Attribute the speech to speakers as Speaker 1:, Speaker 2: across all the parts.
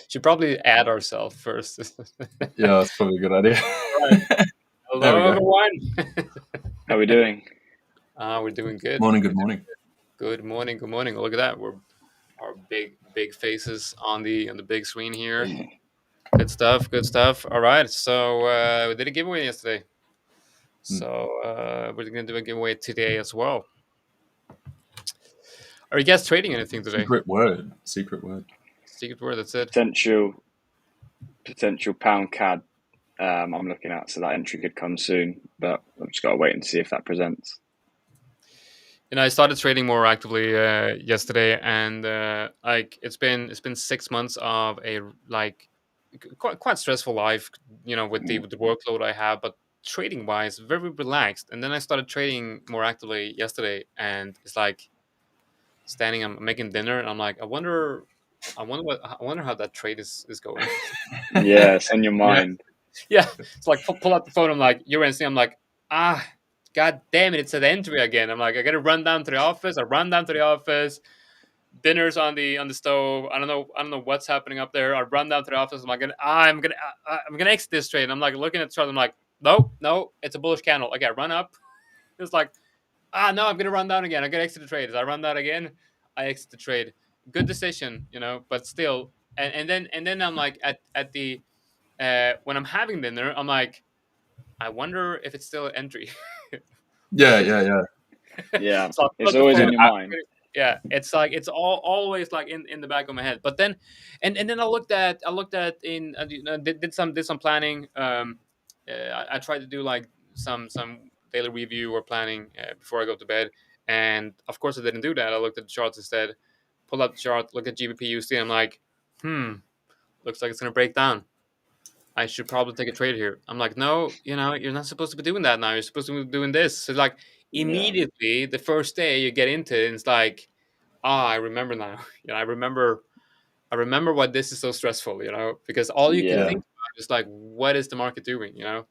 Speaker 1: Should probably add ourselves first.
Speaker 2: Yeah, that's probably a good idea.
Speaker 1: Right.
Speaker 2: There we
Speaker 1: Hello,
Speaker 2: go.
Speaker 1: everyone.
Speaker 3: How are we doing?
Speaker 1: We're doing good.
Speaker 2: Morning, good morning.
Speaker 1: Good morning. Good morning. Look at that. We're our big faces on the big screen here. Good stuff. Good stuff. All right. So we did a giveaway yesterday. So we're gonna do a giveaway today as well. Are you guys trading anything today?
Speaker 2: Secret word. Secret word.
Speaker 1: Secret word. That's it.
Speaker 3: Potential pound CAD. I'm looking at, so that entry could come soon, but I've just got to wait and see if that presents.
Speaker 1: I started trading more actively yesterday, and like it's been 6 months of a quite stressful life, with the workload I have, but trading wise, very relaxed. And then I started trading more actively yesterday, and it's like I'm making dinner, and I'm like, I wonder how that trade is going.
Speaker 3: Yeah, it's on your mind.
Speaker 1: Yeah, it's like pull out the phone. I'm like, you're in. I'm like, God damn it, it's an entry again. I'm like, I gotta run down to the office. I run down to the office. Dinner's on the stove. I don't know what's happening up there. I run down to the office. I'm gonna exit this trade. And I'm like looking at the chart. I'm like, no, it's a bullish candle. Okay, I run up. It's like, no, I'm gonna run down again. I gotta exit the trade. As I run down again, I exit the trade. Good decision, but still. And then I'm like at the when I'm having dinner, I'm like, I wonder if it's still an entry.
Speaker 2: Yeah.
Speaker 3: Yeah,
Speaker 1: So
Speaker 3: it's always in your mind.
Speaker 1: Yeah, it's like it's always like in the back of my head. But then, and then I looked at in did some planning. I tried to do like some daily review or planning before I go to bed, and of course I didn't do that. I looked at the charts instead. Pulled up the chart, look at GBP USD. I'm like, looks like it's gonna break down. I should probably take a trade here. I'm like, no, you're not supposed to be doing that now. You're supposed to be doing this. So like immediately the first day you get into it, and it's like, I remember now. I remember why this is so stressful, because all you can
Speaker 3: Yeah.
Speaker 1: think about is like, what is the market doing,
Speaker 3: Yeah.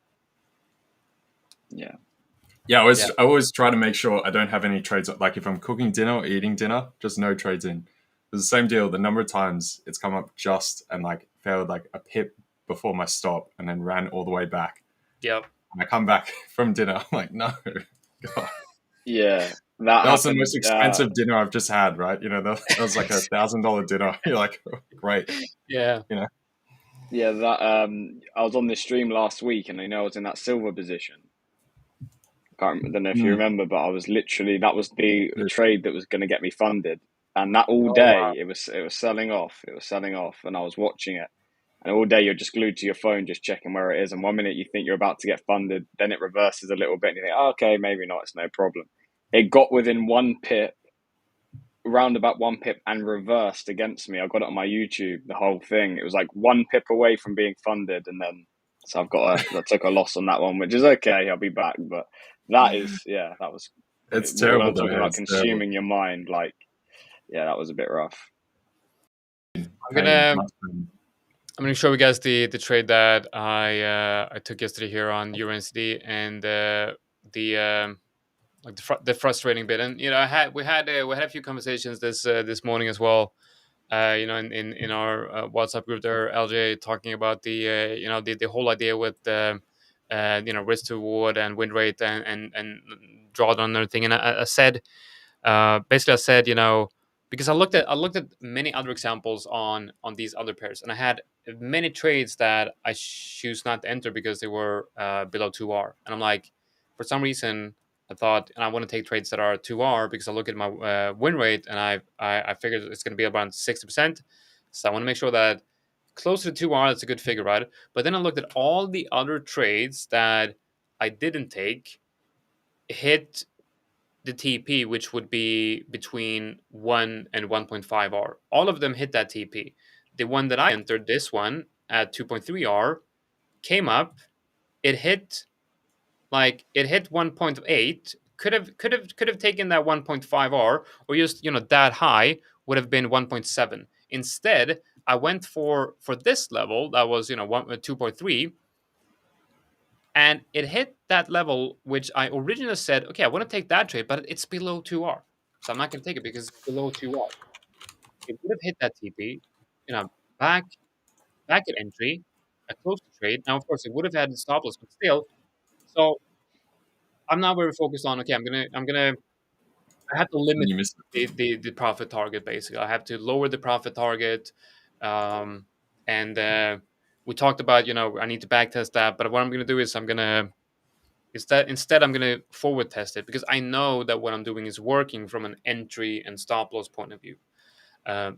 Speaker 2: Yeah, I always try to make sure I don't have any trades. Like if I'm cooking dinner or eating dinner, just no trades in. It's the same deal. The number of times it's come up just and like failed like a pip before my stop and then ran all the way back.
Speaker 1: Yep.
Speaker 2: And I come back from dinner. I'm like, no, God.
Speaker 3: Yeah.
Speaker 2: That was the most expensive dinner I've just had, right? That was like $1,000 dinner. You're like, great.
Speaker 1: Yeah.
Speaker 3: Yeah, that I was on this stream last week, and I was in that silver position. I don't know if you remember, but I was literally, that was the trade that was going to get me funded, and that all day it was selling off. It was selling off, and I was watching it, and all day you're just glued to your phone, just checking where it is. And 1 minute you think you're about to get funded, then it reverses a little bit, and you think, okay, maybe not, it's no problem. It got within 1 pip, round about 1 pip, and reversed against me. I got it on my YouTube, the whole thing. It was like 1 pip away from being funded, and then so I took a loss on that one, which is okay. I'll be back, but that is that was.
Speaker 2: It's terrible.
Speaker 3: I'm talking about consuming your mind, like that was a bit rough.
Speaker 1: I'm gonna show you guys the trade that I took yesterday here on USD, and the frustrating bit. And we had a few conversations this morning as well. In our WhatsApp group there, LJ talking about the whole idea with risk to reward and win rate and drawdown and everything. And I said because I looked at many other examples on these other pairs, and I had many trades that I choose not to enter because they were below 2R, and I'm like, for some reason I thought, and I want to take trades that are 2R because I look at my win rate, and I figured it's going to be around 60%. So I want to make sure that closer to 2R, that's a good figure, right? But then I looked at all the other trades that I didn't take, hit the TP, which would be between 1 and 1.5R. All of them hit that TP. The one that I entered, this one at 2.3R, came up. It hit 1.8. Could have taken that 1.5R, or just that high would have been 1.7. Instead, I went for this level that was 2.3, and it hit that level, which I originally said, okay, I want to take that trade, but it's below 2R, so I'm not going to take it because it's below 2R. It would have hit that TP, back at entry. I closed the trade. Now, of course, it would have had the stop loss, but still. So I'm not very focused on. Okay, I have to
Speaker 2: And
Speaker 1: limit
Speaker 2: you missed it.
Speaker 1: the profit target. Basically, I have to lower the profit target. Um, and we talked about, I need to back test that. But what I'm going to do is instead I'm going to forward test it, because I know that what I'm doing is working from an entry and stop loss point of view.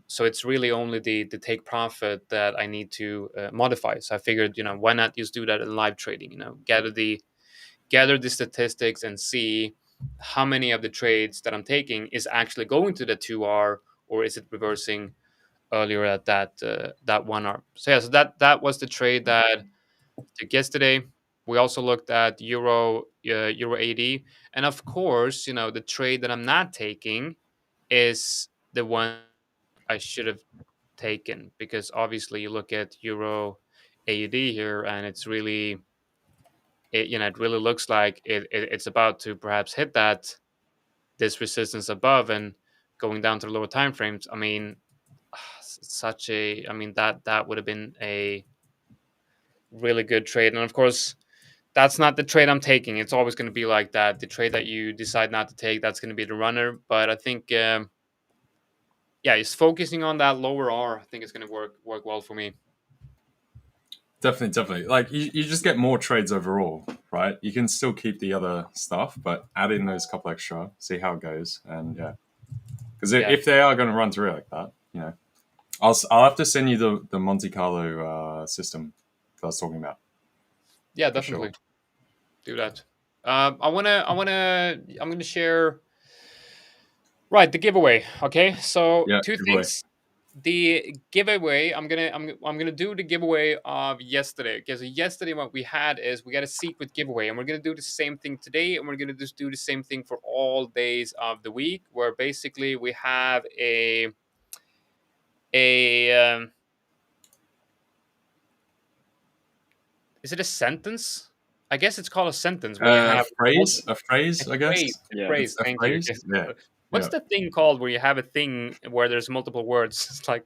Speaker 1: So it's really only the take profit that I need to modify. So I figured, why not just do that in live trading? Gather the statistics and see how many of the trades that I'm taking is actually going to the 2R, or is it reversing earlier at that 1R. So yeah, so that was the trade that I took yesterday. We also looked at Euro AD, and of course, the trade that I'm not taking is the one I should have taken, because obviously you look at Euro AUD here, and it really looks like it's about to perhaps hit this resistance above and going down to the lower time frames. I mean, that would have been a really good trade. And of course, that's not the trade I'm taking. It's always going to be like that. The trade that you decide not to take, that's going to be the runner. But I think, yeah, just focusing on that lower R, I think it's going to work well for me.
Speaker 2: Definitely. Like you just get more trades overall, right? You can still keep the other stuff, but add in those couple extra, see how it goes, and yeah. Because if they are going to run through like that, I'll have to send you the Monte Carlo system that I was talking about.
Speaker 1: Yeah, definitely do that. I'm gonna share. Right, the giveaway. Okay, so
Speaker 2: Yeah,
Speaker 1: two
Speaker 2: giveaway.
Speaker 1: things. The giveaway, I'm gonna do the giveaway of yesterday, because yesterday what we had is we got a secret giveaway, and we're gonna do the same thing today, and we're gonna just do the same thing for all days of the week, where basically we have a is it a sentence? I guess it's called a sentence where you have
Speaker 2: A phrase, I guess.
Speaker 1: a
Speaker 3: Yeah.
Speaker 1: phrase.
Speaker 2: It's a
Speaker 1: Thank you.
Speaker 2: phrase.
Speaker 1: Yes.
Speaker 2: Yeah.
Speaker 1: What's
Speaker 2: Yeah.
Speaker 1: the thing called where you have a thing where there's multiple words? It's like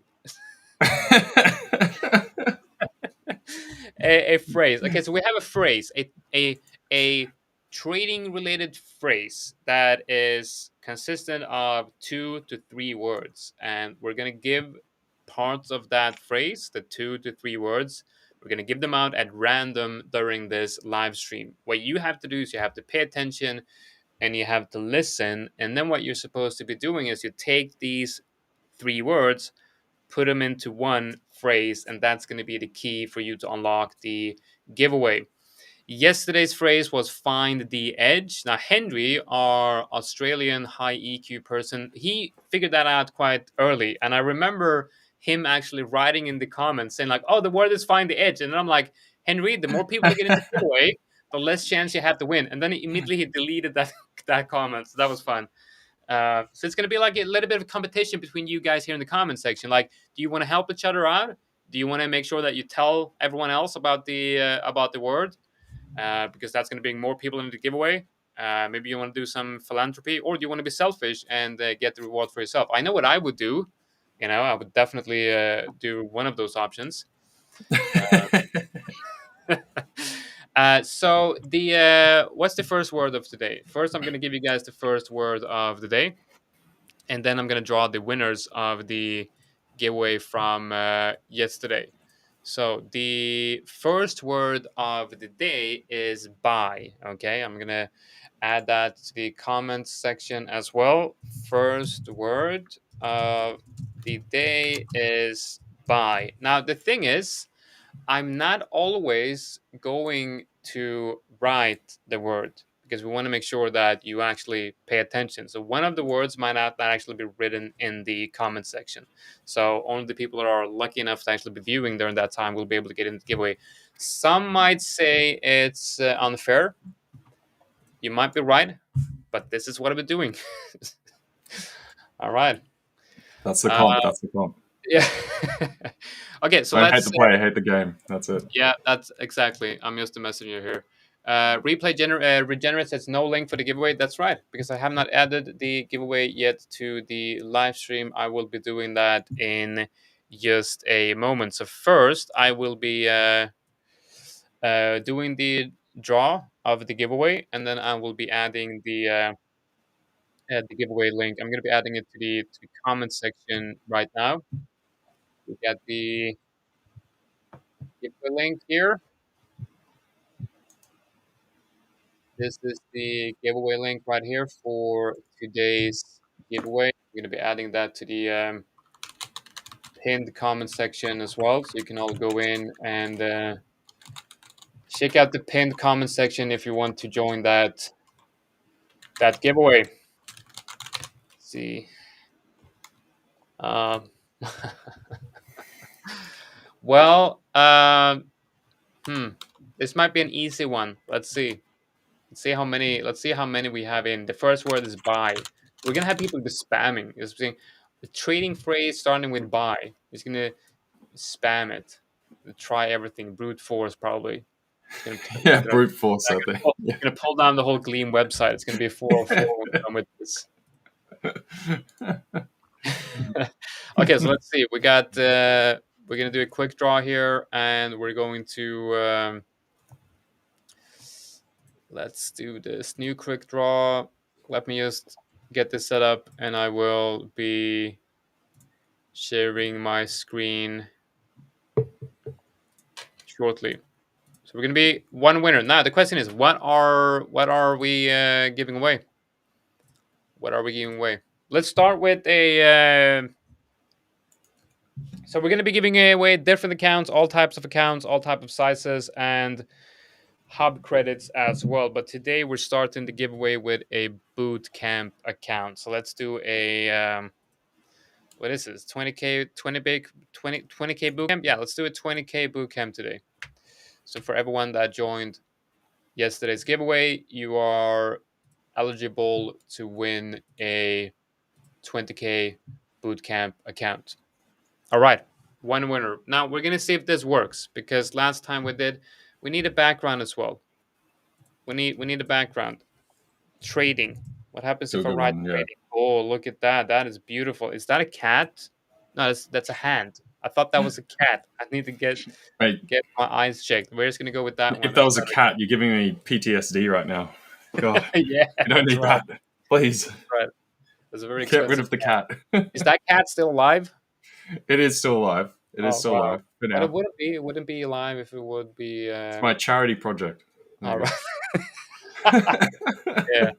Speaker 1: a phrase. Okay, so we have a phrase, a trading related phrase that is consistent of 2 to 3 words, and we're gonna give parts of that phrase, the 2 to 3 words. We're gonna give them out at random during this live stream. What you have to do is you have to pay attention and you have to listen, and then what you're supposed to be doing is you take these 3 words, put them into one phrase, and that's going to be the key for you to unlock the giveaway. Yesterday's phrase was find the edge. Now, Henry, our Australian high EQ person, he figured that out quite early. And I remember him actually writing in the comments saying, like, oh, the word is find the edge. And then I'm like, Henry, the more people that get in the giveaway, the less chance you have to win. And then immediately he deleted that comment. So that was fun. So it's going to be like a little bit of competition between you guys here in the comment section. Like, do you want to help each other out? Do you want to make sure that you tell everyone else about the word? Because that's going to bring more people into the giveaway. Maybe you want to do some philanthropy, or do you want to be selfish and get the reward for yourself? I know what I would do. I would definitely do one of those options. So what's the first word of today? First, I'm going to give you guys the first word of the day, and then I'm going to draw the winners of the giveaway from yesterday. So the first word of the day is buy. Okay, I'm going to add that to the comments section as well. First word of the day is buy. Now, the thing is, I'm not always going to write the word, because we want to make sure that you actually pay attention. So one of the words might not actually be written in the comment section. So only the people that are lucky enough to actually be viewing during that time will be able to get in the giveaway. Some might say it's unfair. You might be right, but this is what I've been doing. All right.
Speaker 2: That's the comp. That's the comp.
Speaker 1: Yeah. Okay, so
Speaker 2: Don't hate the player, hate the game. That's it.
Speaker 1: Yeah, that's exactly. I'm just a messenger here. Regenerate says no link for the giveaway. That's right, because I have not added the giveaway yet to the live stream. I will be doing that in just a moment. So first, I will be doing the draw of the giveaway, and then I will be adding the giveaway link. I'm going to be adding it to the comment section right now. We got the giveaway link here. This is the giveaway link right here for today's giveaway. We're going to be adding that to the pinned comment section as well, so you can all go in and check out the pinned comment section if you want to join that giveaway. Let's see. Well, this might be an easy one. Let's see. Let's see how many we have in. The first word is buy. We're gonna have people be spamming. It's saying the trading phrase starting with buy. It's gonna spam it. Try everything. Brute force probably. It's gonna
Speaker 2: Yeah, brute force out there.
Speaker 1: It's gonna pull down the whole Gleam website. It's gonna be 404 when we come with this. Okay, so let's see. We got. We're gonna do a quick draw here, and we're going to. Let's do this new quick draw. Let me just get this set up, and I will be sharing my screen shortly. So we're gonna be one winner. Now the question is, what are we giving away? What are we giving away? Let's start with a. So we're gonna be giving away different accounts, all types of accounts, all type of sizes, and hub credits as well. But today we're starting the giveaway with a boot camp account. So let's do a. What is this? 20K, 20K boot camp? Yeah, let's do a 20K boot camp today. So for everyone that joined yesterday's giveaway, you are eligible to win a 20K boot camp account. All right, one winner. Now we're gonna see if this works, because last time we need a background as well. We need a background. Trading. What happens if I write trading? Oh, look at that. That is beautiful. Is that a cat? No, that's a hand. I thought that was a cat. I need to get my eyes checked. We're just gonna go with that one.
Speaker 2: If that was a cat, you're giving me PTSD right now. God,
Speaker 1: yeah,
Speaker 2: I don't need that. Please,
Speaker 1: right. That's a very
Speaker 2: get rid of the cat.
Speaker 1: Is that cat still alive?
Speaker 2: It is still alive. It is still alive.
Speaker 1: But it wouldn't be. It wouldn't be alive if it would be.
Speaker 2: It's my charity project.
Speaker 1: All right. Yeah.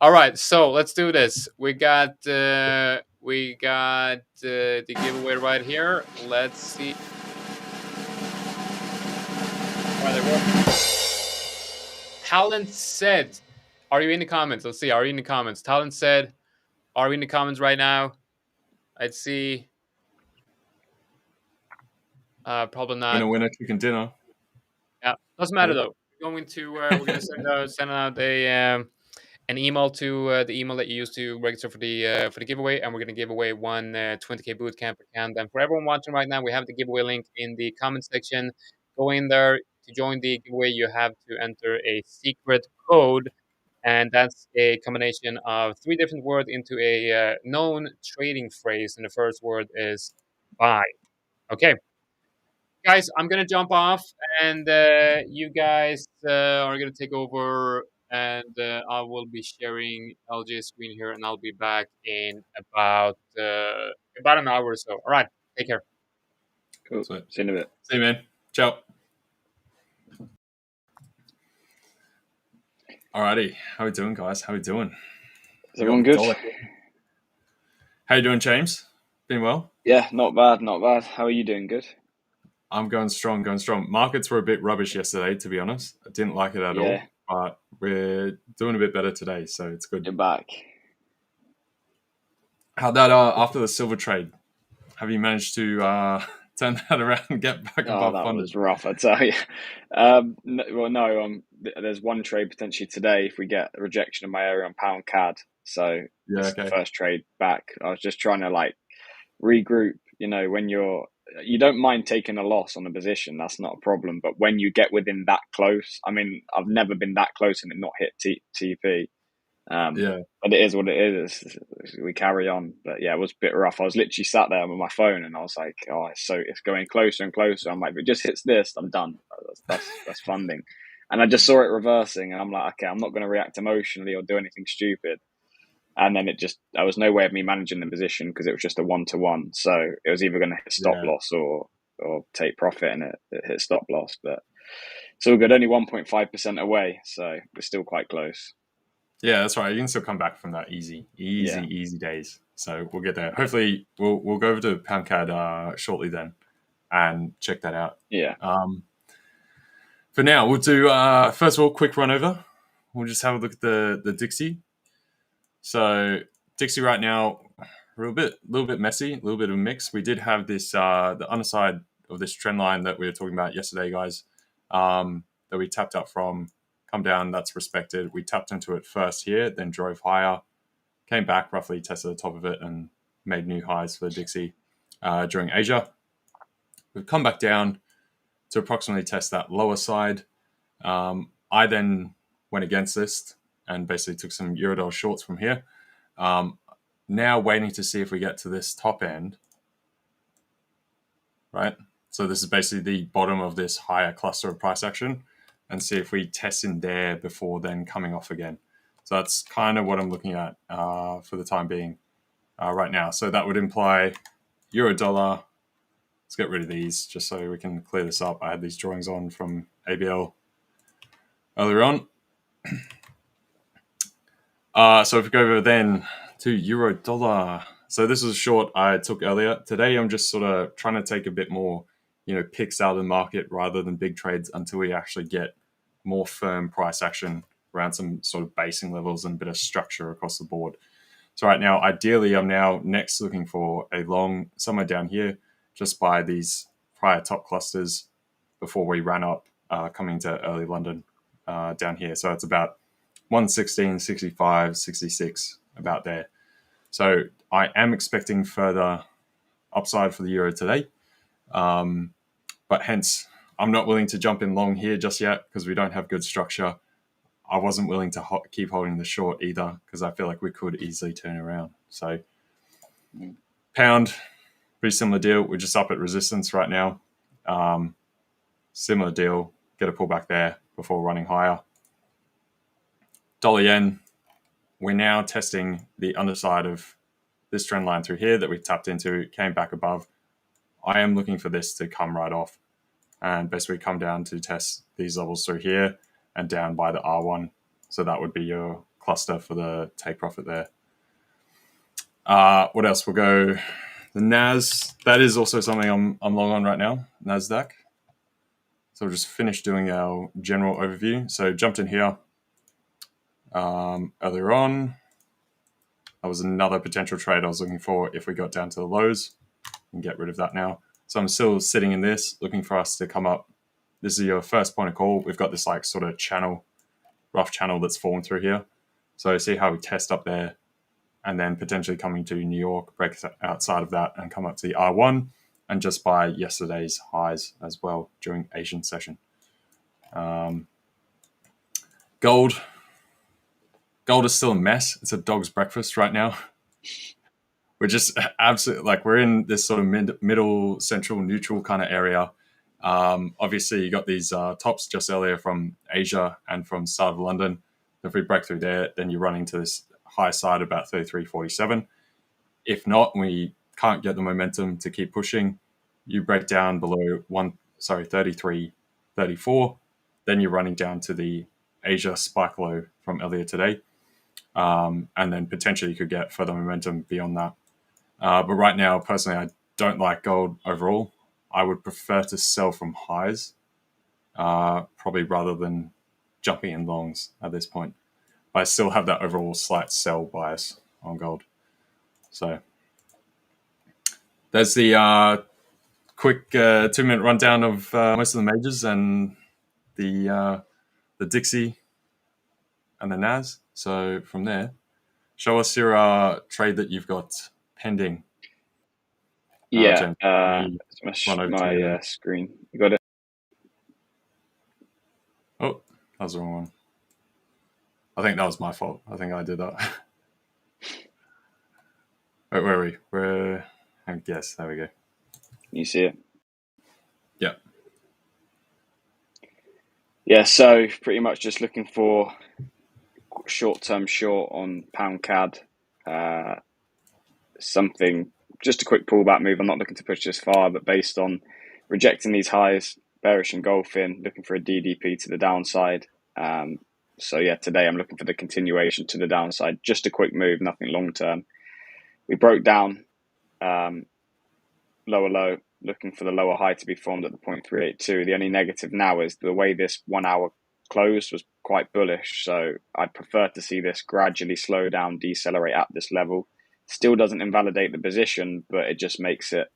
Speaker 1: All right. So let's do this. We got the giveaway right here. Let's see. All right, there we go. Talent said, "Are you in the comments?" Let's see. Are you in the comments? Talent said, "Are we in the comments right now?" I'd see. Probably not.
Speaker 2: Winner, chicken dinner.
Speaker 1: Yeah, doesn't matter though. We're going to send out an email to the email that you used to register for the giveaway, and we're going to give away one 20K bootcamp account. And for everyone watching right now, we have the giveaway link in the comment section. Go in there to join the giveaway. You have to enter a secret code, and that's a combination of 3 different words into a known trading phrase. And the first word is buy. Okay. Guys, I'm gonna jump off, and you guys are gonna take over, and I will be sharing LJ's screen here, and I'll be back in about an hour or so. All right, take care.
Speaker 3: Cool. See you in a bit.
Speaker 2: See you, man. Ciao. Alrighty, how we doing, guys? How we doing?
Speaker 3: Is everyone good?
Speaker 2: How you doing, James? Been well?
Speaker 3: Yeah, not bad, not bad. How are you doing? Good.
Speaker 2: I'm going strong, going strong. Markets were a bit rubbish yesterday, to be honest. I didn't like it at all, but we're doing a bit better today, so it's good.
Speaker 3: You're back.
Speaker 2: How'd that after the silver trade? Have you managed to turn that around and get back above
Speaker 3: that
Speaker 2: funded?
Speaker 3: Was rough, I tell you. There's one trade potentially today if we get a rejection of my area on pound CAD. So it's the first trade back. I was just trying to regroup. You know, when you don't mind taking a loss on a position, that's not a problem. But when you get within that close, I mean, I've never been that close and it not hit TP. But it is what it is. We carry on. But yeah, it was a bit rough. I was literally sat there with my phone, and I was like, "Oh, it's going closer and closer." I'm like, "If it just hits this, I'm done. That's funding." And I just saw it reversing, and I'm like, "Okay, I'm not going to react emotionally or do anything stupid." And then there was no way of me managing the position because it was just a 1-to-1. So it was either going to hit stop loss or take profit, and it hit stop loss. But it's all good. Only 1.5% away, so we're still quite close.
Speaker 2: Yeah, that's right. You can still come back from that easy days. So we'll get there. Hopefully, we'll go over to Pound CAD shortly then and check that out.
Speaker 3: Yeah.
Speaker 2: For now, we'll do first of all quick run over. We'll just have a look at the Dixie. So Dixie right now, a little bit messy, a little bit of a mix. We did have this the underside of this trend line that we were talking about yesterday, guys, that we tapped up from. Come down, that's respected. We tapped into it first here, then drove higher, came back, roughly tested the top of it, and made new highs for the Dixie during Asia. We've come back down to approximately test that lower side. I then went against this and basically took some Eurodollar shorts from here. Now waiting to see if we get to this top end, right? So this is basically the bottom of this higher cluster of price action, and see if we test in there before then coming off again. So that's kind of what I'm looking at for the time being right now. So that would imply Eurodollar. Let's get rid of these just so we can clear this up. I had these drawings on from ABL earlier on. So if we go over then to Eurodollar. So this is a short I took earlier. Today I'm just sort of trying to take a bit more, picks out of the market rather than big trades until we actually get more firm price action around some sort of basing levels and a bit of structure across the board. So right now, ideally, I'm now next looking for a long somewhere down here, just by these prior top clusters before we ran up coming to early London down here. So it's about 116, 65, 66, about there. So I am expecting further upside for the euro today. But hence, I'm not willing to jump in long here just yet because we don't have good structure. I wasn't willing to keep holding the short either because I feel like we could easily turn around. So pound, pretty similar deal. We're just up at resistance right now. Similar deal. Get a pullback there before running higher. Dollar yen, we're now testing the underside of this trend line through here that we tapped into, came back above. I am looking for this to come right off and basically come down to test these levels through here and down by the R1. So that would be your cluster for the take profit there. What else? We'll go the NAS. That is also something I'm long on right now, NASDAQ. So we'll just finish doing our general overview. So jumped in here earlier on. That was another potential trade I was looking for if we got down to the lows. And get rid of that now. So I'm still sitting in this, looking for us to come up. This is your first point of call. We've got this like sort of channel, rough channel that's fallen through here. So see how we test up there and then potentially coming to New York, break outside of that and come up to the R1 and just buy yesterday's highs as well during Asian session. Gold is still a mess. It's a dog's breakfast right now. We're just absolutely we're in this sort of middle, central, neutral kind of area. Obviously, you got these tops just earlier from Asia and from start of London. If we break through there, then you're running to this high side about 33.47. If not, we can't get the momentum to keep pushing. You break down below 33.34, then you're running down to the Asia spike low from earlier today. And then potentially you could get further momentum beyond that. But right now, personally, I don't like gold overall. I would prefer to sell from highs, probably rather than jumping in longs at this point. But I still have that overall slight sell bias on gold. So there's the quick 2-minute rundown of most of the majors and the Dixie and the NAS. So from there, show us your trade that you've got pending.
Speaker 3: Yeah, my screen. You got it?
Speaker 2: Oh, that was the wrong one. I think that was my fault. I think I did that. Wait, where are we? I guess. There we go.
Speaker 3: You see it?
Speaker 2: Yeah.
Speaker 3: Yeah, so pretty much just looking for short-term short on pound CAD. Something, just a quick pullback move. I'm not looking to push this far, but based on rejecting these highs, bearish engulfing, looking for a DDP to the downside. So yeah, today I'm looking for the continuation to the downside. Just a quick move, nothing long-term. We broke down lower low, looking for the lower high to be formed at the 0.382. The only negative now is the way this 1 hour closed was quite bullish. So I'd prefer to see this gradually slow down, decelerate at this level. Still doesn't invalidate the position, but it just makes it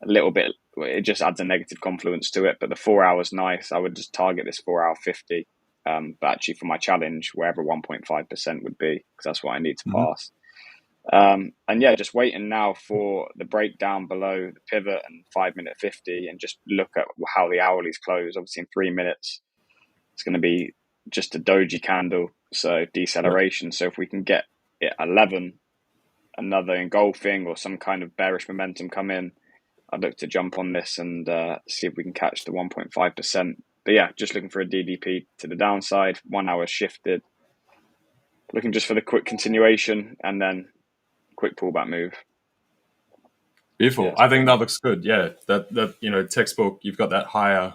Speaker 3: a little bit, it just adds a negative confluence to it. But the 4 hour's nice. I would just target this 4 hour 50. But actually for my challenge, wherever 1.5% would be, because that's what I need to pass. And yeah, just waiting now for the breakdown below the pivot and 5 minute 50 and just look at how the hourlies close. Obviously in 3 minutes, it's going to be just a doji candle. So deceleration. Right. So if we can get it 11, another engulfing or some kind of bearish momentum come in, I'd look to jump on this and see if we can catch the 1.5%. But yeah, just looking for a DDP to the downside. 1 hour shifted. Looking just for the quick continuation and then quick pullback move.
Speaker 2: Beautiful. Yeah, I think that looks good. Yeah, that textbook. You've got that higher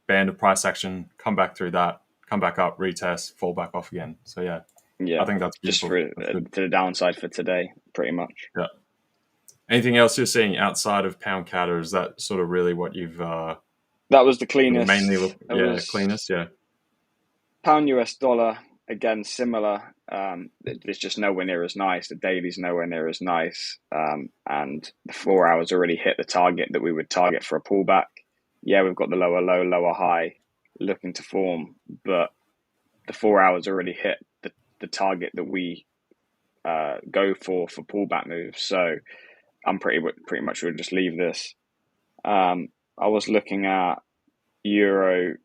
Speaker 2: band of price action. Come back through that. Come back up. Retest. Fall back off again. So yeah,
Speaker 3: I
Speaker 2: think that's beautiful.
Speaker 3: Just to the downside for today, pretty much.
Speaker 2: Yeah. Anything else you're seeing outside of pound CAD, or is that sort of really what you've?
Speaker 3: That was the cleanest.
Speaker 2: Mainly, cleanest. Yeah.
Speaker 3: Pound US dollar. Again, similar. It's just nowhere near as nice. The daily's nowhere near as nice. And the 4 hours already hit the target that we would target for a pullback. Yeah, we've got the lower low, lower high looking to form, but the 4 hours already hit the target that we go for pullback moves. So I'm pretty much would just leave this. I was looking at euro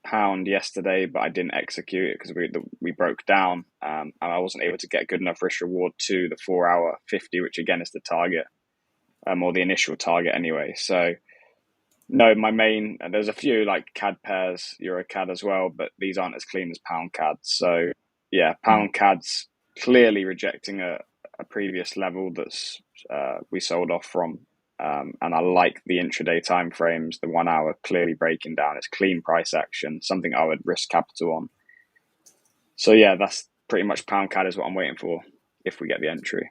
Speaker 3: pound yesterday, but I didn't execute it because we broke down and I wasn't able to get good enough risk reward to the 4 hour 50, which again is the target or the initial target anyway. So no, my main, there's a few like CAD pairs, Euro CAD as well, but these aren't as clean as pound CAD. So yeah, pound CAD's clearly rejecting a previous level that's we sold off from. And I like the intraday timeframes, the 1 hour clearly breaking down. It's clean price action, something I would risk capital on. So yeah, that's pretty much pound CAD is what I'm waiting for if we get the entry.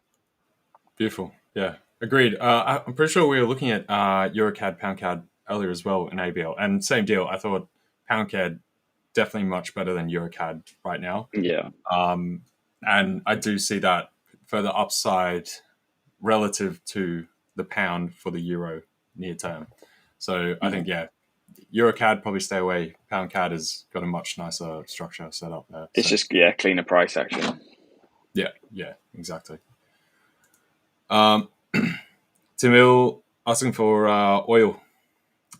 Speaker 2: Beautiful. Yeah, agreed. I'm pretty sure we were looking at Euro CAD, pound CAD earlier as well in ABL. And same deal. I thought pound CAD definitely much better than Euro CAD right now.
Speaker 3: Yeah.
Speaker 2: And I do see that further upside relative to the pound for the euro near term. So I think, Euro CAD probably stay away. Pound CAD has got a much nicer structure set up there.
Speaker 3: It's just, cleaner price action.
Speaker 2: Yeah, exactly. Tamil asking for oil.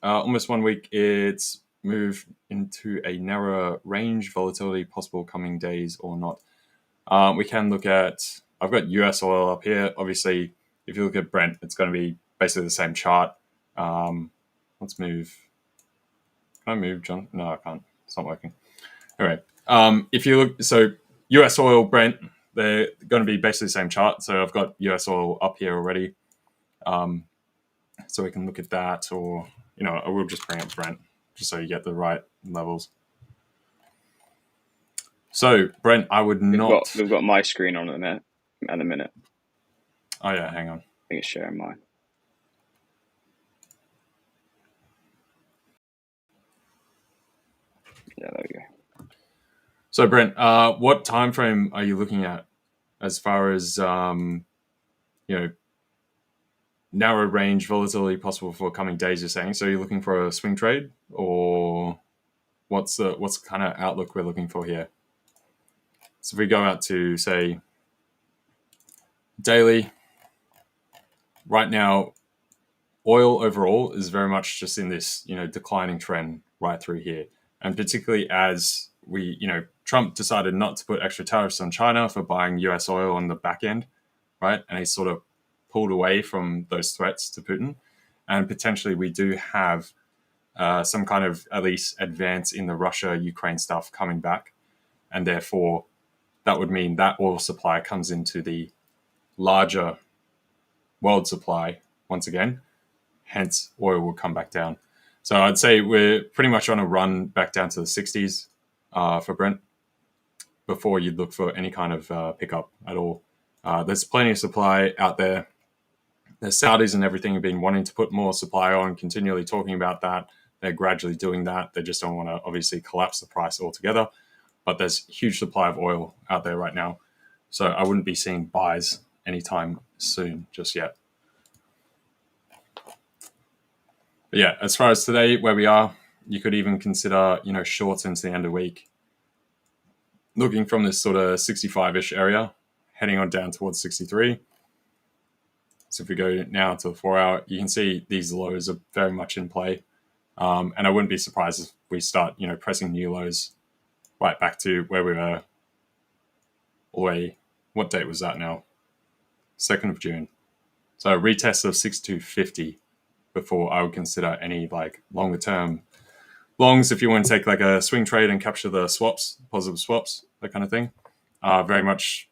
Speaker 2: Almost 1 week, it's moved into a narrower range, volatility possible coming days or not. We can look at, I've got US oil up here. Obviously, if you look at Brent, it's going to be basically the same chart. Let's move. Can I move, John? No, I can't. It's not working. All right. If you look, so US oil, Brent, they're going to be basically the same chart. So I've got US oil up here already. So we can look at that, or, I will just bring up Brent just so you get the right levels. So Brent, I would not.
Speaker 3: We've got my screen on in a minute.
Speaker 2: Oh yeah, hang on.
Speaker 3: I think it's sharing mine. Yeah, there we go.
Speaker 2: So Brent, what time frame are you looking at as far as narrow range volatility possible for coming days? You're saying, so you're looking for a swing trade, or what's the kind of outlook we're looking for here? So if we go out to say daily, right now, oil overall is very much just in this declining trend right through here, and particularly as we Trump decided not to put extra tariffs on China for buying US oil on the back end, right? And he sort of pulled away from those threats to Putin. And potentially we do have some kind of at least advance in the Russia-Ukraine stuff coming back. And therefore, that would mean that oil supply comes into the larger world supply once again. Hence, oil will come back down. So I'd say we're pretty much on a run back down to the 60s for Brent before you'd look for any kind of pickup at all. There's plenty of supply out there. The Saudis and everything have been wanting to put more supply on, continually talking about that. They're gradually doing that. They just don't want to obviously collapse the price altogether. But there's huge supply of oil out there right now. So I wouldn't be seeing buys anytime soon just yet. But yeah, as far as today, where we are, you could even consider, shorts into the end of the week. Looking from this sort of 65-ish area, heading on down towards 63. So if we go now to the 4-hour, you can see these lows are very much in play. And I wouldn't be surprised if we start, pressing new lows right back to where we were all the way. What date was that now? 2nd of June. So a retest of 6250 before I would consider any longer term longs if you want to take a swing trade and capture the swaps, positive swaps, that kind of thing. Very much,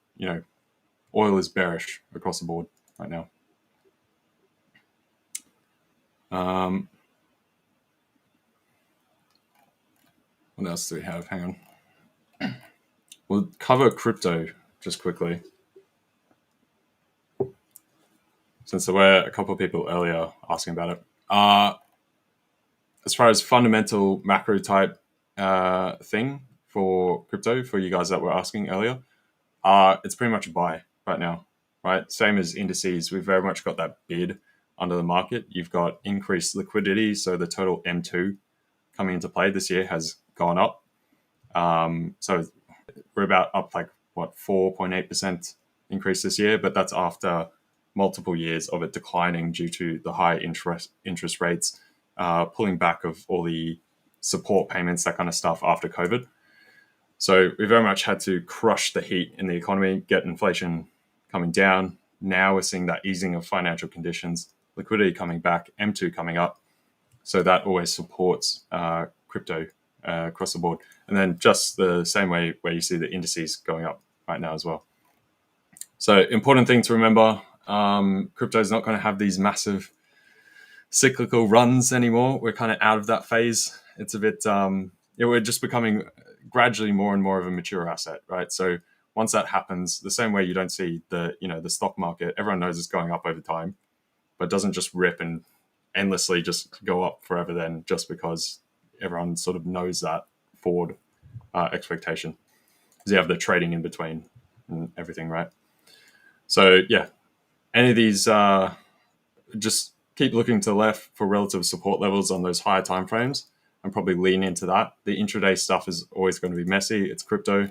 Speaker 2: oil is bearish across the board right now. What else do we have? Hang on. We'll cover crypto just quickly, since there were a couple of people earlier asking about it. As far as fundamental macro type thing for crypto, for you guys that were asking earlier, it's pretty much a buy right now, right? Same as indices, we've very much got that bid under the market. You've got increased liquidity, so the total M2 coming into play this year has gone up. So we're about up 4.8% increase this year, but that's after multiple years of it declining due to the high interest rates, pulling back of all the support payments, that kind of stuff after COVID. So we very much had to crush the heat in the economy, get inflation coming down. Now we're seeing that easing of financial conditions, liquidity coming back, M2 coming up. So that always supports crypto across the board. And then just the same way where you see the indices going up right now as well. So important thing to remember, crypto is not going to have these massive cyclical runs anymore. We're kind of out of that phase. It's a bit, we're just becoming gradually more and more of a mature asset, right? So once that happens, the same way you don't see the stock market, everyone knows it's going up over time, but doesn't just rip and endlessly just go up forever then just because everyone sort of knows that forward expectation. Because you have the trading in between and everything, right? So yeah, any of these, just keep looking to the left for relative support levels on those higher time frames and probably lean into that. The intraday stuff is always going to be messy. It's crypto.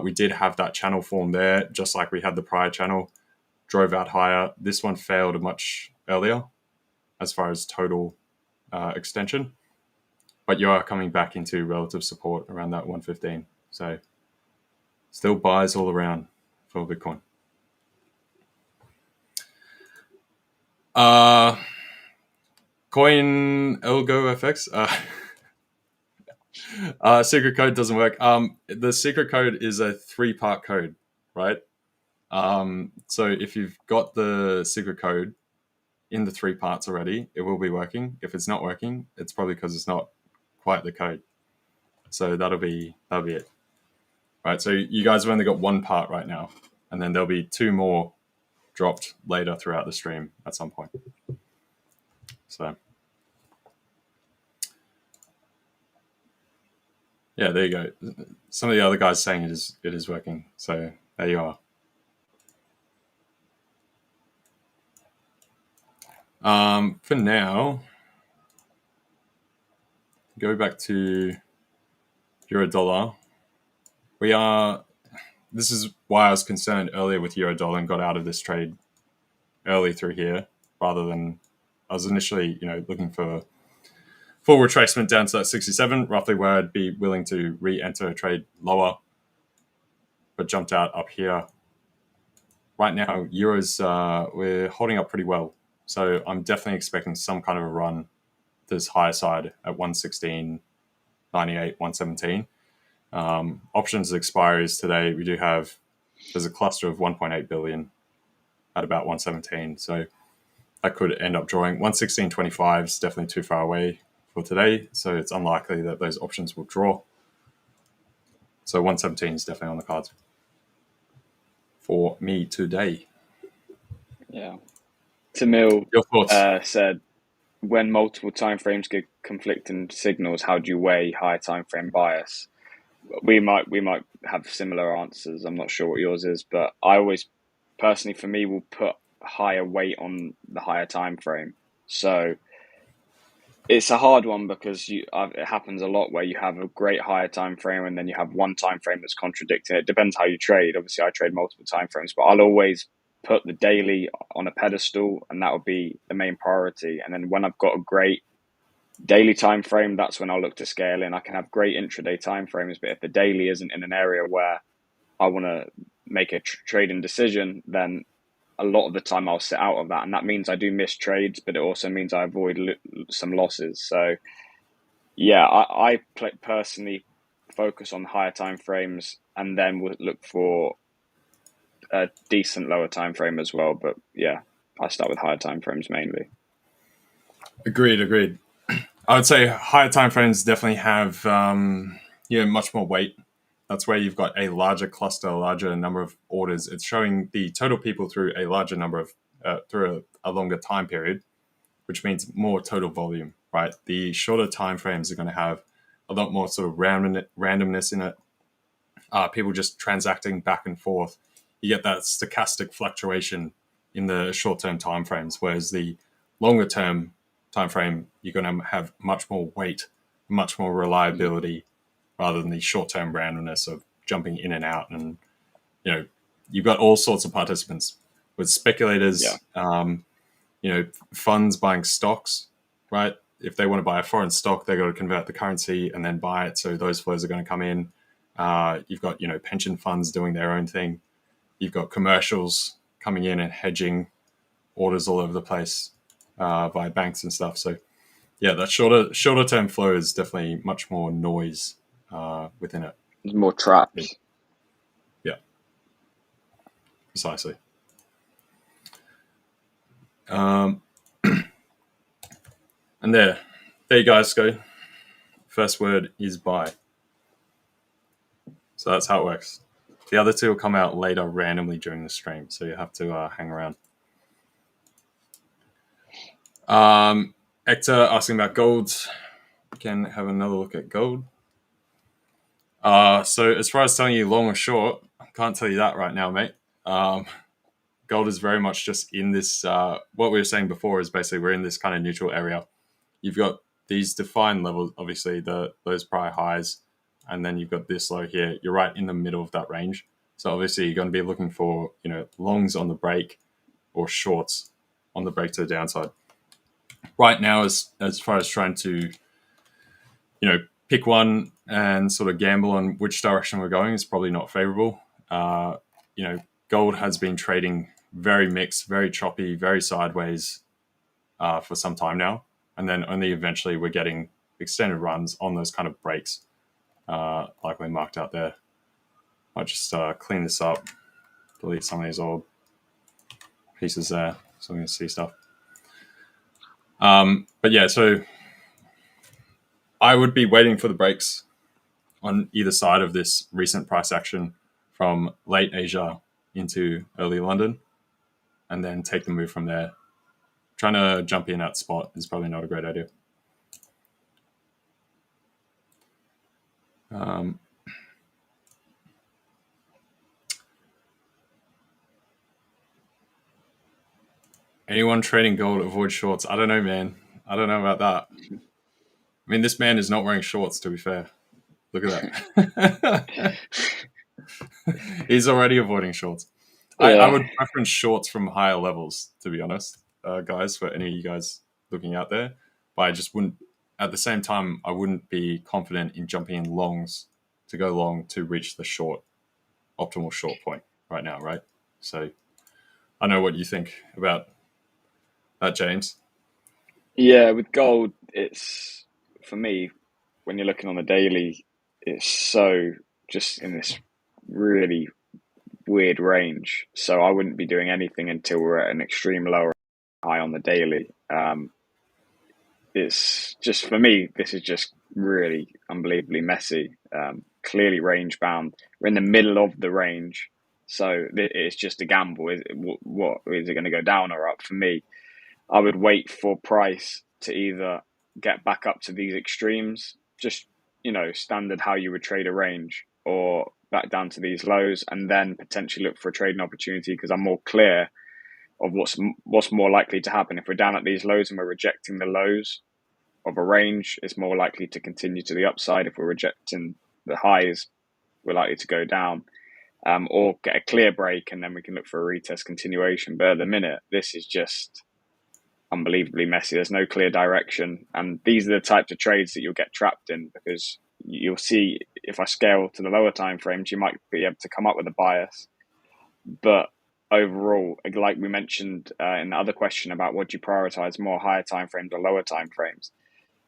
Speaker 2: We did have that channel form there, just like we had the prior channel, drove out higher. This one failed much earlier as far as total extension, but you are coming back into relative support around that 115. So still buys all around for Bitcoin. Coin Elgo FX. Secret code doesn't work. The secret code is a 3-part code, right? So if you've got the secret code in the 3 parts already, it will be working. If it's not working, it's probably because it's not quite the code. So that'll be it, right? So you guys have only got 1 part right now, and then there'll be 2 more dropped later throughout the stream at some point. So yeah, there you go. Some of the other guys saying it is working. So there you are. For now, go back to euro dollar. This is why I was concerned earlier with euro dollar and got out of this trade early through here, rather than I was initially, looking for full retracement down to that 67, roughly where I'd be willing to re-enter a trade lower, but jumped out up here. Right now, euros, we're holding up pretty well. So I'm definitely expecting some kind of a run to this higher side at 116.98, 117. Options expiries today, we do have, there's a cluster of 1.8 billion at about 117. So that could end up drawing. 116.25 is definitely too far away for today. So it's unlikely that those options will draw. So 117 is definitely on the cards for me today.
Speaker 3: Yeah. Tamil
Speaker 2: Your thoughts?
Speaker 3: said, when multiple timeframes give conflicting signals, how do you weigh high timeframe bias? We might have similar answers. I'm not sure what yours is, but I always, personally, for me, will put higher weight on the higher time frame. So it's a hard one because it happens a lot where you have a great higher time frame and then you have one time frame that's contradicting it. It depends how you trade. Obviously, I trade multiple time frames, but I'll always put the daily on a pedestal, and that will be the main priority. And then when I've got a great daily time frame, that's when I'll look to scale in. I can have great intraday time frames, but if the daily isn't in an area where I want to make a trading decision, then a lot of the time I'll sit out of that, and that means I do miss trades, but it also means I avoid some losses. So yeah, I personally focus on higher time frames, and then would look for a decent lower time frame as well. But yeah, I start with higher time frames mainly.
Speaker 2: Agreed. I would say higher time frames definitely have much more weight. That's where you've got a larger cluster, a larger number of orders. It's showing the total people through a larger number of through a longer time period, which means more total volume, right? The shorter time frames are going to have a lot more sort of randomness in it. People just transacting back and forth. You get that stochastic fluctuation in the short-term time frames, whereas the longer-term time frame, you're going to have much more weight, much more reliability, rather than the short-term randomness of jumping in and out. And you've got all sorts of participants with speculators, funds buying stocks, right? If they want to buy a foreign stock, they've got to convert the currency and then buy it. So those flows are going to come in. You've got pension funds doing their own thing. You've got commercials coming in and hedging orders all over the place via banks and stuff. So yeah, that shorter term flow is definitely much more noise within it.
Speaker 3: There's more traps.
Speaker 2: Yeah, precisely. And there you guys go. First word is buy. So that's how it works. The other two will come out later randomly during the stream, so you have to hang around. Hector asking about gold. Can have another look at gold. So as far as telling you long or short, I can't tell you that right now, mate. Gold is very much just in this. What we were saying before is basically we're in this kind of neutral area. You've got these defined levels, obviously those prior highs, and then you've got this low here. You're right in the middle of that range. So obviously you're going to be looking for longs on the break or shorts on the break to the downside. Right now, as far as trying to pick one and sort of gamble on which direction we're going is probably not favorable. Gold has been trading very mixed, very choppy, very sideways for some time now. And then only eventually we're getting extended runs on those kind of breaks, like we marked out there. I'll just clean this up, delete some of these old pieces there so we can see stuff. But yeah, so I would be waiting for the breaks on either side of this recent price action from late Asia into early London, and then take the move from there. Trying to jump in at spot is probably not a great idea. Anyone trading gold avoid shorts? I don't know, man. I don't know about that. I mean, this man is not wearing shorts, to be fair. Look at that. He's already avoiding shorts. Yeah. I would preference shorts from higher levels, to be honest, guys, for any of you guys looking out there. But I just wouldn't at the same time, I wouldn't be confident in jumping in longs to go long to reach the optimal short point right now, right? So I know what you think about that, James.
Speaker 3: Yeah, with gold, it's, for me, when you're looking on the daily, it's so just in this really weird range. So I wouldn't be doing anything until we're at an extreme low or high on the daily. It's just, for me, this is just really unbelievably messy. Clearly range bound. We're in the middle of the range, so it's just a gamble. What is it going to go down or up? For me, I would wait for price to either get back up to these extremes, just, standard how you would trade a range, or back down to these lows, and then potentially look for a trading opportunity, because I'm more clear of what's more likely to happen. If we're down at these lows and we're rejecting the lows of a range, it's more likely to continue to the upside. If we're rejecting the highs, we're likely to go down, or get a clear break, and then we can look for a retest continuation. But at the minute, this is just unbelievably messy. There's no clear direction, and these are the types of trades that you'll get trapped in, because you'll see, if I scale to the lower time frames, you might be able to come up with a bias, but overall, like we mentioned in the other question about what do you prioritize more, higher time frames or lower time frames,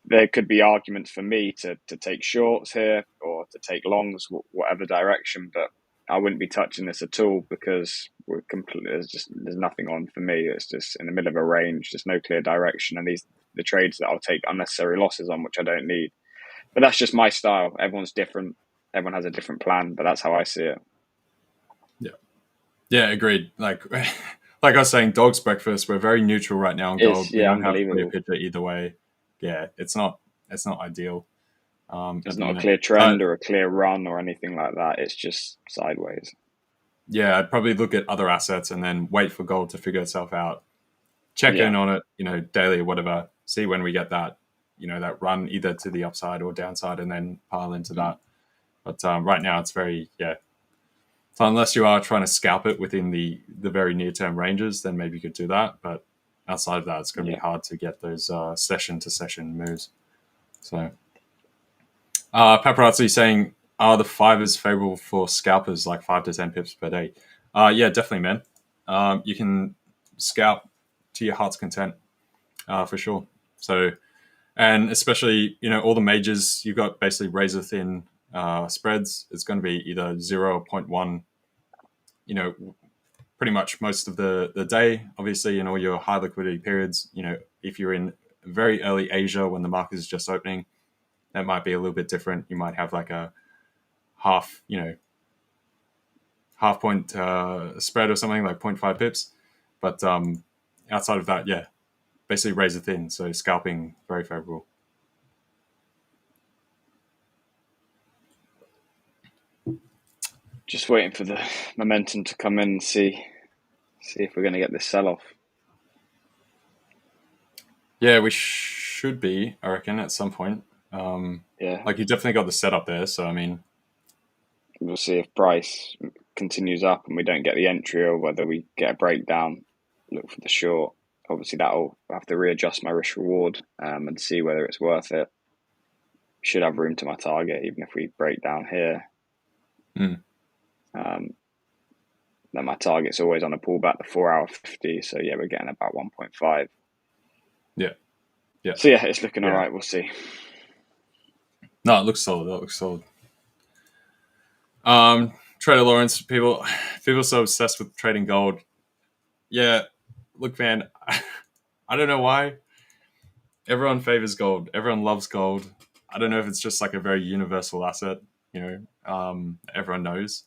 Speaker 3: there could be arguments for me to take shorts here or to take longs, whatever direction, but I wouldn't be touching this at all, because we're completely, there's nothing on for me. It's just in the middle of a range, there's no clear direction, and the trades that I'll take unnecessary losses on, which I don't need. But that's just my style. Everyone's different. Everyone has a different plan, but that's how I see it.
Speaker 2: Yeah, agreed. Like I was saying, dog's breakfast. We're very neutral right now on gold. We don't have a clear picture either way. Yeah, it's not ideal.
Speaker 3: There's not a clear trend or a clear run or anything like that. It's just sideways.
Speaker 2: Yeah, I'd probably look at other assets and then wait for gold to figure itself out. Check in on it, daily or whatever. See when we get that, that run either to the upside or downside, and then pile into that. But right now, it's very So unless you are trying to scalp it within the very near-term ranges, then maybe you could do that. But outside of that, it's going to be hard to get those session-to-session moves. So Paparazzi saying, are the 5ers favorable for scalpers, like 5 to 10 pips per day? Yeah, definitely, man. You can scalp to your heart's content, for sure. So, and especially, all the majors, you've got basically razor-thin spreads. It's going to be either 0 or 0.1, pretty much most of the day. Obviously, in all your high liquidity periods, if you're in very early Asia when the market is just opening, that might be a little bit different. You might have like a half point spread or something, like 0.5 pips. But outside of that, yeah, basically razor thin. So scalping, very favorable.
Speaker 3: Just waiting for the momentum to come in and see if we're going to get this sell-off.
Speaker 2: Yeah, we should be, I reckon, at some point. Like you definitely got the setup there. So, I mean,
Speaker 3: we'll see if price continues up and we don't get the entry, or whether we get a breakdown, look for the short. Obviously, that'll have to readjust my risk reward and see whether it's worth it. Should have room to my target, even if we break down here. Then my target's always on a pullback, the 4-hour 50. So yeah, we're getting about 1.5.
Speaker 2: Yeah.
Speaker 3: So yeah, it's looking all right. We'll see.
Speaker 2: No, it looks solid. Trader Lawrence, people are so obsessed with trading gold. Yeah, look, man, I don't know why. Everyone favors gold. Everyone loves gold. I don't know if it's just like a very universal asset. Everyone knows.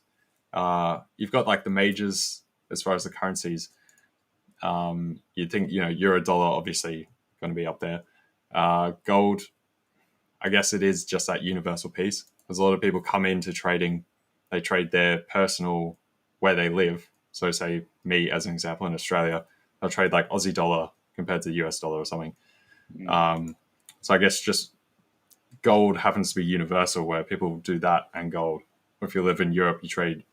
Speaker 2: You've got like the majors as far as the currencies. You'd think, euro dollar obviously going to be up there. Gold, I guess it is just that universal piece. There's a lot of people come into trading. They trade their personal where they live. So say me as an example in Australia, I'll trade like Aussie dollar compared to the US dollar or something. So I guess just gold happens to be universal, where people do that and gold. Or if you live in Europe, you trade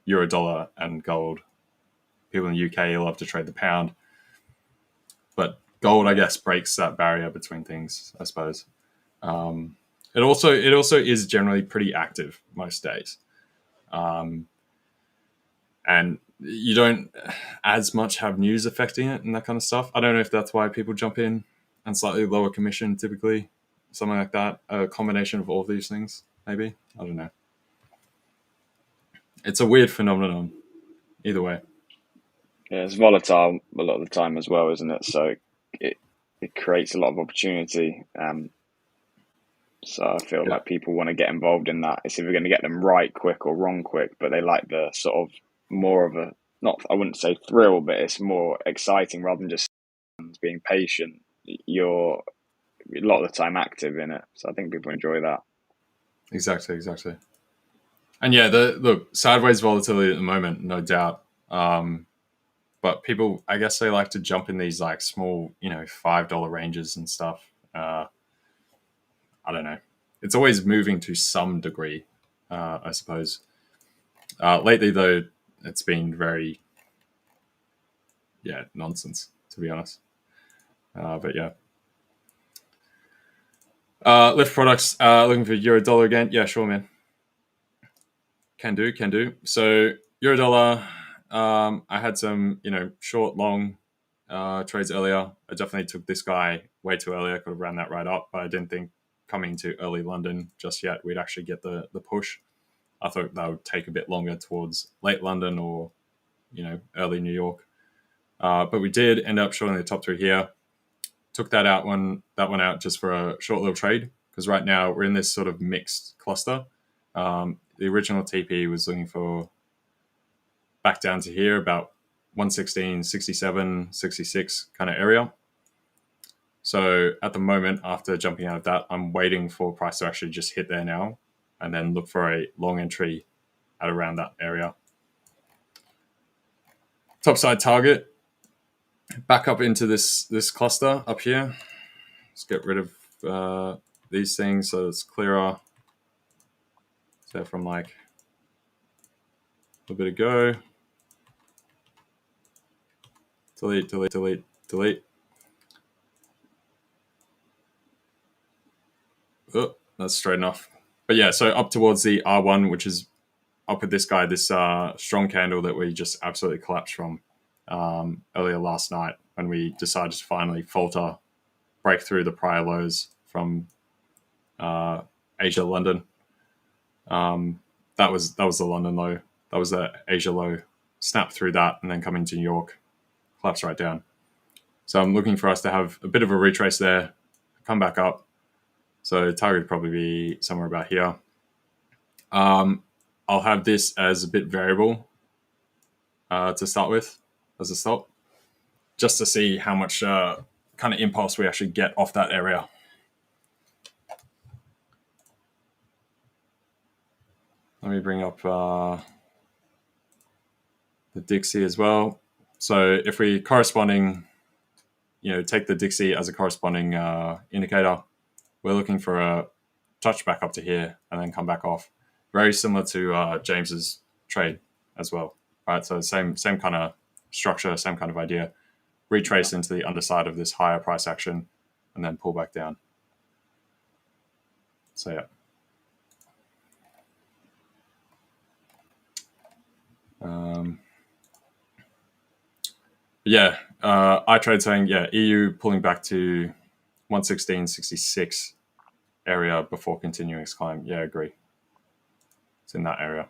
Speaker 2: euro dollar and gold. People in the UK love to trade the pound. But gold, I guess, breaks that barrier between things, I suppose. It also is generally pretty active most days, and you don't as much have news affecting it and that kind of stuff. I don't know if that's why people jump in and slightly lower commission typically, something like that. A combination of all of these things, maybe. I don't know. It's a weird phenomenon, either way.
Speaker 3: Yeah, it's volatile a lot of the time as well, isn't it? So it creates a lot of opportunity. So I feel like people want to get involved in that. It's either going to get them right quick or wrong quick, but they like the sort of more of a, not, I wouldn't say thrill, but it's more exciting rather than just being patient. You're a lot of the time active in it. So I think people enjoy that.
Speaker 2: Exactly. And yeah, look, sideways volatility at the moment, no doubt. But people, I guess they like to jump in these like small, $5 ranges and stuff. I don't know. It's always moving to some degree, I suppose. Lately, though, it's been very, nonsense, to be honest. But yeah. Lift products, looking for euro dollar again. Yeah, sure, man. Can do. So euro dollar, I had some, short, long trades earlier. I definitely took this guy way too early. I could have ran that right up, but I didn't think coming to early London just yet we'd actually get the push. I thought that would take a bit longer towards late London or, early New York. But we did end up shorting the top three here. Took that one out just for a short little trade because right now we're in this sort of mixed cluster. The original TP was looking for back down to here about 116, 67, 66 kind of area. So at the moment, after jumping out of that, I'm waiting for price to actually just hit there now and then look for a long entry at around that area. Topside target, back up into this cluster up here. Let's get rid of these things so it's clearer. So from like a bit ago, delete. Oh, that's straight enough. But yeah, so up towards the R1, which is up with this guy, this strong candle that we just absolutely collapsed from earlier last night when we decided to finally falter, break through the prior lows from Asia London. That was the London low. That was the Asia low. Snap through that and then come into New York, collapse right down. So I'm looking for us to have a bit of a retrace there, come back up. So target would probably be somewhere about here. I'll have this as a bit variable to start with as a stop, just to see how much kind of impulse we actually get off that area. Let me bring up the Dixie as well. So if we corresponding, take the Dixie as a corresponding indicator, we're looking for a touch back up to here and then come back off. Very similar to James's trade as well, right? So same kind of structure, same kind of idea. Retrace into the underside of this higher price action and then pull back down. So yeah. iTrade saying, EU pulling back to 116.66 area before continuing its climb. Yeah, I agree. It's in that area.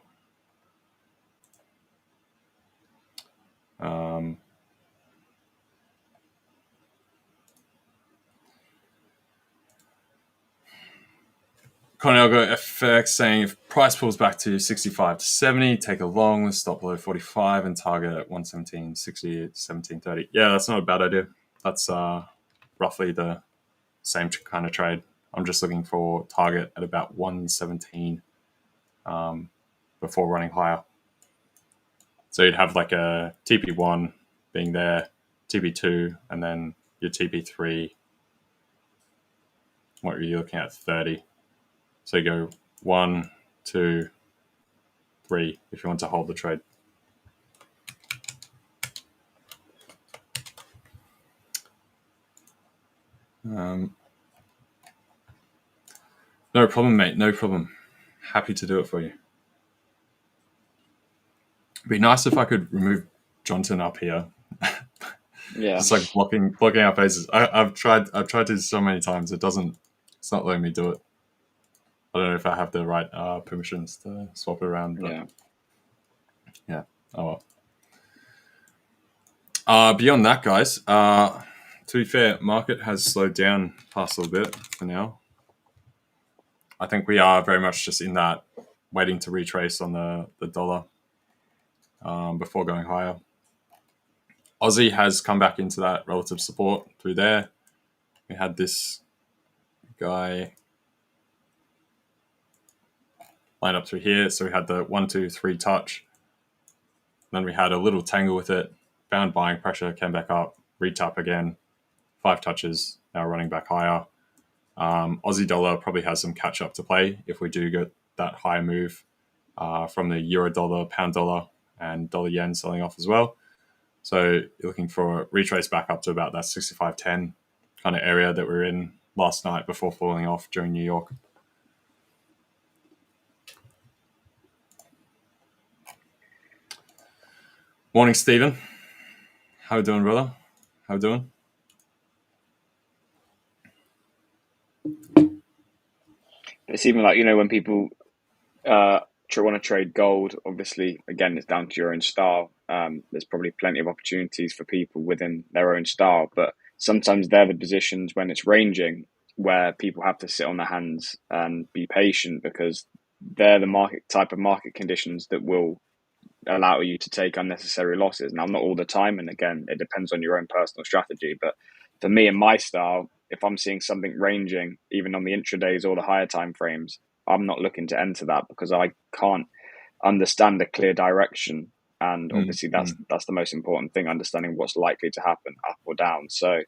Speaker 2: Cornelgo FX saying if price pulls back to 65 to 70, take a long, stop below 45 and target at 117.60 to 17.30. Yeah, that's not a bad idea. That's roughly the same kind of trade. I'm just looking for target at about 117 before running higher. So you'd have like a TP1 being there, TP2, and then your TP3. What are you looking at? 30. So you go 1, 2, 3 if you want to hold the trade. No problem, mate. No problem. Happy to do it for you. It'd be nice if I could remove Jonatan up here.
Speaker 3: Yeah.
Speaker 2: Just like blocking our faces. I've tried to so many times. It's not letting me do it. I don't know if I have the right permissions to swap it around. But yeah. Oh well. Beyond that, guys, to be fair, market has slowed down past a little bit for now. I think we are very much just in that waiting to retrace on the dollar before going higher. Aussie has come back into that relative support through there. We had this guy line up through here. So we had the 1, 2, 3 touch. Then we had a little tangle with it, found buying pressure, came back up, retap again, 5 touches, now running back higher. Aussie dollar probably has some catch up to play if we do get that high move from the euro dollar, pound dollar, and dollar yen selling off as well. So you're looking for a retrace back up to about that 65.10 kind of area that we were in last night before falling off during New York. Morning, Stephen. How you doing, brother? How you doing?
Speaker 3: It's even like, when people want to trade gold, obviously, again, it's down to your own style. There's probably plenty of opportunities for people within their own style, but sometimes they're the positions when it's ranging where people have to sit on their hands and be patient, because they're the type of market conditions that will allow you to take unnecessary losses. Now, not all the time, and again, it depends on your own personal strategy, but for me and my style, if I'm seeing something ranging, even on the intradays or the higher time frames, I'm not looking to enter that because I can't understand a clear direction. And obviously that's the most important thing, understanding what's likely to happen up or down. So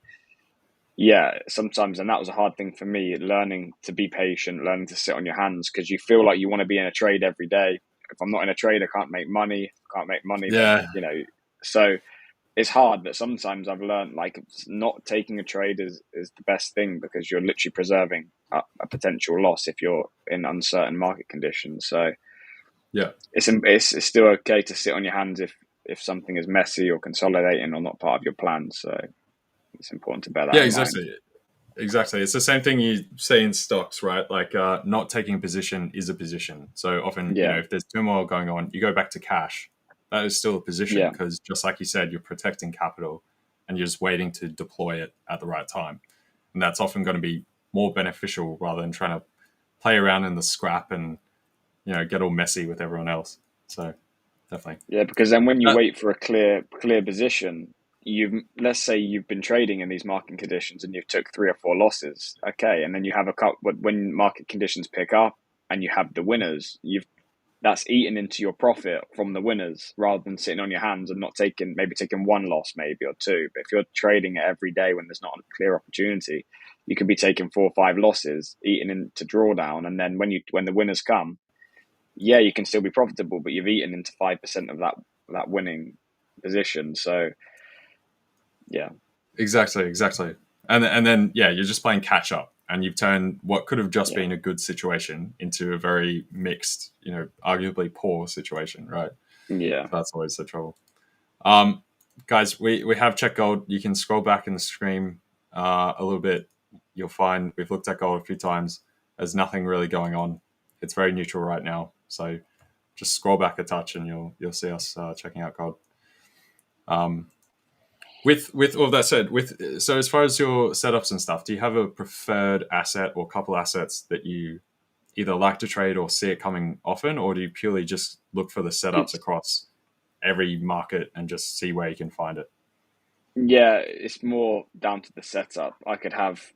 Speaker 3: yeah, sometimes, and that was a hard thing for me, learning to be patient, learning to sit on your hands, because you feel like you want to be in a trade every day. If I'm not in a trade, I can't make money.
Speaker 2: Yeah.
Speaker 3: Then, so it's hard, but sometimes I've learned like not taking a trade is the best thing, because you're literally preserving a potential loss if you're in uncertain market conditions. So
Speaker 2: yeah,
Speaker 3: it's still okay to sit on your hands if something is messy or consolidating or not part of your plan. So it's important to bear that in mind.
Speaker 2: Exactly. It's the same thing you say in stocks, right? Like not taking a position is a position. So often, if there's turmoil going on, you go back to cash. That is still a position, because just like you said, you're protecting capital and you're just waiting to deploy it at the right time. And that's often going to be more beneficial rather than trying to play around in the scrap and, get all messy with everyone else. So definitely.
Speaker 3: Yeah, because then when you wait for a clear position, let's say you've been trading in these market conditions and you've took 3 or 4 losses, okay, and then you have a couple. When market conditions pick up and you have the winners, that's eaten into your profit from the winners, rather than sitting on your hands and not taking 1 loss, maybe, or 2. But if you're trading it every day when there's not a clear opportunity, you could be taking 4 or 5 losses, eating into drawdown, and then when the winners come, yeah, you can still be profitable, but you've eaten into 5% of that winning position. So yeah,
Speaker 2: exactly. And then you're just playing catch up, and you've turned what could have just been a good situation into a very mixed, arguably poor situation, right?
Speaker 3: Yeah.
Speaker 2: So that's always the trouble. Guys, we have checked gold. You can scroll back in the stream a little bit. You'll find we've looked at gold a few times. There's nothing really going on. It's very neutral right now. So just scroll back a touch and you'll see us checking out gold. With all that said, so as far as your setups and stuff, do you have a preferred asset or couple assets that you either like to trade or see it coming often, or do you purely just look for the setups across every market and just see where you can find it?
Speaker 3: Yeah, it's more down to the setup. I could have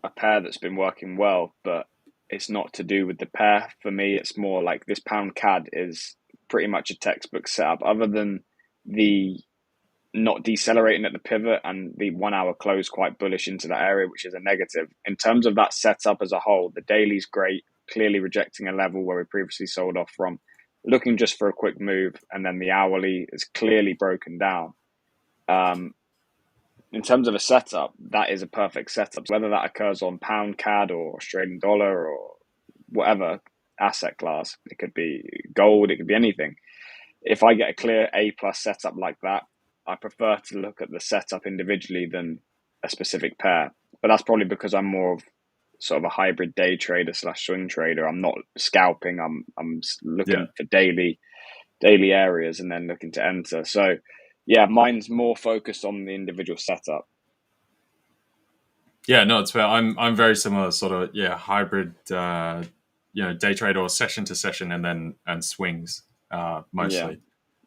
Speaker 3: a pair that's been working well, but it's not to do with the pair. For me, it's more like this pound CAD is pretty much a textbook setup, other than the not decelerating at the pivot and the 1 hour close quite bullish into that area, which is a negative. In terms of that setup as a whole, the daily's great, clearly rejecting a level where we previously sold off from, looking just for a quick move, and then the hourly is clearly broken down. In terms of a setup, that is a perfect setup. Whether that occurs on pound CAD or Australian dollar or whatever asset class. It could be gold, it could be anything. If I get a clear A plus setup like that, I prefer to look at the setup individually than a specific pair. But that's probably because I'm more of sort of a hybrid day trader / swing trader. I'm not scalping. I'm looking for daily areas and then looking to enter. So yeah, mine's more focused on the individual setup.
Speaker 2: Yeah, no, it's fair. I'm very similar, sort of hybrid. Day trade or session to session, and swings mostly.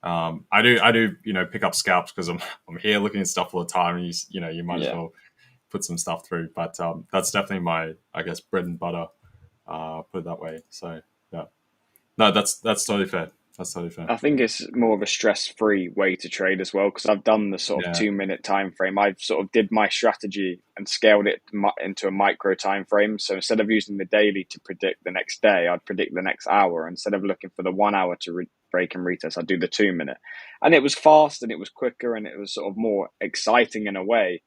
Speaker 2: I do pick up scalps because I'm here looking at stuff all the time, and you might as well put some stuff through. But that's definitely my, I guess, bread and butter. Put it that way. So yeah, no, that's totally fair. That's totally fair.
Speaker 3: I think it's more of a stress-free way to trade as well, because I've done the sort of 2-minute time frame. I've sort of did my strategy and scaled it into a micro time frame. So instead of using the daily to predict the next day, I'd predict the next hour. Instead of looking for the 1 hour to break and retest, I'd do the 2-minute. And it was fast and it was quicker and it was sort of more exciting in a way.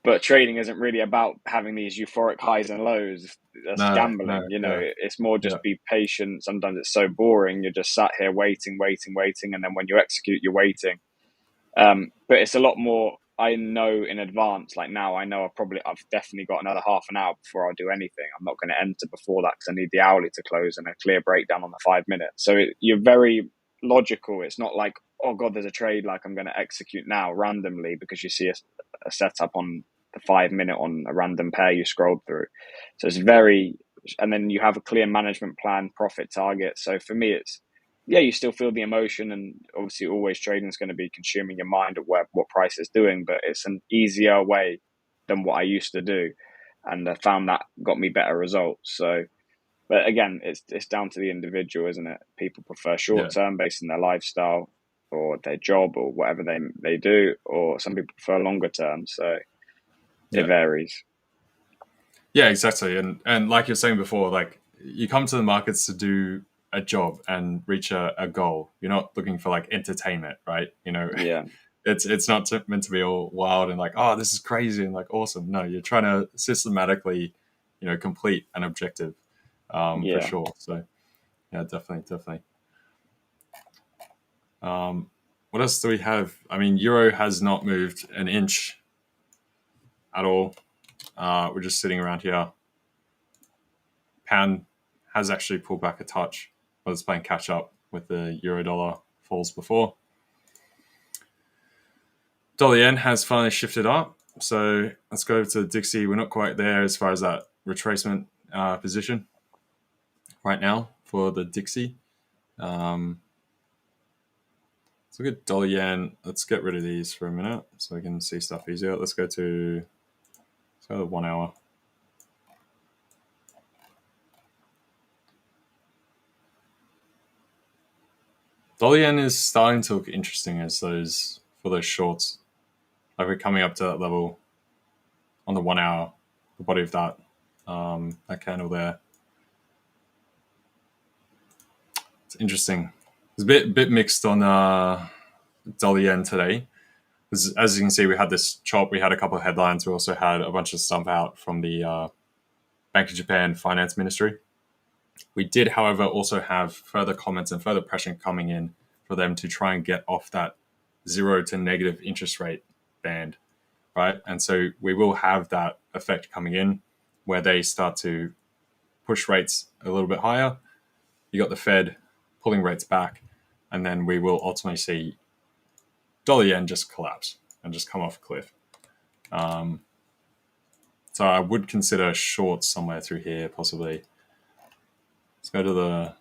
Speaker 3: But trading isn't really about having these euphoric highs and lows. That's gambling, It's more just be patient. Sometimes it's so boring. You're just sat here waiting. And then when you execute, you're waiting. But it's a lot more, I know in advance. Like now, I know I've definitely got another half an hour before I'll do anything. I'm not going to enter before that because I need the hourly to close and a clear breakdown on the 5 minute. So you're very logical. It's not like, oh God, there's a trade like I'm going to execute now randomly because you see a setup on the 5 minute on a random pair you scrolled through. So it's and then you have a clear management plan, profit target. So for me, it's, you still feel the emotion, and obviously always trading is going to be consuming your mind of what price is doing, but it's an easier way than what I used to do. And I found that got me better results. So, but again, it's down to the individual, isn't it? People prefer short term based on their lifestyle or their job or whatever they do, or some people prefer longer term. So it varies.
Speaker 2: Yeah, exactly. And like you're saying before, like you come to the markets to do a job and reach a goal. You're not looking for like entertainment, right? It's not meant to be all wild and like, oh, this is crazy and like awesome. No, you're trying to systematically, complete an objective, for sure. So yeah, definitely. What else do we have? I mean, Euro has not moved an inch at all. We're just sitting around here. Pound has actually pulled back a touch, but it's playing catch up with the euro dollar falls before. Dollar yen has finally shifted up. So let's go to Dixie. We're not quite there as far as that retracement position right now for the Dixie. Let's look at dollar yen. Let's get rid of these for a minute so we can see stuff easier. Let's go to the 1 hour. Dollar yen is starting to look interesting as for those shorts. Like we're coming up to that level on the 1 hour, the body of that candle there. It's interesting. It's a bit mixed on dollar yen today. As you can see, we had this chop. We had a couple of headlines. We also had a bunch of stuff out from the Bank of Japan Finance Ministry. We did, however, also have further comments and further pressure coming in for them to try and get off that 0 to negative interest rate band, right? And so we will have that effect coming in where they start to push rates a little bit higher. You got the Fed pulling rates back, and then we will ultimately see dollar yen just collapse and just come off a cliff. So I would consider shorts somewhere through here, possibly. Let's go to the...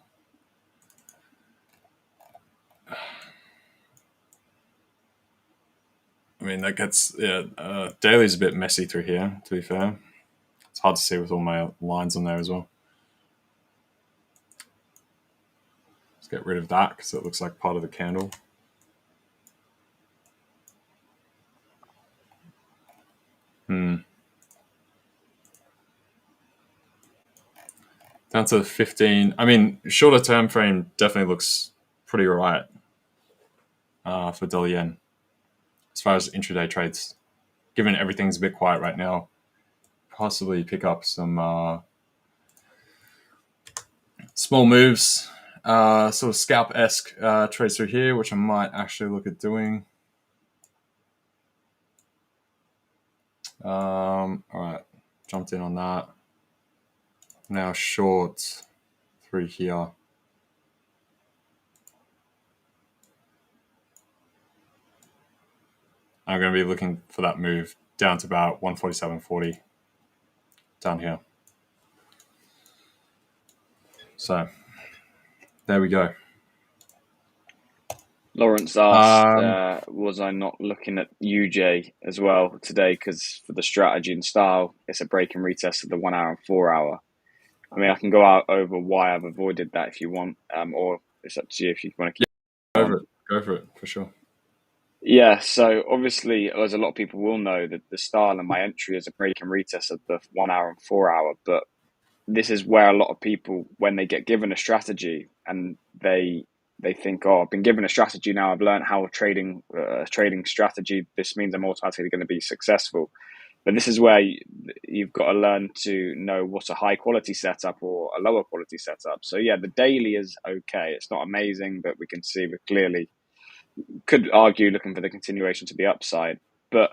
Speaker 2: I mean, that gets... daily's a bit messy through here, to be fair. It's hard to see with all my lines on there as well. Let's get rid of that because it looks like part of the candle. Down to 15. I mean, shorter term frame definitely looks pretty right for dollar yen as far as intraday trades. Given everything's a bit quiet right now, possibly pick up some Small moves, sort of scalp-esque trades through here, which I might actually look at doing. All right, jumped in on that. Now short through here. I'm going to be looking for that move down to about 147.40 down here. So there we go.
Speaker 3: Lawrence asked, was I not looking at UJ as well today? Because for the strategy and style, it's a break and retest of the 1 hour and 4 hour. I mean, I can go out over why I've avoided that if you want, or it's up to you if you want to keep
Speaker 2: Go for it, for sure.
Speaker 3: Yeah, so obviously, as a lot of people will know, that the style and my entry is a break and retest of the 1 hour and 4 hour. But this is where a lot of people, when they get given a strategy and they think, oh, I've been given a strategy now, I've learned how trading strategy, this means I'm automatically going to be successful. But this is where you've got to learn to know what's a high quality setup or a lower quality setup. So yeah, the daily is okay. It's not amazing, but we can see we're clearly, could argue looking for the continuation to the upside. But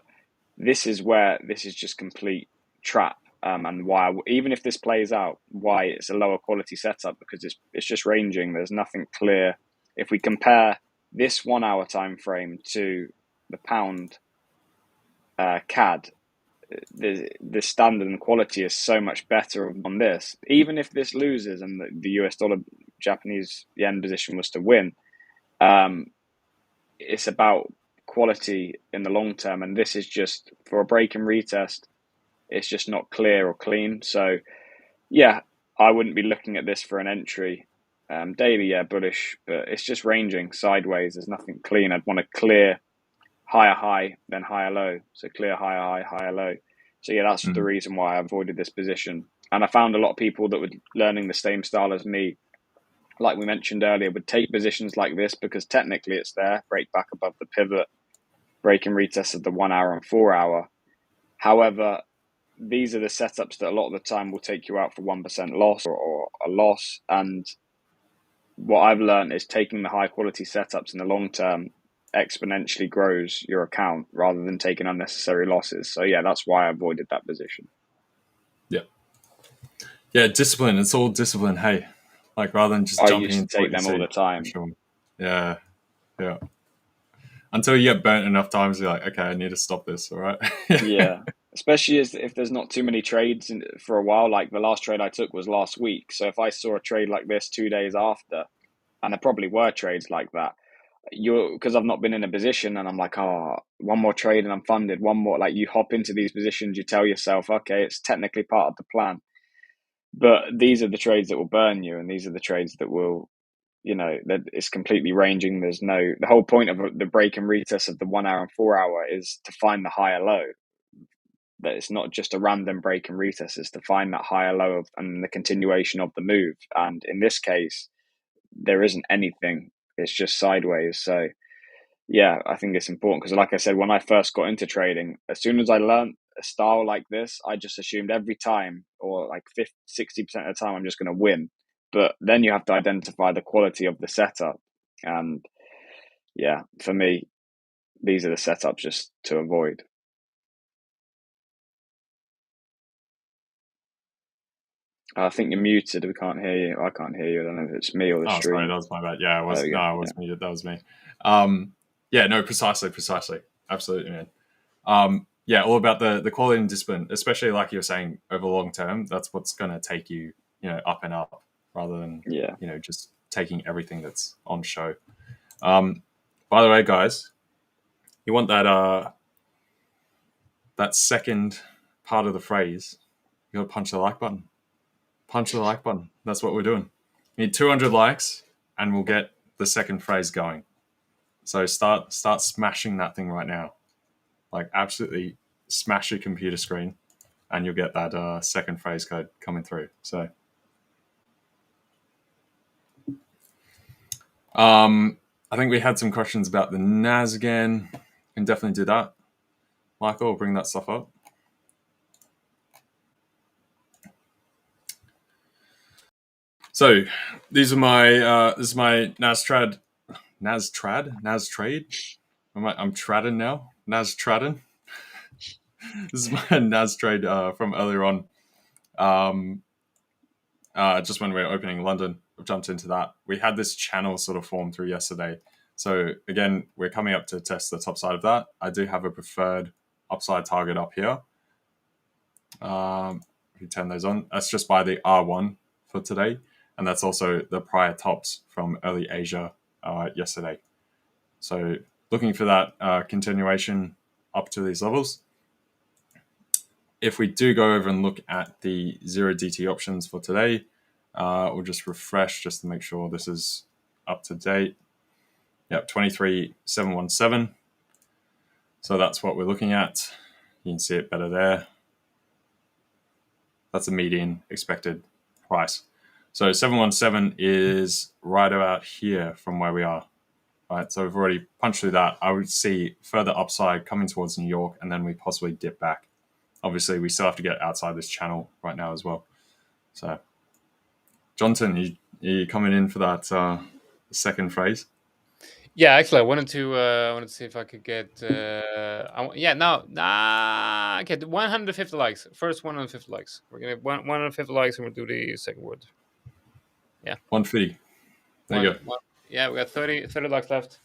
Speaker 3: this is where this is just complete trap. And why, even if this plays out, why it's a lower quality setup, because it's just ranging. There's nothing clear. If we compare this 1 hour time frame to the pound CAD, the standard and quality is so much better on this. Even if this loses and the US dollar Japanese yen position was to win, it's about quality in the long term. And this is just for a break and retest. It's just not clear or clean. So yeah, I wouldn't be looking at this for an entry. Daily, yeah, bullish, but it's just ranging sideways. There's nothing clean. I'd want to clear higher high, then higher low. So clear higher high, higher low. So yeah, that's the reason why I avoided this position. And I found a lot of people that were learning the same style as me, like we mentioned earlier, would take positions like this because technically it's there, break back above the pivot, break and retest of the 1 hour and 4 hour. However, these are the setups that a lot of the time will take you out for 1% loss or a loss. And what I've learned is taking the high quality setups in the long term exponentially grows your account rather than taking unnecessary losses. So yeah, that's why I avoided that position.
Speaker 2: Yeah, discipline. It's all discipline. Hey, like rather than just jumping
Speaker 3: used
Speaker 2: into
Speaker 3: to take them all the time.
Speaker 2: Sure. Yeah. Until you get burnt enough times, you're like, okay, I need to stop this. All right.
Speaker 3: Yeah. Especially if there's not too many trades for a while. Like the last trade I took was last week. So if I saw a trade like this 2 days after, and there probably were trades like that, because I've not been in a position and I'm like, oh, one more trade and I'm funded, one more, like you hop into these positions, you tell yourself, okay, it's technically part of the plan. But these are the trades that will burn you, and these are the trades that will, that it's completely ranging. The whole point of the break and retest of the 1 hour and 4 hour is to find the higher low. That it's not just a random break and retest, it's to find that higher low and the continuation of the move. And in this case, there isn't anything. It's just sideways. So yeah, I think it's important because, like I said, when I first got into trading, as soon as I learned a style like this, I just assumed every time, or like 60% of the time, I'm just going to win. But then you have to identify the quality of the setup. And yeah, for me, these are the setups just to avoid. I think you're muted. We can't hear you. I can't hear you. I don't know if it's me or the stream.
Speaker 2: Sorry, that was my bad. Yeah, I was muted. That was me. Yeah, no, precisely. Absolutely, man. Yeah, all about the quality and discipline, especially like you were saying over long term. That's what's going to take you, up and up, rather than just taking everything that's on show. By the way, guys, you want that that second part of the phrase? You got to punch the like button. Punch the like button. That's what we're doing. We need 200 likes, and we'll get the second phrase going. So start smashing that thing right now. Like absolutely smash your computer screen, and you'll get that second phrase code coming through. So, I think we had some questions about the NAS again. Can definitely do that. Michael, will bring that stuff up. So these are my this is my NAS trade. I'm trading now. NAS trading. This is my NAS trade from earlier on. Just when we were opening in London, I've jumped into that. We had this channel sort of form through yesterday. So again, we're coming up to test the top side of that. I do have a preferred upside target up here. If you turn those on, that's just by the R1 for today. And that's also the prior tops from early Asia yesterday. So looking for that continuation up to these levels. If we do go over and look at the 0DT options for today, we'll just refresh just to make sure this is up to date. Yep, 23,717. So that's what we're looking at. You can see it better there. That's a median expected price. So 717 is right about here from where we are. Right, so we've already punched through that. I would see further upside coming towards New York, and then we possibly dip back. Obviously, we still have to get outside this channel right now as well. So, Jonatan, you coming in for that second phrase?
Speaker 1: Yeah, actually, I wanted to see if I could get. Okay, 150 likes. First 150 likes. We're gonna 150 likes, and we'll do the second word. Yeah,
Speaker 2: 150. There you go.
Speaker 1: Yeah, we got 30 likes left.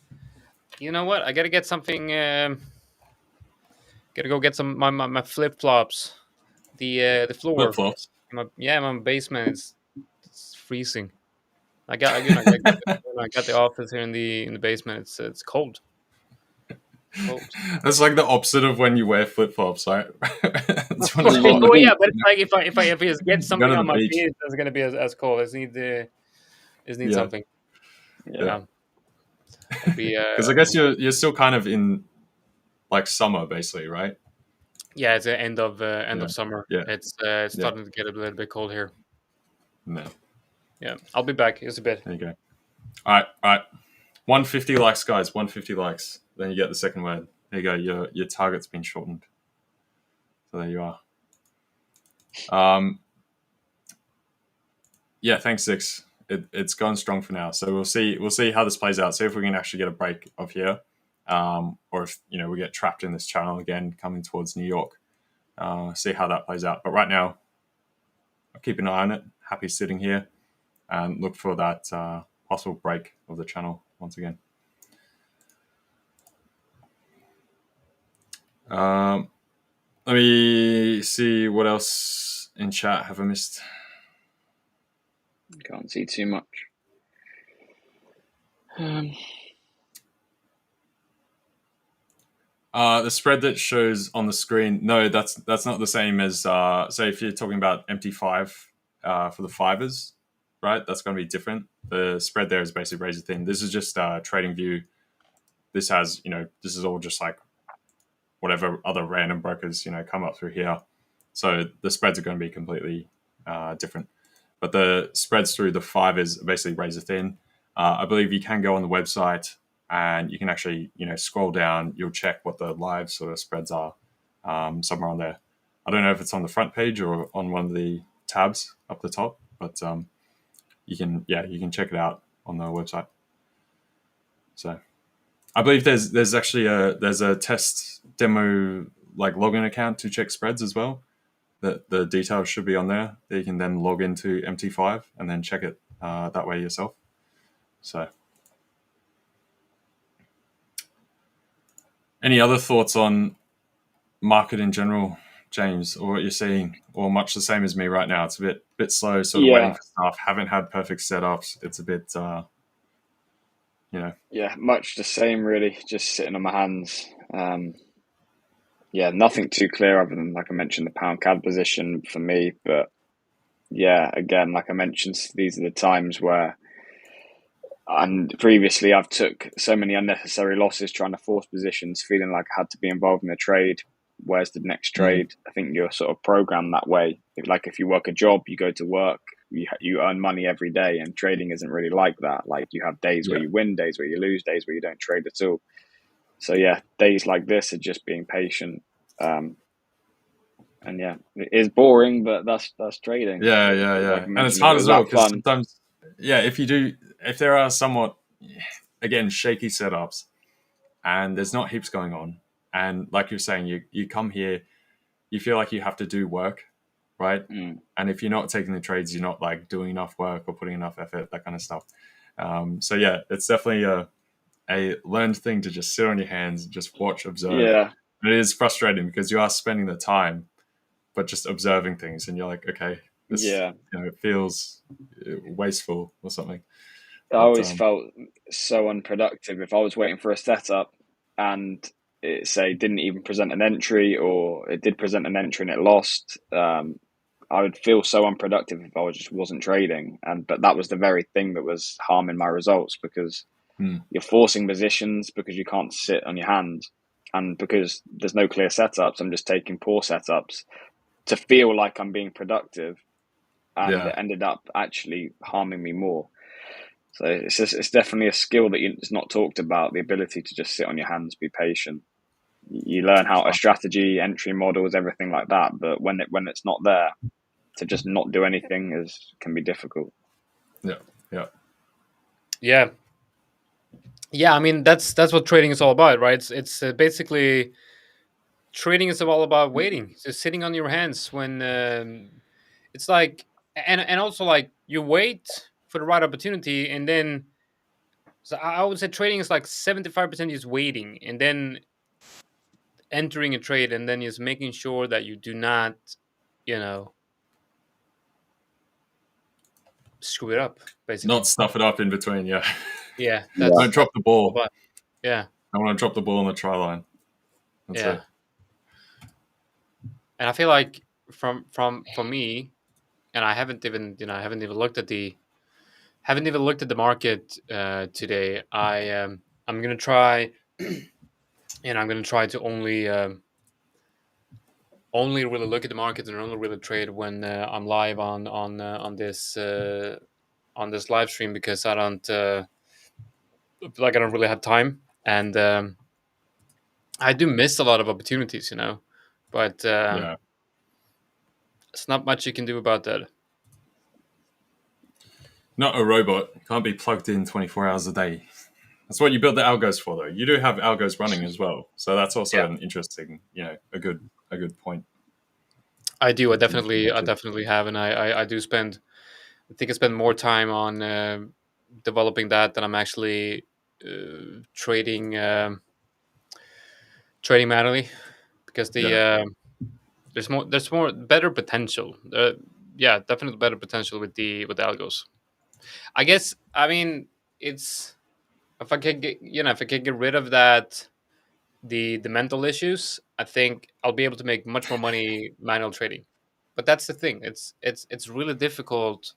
Speaker 1: You know what? I gotta get something. Gotta go get some my flip flops. The floor.
Speaker 2: Flip flops.
Speaker 1: My basement it's freezing. I got the office here in the basement. It's cold.
Speaker 2: That's like the opposite of when you wear flip flops, right?
Speaker 1: Yeah, but it's like if I get something on my feet, it's gonna be as cold. I just need something.
Speaker 2: Yeah. Because I guess you're still kind of in like summer, basically, right?
Speaker 1: Yeah, it's the end of summer.
Speaker 2: Yeah.
Speaker 1: It's starting to get a little bit cold here.
Speaker 2: No.
Speaker 1: Yeah, I'll be back. Just a bit.
Speaker 2: There you go. All right. 150 likes, guys. 150 likes. Then you get the second word. There you go. Your target's been shortened. So there you are. Yeah, thanks, Six. It's going strong for now. So we'll see how this plays out. See if we can actually get a break of here, or if we get trapped in this channel again coming towards New York. See how that plays out. But right now, I'll keep an eye on it. Happy sitting here and look for that possible break of the channel once again. Let me see what else in chat have I missed.
Speaker 3: Can't see too much.
Speaker 2: The spread that shows on the screen, no, that's not the same as say if you're talking about MT5 for the 5ers, right? That's going to be different. The spread there is basically razor thin. This is just trading view. This has this is all just like whatever other random brokers come up through here. So the spreads are going to be completely different. But the spreads through the 5ers are basically razor thin. I believe you can go on the website and you can actually, scroll down. You'll check what the live sort of spreads are somewhere on there. I don't know if it's on the front page or on one of the tabs up the top, but you can check it out on the website. So I believe there's actually a test demo like login account to check spreads as well. The details should be on there. You can then log into MT5 and then check it that way yourself. So, any other thoughts on market in general, James, or what you're seeing, or much the same as me right now? It's a bit slow, sort of waiting for stuff. Haven't had perfect setups. It's a bit,
Speaker 3: Yeah, much the same, really. Just sitting on my hands. Yeah, nothing too clear other than, like I mentioned, the pound CAD position for me. But yeah, again, like I mentioned, these are the times where, and previously I've took so many unnecessary losses trying to force positions, feeling like I had to be involved in a trade. Where's the next trade? I think you're sort of programmed that way. Like if you work a job, you go to work, you earn money every day, and trading isn't really like that. Like you have days where you win, days where you lose, days where you don't trade at all. So yeah, days like this are just being patient. And yeah, it is boring, but that's trading.
Speaker 2: Yeah.
Speaker 3: Like
Speaker 2: and it's hard as well because yeah, if there are somewhat, again, shaky setups and there's not heaps going on, and like you're saying, you come here, you feel like you have to do work, right? And if you're not taking the trades, you're not like doing enough work or putting enough effort, that kind of stuff. So yeah, it's definitely a learned thing to just sit on your hands and just watch, observe.
Speaker 3: Yeah.
Speaker 2: And it is frustrating because you are spending the time, but just observing things, and you're like, okay, this
Speaker 3: Yeah.
Speaker 2: it feels wasteful or something.
Speaker 3: I
Speaker 2: But
Speaker 3: always felt so unproductive if I was waiting for a setup and it say didn't even present an entry, or it did present an entry and it lost. I would feel so unproductive if I just wasn't trading, but that was the very thing that was harming my results, because you're forcing positions because you can't sit on your hands, and because there's no clear setups, I'm just taking poor setups to feel like I'm being productive, and it ended up actually harming me more. So it's definitely a skill that it's not talked about, the ability to just sit on your hands, be patient. You learn how a strategy, entry models, everything like that, but when it's not there, to just not do anything can be difficult.
Speaker 1: Yeah. I mean, that's what trading is all about, right? It's basically trading is all about waiting, just sitting on your hands when it's like, and also like you wait for the right opportunity, and then so I would say trading is like 75% is waiting, and then entering a trade, and then just making sure that you do not, you know, screw it up, basically.
Speaker 2: not stuff it up in between. Yeah,
Speaker 1: Yeah,
Speaker 2: don't drop the
Speaker 1: all
Speaker 2: ball.
Speaker 1: about. Yeah,
Speaker 2: I want to drop the ball on the try line. That's
Speaker 1: yeah.
Speaker 2: it.
Speaker 1: And I feel like for me, and I haven't even looked at the market today. I'm gonna try, and I'm gonna try to only really look at the market and only really trade when I'm live on this live stream, because I don't like I don't really have time, and I do miss a lot of opportunities, but
Speaker 2: Yeah.
Speaker 1: it's not much you can do about that.
Speaker 2: Not a robot. Can't be plugged in 24 hours a day. That's what you build the algos for, though. You do have algos running as well, so that's also
Speaker 1: Yeah,
Speaker 2: an interesting, a good point.
Speaker 1: I do. I
Speaker 2: You should mention.
Speaker 1: definitely have, and I do spend. I think I spend more time on developing that than I'm actually trading trading manually, because there's more better potential. Yeah, definitely better potential with the algos. I guess. I mean, it's if I can get if I can get rid of that the mental issues, I think I'll be able to make much more money manual trading. But that's the thing. It's really difficult,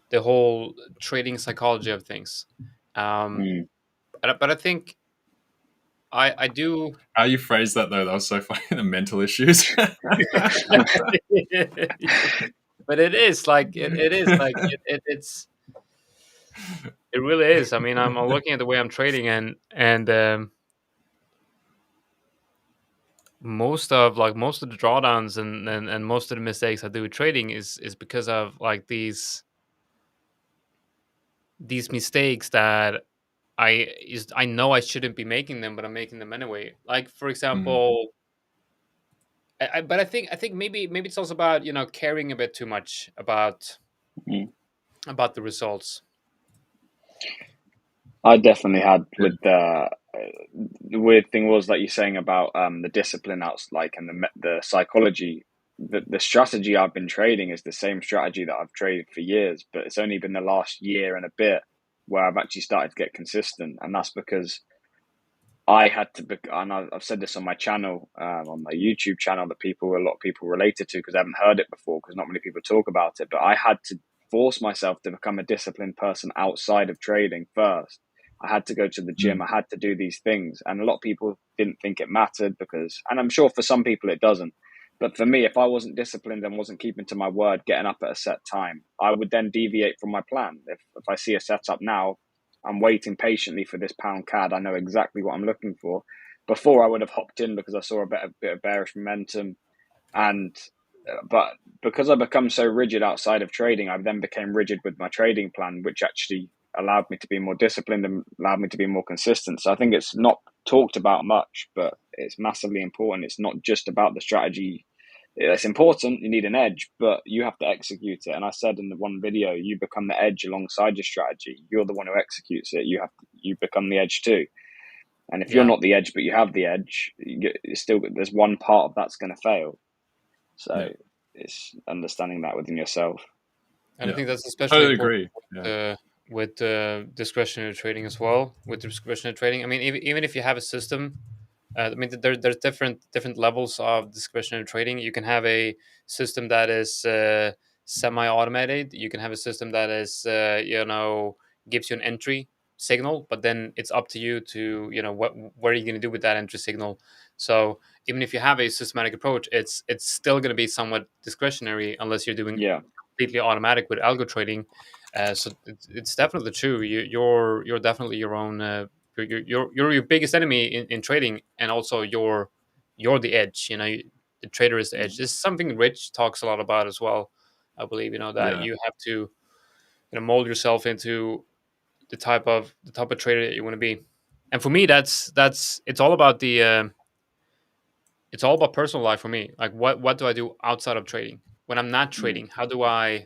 Speaker 1: the whole trading psychology of things. Um, but I think I do.
Speaker 2: How you phrase that though, that was so funny. The mental issues.
Speaker 1: But it is like it is like it's it really is. I mean, I'm looking at the way I'm trading, and most of the drawdowns and most of the mistakes I do with trading is because of like these mistakes that I know I shouldn't be making them, but I'm making them anyway. Like, for example, but I think maybe it's also about caring a bit too much about the results.
Speaker 3: I definitely had with the weird thing was, like you're saying about the discipline and the psychology. The strategy I've been trading is the same strategy that I've traded for years, but it's only been the last year and a bit where I've actually started to get consistent, and that's because I had to. And I've said this on my channel, on my YouTube channel, that a lot of people related to, because I haven't heard it before, because not many people talk about it. But I had to force myself to become a disciplined person outside of trading first. I had to go to the gym. I had to do these things. And a lot of people didn't think it mattered and I'm sure for some people it doesn't. But for me, if I wasn't disciplined and wasn't keeping to my word, getting up at a set time, I would then deviate from my plan. If I see a setup now, I'm waiting patiently for this pound CAD. I know exactly what I'm looking for. Before, I would have hopped in because I saw a bit of bearish momentum, and but because I become so rigid outside of trading, I then became rigid with my trading plan, which actually allowed me to be more disciplined and allowed me to be more consistent. So I think it's not talked about much, but it's massively important. It's not just about the strategy. It's important, you need an edge, but you have to execute it. And I said in the one video, you become the edge alongside your strategy. You're the one who executes it. You become the edge too. And if you're not the edge, but you have the edge, there's one part of that's going to fail. So it's understanding that within yourself.
Speaker 1: And I think that's especially important
Speaker 2: agree.
Speaker 1: With discretionary trading as well. With discretionary trading, I mean, even if you have a system, I mean, there's different levels of discretionary trading. You can have a system that is semi-automated. You can have a system that is, gives you an entry signal, but then it's up to you to, what are you going to do with that entry signal. So even if you have a systematic approach, it's still going to be somewhat discretionary unless you're doing completely automatic with algo trading. So it's definitely true. You're definitely your own. You're your biggest enemy in trading, and also you're the edge. The trader is the edge. This is something Rich talks a lot about as well. I believe that you have to mold yourself into the type of trader that you want to be. And for me, that's it's all about it's all about personal life for me. Like what do I do outside of trading when I'm not trading? How do I?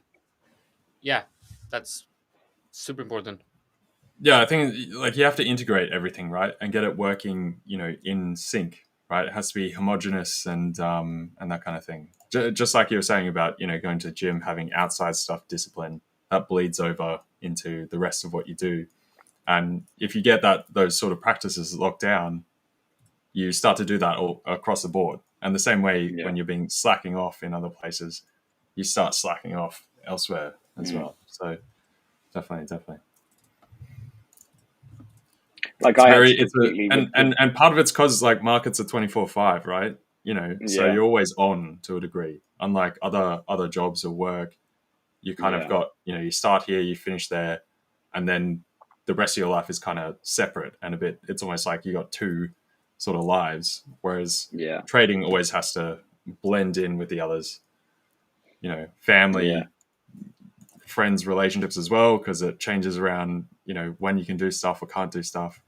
Speaker 1: Yeah, that's super important.
Speaker 2: Yeah, I think like you have to integrate everything, right, and get it working, in sync, right? It has to be homogenous and that kind of thing. Just like you were saying about going to the gym, having outside stuff discipline that bleeds over into the rest of what you do. And if you get those sort of practices locked down, you start to do that all across the board. And the same way when you're being slacking off in other places, you start slacking off elsewhere as well. So definitely.
Speaker 3: Like
Speaker 2: and part of it's because like markets are 24/5, right? So you're always on to a degree. Unlike other jobs or work, you kind of got you start here, you finish there, and then the rest of your life is kind of separate and a bit. It's almost like you got two sort of lives, whereas trading always has to blend in with the others. Family, friends, relationships as well, because it changes around. When you can do stuff or can't do stuff,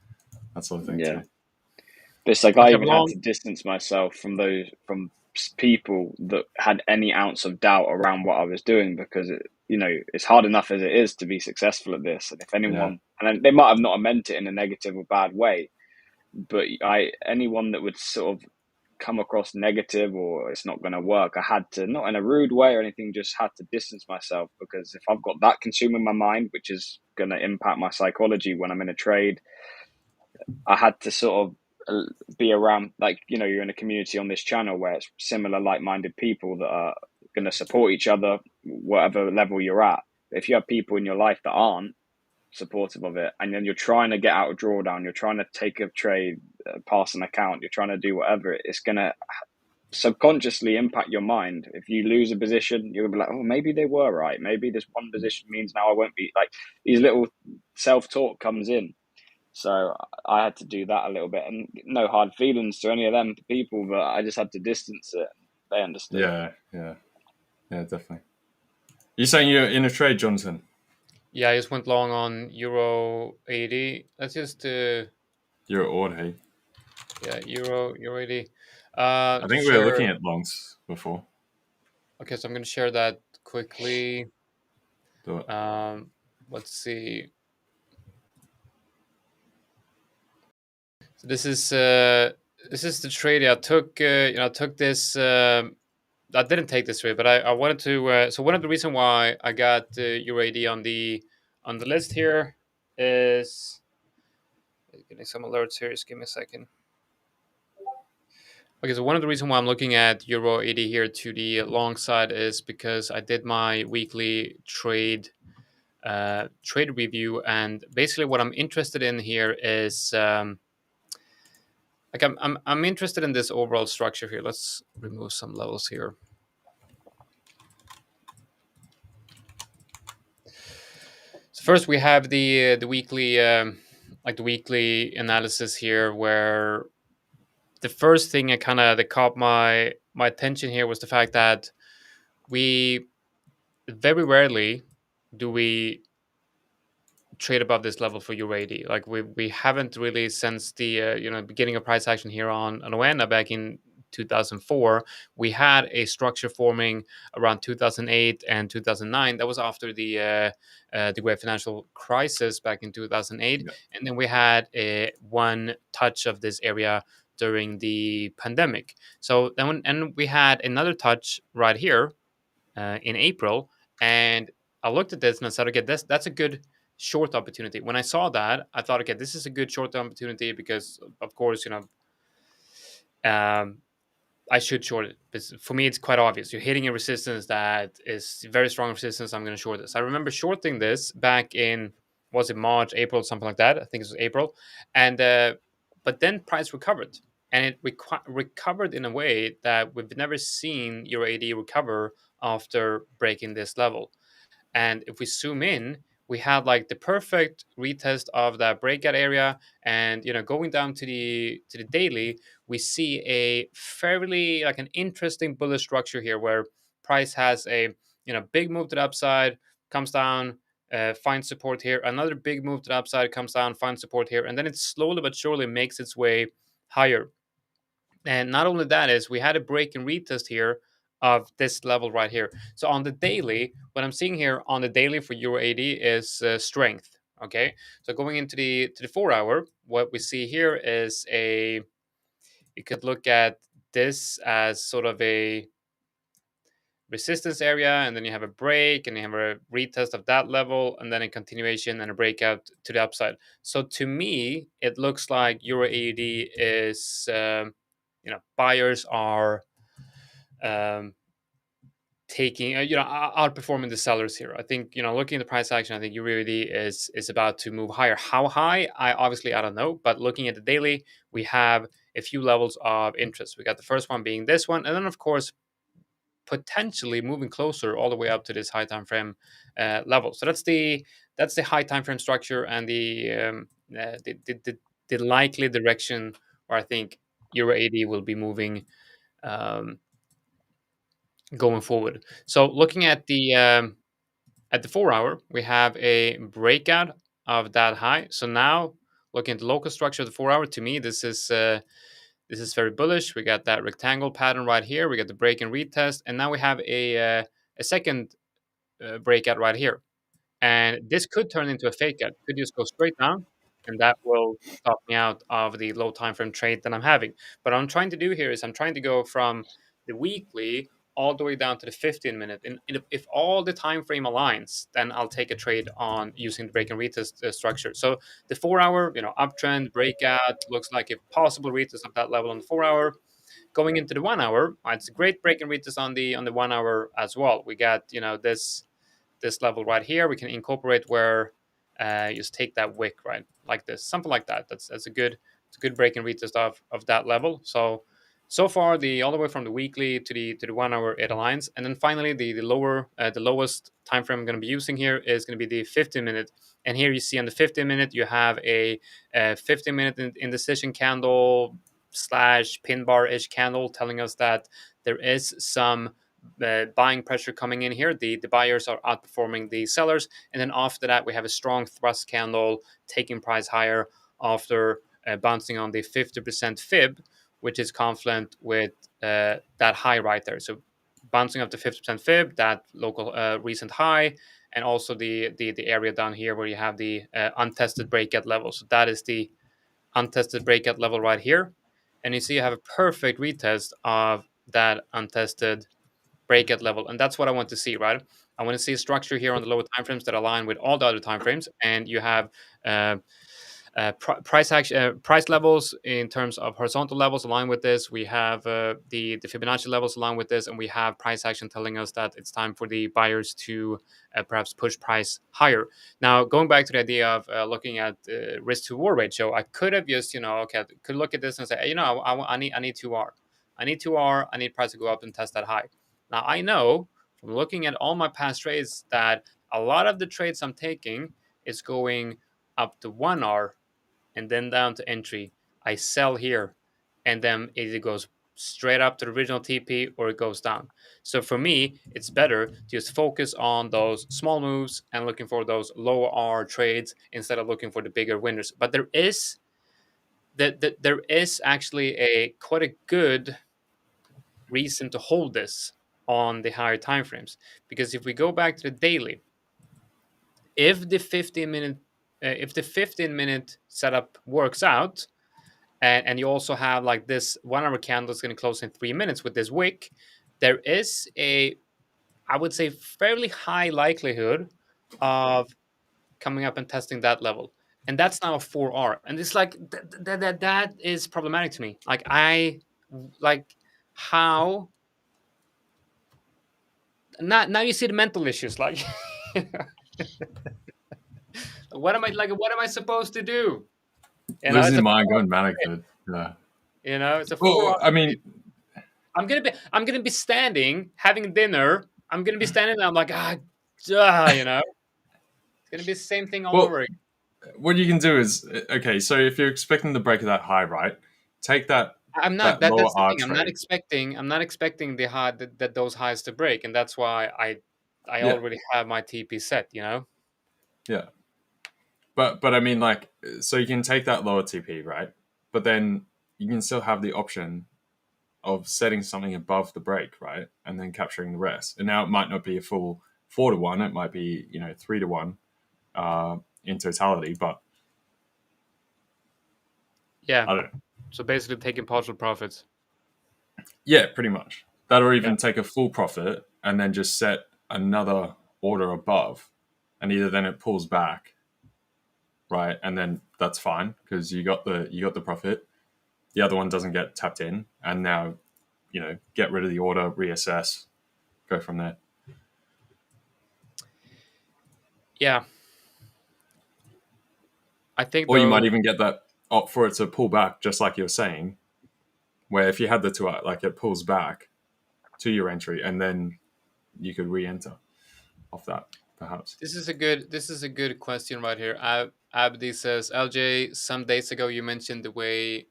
Speaker 2: that sort of thing too.
Speaker 3: It's like I even had to distance myself from people that had any ounce of doubt around what I was doing, because it's hard enough as it is to be successful at this. And if anyone, and they might have not meant it in a negative or bad way, but anyone that would sort of come across negative or it's not going to work, I had to, not in a rude way or anything, just had to distance myself, because if I've got that consuming my mind, which is going to impact my psychology when I'm in a trade, I had to sort of be around, like, you're in a community on this channel where it's similar like-minded people that are going to support each other whatever level you're at. But if you have people in your life that aren't supportive of it, and then you're trying to get out of drawdown, you're trying to take a trade, pass an account, you're trying to do whatever, it's going to subconsciously impact your mind. If you lose a position, you're gonna be like, oh, maybe they were right, maybe this one position means now I won't be, like, these little self-talk comes in. So I had to do that a little bit, and no hard feelings to any of them people, but I just had to distance it. They understood.
Speaker 2: Yeah, definitely. You're saying you're in a trade, Jonatan?
Speaker 1: Yeah, I just went long on Euro 80. Let's just
Speaker 2: Euro order, hey?
Speaker 1: Yeah, Euro 80.
Speaker 2: I think we were looking at longs before.
Speaker 1: Okay, so I'm going to share that quickly.
Speaker 2: Do it.
Speaker 1: Let's see. So this is the trade I took. I took this. I didn't take this trade, but I wanted to. So one of the reasons why I got UAD on the list here is getting some alerts here. Just give me a second. Okay, so one of the reasons why I'm looking at Euro 80 here to the long side is because I did my weekly trade review, and basically what I'm interested in here is like I'm interested in this overall structure here. Let's remove some levels here. So first we have the weekly the weekly analysis here, where the first thing that caught my attention here was the fact that we very rarely do we trade above this level for UAD. Like we haven't really since the beginning of price action here on Oena back in 2004. We had a structure forming around 2008 and 2009. That was after the great financial crisis back in 2008,
Speaker 2: Yeah.
Speaker 1: and then we had one touch of this area during the pandemic. So then and we had another touch right here in April, and I looked at this and I said, okay, that's a good short opportunity. When I saw that, I thought, okay, this is a good short opportunity because, of course, um, I should short it. But for me, it's quite obvious. You're hitting a resistance that is very strong resistance. I'm going to short this. I remember shorting this back in, was it March, April, something like that? I think it was April, and but then price recovered, and it recovered in a way that we've never seen Euro AD recover after breaking this level. And if we zoom in, we had like the perfect retest of that breakout area. And going down to the daily, we see a fairly like an interesting bullish structure here where price has a big move to the upside, comes down, finds support here. Another big move to the upside, comes down, finds support here, and then it slowly but surely makes its way higher. And not only that is we had a break and retest here of this level right here. So on the daily, what I'm seeing here on the daily for Euro AD is strength. Okay, so going into the 4 hour, what we see here is you could look at this as sort of a resistance area, and then you have a break, and you have a retest of that level, and then a continuation and a breakout to the upside. So to me, it looks like Euro AUD is, buyers are um, taking, outperforming the sellers here. I think, looking at the price action, I think Euro AUD is about to move higher. How high? I don't know, but looking at the daily, we have a few levels of interest. We got the first one being this one, and then of course potentially moving closer all the way up to this high time frame level. So that's the high time frame structure and the likely direction where I think Euro AD will be moving um, going forward. So looking at the 4 hour, we have a breakout of that high. So now looking at the local structure of the 4 hour, to me this is very bullish. We got that rectangle pattern right here. We got the break and retest, and now we have a second breakout right here. And this could turn into a fake out. Could just go straight down, and that will stop me out of the low time frame trade that I'm having. But what I'm trying to do here is I'm trying to go from the weekly all the way down to the 15 minute. And if all the time frame aligns, then I'll take a trade on using the break and retest structure. So the 4 hour, uptrend breakout looks like a possible retest of that level on the 4 hour. Going into the 1 hour, it's a great break and retest on the 1 hour as well. We got this level right here. We can incorporate where you just take that wick right like this, something like that. That's a good break and retest of that level. So far the all the way from the weekly to the 1 hour it aligns, and then finally the lowest time frame I'm going to be using here is going to be the 15 minute. And here you see on the 15 minute you have a 15 minute indecision candle slash pin bar ish candle telling us that there is some buying pressure coming in here. The buyers are outperforming the sellers, and then after that we have a strong thrust candle taking price higher after bouncing on the 50% fib, which is confluent with that high right there. So bouncing up to 50% fib, that local recent high, and also the area down here where you have the untested breakout level. So that is the untested breakout level right here, and you see you have a perfect retest of that untested breakout level, and that's what I want to see, right? I want to see a structure here on the lower time frames that align with all the other time frames, and you have uh, price levels in terms of horizontal levels align with this. We have the Fibonacci levels align with this, and we have price action telling us that it's time for the buyers to perhaps push price higher. Now, going back to the idea of looking at risk to reward ratio, I could have just could look at this and say, hey, I need 2R. I need 2R. I need price to go up and test that high. Now I know from looking at all my past trades that a lot of the trades I'm taking is going up to 1R and then down to entry. I sell here, and then it goes straight up to the original TP or it goes down. So for me, it's better to just focus on those small moves and looking for those lower R trades instead of looking for the bigger winners. But there is actually a quite a good reason to hold this on the higher time frames, because if we go back to the daily, if the 15-minute setup works out, and you also have like this 1 hour candle is going to close in 3 minutes with this wick, there is a, I would say, fairly high likelihood of coming up and testing that level. And that's now a 4R. And it's like that is problematic to me. Like how now you see the mental issues. Like what am I supposed to do?
Speaker 2: Losing your mind, going manic, dude. Yeah.
Speaker 1: It's a 4R.
Speaker 2: Well, I mean,
Speaker 1: I'm gonna be standing having dinner. I'm gonna be standing there. I'm like, it's gonna be the same thing all over again.
Speaker 2: What you can do is, okay, so if you're expecting the break of that high, right? Take that.
Speaker 1: I'm not.
Speaker 2: That lower
Speaker 1: That's the
Speaker 2: R
Speaker 1: thing.
Speaker 2: trade.
Speaker 1: I'm not expecting the high that those highs to break, and that's why I already have my TP set.
Speaker 2: Yeah. But I mean, like, so you can take that lower TP, right? But then you can still have the option of setting something above the break, right? And then capturing the rest. And now it might not be a full 4-to-1. It might be, 3-to-1 in totality. But
Speaker 1: yeah,
Speaker 2: I don't know.
Speaker 1: So basically taking partial profits.
Speaker 2: Yeah, pretty much. That, or even take a full profit and then just set another order above. And either then it pulls back, right? And then that's fine because you got the profit. The other one doesn't get tapped in, and now, get rid of the order, reassess, go from there.
Speaker 1: Yeah, I think.
Speaker 2: Or you might even get that opt for it to pull back, just like you're saying, where if you had the two, like it pulls back to your entry, and then you could re-enter off that, perhaps.
Speaker 1: This is a good question right here. Abdi says, LJ, some days ago you mentioned the way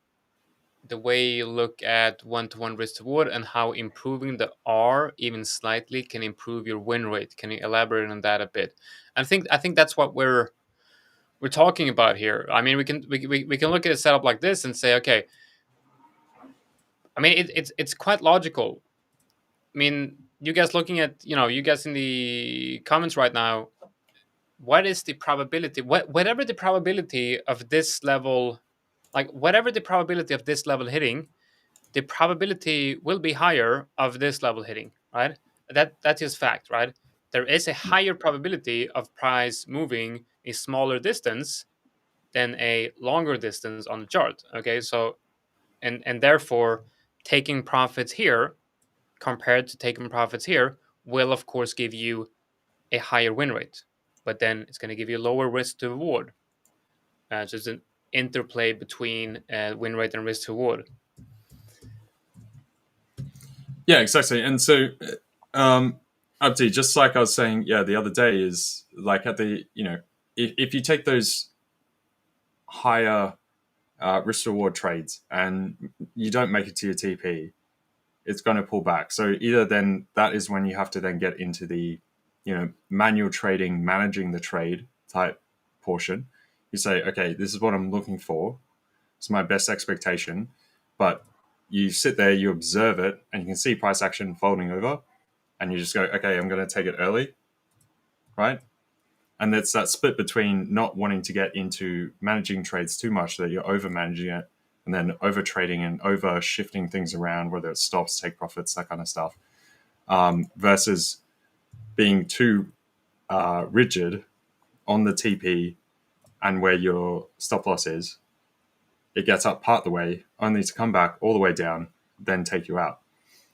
Speaker 1: you look at 1-to-1 risk to reward and how improving the R even slightly can improve your win rate. Can you elaborate on that a bit? I think that's what we're talking about here. I mean, we can look at a setup like this and say, okay, I mean, it's quite logical. I mean, you guys looking at, you guys in the comments right now, what is the probability? Whatever the probability of this level, whatever the probability of this level hitting, the probability will be higher of this level hitting, right? That's just fact, right? There is a higher probability of price moving a smaller distance than a longer distance on the chart. Okay, so and therefore taking profits here compared to taking profits here will of course give you a higher win rate, but then it's going to give you lower risk to reward. So it's an interplay between win rate and risk to reward.
Speaker 2: Yeah, exactly. And so, Abdi, just like I was saying, the other day is like at the, if you take those higher risk reward trades and you don't make it to your TP, it's going to pull back. So either then that is when you have to then get into the, manual trading, managing the trade type portion. You say, okay, this is what I'm looking for. It's my best expectation. But you sit there, you observe it, and you can see price action folding over. And you just go, okay, I'm going to take it early, right? And it's that split between not wanting to get into managing trades too much that you're over managing it and then over trading and over shifting things around, whether it's stops, take profits, that kind of stuff, versus being too rigid on the TP and where your stop loss is. It gets up part the way, only to come back all the way down, then take you out.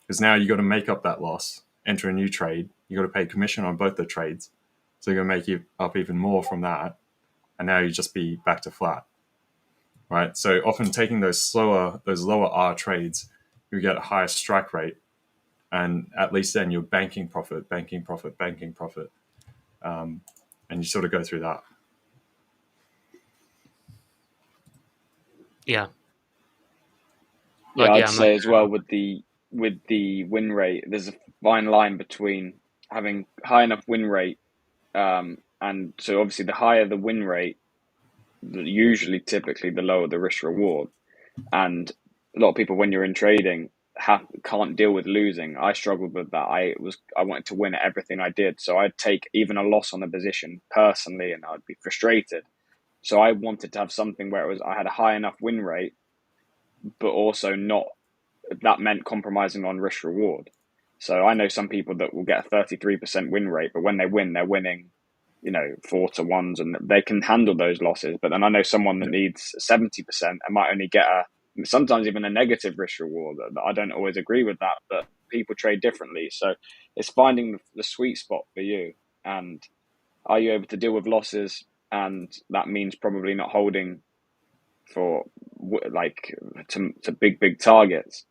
Speaker 2: Because now you got to make up that loss, enter a new trade. You got to pay commission on both the trades. So you're going to make you up even more from that. And now you just be back to flat, right? So often taking those lower R trades, you get a higher strike rate. And at least then you're banking profit. And you sort of go through that.
Speaker 1: Yeah.
Speaker 3: Yeah, I'd
Speaker 1: I'm not.
Speaker 3: say as well with the win rate, there's a fine line between having high enough win rate, and so obviously the higher the win rate, usually typically the lower the risk reward. And a lot of people, when you're in trading, can't deal with losing. I struggled with that. I wanted to win at everything I did, so I'd take even a loss on a position personally, and I'd be frustrated. So I wanted to have something where I had a high enough win rate, but also not that meant compromising on risk reward. So I know some people that will get a 33% win rate, but when they win, they're winning, 4-1s, and they can handle those losses. But then I know someone that needs 70% and might only get sometimes even a negative risk reward. I don't always agree with that, but people trade differently. So it's finding the sweet spot for you. And are you able to deal with losses? And that means probably not holding for to big targets.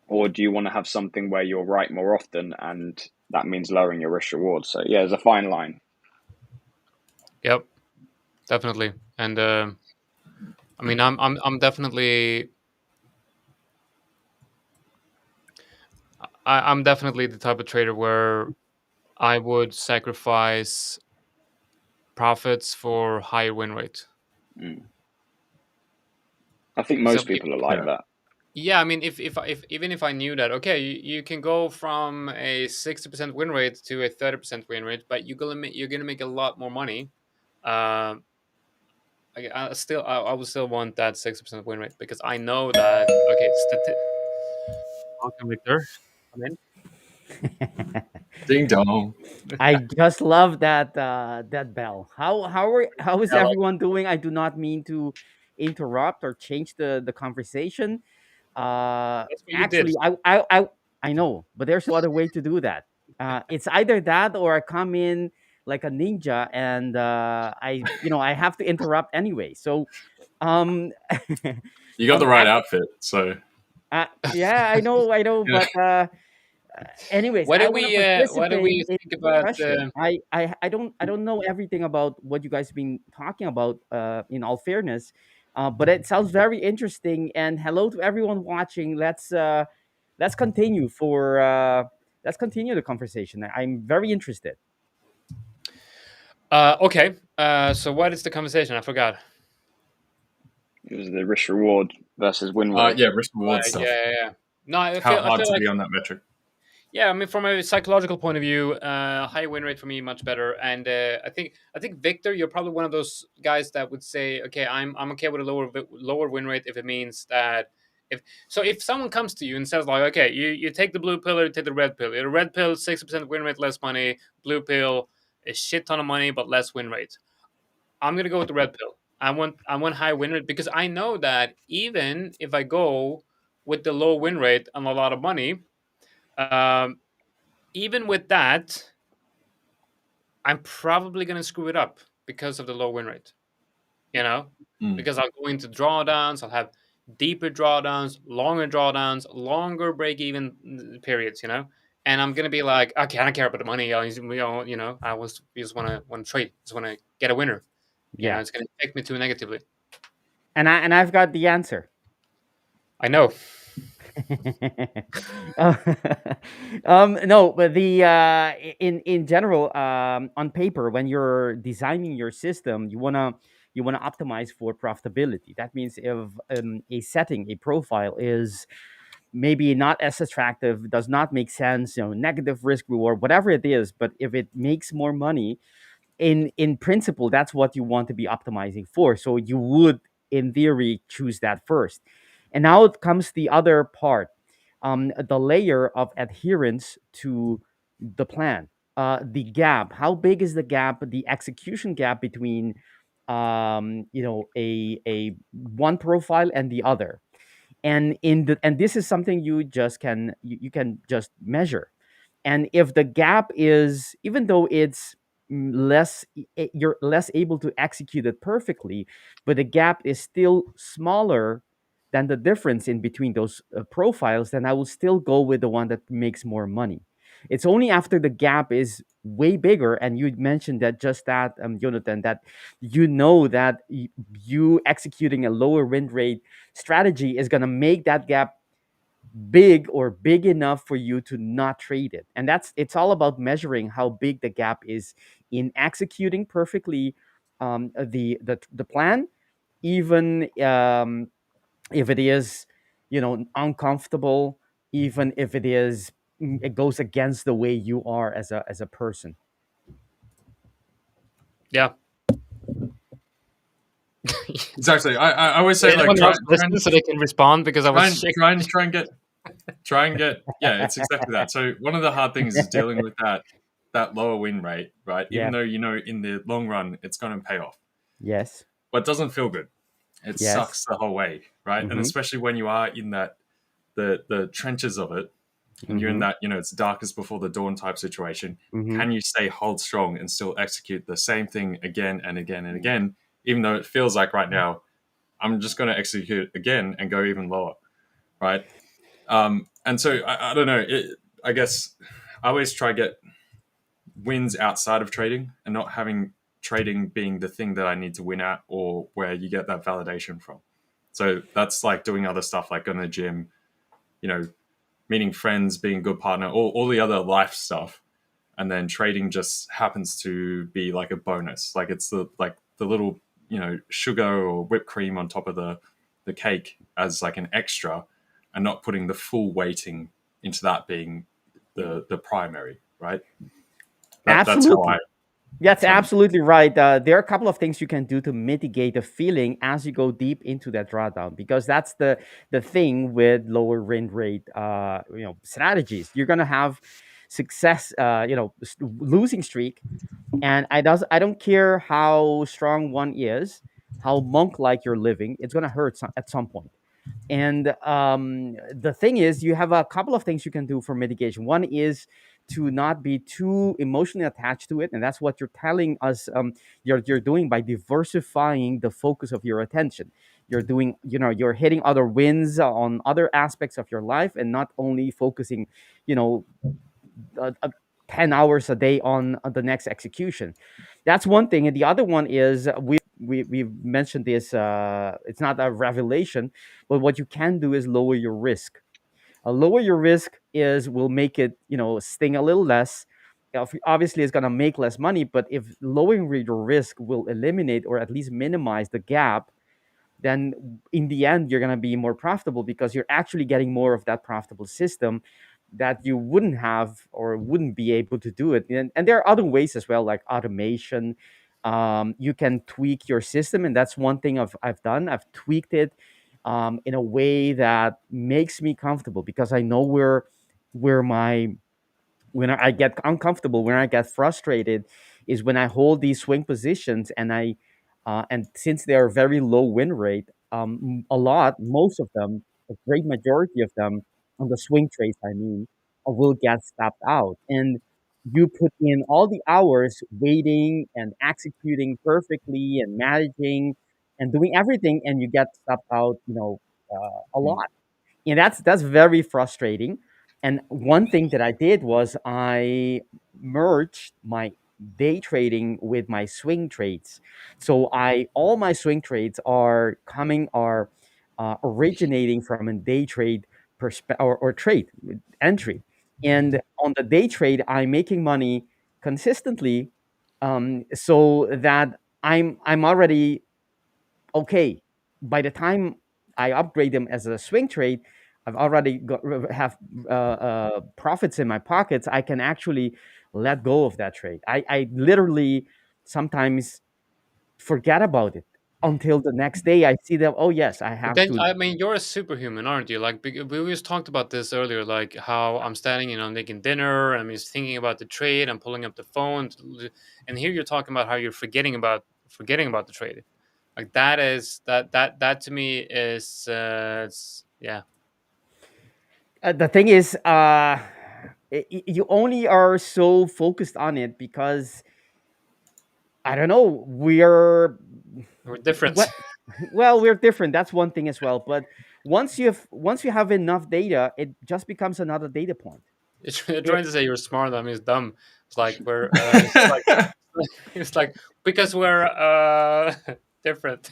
Speaker 3: Or do you want to have something where you're right more often, and that means lowering your risk reward? So yeah, there's a fine line.
Speaker 1: Yep, definitely. And I mean, I'm definitely I'm definitely the type of trader where I would sacrifice profits for higher win rate.
Speaker 3: I think
Speaker 1: So
Speaker 3: most people are like that.
Speaker 1: yeah, I mean, if even if I knew that, okay, you can go from a 60% win rate to a 30% win rate, but you're gonna make a lot more money. I would still want that 60% win rate, because I know that. Okay, welcome, Victor. Come in.
Speaker 2: Ding dong.
Speaker 4: I just love that bell. How is
Speaker 1: Hello.
Speaker 4: everyone doing? I do not mean to interrupt or change the conversation.
Speaker 1: That's what you did.
Speaker 4: Actually, I know, but there's no other way to do that. It's either that or I come in like a ninja, and I have to interrupt anyway. So, um,
Speaker 2: You got the right
Speaker 4: actually,
Speaker 2: outfit, so
Speaker 4: yeah, I know,
Speaker 2: yeah.
Speaker 4: but anyways,
Speaker 1: Why
Speaker 4: I
Speaker 1: don't
Speaker 4: want to
Speaker 1: we
Speaker 4: participate in
Speaker 1: think
Speaker 4: the
Speaker 1: about
Speaker 4: discussion. I don't know everything about what you guys have been talking about. In all fairness, but it sounds very interesting. And hello to everyone watching. Let's continue let's continue the conversation. I'm very interested.
Speaker 1: okay. So what is the conversation? I forgot.
Speaker 3: It was the risk reward versus win rate.
Speaker 2: Yeah, risk reward
Speaker 1: Yeah,
Speaker 2: stuff.
Speaker 1: yeah, yeah. No,
Speaker 2: How
Speaker 1: I
Speaker 2: hard
Speaker 1: feel
Speaker 2: to
Speaker 1: like,
Speaker 2: be on that metric.
Speaker 1: yeah. I mean, from a psychological point of view, high win rate for me much better. And I think Victor, you're probably one of those guys that would say, okay, I'm okay with a lower win rate if it means that if someone comes to you and says like, okay, you take the blue pill or you take the red pill. The red pill 60% win rate, less money. Blue pill, a shit ton of money but less win rate. I'm gonna go with the red pill. I want high win rate, because I know that even if I go with the low win rate and a lot of money, um, even with that, I'm probably gonna screw it up because of the low win rate. You know, because I'll go into drawdowns. I'll have deeper drawdowns, longer break even periods. And I'm gonna be like, okay, I don't care about the money. I just want to trade. Just want to get a winner.
Speaker 4: Yeah,
Speaker 1: It's gonna affect me too negatively.
Speaker 4: and I've got the answer.
Speaker 1: I know.
Speaker 4: Uh, no, but in general, on paper, when you're designing your system, you wanna optimize for profitability. That means if a setting, a profile is maybe not as attractive, does not make sense, negative risk reward, whatever it is, but if it makes more money, in principle, that's what you want to be optimizing for. So you would, in theory, choose that first. And now it comes the other part, the layer of adherence to the plan. The gap, how big is the gap, the execution gap between a one profile and the other. And this is something you can just measure. And if the gap is, even though it's you're less able to execute it perfectly, but the gap is still smaller than the difference in between those profiles, then I will still go with the one that makes more money. It's only after the gap is way bigger, and you mentioned that, just that, Jonathan, that that you executing a lower win rate strategy is going to make that gap big or big enough for you to not trade it. And it's all about measuring how big the gap is in executing perfectly the plan, even if it is, uncomfortable, even if it goes against the way you are as a person.
Speaker 1: Yeah.
Speaker 2: Exactly. I always say, like,
Speaker 1: Anyone
Speaker 2: try
Speaker 1: else listen so they can respond, because I was
Speaker 2: try and get yeah, it's exactly that. So one of the hard things is dealing with that lower win rate, right?
Speaker 4: Yeah.
Speaker 2: Even though in the long run it's going to pay off,
Speaker 4: Yes.
Speaker 2: but it doesn't feel good. It
Speaker 4: Yes.
Speaker 2: sucks the whole way, right? And especially when you are in that the trenches of it, and you're in that it's darkest before the dawn type situation. Can you hold strong and still execute the same thing again and again and again, even though it feels like right now I'm just going to execute again and go even lower, right? And so I don't know. I guess I always try to get wins outside of trading and not having trading being the thing that I need to win at, or where you get that validation from. So that's like doing other stuff, like going to the gym, meeting friends, being a good partner, all the other life stuff. And then trading just happens to be like a bonus. Like it's the little, sugar or whipped cream on top of the cake as like an extra, and not putting the full weighting into that being the primary, right? That's how
Speaker 4: Absolutely. That's absolutely right. There are a couple of things you can do to mitigate the feeling as you go deep into that drawdown, because that's the thing with lower win rate, strategies. You're gonna have success, losing streak, and I don't care how strong one is, how monk like you're living, it's gonna hurt at some point. And the thing is, you have a couple of things you can do for mitigation. One is to not be too emotionally attached to it, and that's what you're telling us. You're doing by diversifying the focus of your attention. You're doing, you're hitting other wins on other aspects of your life, and not only focusing, you know, 10 hours a day on the next execution. That's one thing. And the other one is, we've mentioned this, it's not a revelation, but what you can do is lower your risk. Lower your risk will make it, sting a little less. Obviously it's going to make less money, but if lowering your risk will eliminate or at least minimize the gap, then in the end you're going to be more profitable, because you're actually getting more of that profitable system that you wouldn't have or wouldn't be able to do it. And there are other ways as well, like automation. You can tweak your system, and that's one thing I've done. I've tweaked it in a way that makes me comfortable, because I know where my when I get uncomfortable, when I get frustrated, is when I hold these swing positions, and since they are very low win rate, most of them, a great majority of them, on the swing trades, I mean, will get stopped out. And you put in all the hours waiting and executing perfectly and managing and doing everything, and you get stopped out, a lot. And that's very frustrating. And one thing that I did was I merged my day trading with my swing trades. So I all my swing trades are originating from a day trade or trade entry. And on the day trade, I'm making money consistently, so that I'm already okay. By the time I upgrade them as a swing trade, I've already have profits in my pockets. I can actually let go of that trade. I literally sometimes forget about it until the next day. I see them. Oh yes, I
Speaker 1: But
Speaker 4: have
Speaker 1: then,
Speaker 4: to.
Speaker 1: I mean, you're a superhuman, aren't you? Like, we always talked about this earlier, like how I'm standing, making dinner, I'm just thinking about the trade, I'm pulling up the phone, and here you're talking about how you're forgetting about the trade. Like, that to me is, yeah.
Speaker 4: The thing is, you only are so focused on it because I don't know.
Speaker 1: We're different.
Speaker 4: What well, we're different. That's one thing as well. But once you have enough data, it just becomes another data point.
Speaker 1: You're
Speaker 4: It,
Speaker 1: trying to say you're smart, I mean, it's dumb. It's like it's like it's like because we're different.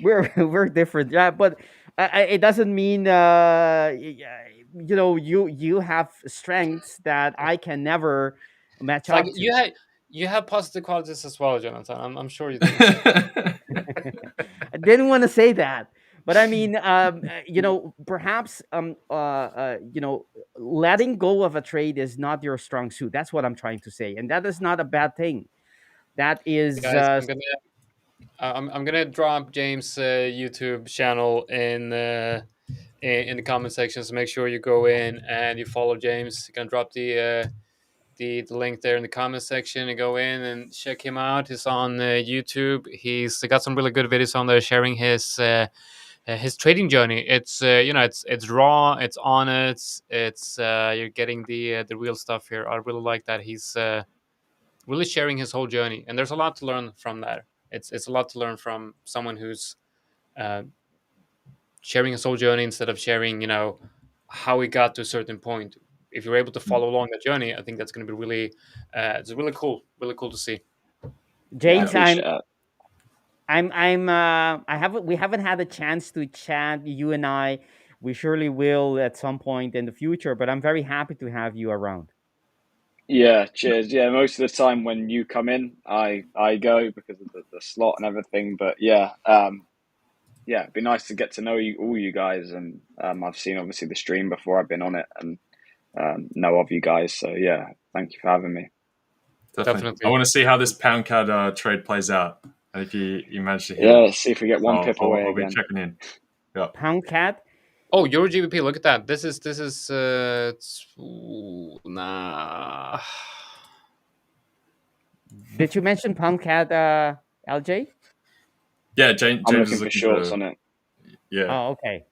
Speaker 4: we're we're different, yeah. But It doesn't mean you have strengths that I can never match
Speaker 1: It's like
Speaker 4: up to.
Speaker 1: you have positive qualities as well, Jonathan. I'm sure you do.
Speaker 4: I didn't want to say that, but I mean, perhaps letting go of a trade is not your strong suit. That's what I'm trying to say, and that is not a bad thing. That is
Speaker 1: Guys, I'm gonna drop James' YouTube channel in the comment section. So make sure you go in and you follow James. You can drop the link there in the comment section and go in and check him out. He's on YouTube. He's got some really good videos on there sharing his trading journey. It's it's raw, it's honest, it's you're getting the real stuff here. I really like that he's really sharing his whole journey, and there's a lot to learn from that. It's a lot to learn from someone who's uh, sharing his whole journey instead of sharing how he got to a certain point. If you're able to follow along that journey, I think that's going to be really it's really cool to see.
Speaker 3: Yeah, I
Speaker 4: James.
Speaker 3: appreciate that.
Speaker 4: We haven't had a chance to chat, you and I. We surely will at some point in the future, but I'm very happy to have you around.
Speaker 3: Yeah, cheers. Yeah, most of the time when you come in, I go because of the slot and everything. But yeah, it'd be nice to get to know all you guys, and I've seen obviously the stream before I've been on it, and know of you guys. So yeah, thank you for having me.
Speaker 2: Definitely. I want to see how this pound CAD trade plays out. And if you manage to hit
Speaker 3: it. See if we get one pip away
Speaker 2: I'll
Speaker 3: again.
Speaker 2: be checking in. Yeah.
Speaker 4: Pound CAD.
Speaker 1: Oh, Euro GBP. Look at that. This is nah.
Speaker 4: Did you mention pound CAD, LJ?
Speaker 2: Yeah, James
Speaker 3: I'm
Speaker 2: is
Speaker 3: looking for shorts on it.
Speaker 2: Yeah.
Speaker 4: Oh, okay.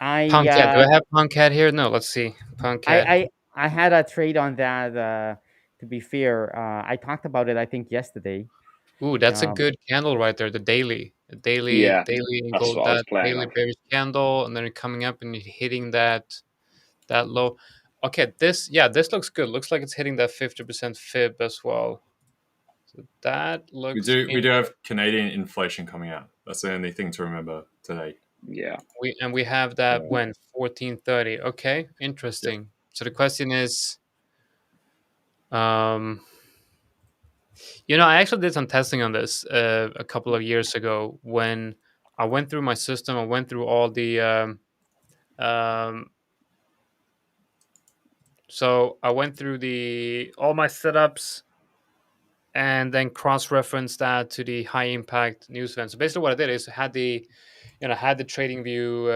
Speaker 1: Pound CAD. Do I have pound CAD here? No. Let's see. Pound CAD.
Speaker 4: I had a trade on that. To be fair, I talked about it I think yesterday.
Speaker 1: Ooh, that's a good candle right there. The daily
Speaker 3: Yeah,
Speaker 1: daily
Speaker 3: that's
Speaker 1: gold,
Speaker 3: what I was
Speaker 1: that
Speaker 3: playing
Speaker 1: daily
Speaker 3: off.
Speaker 1: bearish candle, and then coming up and hitting that low. Okay, this looks good. Looks like it's hitting that 50% fib as well. So that looks.
Speaker 2: We do have Canadian inflation coming out. That's the only thing to remember today.
Speaker 3: Yeah.
Speaker 1: We have that when 14:30. Okay, interesting. Yep. So the question is, I actually did some testing on this a couple of years ago when I went through my system. I went through all the so I went through all my setups and then cross-referenced that to the high impact news event. So basically what I did is I had the trading view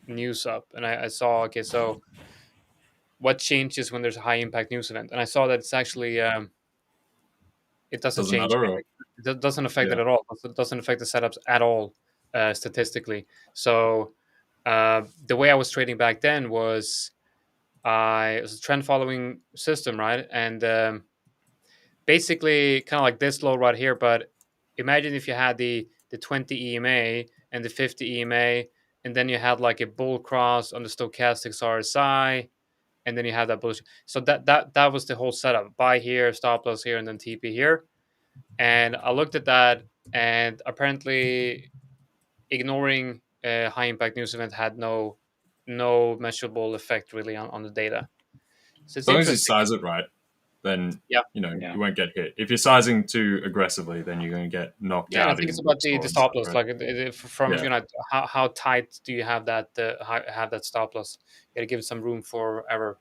Speaker 1: news up, and I saw, okay, so what changes when there's a high impact news event? And I saw that it's actually it doesn't change anything. It doesn't affect it at all. It doesn't affect the setups at all statistically. So the way I was trading back then was it was a trend following system, right? And basically kind of like this low right here. But imagine if you had the 20 EMA and the 50 EMA, and then you had like a bull cross on the stochastics RSI, and then you have that bullish. So that was the whole setup: buy here, stop loss here, and then TP here. And I looked at that, and apparently ignoring a high impact news event had no measurable effect really on the data. So it's
Speaker 2: as long as you size it right, then you won't get hit. If you're sizing too aggressively, then you're going to get knocked out.
Speaker 1: I think it's about the stop loss. Right? Like from how tight do you have that stop loss? You got to give it some room for error.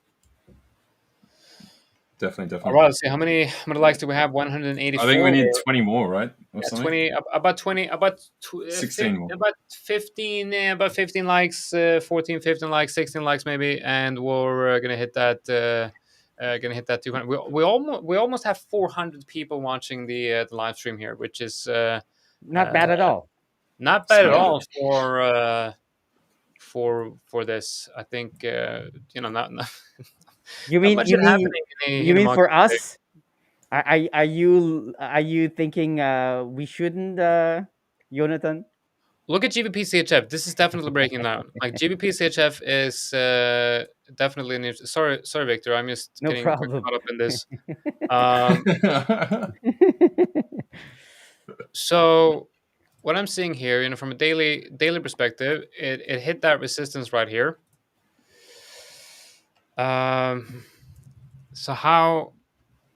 Speaker 2: Definitely.
Speaker 1: All right, let's see how many likes do we have? 184.
Speaker 2: I think we need 20 more, right?
Speaker 1: Or something? About 16 more. About 15 likes, 14, 15 likes, 16 likes maybe, and we're gonna hit that. Gonna hit that 200. We almost have 400 people watching the live stream here, which is
Speaker 4: not bad at all.
Speaker 1: Not bad at all for this. I think not.
Speaker 4: You mean for us? Are you thinking we shouldn't, Jonatan?
Speaker 1: Look at GBP CHF. This is definitely breaking down. Like GBP CHF is definitely an sorry, Victor. I'm just getting caught up in this. So what I'm seeing here, from a daily perspective, it hit that resistance right here. So how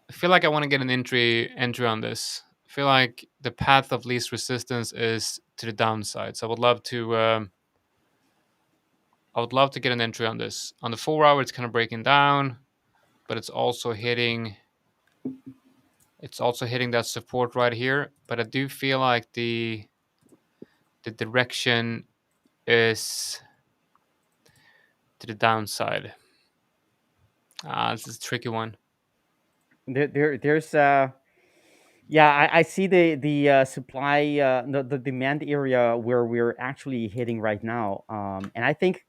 Speaker 1: I feel like I want to get an entry on this. I feel like the path of least resistance is to the downside. So I would love to get an entry on this. On the 4-hour, it's kind of breaking down, but it's also hitting that support right here. But I do feel like the direction is to the downside. This is a tricky one.
Speaker 4: There's yeah, I see the supply, the demand area where we're actually hitting right now, and I think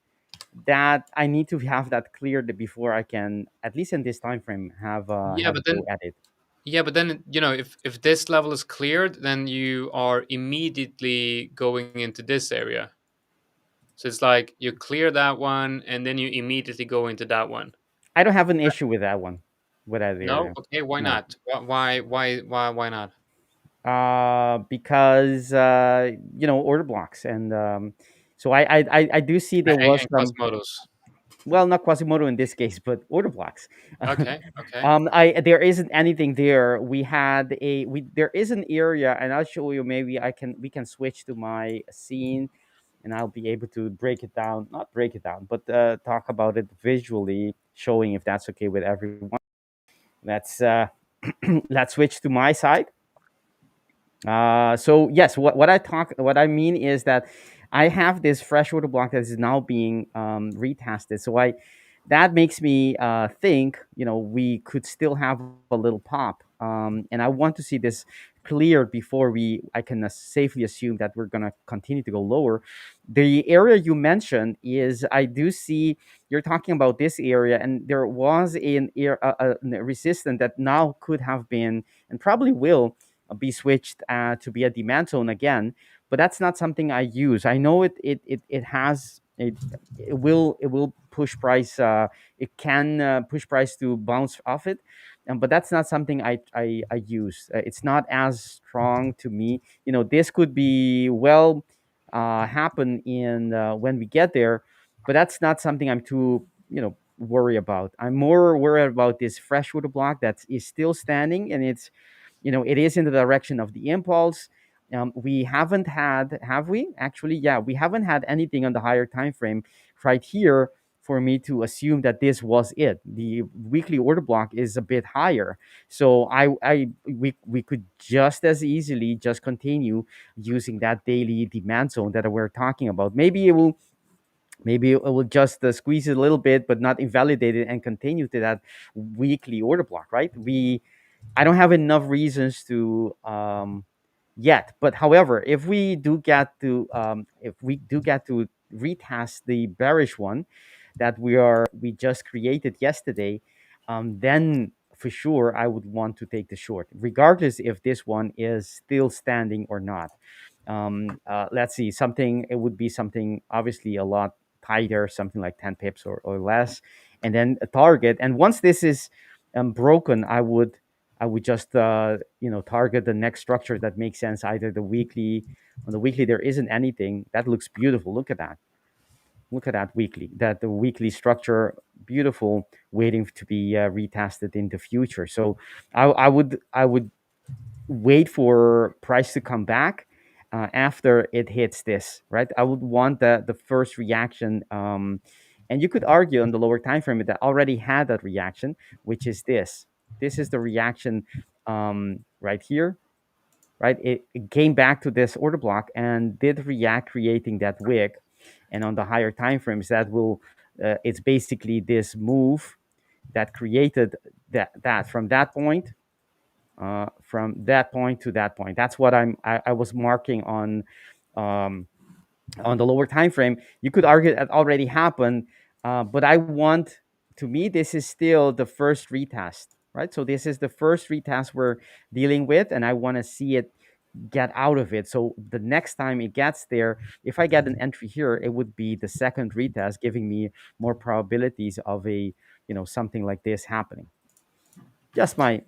Speaker 4: that I need to have that cleared before I can, at least in this time frame,
Speaker 1: Yeah,
Speaker 4: have a
Speaker 1: but
Speaker 4: go
Speaker 1: then
Speaker 4: at it.
Speaker 1: if this level is cleared, then you are immediately going into this area. So it's like you clear that one, and then you immediately go into that one.
Speaker 4: I don't have an issue with that one, with that
Speaker 1: No,
Speaker 4: area.
Speaker 1: okay, why
Speaker 4: No,
Speaker 1: not? Why not?
Speaker 4: because order blocks, and so I do see there was
Speaker 1: And
Speaker 4: some,
Speaker 1: Quasimodo's.
Speaker 4: well, not Quasimodo in this case, but order blocks.
Speaker 1: Okay, okay.
Speaker 4: I there isn't anything there. There is an area, and I'll show you. Maybe we can switch to my scene, and I'll be able to break it down, not break it down, but talk about it visually, showing if that's okay with everyone. Let's let's switch to my side. So yes, what I mean is that I have this fresh order block that is now being retested. So that makes me think, we could still have a little pop, and I want to see this cleared before I can safely assume that we're gonna continue to go lower. The area you mentioned is, I do see you're talking about this area, and there was a resistance that now could have been, and probably will be switched to be a demand zone again, but that's not something I use. I know it will push price. It can push price to bounce off it, but that's not something I use. It's not as strong to me. This could be happen in when we get there, but that's not something I'm too worry about. I'm more worried about this freshwater block that is still standing, and it is in the direction of the impulse. We haven't had, have we? Actually, yeah, we haven't had anything on the higher time frame right here for me to assume that this was it. The weekly order block is a bit higher, so we could just as easily just continue using that daily demand zone that we're talking about. Maybe it will just squeeze it a little bit, but not invalidate it and continue to that weekly order block, right? I don't have enough reasons to yet. But however, if we do get to retest the bearish one that we just created yesterday, then for sure I would want to take the short, regardless if this one is still standing or not. Let's see, something, it would be something obviously a lot tighter, something like 10 pips or less, and then a target. And once this is broken, I would just target the next structure that makes sense. Either the weekly. On the weekly, there isn't anything that looks beautiful. Look at that. Look at that weekly. That the weekly structure, beautiful, waiting to be retested in the future. So I would wait for price to come back after it hits this, right? I would want the first reaction. And you could argue on the lower time frame that already had that reaction, which is this. This is the reaction right here, right? It came back to this order block and did react, creating that wick. And on the higher time frames, it's basically this move that created that from that point to that point. That's what I was marking um, on the lower time frame. You could argue that already happened, but to me, this is still the first retest, right? So this is the first retest we're dealing with, and I want to see it get out of it. So the next time it gets there, if I get an entry here, it would be the second retest, giving me more probabilities of something like this happening. Just my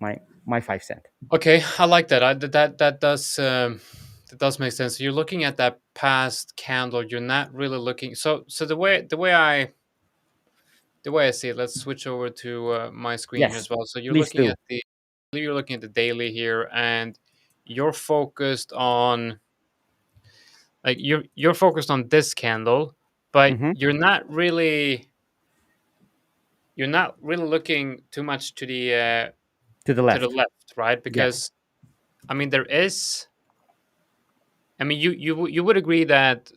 Speaker 4: 5 cent.
Speaker 1: Okay, I like that. That That does make sense. So you're looking at that past candle. You're not really looking. So the way I see it. Let's switch over to my screen here
Speaker 4: Yes,
Speaker 1: as well. So you're
Speaker 4: please
Speaker 1: looking
Speaker 4: do.
Speaker 1: at the daily here, and you're focused on like you're focused on this candle, but
Speaker 4: Hmm.
Speaker 1: you're not really looking too much
Speaker 4: To the
Speaker 1: to the
Speaker 4: left.
Speaker 1: left, right?
Speaker 4: Yes.
Speaker 1: Because I mean there is. I mean you would agree that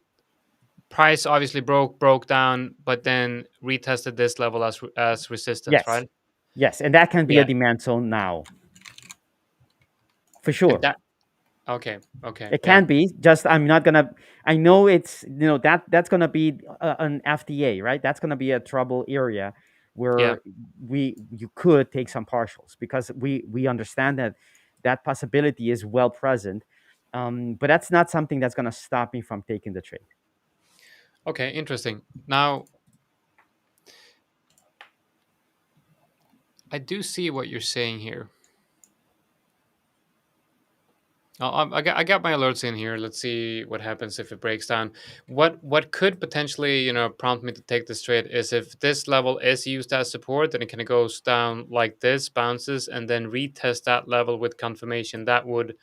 Speaker 1: price obviously broke down, but then retested this level as resistance,
Speaker 4: Yes.
Speaker 1: right?
Speaker 4: Yes, and that can be a
Speaker 1: Yeah,
Speaker 4: demand zone now, for
Speaker 1: and
Speaker 4: sure.
Speaker 1: that okay, okay,
Speaker 4: It
Speaker 1: yeah,
Speaker 4: can be. Just I'm not gonna. I know it's that's gonna be an FTA, right? That's gonna be a trouble area
Speaker 1: yeah.
Speaker 4: where you could take some partials because we understand that that possibility is well present. But that's not something that's gonna stop me from taking the trade.
Speaker 1: Okay, interesting. Now I do see what you're saying here. I got my alerts in here. Let's see what happens if it breaks down. What could potentially prompt me to take this trade is if this level is used as support, then it kind of goes down like this, bounces, and then retest that level with confirmation. That would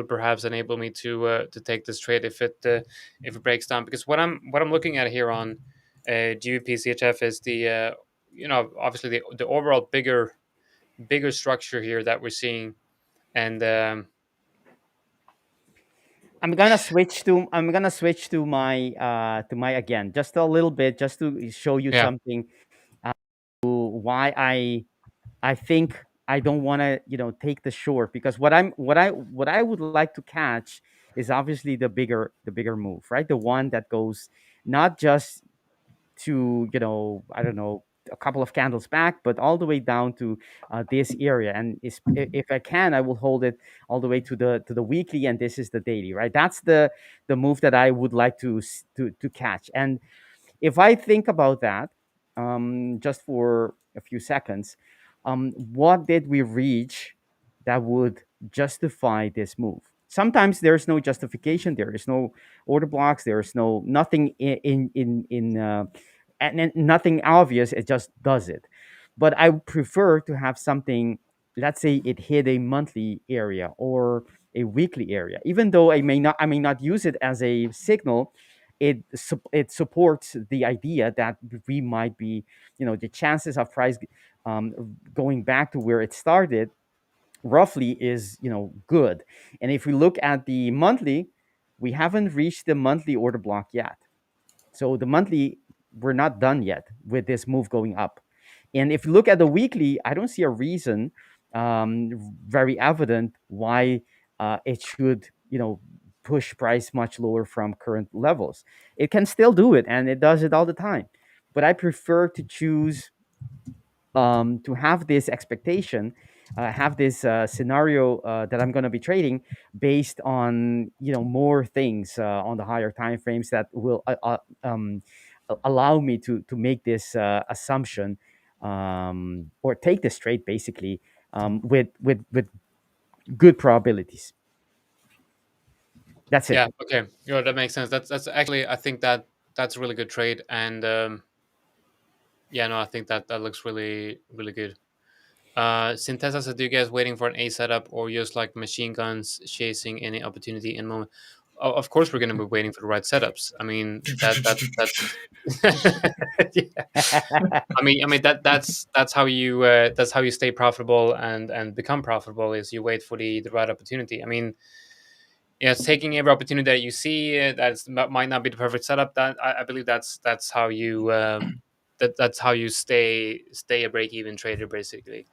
Speaker 1: perhaps enable me to take this trade if it breaks down. Because what I'm looking at here on GBP CHF is the obviously the overall bigger structure here that we're seeing, and
Speaker 4: I'm gonna switch to my again just a little bit just to show you
Speaker 1: yeah.
Speaker 4: something why I think I don't want to, take the short because what I would like to catch is obviously the bigger move, right? The one that goes not just to, I don't know, a couple of candles back, but all the way down to this area. And if I can, I will hold it all the way to the weekly, and this is the daily, right? That's the move that I would like to catch. And if I think about that, just for a few seconds, what did we reach that would justify this move? Sometimes there's no justification. There is no order blocks. There is no nothing and nothing obvious. It just does it. But I would prefer to have something. Let's say it hit a monthly area or a weekly area, even though I may not use it as a signal. It supports the idea that we might be, the chances of price going back to where it started roughly is, good. And if we look at the monthly, we haven't reached the monthly order block yet. So the monthly, we're not done yet with this move going up. And if you look at the weekly, I don't see a reason very evident why it should, push price much lower from current levels. It can still do it, and it does it all the time. But I prefer to choose to have this expectation, have this scenario that I'm going to be trading based on more things on the higher time frames that will allow me to make this assumption or take this trade basically with good probabilities. That's it.
Speaker 1: Yeah. Okay. Yeah, that makes sense. That's actually I think that's a really good trade, and yeah, no, I think that looks really really good. Syntesa said, "Do you guys waiting for an A setup or just like machine guns chasing any opportunity in moment?" Of course, we're going to be waiting for the right setups. I mean that's yeah. I mean that's how you stay profitable and become profitable is you wait for the right opportunity. I mean, yeah, it's taking every opportunity that you see that might not be the perfect setup. That I believe that's how you that's how you stay a break even trader basically.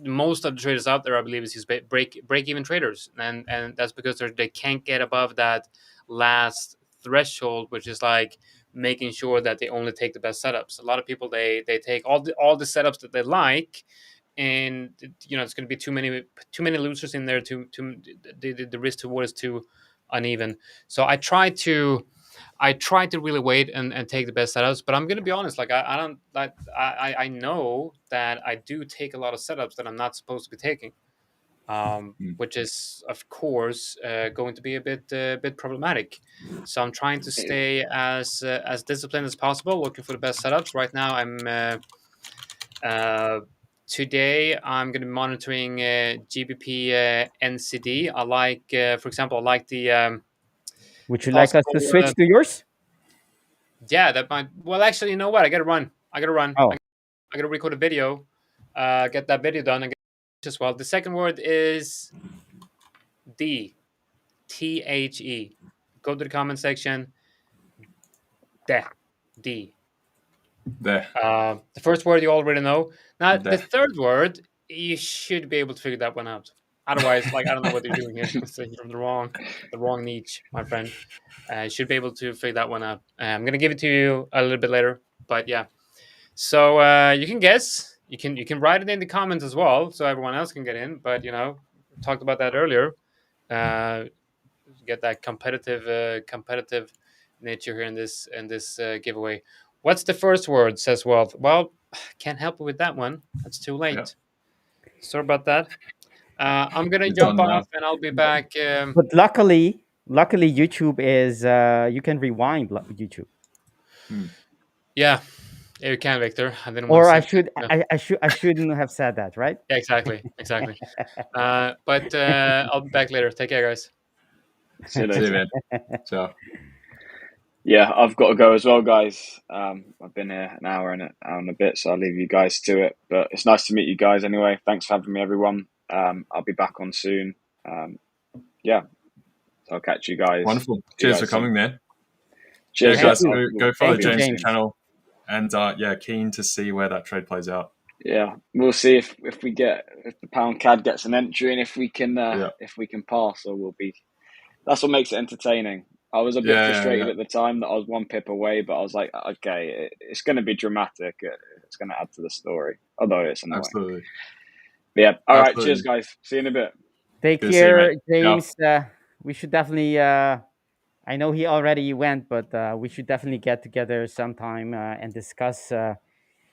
Speaker 1: Most of the traders out there, I believe, is just break even traders, and that's because they can't get above that last threshold, which is like making sure that they only take the best setups. A lot of people they take all the setups that they like, and it's going to be too many losers in there. The risk to reward is too uneven. So I try to really wait and take the best setups. But I'm going to be honest, like I don't like I know that I do take a lot of setups that I'm not supposed to be taking. which is of course going to be a bit problematic. So I'm trying to stay as disciplined as possible, looking for the best setups. Right now, today I'm going to be monitoring GBP NCD. I like, for example, I like
Speaker 4: Would
Speaker 1: the
Speaker 4: you like us
Speaker 1: possible.
Speaker 4: to switch to yours?
Speaker 1: Yeah, that might. Well, actually, you know what? I got to run.
Speaker 4: Oh,
Speaker 1: I got to record a video. Get that video done and get as well. The second word is D. THE. Go to the comment section. D.
Speaker 2: There.
Speaker 1: The first word you already know. Now, the
Speaker 2: There.
Speaker 1: third word, you should be able to figure that one out. Otherwise, like, I don't know what you're doing here. So you're from the wrong niche, my friend. You should be able to figure that one out. I'm gonna give it to you a little bit later, but yeah. So you can guess. You can write it in the comments as well, so everyone else can get in. But we talked about that earlier. Uh, get that competitive nature here in this giveaway. What's the first word? Says Wealth. Well, can't help you with that one. That's too late.
Speaker 2: Yeah.
Speaker 1: Sorry about that. I'm gonna
Speaker 2: It's
Speaker 1: jump
Speaker 2: done now.
Speaker 1: off and I'll be back.
Speaker 4: but luckily, YouTube is you can rewind YouTube.
Speaker 1: Yeah, you can, Victor. I didn't want
Speaker 4: Or
Speaker 1: to
Speaker 4: I
Speaker 1: say.
Speaker 4: should
Speaker 1: Yeah,
Speaker 4: I shouldn't have said that, right?
Speaker 1: yeah, exactly. But I'll be back later. Take care, guys.
Speaker 3: See you
Speaker 2: See you,
Speaker 3: later.
Speaker 2: man. Ciao.
Speaker 3: Yeah, I've got to go as well, guys. I've been here an hour and a bit, so I'll leave you guys to it. But it's nice to meet you guys anyway. Thanks for having me, everyone. I'll be back on soon. Yeah, so I'll catch you guys.
Speaker 2: Wonderful. Cheers for coming, man.
Speaker 3: Cheers,
Speaker 2: yeah, guys.
Speaker 4: Thank
Speaker 2: Go follow
Speaker 4: Thank you,
Speaker 2: James'
Speaker 4: James.
Speaker 2: channel. And yeah, keen to see where that trade plays out.
Speaker 3: Yeah, we'll see if the pound CAD gets an entry and if we can pass, or we'll be. That's what makes it entertaining. I was a bit frustrated at the time that I was 1 pip away, but I was like, okay, it's going to be dramatic. It's going to add to the story, although it's annoying.
Speaker 2: Absolutely.
Speaker 3: But yeah. All right.
Speaker 2: Absolutely.
Speaker 3: Cheers, guys. See you in a bit.
Speaker 4: Take
Speaker 2: Good to see you,
Speaker 4: care,
Speaker 2: mate.
Speaker 4: James. We should definitely. I know he already went, but we should definitely get together sometime and discuss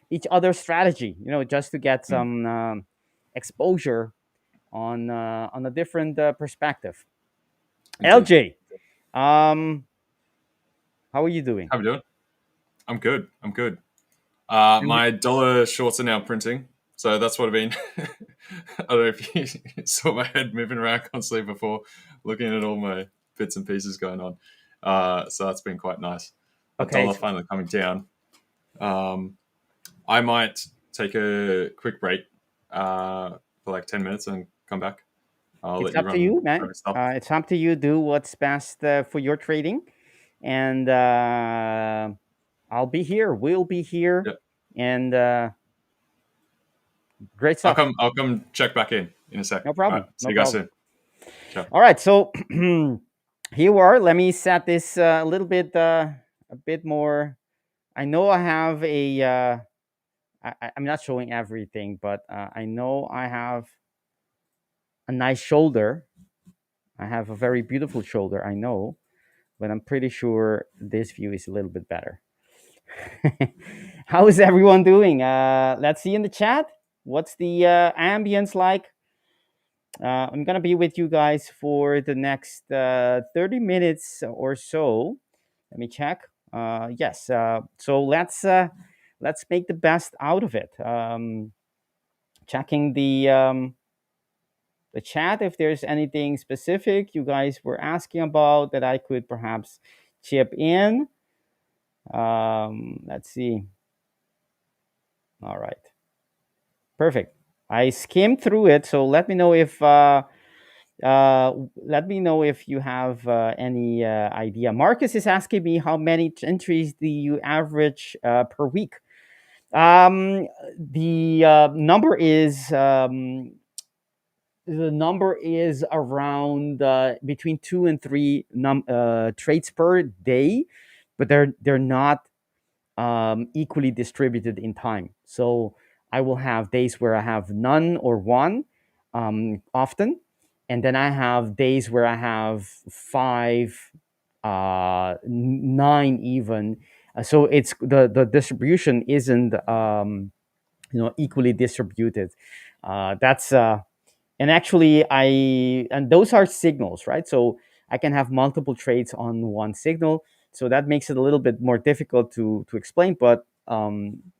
Speaker 4: each other's strategy. Just to get some exposure on a different perspective.
Speaker 2: Indeed.
Speaker 4: LJ, how are you doing?
Speaker 2: How are we doing? I'm good. My dollar shorts are now printing, so that's what I've been. I don't know if you saw my head moving around constantly before, looking at all my bits and pieces going on. So that's been quite nice. The dollar finally coming down. I might take a quick break for like 10 minutes and come back.
Speaker 4: It's up to you, man. It's up to you. Do what's best for your trading, and I'll be here. We'll be here, and great stuff.
Speaker 2: I'll come check back in a sec.
Speaker 4: No problem.
Speaker 2: Right, see you guys soon. Ciao.
Speaker 4: All right, so here we are. Let me set this a little bit, a bit more. I know I have a. I'm not showing everything, but I know I have a nice shoulder. I have a very beautiful shoulder, I know, but I'm pretty sure this view is a little bit better. How is everyone doing? Let's see in the chat. What's the ambience like? I'm going to be with you guys for the next 30 minutes or so. Let me check. Yes. So let's make the best out of it. Checking the chat, if there's anything specific you guys were asking about that I could perhaps chip in. Let's see. All right. Perfect. I skimmed through it, so let me know if you have any idea. Marcus is asking me how many entries do you average per week. The number is around between 2 and 3 trades per day, but they're not equally distributed in time. So I will have days where I have none or one often, and then I have days where I have 5, 9 even. So it's the distribution isn't equally distributed. That's And actually, and those are signals, right? So I can have multiple trades on one signal. So that makes it a little bit more difficult to explain. But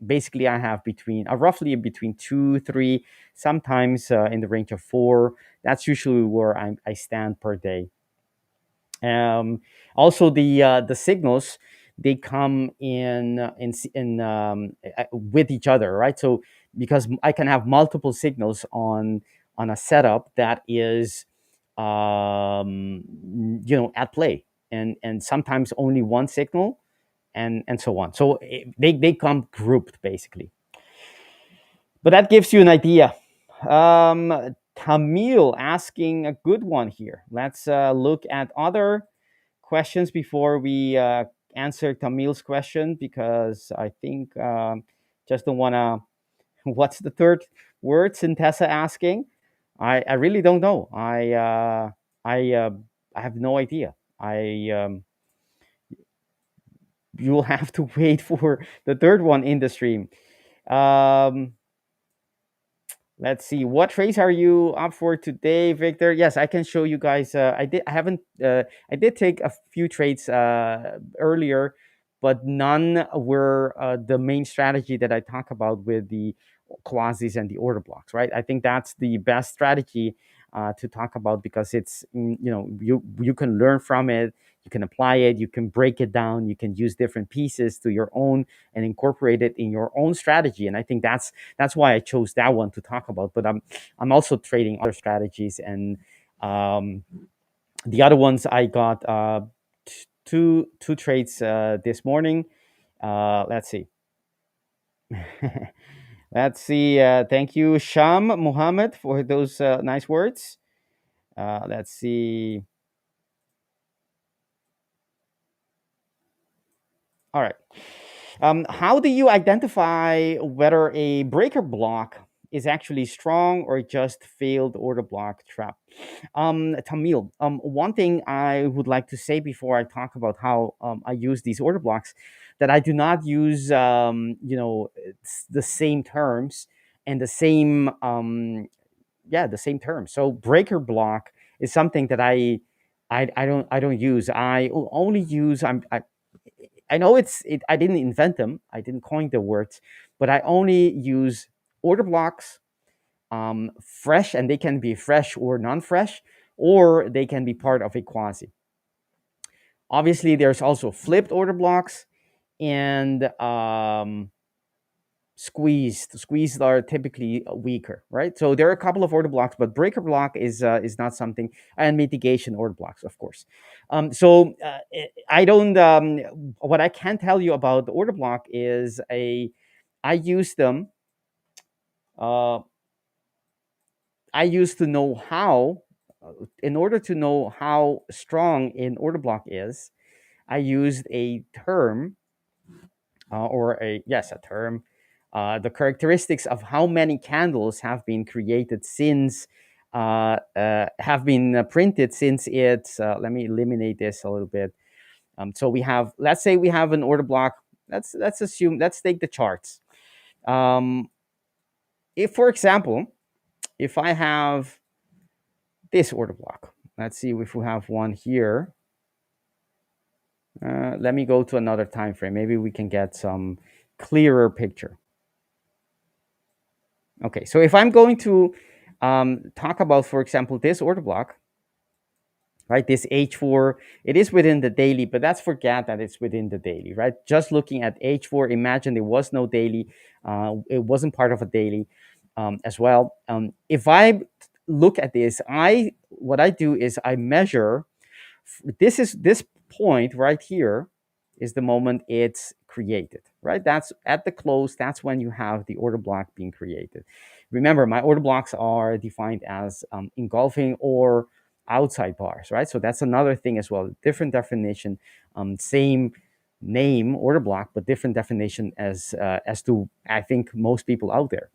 Speaker 4: basically, I have roughly between 2, 3, sometimes in the range of 4. That's usually where I stand per day. Also, the signals, they come in with each other, right? So because I can have multiple signals on a setup that is at play, and sometimes only one signal, and so on. So they come grouped basically. But that gives you an idea. Tamil asking a good one here. Let's look at other questions before we answer Tamil's question, because I think just don't want to. What's the third word? Sintessa asking. I really don't know. I have no idea. You'll have to wait for the third one in the stream. Let's see. What trades are you up for today, Victor? Yes, I can show you guys. I did take a few trades earlier, but none were the main strategy that I talk about with the quasis and the order blocks, right? I think that's the best strategy to talk about, because it's you can learn from it, you can apply it, you can break it down, you can use different pieces to your own and incorporate it in your own strategy. And I think that's why I chose that one to talk about. But I'm also trading other strategies, and the other ones I got two trades this morning. Let's see. Let's see. Thank you, Sham Muhammad, for those nice words. Let's see. All right. How do you identify whether a breaker block is actually strong or just failed order block trap? Tamil, one thing I would like to say before I talk about how I use these order blocks, that I do not use the same terms and the same the same terms. So breaker block is something that I don't use. I only use I know I didn't invent them. I didn't coin the words, but I only use order blocks, fresh, and they can be fresh or non-fresh, or they can be part of a quasi. Obviously, there's also flipped order blocks and squeezed. Squeezed are typically weaker, right? So there are a couple of order blocks, but breaker block is not something, and mitigation order blocks, of course. I don't. What I can tell you about the order block is I use them. I used to know how. In order to know how strong an order block is, I used a term, a term. The characteristics of how many candles have been created since have been printed since it's. Let me eliminate this a little bit. So let's say we have an order block. Let's take the charts. If, for example, if I have this order block, let's see if we have one here. Let me go to another time frame. Maybe we can get some clearer picture. Okay, so if I'm going to talk about, for example, this order block, right? This H4, it is within the daily, but let's forget that it's within the daily, right? Just looking at H4, imagine there was no daily. It wasn't part of a daily as well. If I look at this, what I do is I measure. This point right here is the moment it's created, right? That's at the close. That's when you have the order block being created. Remember, my order blocks are defined as engulfing or outside bars, right? So that's another thing as well. Different definition, same name order block, but different definition as to, I think, most people out there.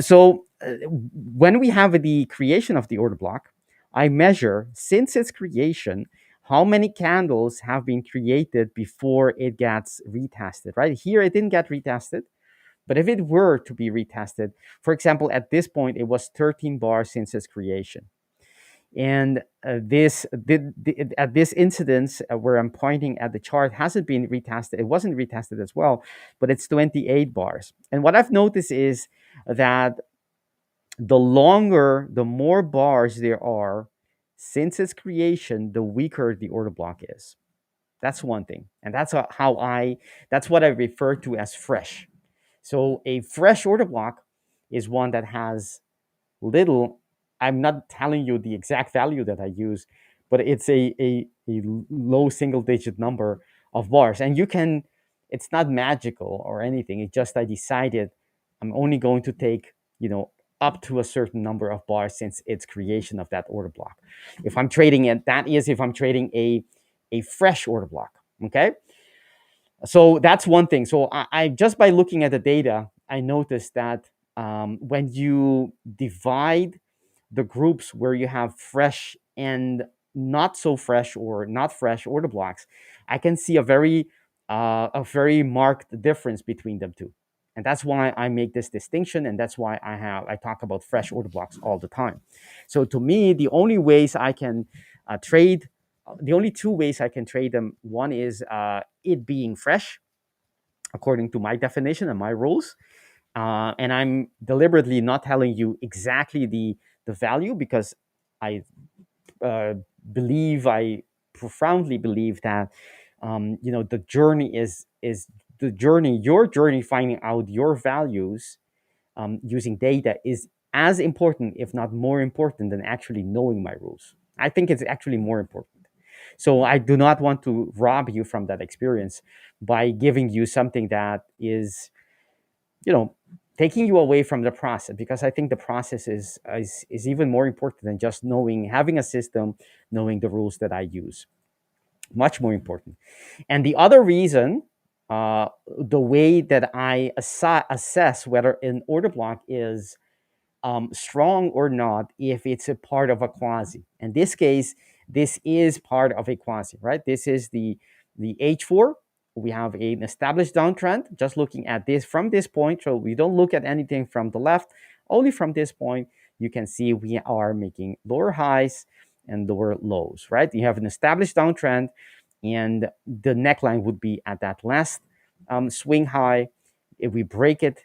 Speaker 4: So when we have the creation of the order block, I measure, since its creation, how many candles have been created before it gets retested, right? Here, it didn't get retested, But if it were to be retested, for example, at this point, it was 13 bars since its creation. And at this incidence where I'm pointing at the chart hasn't been retested. It wasn't retested as well, but it's 28 bars. And what I've noticed is that the more bars there are since its creation, the weaker the order block is. That's one thing. And that's what I refer to as fresh. So a fresh order block is one that has little. I'm not telling you the exact value that I use, but it's a low single digit number of bars. And it's not magical or anything. It's just I decided I'm only going to take, up to a certain number of bars since its creation of that order block. If I'm trading it, that is if I'm trading a fresh order block. Okay. So that's one thing. So I just by looking at the data, I noticed that when you divide the groups where you have fresh and not so fresh or not fresh order blocks, I can see a very marked difference between them two. And that's why I make this distinction, and that's why I talk about fresh order blocks all the time. So to me, the only ways I can trade, the only two ways I can trade them, one is it being fresh, according to my definition and my rules. And I'm deliberately not telling you exactly the value, because I profoundly believe that the journey is the journey. Your journey finding out your values using data is as important, if not more important, than actually knowing my rules. I think it's actually more important. So I do not want to rob you from that experience by giving you something that is, taking you away from the process, because I think the process is even more important than just having a system, knowing the rules that I use. Much more important. And the other reason, the way that I assess whether an order block is strong or not, if it's a part of a quasi. In this case, this is part of a quasi, right? This is the H4. We have an established downtrend, just looking at this from this point. So we don't look at anything from the left, only from this point. You can see we are making lower highs and lower lows, right? You have an established downtrend, and the neckline would be at that last swing high. If we break it,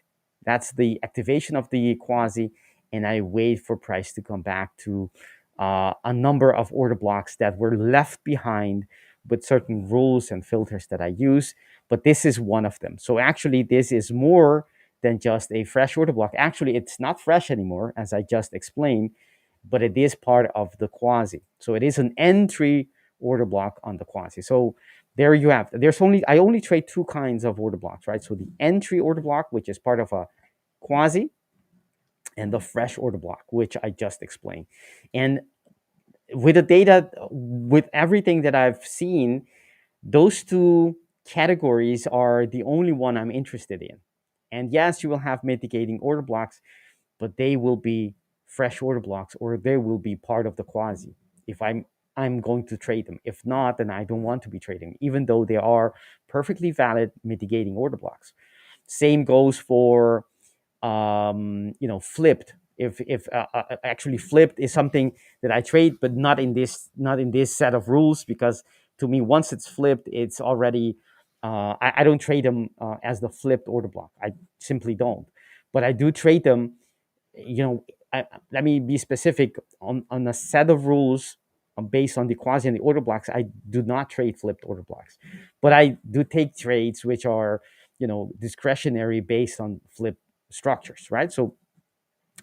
Speaker 4: that's the activation of the quasi, and I wait for price to come back to a number of order blocks that were left behind with certain rules and filters that I use. But this is one of them. So actually, this is more than just a fresh order block. Actually, it's not fresh anymore, as I just explained, but it is part of the quasi. So it is an entry order block on the quasi. So there you have. I only trade two kinds of order blocks, right? So the entry order block, which is part of a quasi, and the fresh order block, which I just explained. And with the data, with everything that I've seen, those two categories are the only one I'm interested in. And yes, you will have mitigating order blocks, but they will be fresh order blocks, or they will be part of the quasi if I'm going to trade them. If not, then I don't want to be trading, even though they are perfectly valid mitigating order blocks. Same goes for flipped. If actually flipped is something that I trade, but not in this set of rules, because to me, once it's flipped, it's already I don't trade them as the flipped order block. I simply don't. But I do trade them. Let me be specific on a set of rules based on the quasi and the order blocks. I do not trade flipped order blocks, but I do take trades which are discretionary based on flipped structures, right? So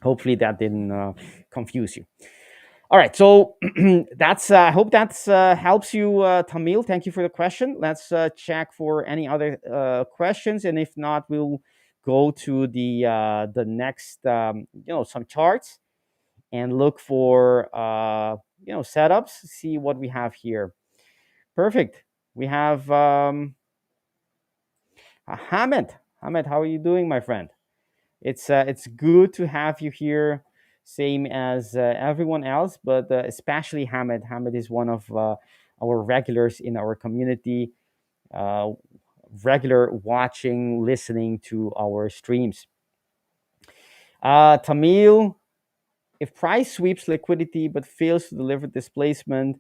Speaker 4: hopefully that didn't confuse you. All right, so that's I hope that's helps you, Tamil. Thank you for the question. Let's check for any other questions, and if not, we'll go to the next some charts and look for setups. See what we have here. Perfect. We have Hamed. Hamed, how are you doing, my friend? It's good to have you here, same as everyone else, but especially Hamed. Hamed is one of our regulars in our community. regular watching, listening to our streams. Tamil, if price sweeps liquidity but fails to deliver displacement,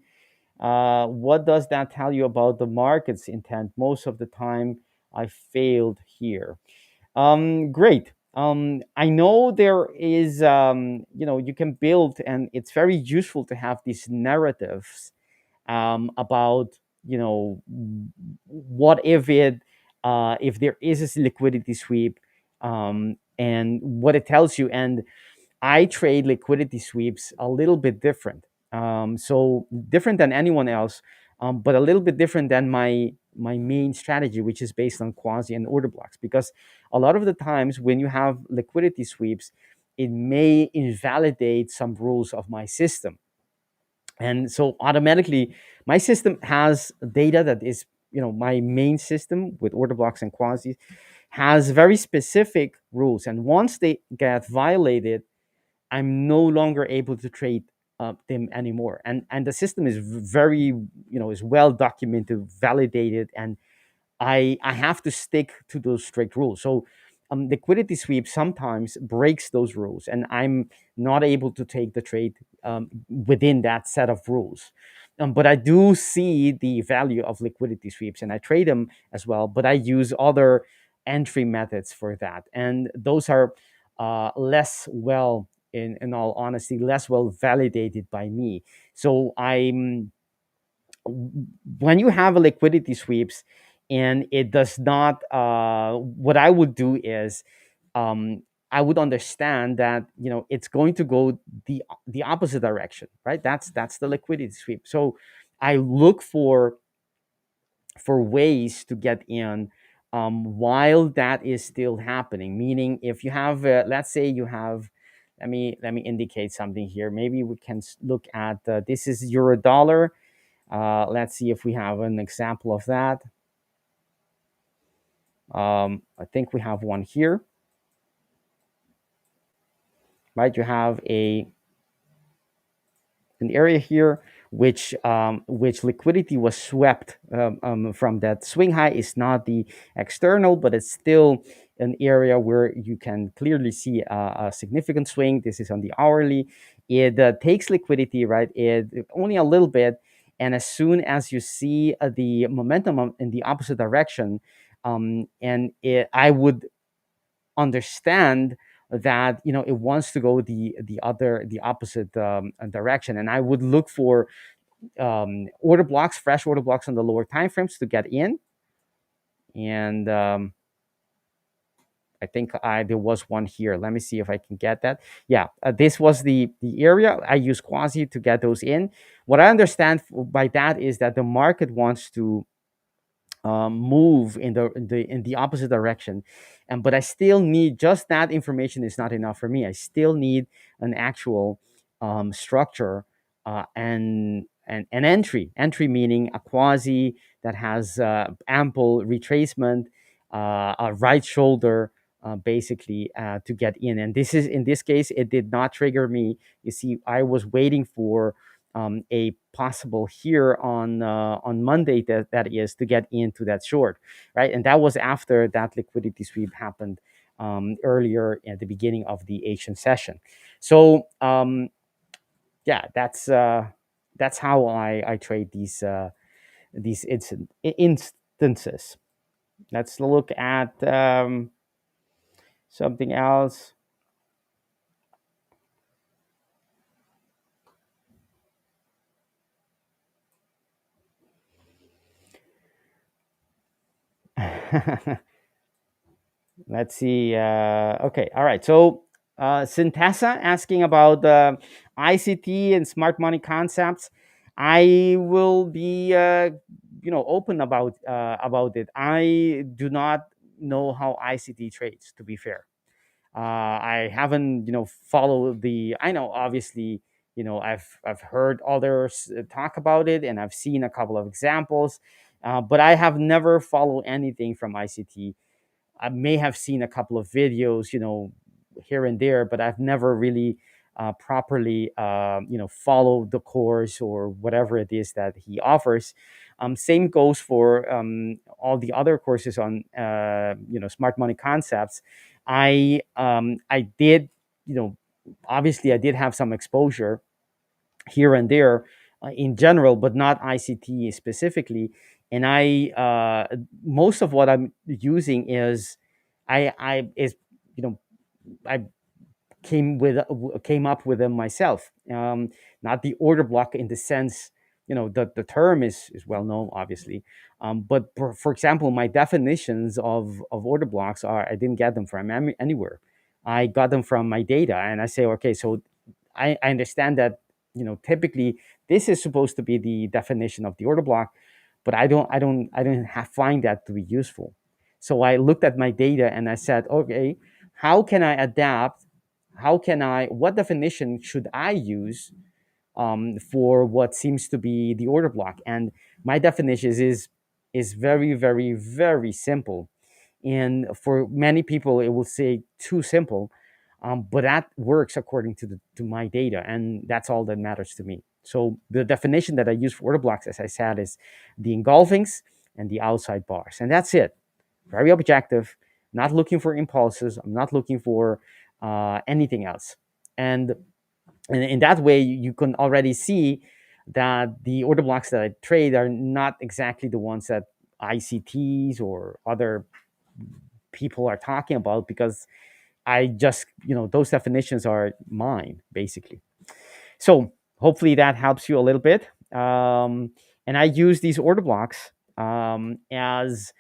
Speaker 4: what does that tell you about the market's intent? Most of the time, I failed here. Great. I know there is, you can build, and it's very useful to have these narratives about, what if there is a liquidity sweep, and what it tells you. And I trade liquidity sweeps a little bit different. So different than anyone else, but a little bit different than my main strategy, which is based on quasi and order blocks. Because a lot of the times when you have liquidity sweeps, it may invalidate some rules of my system. And so automatically my system has data that is, my main system with order blocks and quasi has very specific rules. And once they get violated, I'm no longer able to trade them anymore. And the system is very, is well documented, validated, and I have to stick to those strict rules. So liquidity sweep sometimes breaks those rules, and I'm not able to take the trade within that set of rules. But I do see the value of liquidity sweeps, and I trade them as well. But I use other entry methods for that, and those are less well, in all honesty, less well validated by me. So when you have a liquidity sweeps and it does not, what I would do is, I would understand that it's going to go the opposite direction, right? That's the liquidity sweep. So I look for ways to get in while that is still happening. Meaning, if you have, let's say you have, let me indicate something here. Maybe we can look at this is euro dollar. Let's see if we have an example of that. I think we have one here, right? You have an area here which liquidity was swept from that swing high. Is not the external, but it's still an area where you can clearly see a significant swing. This is on the hourly. It takes liquidity, right? It only a little bit, and as soon as you see the momentum in the opposite direction, I would understand that it wants to go the opposite direction, and I would look for order blocks, fresh order blocks on the lower time frames to get in. And I think there was one here. Let me see if I can get that. Yeah, this was the area. I use quasi to get those in. What I understand by that is that the market wants to move in the opposite direction, but I still need, just that information is not enough for me. I still need an actual structure, and an entry meaning a quasi that has ample retracement, a right shoulder, basically, to get in. And in this case, it did not trigger me. You see, I was waiting for a possible here on Monday, that is, to get into that short, right? And that was after that liquidity sweep happened earlier at the beginning of the Asian session. So yeah, that's how I trade these instances. Let's look at something else. Let's see. Okay, all right. So Sintessa asking about ICT and smart money concepts. I will be open about it. I do not know how ICT trades, to be fair. I haven't followed the. I know, obviously, I've heard others talk about it, and I've seen a couple of examples, but I have never followed anything from ICT. I may have seen a couple of videos, here and there, but I've never really properly, followed the course or whatever it is that he offers. Same goes for all the other courses on smart money concepts. I did, obviously I did have some exposure here and there in general, but not ICT specifically. And most of what I'm using is I came up with them myself. Not the order block in the sense, the term is well known, obviously. But for example, my definitions of order blocks I didn't get them from anywhere. I got them from my data, and I say, okay, so I understand that, typically this is supposed to be the definition of the order block, but I don't find that to be useful. So I looked at my data and I said, okay, how can I adapt? What definition should I use for what seems to be the order block? And my definition is very, very, very simple. And for many people, it will say too simple, but that works according to my data, and that's all that matters to me. So the definition that I use for order blocks, as I said, is the engulfings and the outside bars, and that's it. Very objective. Not looking for impulses. I'm not looking for anything else. And in that way, you can already see that the order blocks that I trade are not exactly the ones that ICTs or other people are talking about, because I just, those definitions are mine, basically. So hopefully that helps you a little bit. And I use these order blocks as,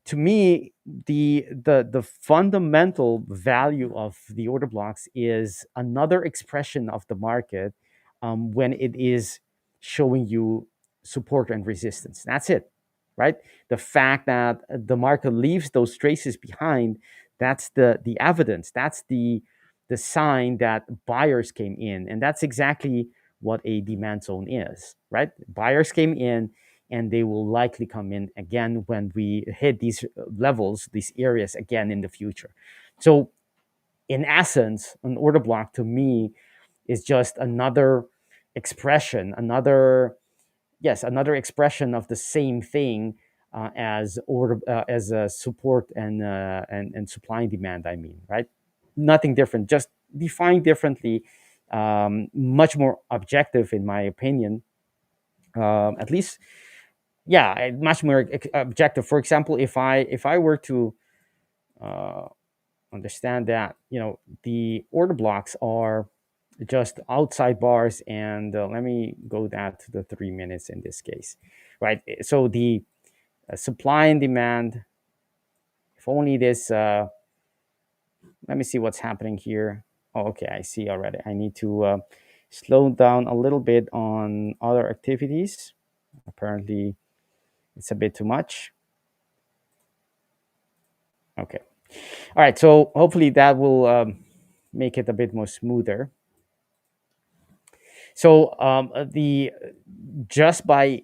Speaker 4: to me, the fundamental value of the order blocks is another expression of the market when it is showing you support and resistance. That's it, right? The fact that the market leaves those traces behind, that's the evidence. That's the sign that buyers came in, and that's exactly what a demand zone is, right? Buyers came in, and they will likely come in again when we hit these levels, these areas again in the future. So in essence, an order block to me is just another expression, another expression of the same thing as a support and supply and demand. I mean, right? Nothing different, just defined differently, much more objective, in my opinion. At least, yeah, much more objective. For example, if I were to understand that, the order blocks are just outside bars, and let me go down to the 3 minutes in this case, right? So the supply and demand, if only this, let me see what's happening here. Oh, okay, I see already. I need to slow down a little bit on other activities. Apparently it's a bit too much. Okay. All right. So hopefully that will make it a bit more smoother. So just by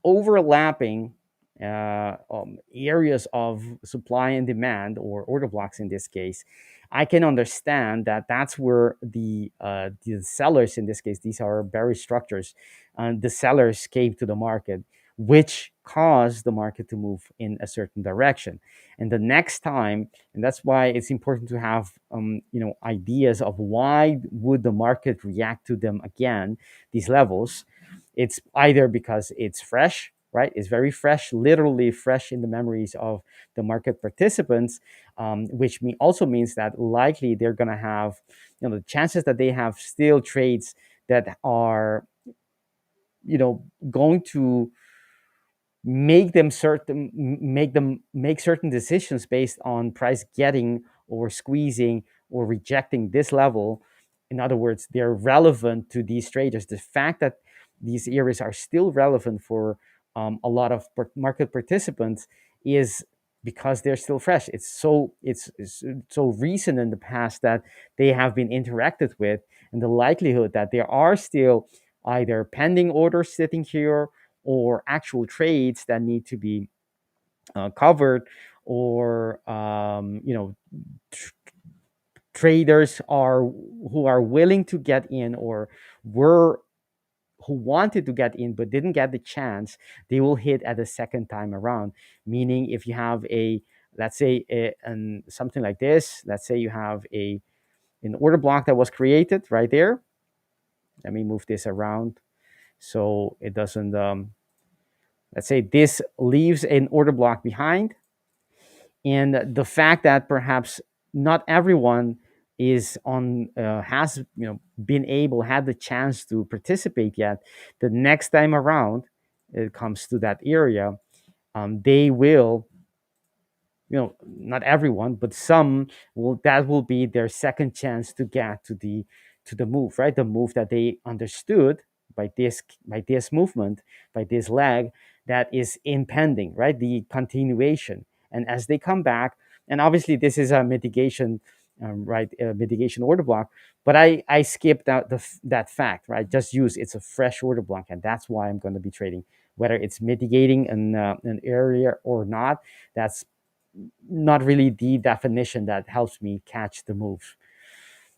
Speaker 4: overlapping areas of supply and demand, or order blocks in this case, I can understand that that's where the sellers, in this case, these are bearish structures, the sellers came to the market, which caused the market to move in a certain direction. And the next time, and that's why it's important to have ideas of why would the market react to them again, these levels. It's either because it's fresh, right? It's very fresh, literally fresh in the memories of the market participants, which also means that likely they're going to have, the chances that they have still trades that are, going to make them make certain decisions based on price getting or squeezing or rejecting this level. In other words, they're relevant to these traders. The fact that these areas are still relevant for a lot of market participants is because they're still fresh. It's so recent in the past that they have been interacted with, and the likelihood that there are still either pending orders sitting here or actual trades that need to be covered, or traders who are willing to get in, or were who wanted to get in but didn't get the chance, they will hit at the second time around. Meaning, if you have let's say something like this, let's say you have an order block that was created right there. Let me move this around so it doesn't. Let's say this leaves an order block behind, and the fact that perhaps not everyone is on has had the chance to participate yet, the next time around it comes to that area, they will, not everyone, but some will, that will be their second chance to get to the move, right? The move that they understood by this movement, by this leg that is impending, right? The continuation. And as they come back, and obviously this is a mitigation, right? Mitigation order block, but I skipped out that fact, right? Just use it's a fresh order block, and that's why I'm going to be trading, whether it's mitigating an area or not. That's not really the definition that helps me catch the move,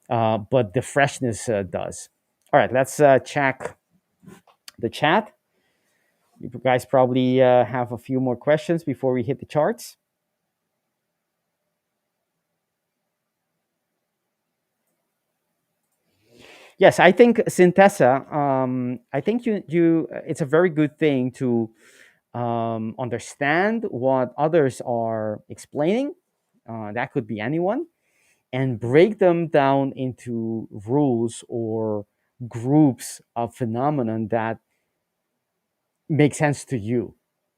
Speaker 4: but the freshness does. All right, let's check the chat. You guys probably have a few more questions before we hit the charts. Yes, I think Synthesa. I think you. It's a very good thing to understand what others are explaining. That could be anyone, and break them down into rules or groups of phenomenon that make sense to you,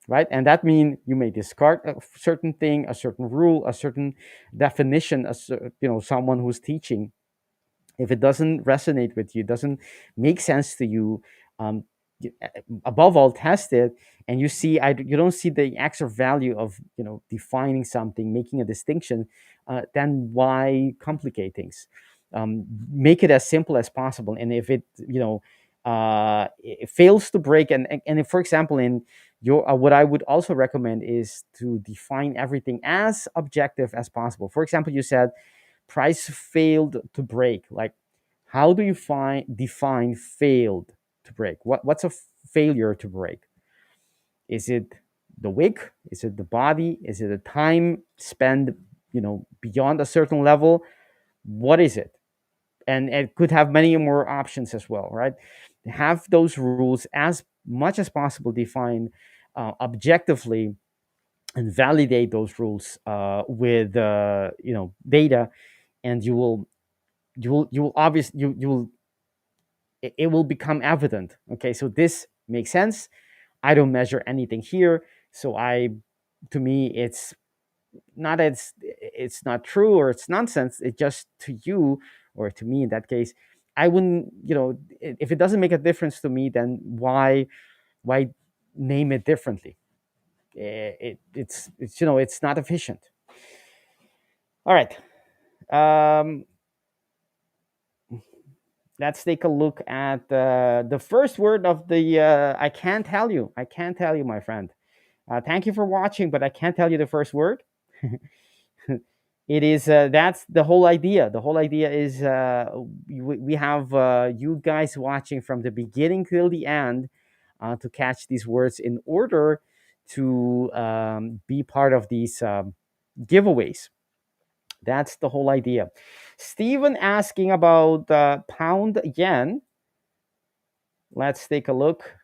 Speaker 4: right? And that means you may discard a certain thing, a certain rule, a certain definition, someone who's teaching. If it doesn't resonate with you, doesn't make sense to you, um, above all, test it, and you see you don't see the extra value of defining something, making a distinction. Then why complicate things? Make it as simple as possible. And if it it fails to break, and if, for example, in your what I would also recommend is to define everything as objective as possible. For example, you said price failed to break. Like, how do you define failed to break? What's a failure to break? Is it the wick? Is it the body? Is it a time spent beyond a certain level? What is it? And it could have many more options as well, right? Have those rules as much as possible defined objectively, and validate those rules with data, and you will obviously you will it will become evident. Okay, so this makes sense. I don't measure anything here, so to me it's not true or it's nonsense. It just, to you, or to me in that case, I wouldn't, if it doesn't make a difference to me, then why name it differently? It's it's not efficient. All right, let's take a look at the first word of the I can't tell you, my friend. Thank you for watching, but I can't tell you the first word. It is that's the whole idea. The whole idea is we have you guys watching from the beginning till the end to catch these words in order to be part of these giveaways. That's the whole idea. Steven asking about pound yen. Let's take a look.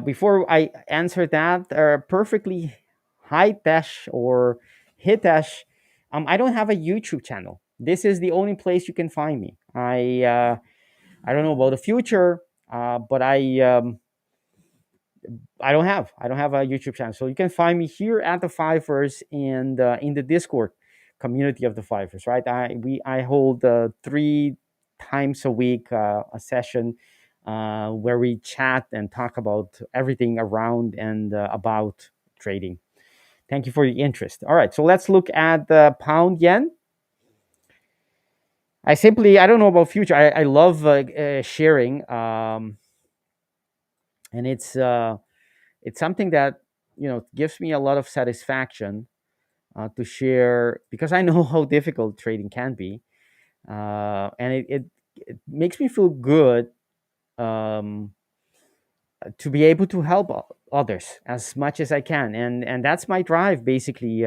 Speaker 4: Before I answer that, perfectly Hitesh or Hitesh, I don't have a YouTube channel. This is the only place you can find me. I don't know about the future, but I don't have a YouTube channel. So you can find me here at the 5ers and in the Discord community of the 5ers. Right? I hold 3 times a week a session where we chat and talk about everything around and about trading. Thank you for the interest. All right, so let's look at the pound yen. I don't know about future. I love sharing, and it's something that gives me a lot of satisfaction to share, because I know how difficult trading can be, and makes me feel good to be able to help others as much as I can, and that's my drive basically.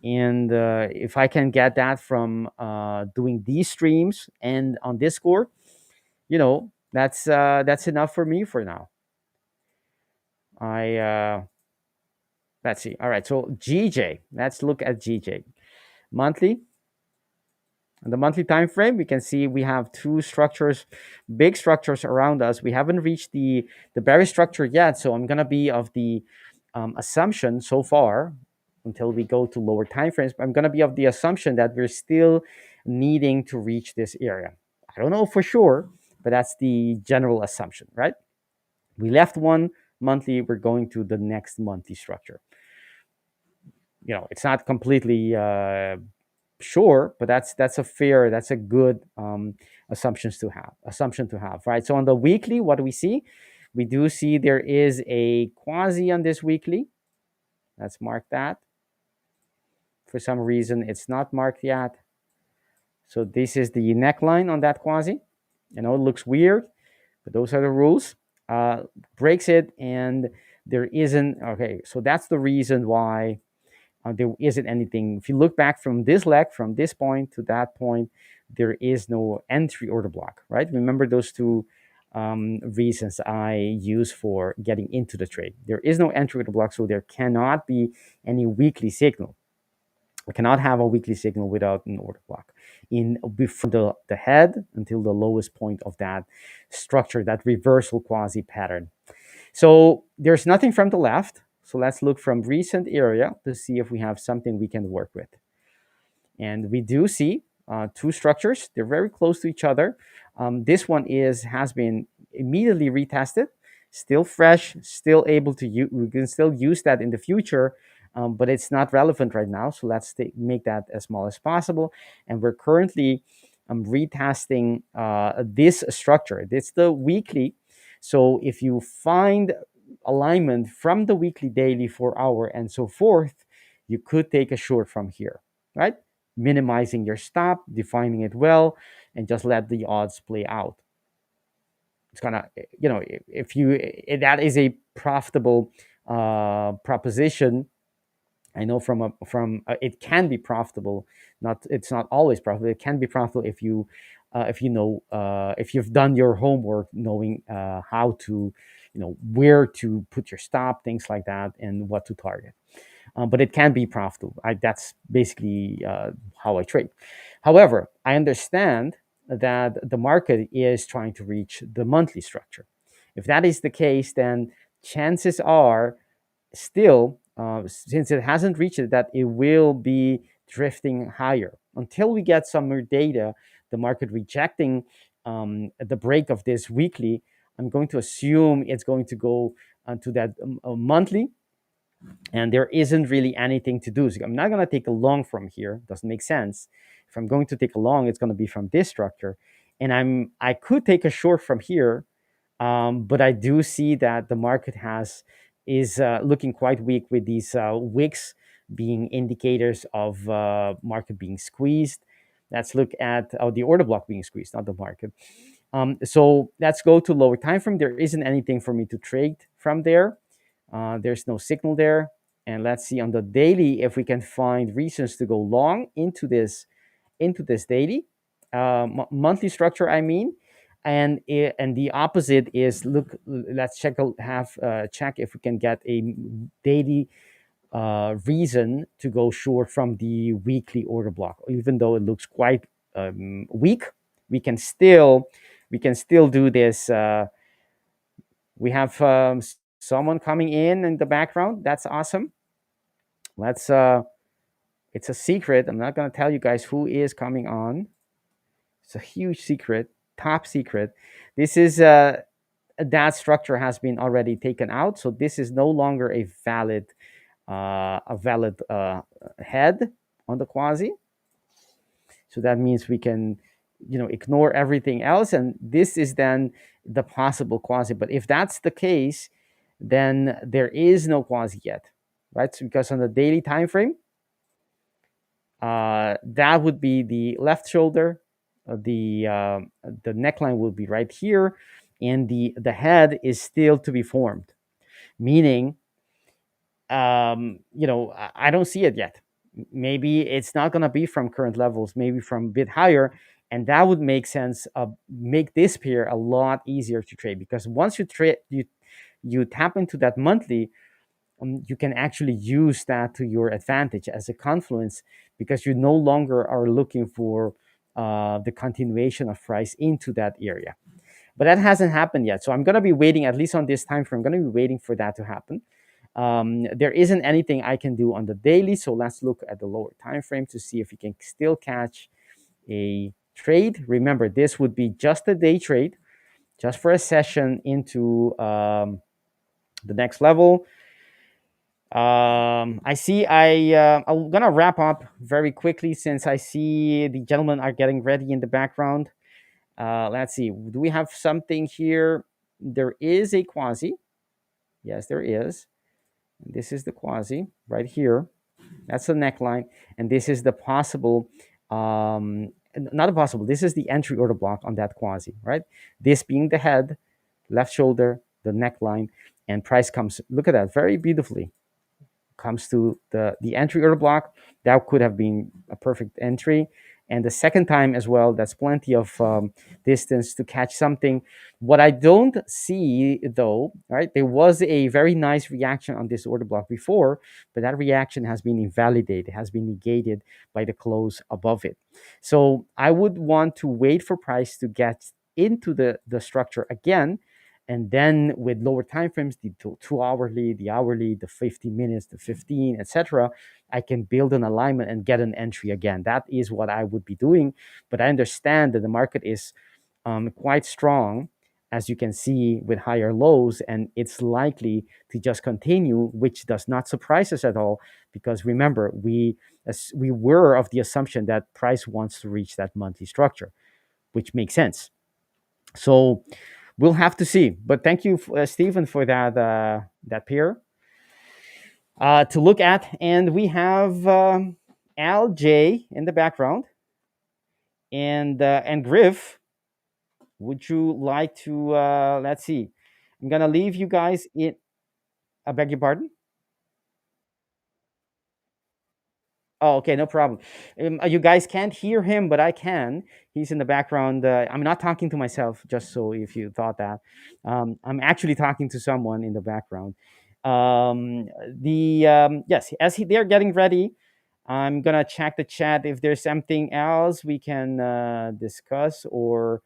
Speaker 4: And if I can get that from doing these streams and on Discord, that's enough for me for now. Let's see. All right, so GJ. Let's look at GJ monthly. On the monthly time frame, we can see we have two structures, big structures around us. We haven't reached the bearish structure yet, so I'm gonna be of the assumption so far until we go to lower time frames. I'm gonna be of the assumption that we're still needing to reach this area. I don't know for sure, but that's the general assumption, right? We left one monthly, we're going to the next monthly structure. It's not completely sure, but that's a good assumption to have, right? So on the weekly, what do we see? We do see there is a quasi on this weekly. Let's mark that. For some reason, it's not marked yet. So this is the neckline on that quasi. It looks weird, but those are the rules. Breaks it, and there isn't. Okay, so that's the reason why there isn't anything. If you look back from this leg, from this point to that point, there is no entry order block, right? Remember those two reasons I use for getting into the trade. There is no entry order block, so there cannot be any weekly signal. We cannot have a weekly signal without an order block from the head until the lowest point of that structure, that reversal quasi pattern. So there's nothing from the left. So let's look from recent area to see if we have something we can work with. And we do see two structures. They're very close to each other. This one has been immediately retested, still fresh, still able to use. We can still use that in the future, but it's not relevant right now. So let's make that as small as possible. And we're currently retesting this structure. It's the weekly. So if you find alignment from the weekly, daily, 4 hour, and so forth, you could take a short from here, right? Minimizing your stop, defining it well, and just let the odds play out. It's gonna, if that is a profitable proposition. I know from it can be profitable. It's not always profitable. It can be profitable if you've done your homework, knowing how to, where to put your stop, things like that, and what to target. But it can be profitable. That's basically how I trade. However, I understand that the market is trying to reach the monthly structure. If that is the case, then chances are still, since it hasn't reached it, that it will be drifting higher until we get some more data. The market rejecting the break of this weekly, I'm going to assume it's going to go to that monthly, and there isn't really anything to do. So I'm not going to take a long from here. Doesn't make sense. If I'm going to take a long, it's going to be from this structure, and I could take a short from here, but I do see that the market is looking quite weak, with these wicks being indicators of market being squeezed. Let's look at the order block being squeezed, not the market. So let's go to lower time frame. There isn't anything for me to trade from there. There's no signal there. And let's see on the daily if we can find reasons to go long into this daily monthly structure, I mean. And the opposite is, let's check if we can get a daily reason to go short from the weekly order block. Even though it looks quite weak, we can still do this. We have someone coming in the background. That's awesome. It's a secret. I'm not going to tell you guys who is coming on. It's a huge secret, top secret. This is that structure has been already taken out, so this is no longer a valid head on the quasi. So that means we can, ignore everything else, and this is then the possible quasi. But if that's the case, then there is no quasi yet, right? So because on the daily time frame, that would be the left shoulder, the neckline will be right here, and the head is still to be formed, meaning I don't see it yet. Maybe it's not going to be from current levels, maybe from a bit higher, and that would make sense. Make this pair a lot easier to trade, because once you trade, you tap into that monthly, you can actually use that to your advantage as a confluence, because you no longer are looking for the continuation of price into that area. But that hasn't happened yet, so I'm going to be waiting, at least on this time frame. I'm going to be waiting for that to happen. There isn't anything I can do on the daily, so let's look at the lower time frame to see if you can still catch a trade. Remember, this would be just a day trade, just for a session into the next level. I'm gonna wrap up very quickly, since I see the gentlemen are getting ready in the background. Let's see, do we have something here? There is a quasi. Yes, there is. This is the quasi right here. That's the neckline, and this is the possible, not a possible. This is the entry order block on that quasi, right? This being the head, left shoulder, the neckline, and price comes. Look at that, very beautifully. Comes to the entry order block. That could have been a perfect entry, and the second time as well, that's plenty of distance to catch something. What I don't see, though, right, there was a very nice reaction on this order block before, but that reaction has been invalidated, has been negated by the close above it. So I would want to wait for price to get into the structure again, and then with lower time frames, the 2 hourly, the hourly, the 50 minutes, the 15, etc., I can build an alignment and get an entry again. That is what I would be doing. But I understand that the market is quite strong, as you can see, with higher lows, and it's likely to just continue, which does not surprise us at all, because remember, we were of the assumption that price wants to reach that monthly structure, which makes sense. So we'll have to see. But thank you, Stephen, for that pair to look at. And we have Al J in the background, and Griff. Would you like to? Let's see. I'm gonna leave you guys in. I beg your pardon. Oh, okay, no problem. You guys can't hear him, but I can. He's in the background. I'm not talking to myself, just so if you thought that. I'm actually talking to someone in the background. Yes, they're getting ready, I'm gonna check the chat if there's something else we can discuss or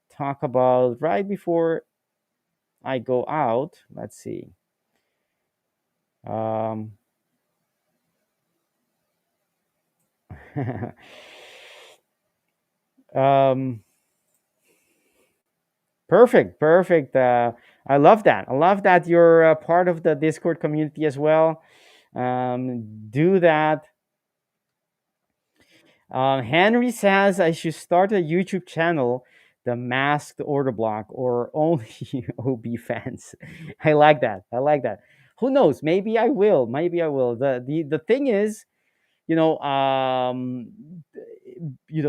Speaker 4: talk about right before I go out. Let's see. Um, um, perfect. I love that. I love that you're part of the Discord community as well. Do that. Henry says I should start a YouTube channel, the masked order block, or only OB fans. I like that. I like that. Who knows? Maybe I will. Maybe I will. The thing is, you know,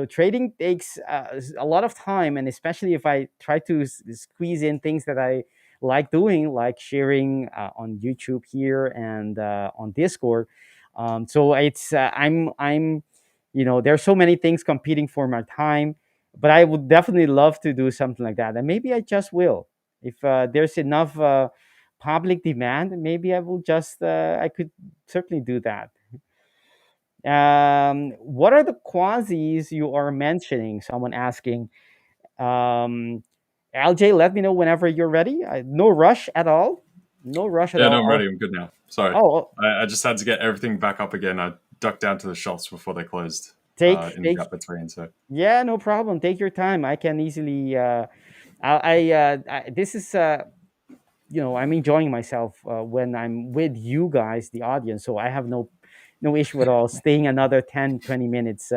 Speaker 4: trading takes a lot of time, and especially if I try to squeeze in things that I like doing, like sharing on YouTube here and on Discord. So it's I'm there's so many things competing for my time, but I would definitely love to do something like that, and maybe I just will if there's enough public demand. Maybe I will just I could certainly do that. What are the quasis you are mentioning? Someone asking. Um, LJ, let me know whenever you're ready. No rush at all. No rush at
Speaker 2: Yeah,
Speaker 4: all.
Speaker 2: no, I'm ready. I'm good now. Sorry.
Speaker 4: Oh,
Speaker 2: I just had to get everything back up again. I ducked down to the shops before they closed in the
Speaker 4: take.
Speaker 2: gap between. So
Speaker 4: Yeah, no problem. Take your time. I can easily. This is. I'm enjoying myself when I'm with you guys, the audience. So I have no issue at all staying another 10, 20 minutes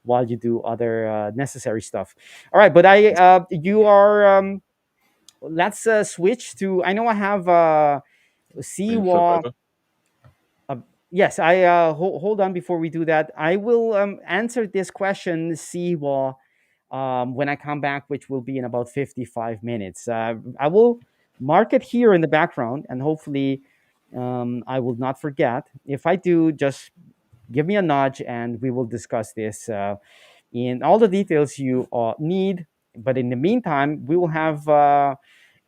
Speaker 4: while you do other necessary stuff. All right, but you are. Let's switch to. I know I have
Speaker 2: we can flip
Speaker 4: CWA.
Speaker 2: over.
Speaker 4: Yes, I hold on before we do that. I will answer this question, CWA, when I come back, which will be in about 55 minutes. I will mark it here in the background, and hopefully I will not forget. If I do, just give me a nudge and we will discuss this in all the details you need. But in the meantime, we will have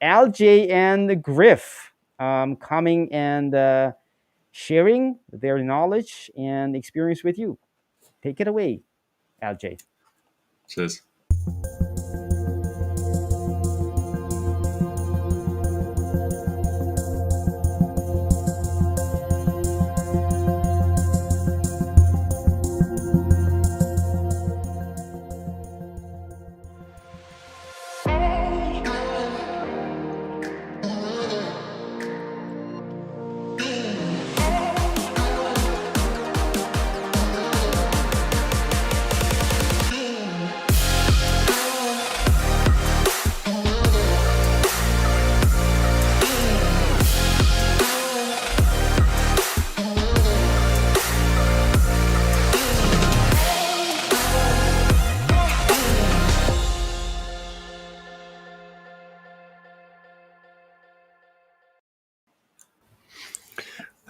Speaker 4: LJ and Griff coming and sharing their knowledge and experience with you. Take it away, LJ.
Speaker 2: Cheers.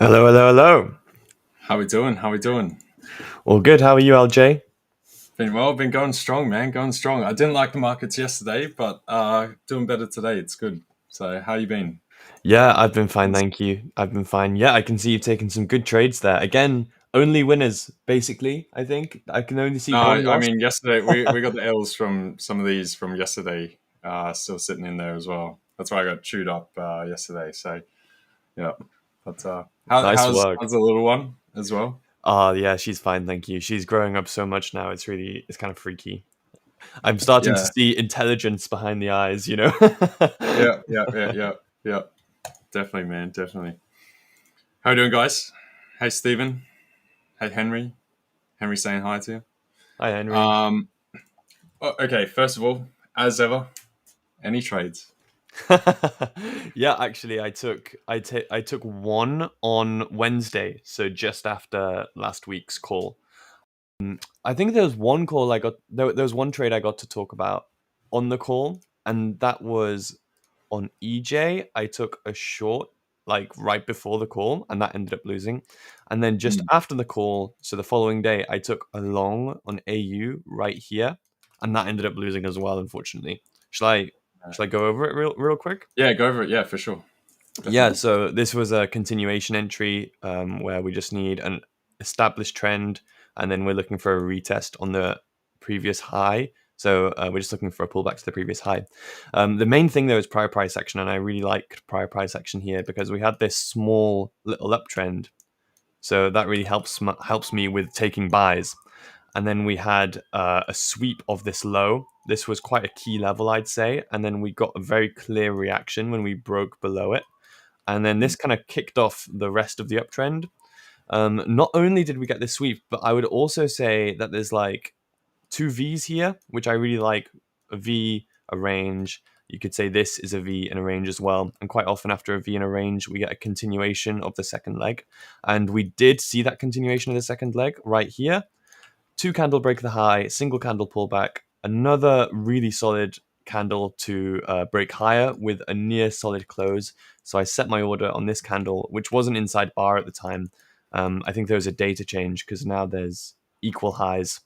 Speaker 5: Hello, hello, hello.
Speaker 2: How we doing? How we doing?
Speaker 5: All good. How are you, LJ?
Speaker 2: Been well. Been going strong, man. Going strong. I didn't like the markets yesterday, but doing better today. It's good. So, how you been?
Speaker 5: Yeah, I've been fine, thank you. I've been fine. Yeah, I can see you've taken some good trades there. Again, only winners, basically, I think. I can only see
Speaker 2: No,
Speaker 5: one
Speaker 2: I
Speaker 5: loss.
Speaker 2: mean yesterday we got the L's from some of these from yesterday. Still sitting in there as well. That's why I got chewed up yesterday. So, yeah. But
Speaker 5: Nice
Speaker 2: how's
Speaker 5: work.
Speaker 2: the little one as well?
Speaker 5: Yeah, she's fine, thank you. She's growing up so much now. It's kind of freaky. I'm starting to
Speaker 2: Yeah.
Speaker 5: see intelligence behind the eyes, you know?
Speaker 2: Yeah. Definitely, man. Definitely. How you doing, guys? Hey, Stephen. Hey, Henry. Henry saying hi to you.
Speaker 5: Hi, Henry.
Speaker 2: Okay, first of all, as ever, any trades?
Speaker 5: Yeah, actually, I took one on Wednesday, so just after last week's call. I think there was one call I got. There was one trade I got to talk about on the call, and that was on EJ. I took a short like right before the call, and that ended up losing. And then just after the call, so the following day, I took a long on AU right here, and that ended up losing as well, unfortunately. Shall I go over it real quick?
Speaker 2: Yeah, go over it. Yeah, for sure. Definitely.
Speaker 5: Yeah, so this was a continuation entry where we just need an established trend, and then we're looking for a retest on the previous high. So we're just looking for a pullback to the previous high. The main thing though is prior price action, and I really like prior price action here because we had this small little uptrend, so that really helps me with taking buys. And then we had a sweep of this low. This was quite a key level, I'd say, and then we got a very clear reaction when we broke below it. And then this kind of kicked off the rest of the uptrend. Not only did we get this sweep, but I would also say that there's like two V's here, which I really like. A V, a range. You could say this is a V and a range as well. And quite often after a V and a range, we get a continuation of the second leg. And we did see that continuation of the second leg right here. Two candle break the high, single candle pullback, another really solid candle to break higher with a near solid close. So I set my order on this candle, which wasn't inside bar at the time. I think there was a data change because now there's equal highs.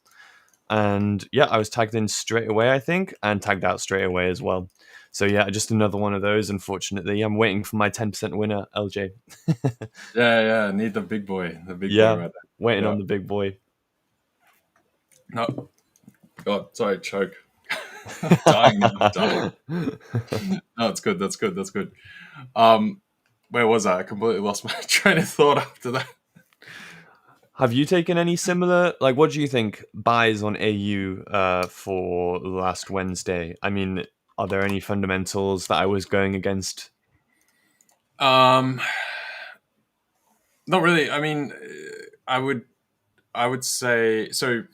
Speaker 5: And yeah, I was tagged in straight away, I think, and tagged out straight away as well. So yeah, just another one of those, unfortunately. I'm waiting for my 10% winner, LJ.
Speaker 2: Yeah. Need the big boy. The big boy right there.
Speaker 5: Waiting on the big boy.
Speaker 2: No. God, sorry, choke. Dying now. No, it's good. That's good. Where was I? I completely lost my train of thought after that.
Speaker 5: Have you taken any similar, like, what do you think buys on AU for last Wednesday? I mean, are there any fundamentals that I was going against?
Speaker 2: Not really. I mean, I would say, so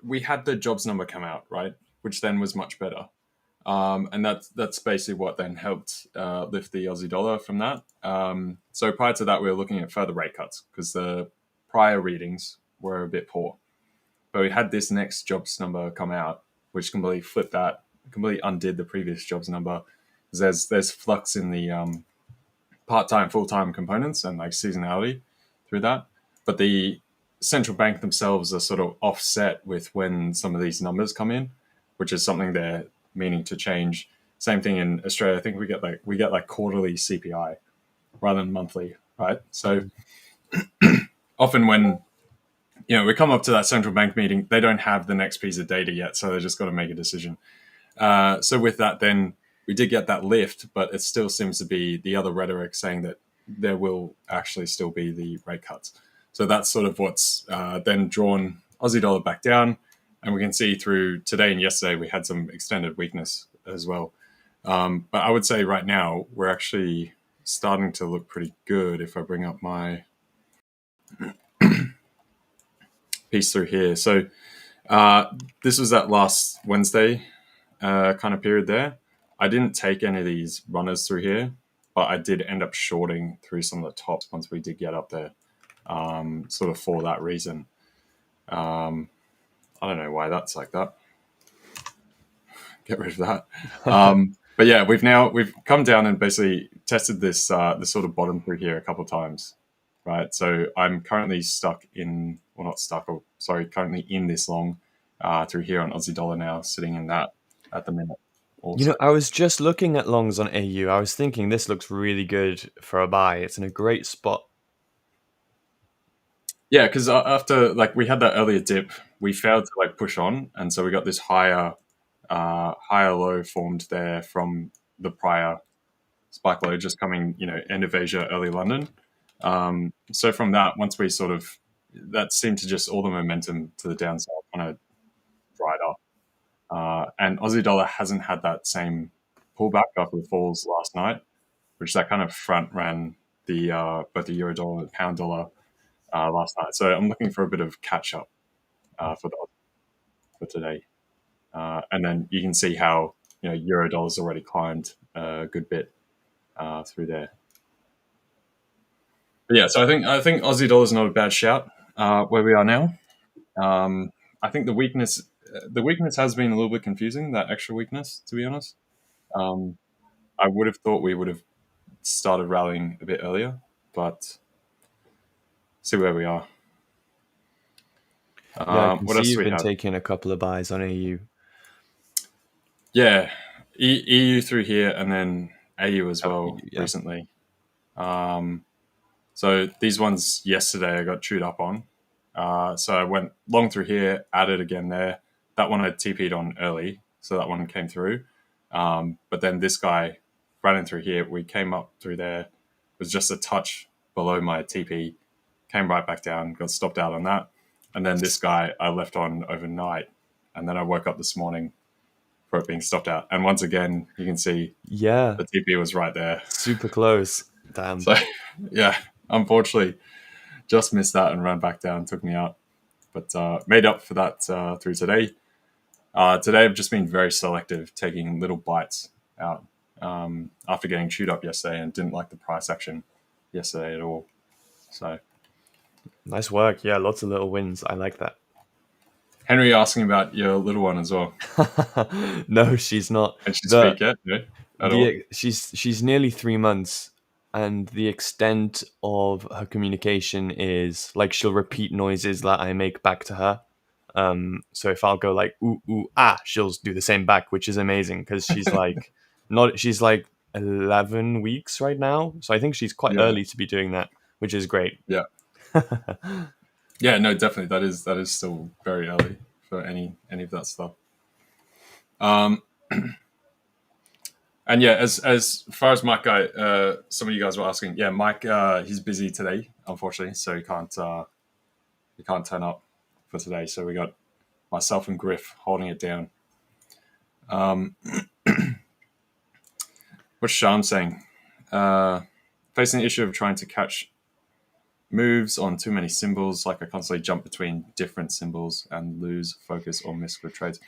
Speaker 2: we had the jobs number come out, right? Which then was much better. And that's basically what then helped lift the Aussie dollar from that. So prior to that, we were looking at further rate cuts because the prior readings were a bit poor. But we had this next jobs number come out, which completely flipped that, completely undid the previous jobs number. There's flux in the part-time, full-time components and like seasonality through that, but the central bank themselves are sort of offset with when some of these numbers come in, which is something they're meaning to change. Same thing in Australia. I think we get like quarterly CPI rather than monthly, right? So often when we come up to that central bank meeting, they don't have the next piece of data yet, so they just got to make a decision. So with that, then we did get that lift, but it still seems to be the other rhetoric saying that there will actually still be the rate cuts. So that's sort of what's then drawn Aussie dollar back down. And we can see through today and yesterday, we had some extended weakness as well. But I would say right now, we're actually starting to look pretty good if I bring up my piece through here. So this was that last Wednesday kind of period there. I didn't take any of these runners through here, but I did end up shorting through some of the tops once we did get up there, sort of for that reason. I don't know why that's like that. Get rid of that. But yeah, we've come down and basically tested this sort of bottom through here a couple of times, right? So I'm currently currently in this long through here on Aussie dollar now, sitting in that at the minute. Also.
Speaker 5: I was just looking at longs on AU. I was thinking this looks really good for a buy. It's in a great spot.
Speaker 2: Yeah, because after we had that earlier dip, we failed to push on, and so we got this higher low formed there from the prior spike low, just coming end of Asia, early London. So from that, once we that seemed to just all the momentum to the downside kind of dried up. And Aussie dollar hasn't had that same pullback after the falls last night, which that kind of front ran the both the euro dollar and the pound dollar last night. So I'm looking for a bit of catch up for today. And then you can see how euro dollar's already climbed a good bit through there. But yeah, so I think Aussie dollar's not a bad shout where we are now. I think the weakness has been a little bit confusing, that extra weakness, to be honest. I would have thought we would have started rallying a bit earlier, but see where we are.
Speaker 5: Yeah, I can
Speaker 2: what
Speaker 5: see
Speaker 2: else
Speaker 5: you've
Speaker 2: do we
Speaker 5: been
Speaker 2: have?
Speaker 5: taking a couple of buys on AU.
Speaker 2: Yeah, EU through here and then AU as well
Speaker 5: yeah.
Speaker 2: recently. So these ones yesterday I got chewed up on. So I went long through here, added again there. That one I TP'd on early, so that one came through. But then this guy ran in through here. We came up through there. It was just a touch below my TP. Came right back down, got stopped out on that. And then this guy I left on overnight. And then I woke up this morning for it being stopped out. And once again, you can see the TP was right there.
Speaker 5: Super close. Damn.
Speaker 2: So, yeah, unfortunately, just missed that and ran back down, took me out. But made up for that through today. Today I've just been very selective, taking little bites out after getting chewed up yesterday and didn't like the price action yesterday at all. So
Speaker 5: nice work. Yeah, lots of little wins. I like that.
Speaker 2: Henry asking about your little one as well.
Speaker 5: No, she's not.
Speaker 2: And she speak yet? No, at all?
Speaker 5: She's nearly 3 months, and the extent of her communication is she'll repeat noises that I make back to her. So if I'll go like ooh ooh ah, she'll do the same back, which is amazing because she's she's 11 weeks right now, so I think she's quite early to be doing that, which is great.
Speaker 2: Yeah. Yeah, no, definitely. That is still very early for any of that stuff. And yeah, as far as Mike guy, some of you guys were asking. Yeah, Mike, he's busy today, unfortunately, so he can't turn up for today. So we got myself and Griff holding it down. What's Sham saying? Facing the issue of trying to catch moves on too many symbols, I constantly jump between different symbols and lose focus or miss good trades.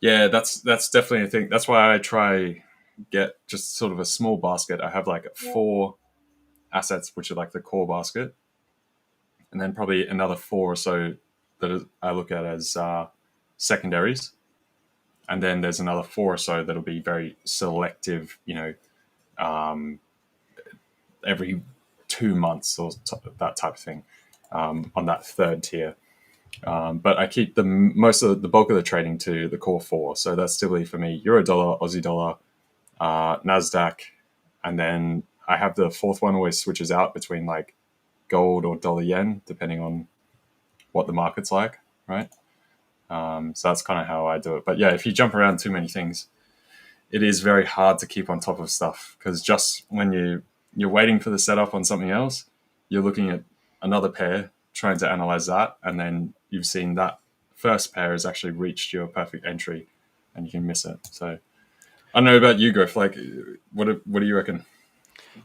Speaker 2: Yeah, that's definitely a thing. That's why I try get just sort of a small basket. I have 4 assets, which are the core basket, and then probably another 4 or so that I look at as secondaries. and then there's another 4 or so that'll be very selective, every 2 months or that type of thing, on that third tier. But I keep the bulk of the trading to the core 4. So that's typically for me Euro dollar, Aussie dollar, NASDAQ, and then I have the fourth one always switches out between like gold or dollar yen, depending on what the market's like, right? So that's kind of how I do it. But yeah, if you jump around too many things, it is very hard to keep on top of stuff, because just when you're waiting for the setup on something else, you're looking at another pair, trying to analyze that, and then you've seen that first pair has actually reached your perfect entry, and you can miss it. So I don't know about you, Griff. Like, what do you reckon?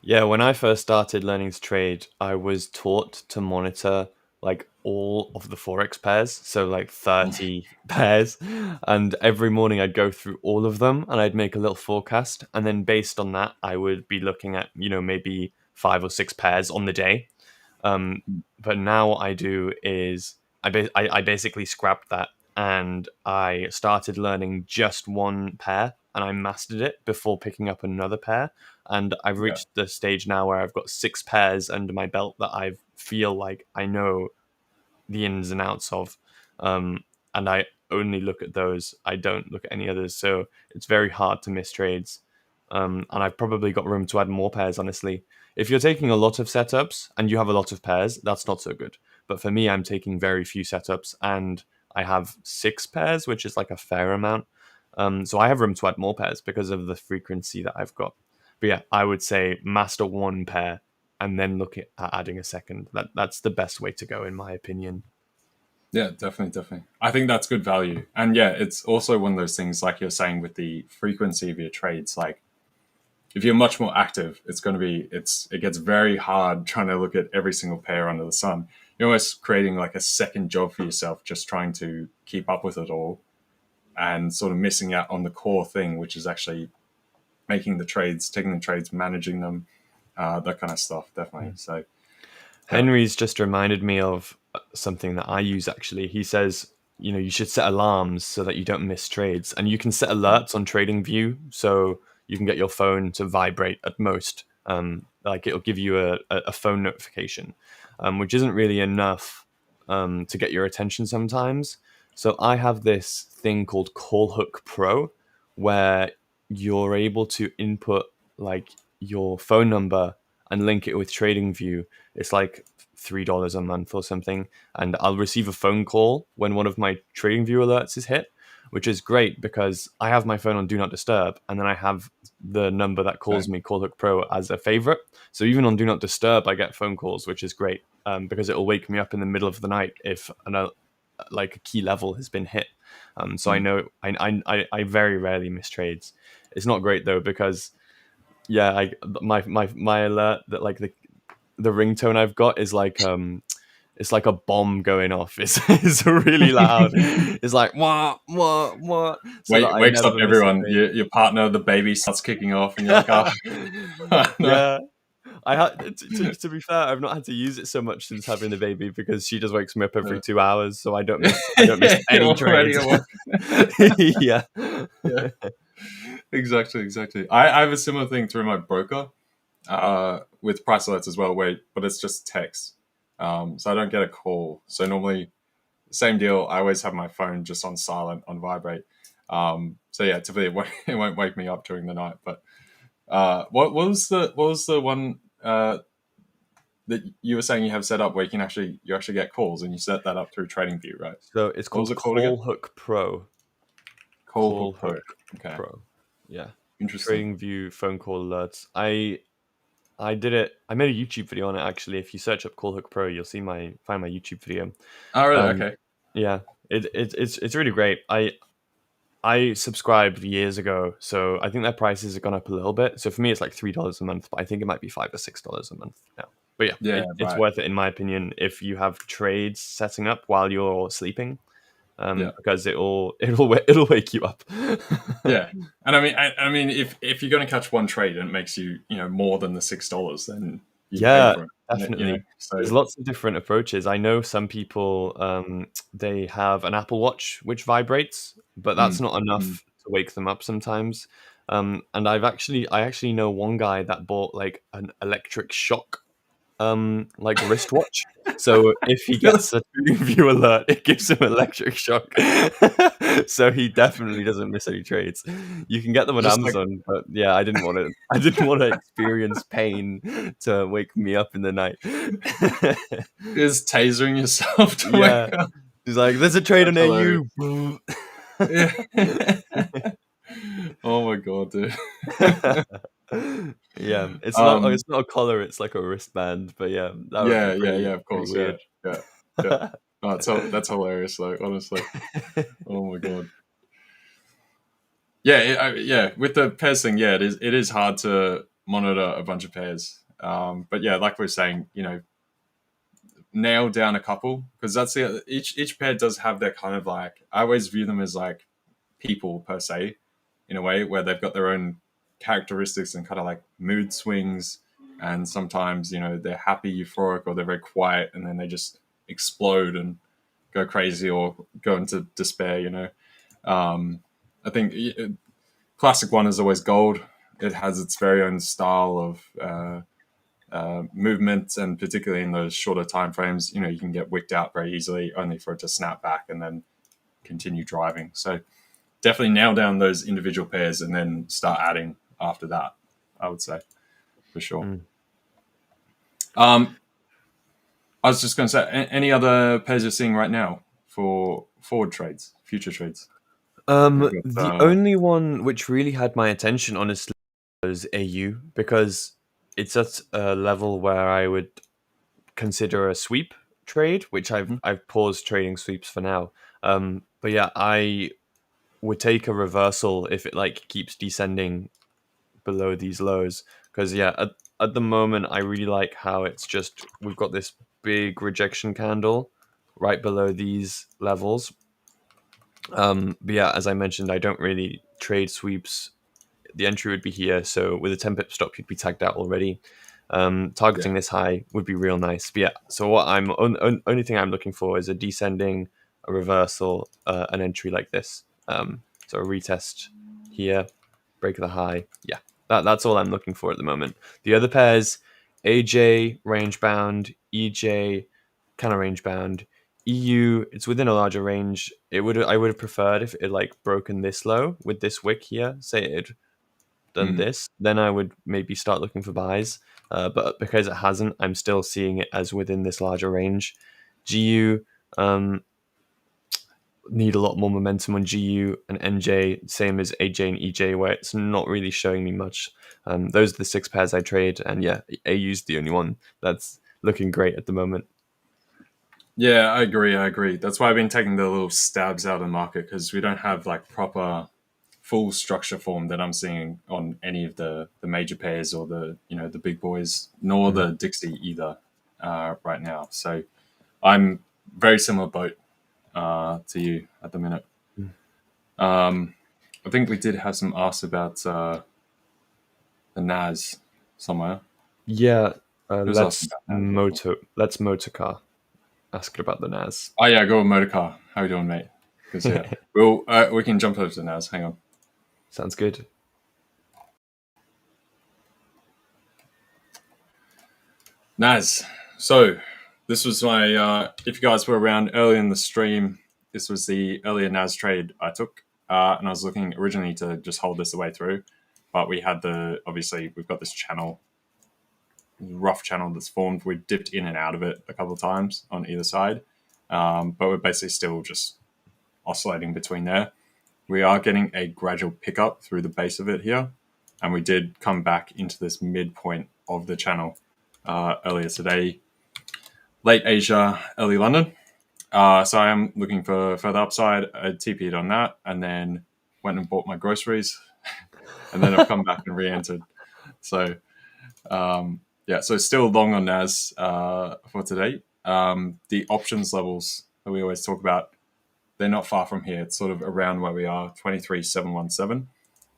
Speaker 5: Yeah, when I first started learning to trade, I was taught to monitor like all of the forex pairs, so like 30 pairs, and every morning I'd go through all of them and I'd make a little forecast, and then based on that I would be looking at maybe 5 or 6 pairs on the day. But now I do is I basically scrapped that, and I started learning just one pair, and I mastered it before picking up another pair. And I've reached the stage now where I've got 6 pairs under my belt that I feel like I know the ins and outs of. And I only look at those. I don't look at any others. So it's very hard to miss trades. And I've probably got room to add more pairs, honestly. If you're taking a lot of setups and you have a lot of pairs, that's not so good. But for me, I'm taking very few setups, and I have 6 pairs, which is like a fair amount. So I have room to add more pairs because of the frequency that I've got. But yeah, I would say master one pair and then look at adding a second. That's the best way to go, in my opinion.
Speaker 2: Yeah, definitely. I think that's good value. And yeah, it's also one of those things, like you're saying, with the frequency of your trades. Like, if you're much more active, it gets very hard trying to look at every single pair under the sun. You're almost creating like a second job for yourself, just trying to keep up with it all, and sort of missing out on the core thing, which is actually making the trades, taking the trades, managing them, that kind of stuff. Definitely. So
Speaker 5: Henry's just reminded me of something that I use, actually. He says, you should set alarms so that you don't miss trades. And you can set alerts on TradingView, so you can get your phone to vibrate at most. Like, it'll give you a phone notification, which isn't really enough to get your attention sometimes. So I have this thing called CallHook Pro, where you're able to input like your phone number and link it with TradingView. It's like $3 a month or something, and I'll receive a phone call when one of my TradingView alerts is hit, which is great because I have my phone on Do Not Disturb, and then I have the number that calls me, CallHook Pro, as a favorite. So even on Do Not Disturb, I get phone calls, which is great, because it'll wake me up in the middle of the night if like a key level has been hit. So I know I very rarely miss trades. It's not great though, because my alert, that like the ringtone I've got is like it's like a bomb going off. It's really loud. It's like what. So
Speaker 2: wakes up everyone. Your partner, the baby starts kicking off, and you're like, oh.
Speaker 5: Yeah. I had to be fair, I've not had to use it so much since having the baby, because she just wakes me up every 2 hours, so I don't miss any trades. Yeah.
Speaker 2: Exactly. I have a similar thing through my broker, with price alerts as well, but it's just text. So I don't get a call. So normally, same deal. I always have my phone just on silent, on vibrate. So yeah, typically it won't wake me up during the night. But what was the one that you were saying you have set up where you actually get calls, and you set that up through TradingView, right?
Speaker 5: So it's called CallHook Pro.
Speaker 2: CallHook Pro. Okay.
Speaker 5: Pro. Yeah.
Speaker 2: Interesting.
Speaker 5: TradingView phone call alerts. I did it. I made a YouTube video on it, actually. If you search up CallHook Pro, you'll find my YouTube video.
Speaker 2: Oh, really? Okay.
Speaker 5: Yeah, it's really great. I subscribed years ago, so I think their prices have gone up a little bit. So for me, it's like $3 a month, but I think it might be $5 or $6 a month now. But it's worth it, in my opinion, if you have trades setting up while you're sleeping, because it'll wake you up.
Speaker 2: Yeah, and I mean, if you're going to catch one trade and it makes you more than the $6, then you pay for it,
Speaker 5: definitely.
Speaker 2: So
Speaker 5: there's lots of different approaches. I know some people they have an Apple Watch which vibrates, but that's not enough to wake them up sometimes. And I actually know one guy that bought like an electric shock like wristwatch. So if he gets a view alert, it gives him electric shock. So he definitely doesn't miss any trades. You can get them on
Speaker 2: Just
Speaker 5: Amazon, but yeah, I didn't want to experience pain to wake me up in the night.
Speaker 2: Just tasering yourself to
Speaker 5: Yeah.
Speaker 2: wake up.
Speaker 5: He's like, there's a trade on
Speaker 2: That's
Speaker 5: AU.
Speaker 2: Yeah. Oh my god, dude.
Speaker 5: Yeah, it's not a collar, it's like a wristband, but yeah, that would be pretty,
Speaker 2: of course,
Speaker 5: weird.
Speaker 2: yeah. No, that's hilarious, though. Honestly, oh my god. Yeah, with the pairs thing, yeah, it is hard to monitor a bunch of pairs. But yeah, like we're saying, nail down a couple, because that's each pair does have their kind of like, I always view them as like people per se, in a way where they've got their own characteristics and kind of like mood swings, and sometimes they're happy, euphoric, or they're very quiet, and then they just explode and go crazy or go into despair. I think classic one is always gold. It has its very own style of movement, and particularly in those shorter time frames, you can get wicked out very easily, only for it to snap back and then continue driving. So definitely nail down those individual pairs and then start adding after that, I would say, for sure. I was just going to say, any other pairs you're seeing right now for forward trades, future trades?
Speaker 5: The only one which really had my attention, honestly, was AU, because it's at a level where I would consider a sweep trade, which I've paused trading sweeps for now. But yeah, I would take a reversal if it like keeps descending below these lows, because yeah, at the moment I really like how it's just, we've got this big rejection candle right below these levels. But yeah, as I mentioned, I don't really trade sweeps. The entry would be here, so with a 10 pip stop, you'd be tagged out already. Targeting this high would be real nice. But yeah, so what only thing I'm looking for is a descending, a reversal, an entry like this. So a retest here, break of the high. Yeah, that's all I'm looking for at the moment. The other pairs, AJ range bound, EJ kind of range bound. EU, it's within a larger range. I would have preferred if it like broken this low with this wick here. Say it had done this, then I would maybe start looking for buys. But because it hasn't, I'm still seeing it as within this larger range. GU, need a lot more momentum on GU, and NJ, same as AJ and EJ, where it's not really showing me much. Those are the 6 pairs I trade, and yeah, AU's the only one that's looking great at the moment.
Speaker 2: Yeah, I agree. That's why I've been taking the little stabs out of the market, because we don't have like proper full structure form that I'm seeing on any of the major pairs or the the big boys, nor the Dixie either right now. So I'm very similar boat to you at the minute. I think we did have some asks about the NAS somewhere.
Speaker 5: Yeah, let's Motorcar asking about the NAS.
Speaker 2: Oh yeah, go with Motorcar. How you doing, mate? Because yeah, we can jump over to the NAS. Hang on.
Speaker 5: Sounds good.
Speaker 2: NAS. So this was my, if you guys were around early in the stream, this was the earlier NAS trade I took. And I was looking originally to just hold this the way through. But we had obviously we've got this channel, rough channel that's formed. We dipped in and out of it a couple of times on either side. But we're basically still just oscillating between there. We are getting a gradual pickup through the base of it here. And we did come back into this midpoint of the channel earlier today. Late Asia, early London. So I am looking for further upside. I TP'd on that and then went and bought my groceries. And then I've come back and re-entered. So, so still long on NAS for today. The options levels that we always talk about, they're not far from here. It's sort of around where we are, 23,717.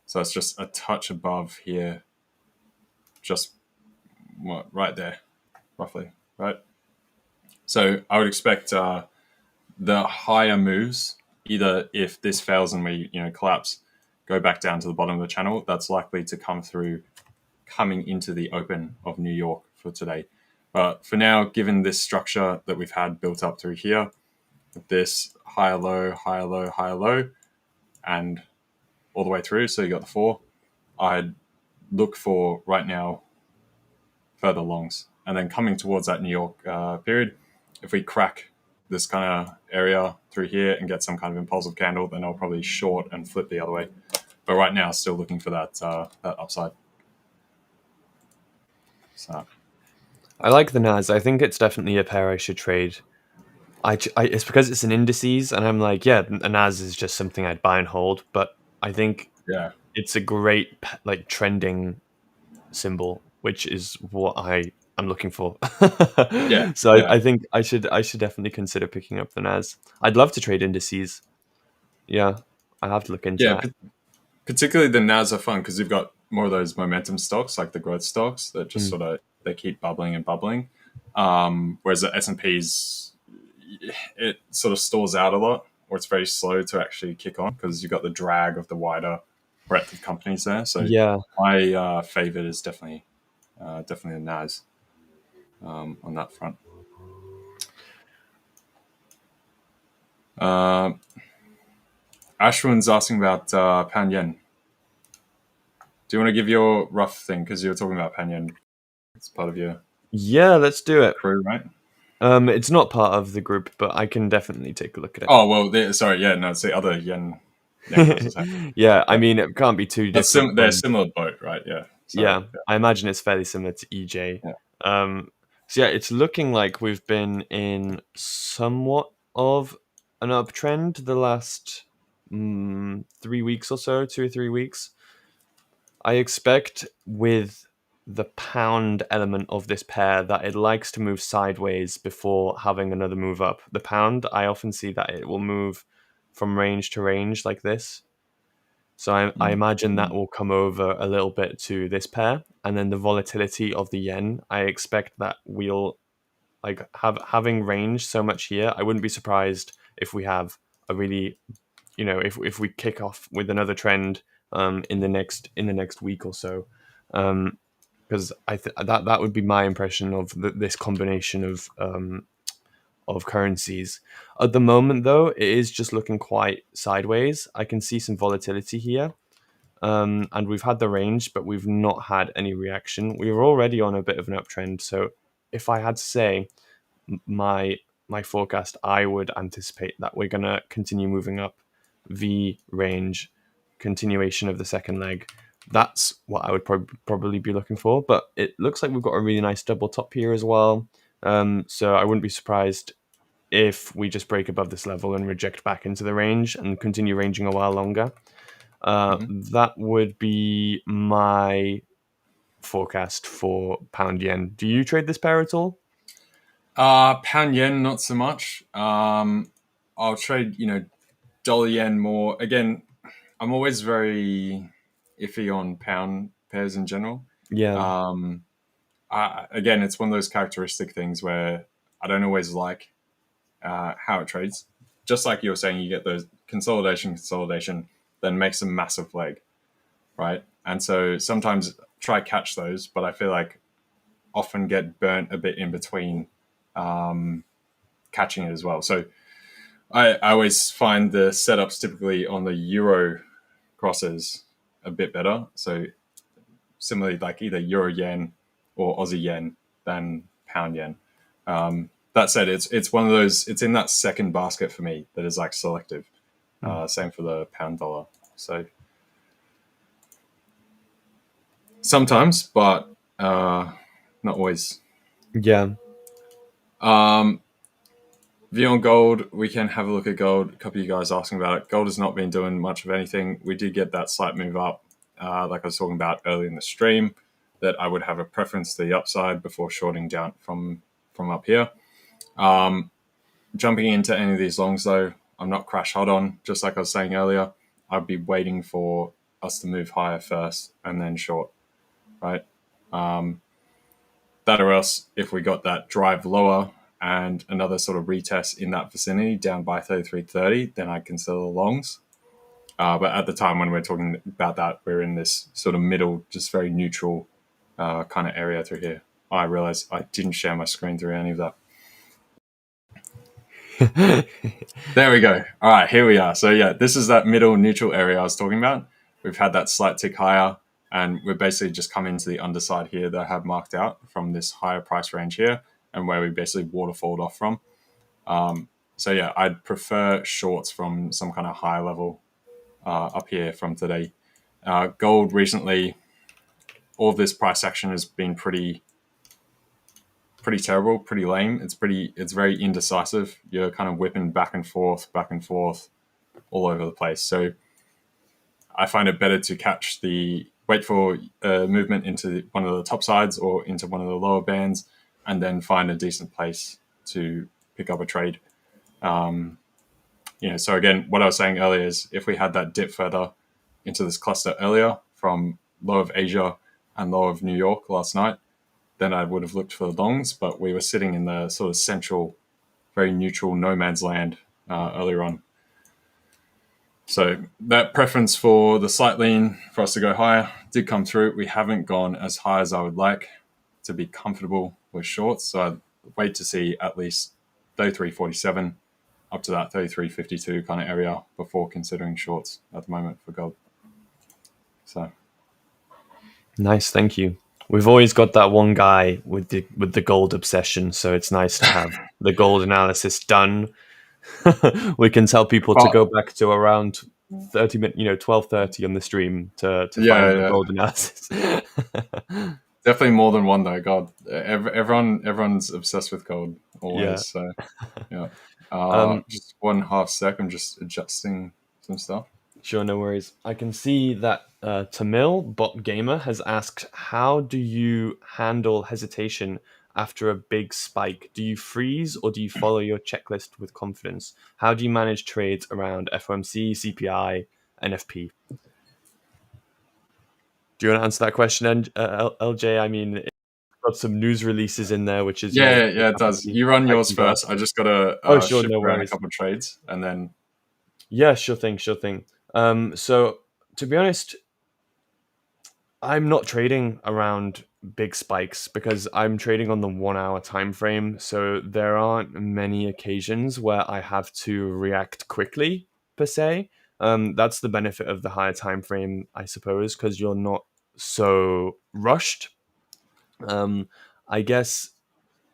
Speaker 2: So it's just a touch above here, just right there, roughly, right? So I would expect the higher moves, either if this fails and we collapse, go back down to the bottom of the channel, that's likely to come through coming into the open of New York for today. But for now, given this structure that we've had built up through here, this higher low, higher low, higher low, and all the way through, so you got the 4, I'd look for right now further longs. And then coming towards that New York period, if we crack this kind of area through here and get some kind of impulsive candle, then I'll probably short and flip the other way. But right now, still looking for that upside. So
Speaker 5: I like the NAS. I think it's definitely a pair I should trade. It's because it's an indices, and I'm like, yeah, a NAS is just something I'd buy and hold. But I think it's a great like trending symbol, which is what I'm looking for. I think I should definitely consider picking up the NAS. I'd love to trade indices. Yeah, I have to look into that.
Speaker 2: Particularly the NAS are fun because you've got more of those momentum stocks, like the growth stocks, that just sort of they keep bubbling and bubbling. Whereas the S&Ps, it sort of stalls out a lot, or it's very slow to actually kick on because you've got the drag of the wider breadth of companies there. So my favorite is definitely the NAS on that front. Ashwin's asking about pound yen. Do you want to give your rough thing? Because you were talking about pound yen. It's part of your
Speaker 5: let's do it.
Speaker 2: Crew, right?
Speaker 5: It's not part of the group, but I can definitely take a look at it.
Speaker 2: Oh well, it's the other yen.
Speaker 5: I mean, it can't be too different.
Speaker 2: They're similar boat, right? Yeah.
Speaker 5: So, I imagine it's fairly similar to EJ. It's looking like we've been in somewhat of an uptrend the last 3 weeks or so, 2 or 3 weeks. I expect with the pound element of this pair that it likes to move sideways before having another move up. The pound, I often see that it will move from range to range like this. So I imagine that will come over a little bit to this pair, and then the volatility of the yen. I expect that we'll like having range so much here. I wouldn't be surprised if we have a really, if we kick off with another trend in the next week or so, because that would be my impression of this combination of currencies. At the moment, though, it is just looking quite sideways. I can see some volatility here. And we've had the range, but we've not had any reaction. We were already on a bit of an uptrend. So if I had to say my forecast, I would anticipate that we're going to continue moving up. V range, continuation of the second leg. That's what I would probably be looking for. But it looks like we've got a really nice double top here as well. So I wouldn't be surprised if we just break above this level and reject back into the range and continue ranging a while longer. That would be my forecast for pound yen. Do you trade this pair at all?
Speaker 2: Pound yen, not so much. I'll trade, dollar yen more. Again, I'm always very iffy on pound pairs in general.
Speaker 5: Yeah.
Speaker 2: Again, it's one of those characteristic things where I don't always like how it trades. Just like you were saying, you get those consolidation, then makes a massive leg, right? And so sometimes try catch those, but I feel like often get burnt a bit in between catching it as well. So I always find the setups typically on the euro crosses a bit better. So similarly, like either euro yen or Aussie yen than pound yen. That said, it's one of those. It's in that second basket for me that is like selective. Same for the pound dollar. So sometimes, but not always.
Speaker 5: Yeah.
Speaker 2: View on gold, we can have a look at gold. A couple of you guys asking about it. Gold has not been doing much of anything. We did get that slight move up, like I was talking about earlier in the stream, that I would have a preference to the upside before shorting down from up here. Jumping into any of these longs, though, I'm not crash hot on. Just like I was saying earlier, I'd be waiting for us to move higher first and then short, right? That or else, if we got that drive lower and another sort of retest in that vicinity down by 33.30, then I'd consider the longs. But at the time when we're talking about that, we're in this sort of middle, just very neutral kind of area through here. I realized I didn't share my screen through any of that. There we go. All right, here we are. So yeah, this is that middle neutral area I was talking about. We've had that slight tick higher, and we're basically just come into the underside here that I have marked out from this higher price range here, and where we basically waterfalled off from. So yeah, I'd prefer shorts from some kind of high level up here from today. Gold recently, all of this price action has been pretty terrible, pretty lame. It's very indecisive. You're kind of whipping back and forth all over the place. So I find it better to wait for movement into one of the top sides or into one of the lower bands, and then find a decent place to pick up a trade. So again, what I was saying earlier is if we had that dip further into this cluster earlier from low of Asia and low of New York last night, then I would have looked for the longs, but we were sitting in the sort of central, very neutral no man's land earlier on. So that preference for the slight lean for us to go higher did come through. We haven't gone as high as I would like to be comfortable with shorts. So I'd wait to see at least 33.47 up to that 33.52 kind of area before considering shorts at the moment for gold. So
Speaker 5: nice, thank you. We've always got that one guy with the gold obsession, so it's nice to have the gold analysis done. We can tell people to go back to around 30 minutes, 12:30 on the stream to find the gold analysis.
Speaker 2: Definitely more than one though. God, everyone's obsessed with gold always. Yeah. So yeah. Just 1/2 sec. I'm just adjusting some stuff.
Speaker 5: Sure, no worries. I can see that Tamil Bot Gamer has asked, how do you handle hesitation after a big spike? Do you freeze or do you follow your checklist with confidence? How do you manage trades around FOMC, CPI, NFP? Do you want to answer that question, LJ? I mean, it's got some news releases in there, which is...
Speaker 2: Yeah, it does. You run yours first. I just got to shift around a couple of trades and then...
Speaker 5: Yeah, sure thing. So, to be honest, I'm not trading around big spikes because I'm trading on the 1 hour time frame. So there aren't many occasions where I have to react quickly per se. That's the benefit of the higher time frame, I suppose, because you're not so rushed. I guess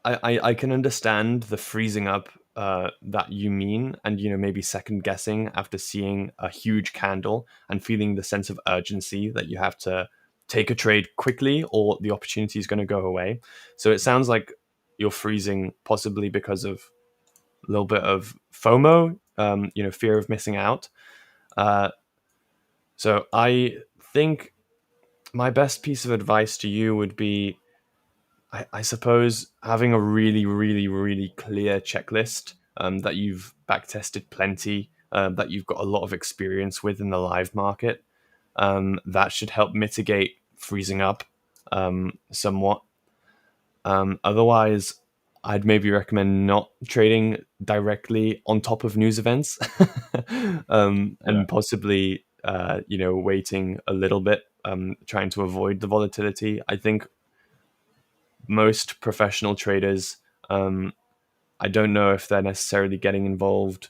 Speaker 5: I can understand the freezing up that you mean, and maybe second guessing after seeing a huge candle and feeling the sense of urgency that you have to take a trade quickly or the opportunity is going to go away. So it sounds like you're freezing possibly because of a little bit of FOMO, fear of missing out. So I think my best piece of advice to you would be, I suppose, having a really, really, really clear checklist that you've backtested plenty, that you've got a lot of experience with in the live market. That should help mitigate freezing up somewhat. Otherwise, I'd maybe recommend not trading directly on top of news events and possibly, waiting a little bit, trying to avoid the volatility. I think most professional traders, I don't know if they're necessarily getting involved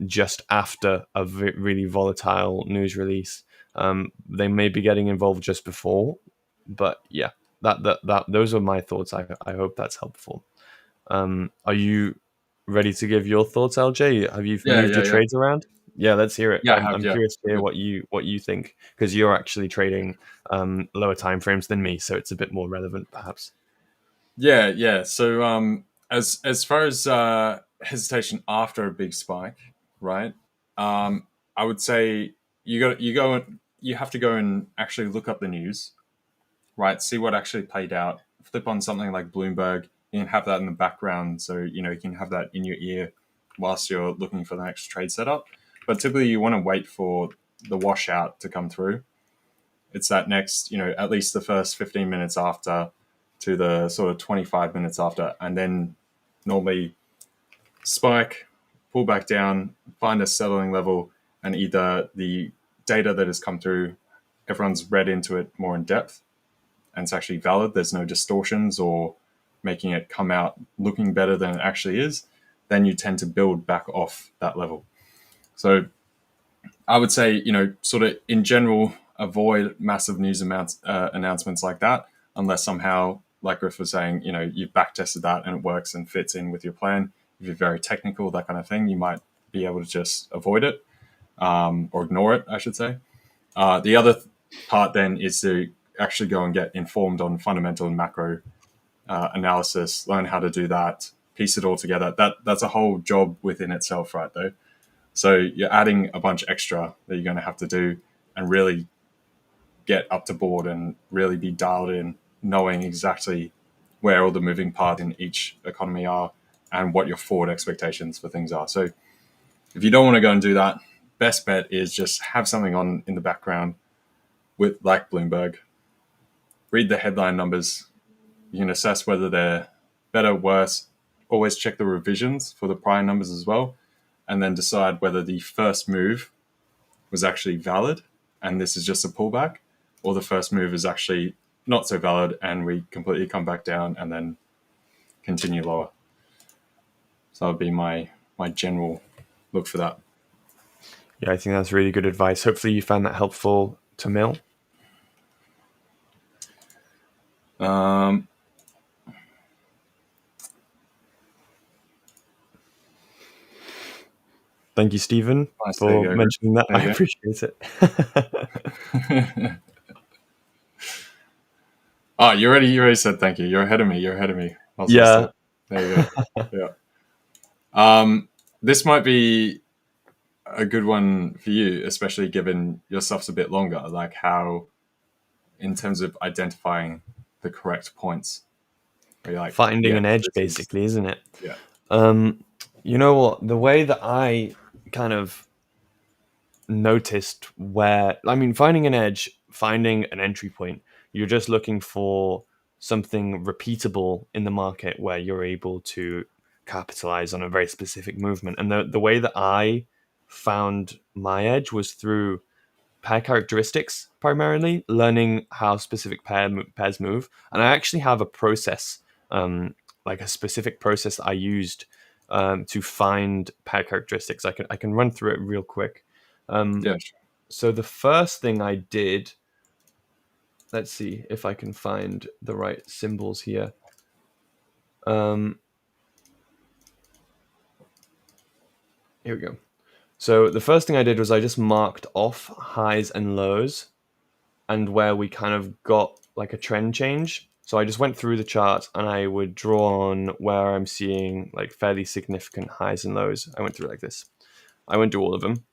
Speaker 5: just after a really volatile news release. They may be getting involved just before, but yeah, that those are my thoughts. I hope that's helpful. Are you ready to give your thoughts, LJ? Have you moved your trades around? Yeah, let's hear it.
Speaker 2: Yeah,
Speaker 5: I'm curious to hear what you think, because you're actually trading lower time frames than me, so it's a bit more relevant, perhaps.
Speaker 2: Yeah. So as far as hesitation after a big spike, right? I would say you have to go and actually look up the news, right? See what actually played out. Flip on something like Bloomberg. You can have that in the background, so you can have that in your ear whilst you're looking for the next trade setup. But typically, you want to wait for the washout to come through. It's that next, at least the first 15 minutes after to the sort of 25 minutes after, and then normally spike, pull back down, find a settling level, and either the data that has come through, everyone's read into it more in depth, and it's actually valid. There's no distortions or making it come out looking better than it actually is. Then you tend to build back off that level. So I would say, sort of in general, avoid massive news announcements like that, unless somehow, like Griff was saying, you've back tested that and it works and fits in with your plan. If you're very technical, that kind of thing, you might be able to just avoid it or ignore it, I should say. The other part then is to actually go and get informed on fundamental and macro analysis, learn how to do that, piece it all together. That's a whole job within itself, right, though? So you're adding a bunch extra that you're going to have to do and really get up to board and really be dialed in, knowing exactly where all the moving parts in each economy are and what your forward expectations for things are. So if you don't want to go and do that, best bet is just have something on in the background with like Bloomberg. Read the headline numbers. You can assess whether they're better, worse. Always check the revisions for the prior numbers as well, and then decide whether the first move was actually valid and this is just a pullback, or the first move is actually not so valid and we completely come back down and then continue lower. So that would be my general look for that.
Speaker 5: Yeah, I think that's really good advice. Hopefully you found that helpful, Tamil. Thank you, Stephen, for mentioning that. I appreciate it.
Speaker 2: Oh, you already said thank you. You're ahead of me.
Speaker 5: Yeah.
Speaker 2: There you go. Yeah. This might be a good one for you, especially given your stuff's a bit longer, like how, in terms of identifying the correct points. Like,
Speaker 5: finding an edge, basically, isn't it?
Speaker 2: Yeah.
Speaker 5: You know what? The way that I kind of noticed finding an edge, finding an entry point, you're just looking for something repeatable in the market where you're able to capitalize on a very specific movement. And the way that I found my edge was through pair characteristics, primarily learning how specific pairs move. And I actually have a process, like a specific process that I used to find pair characteristics. I can run through it real quick.
Speaker 2: Yeah.
Speaker 5: So the first thing I did, let's see if I can find the right symbols here. Here we go. So the first thing I did was I just marked off highs and lows and where we kind of got like a trend change. So I just went through the chart and I would draw on where I'm seeing like fairly significant highs and lows. I went through like this. I won't do all of them.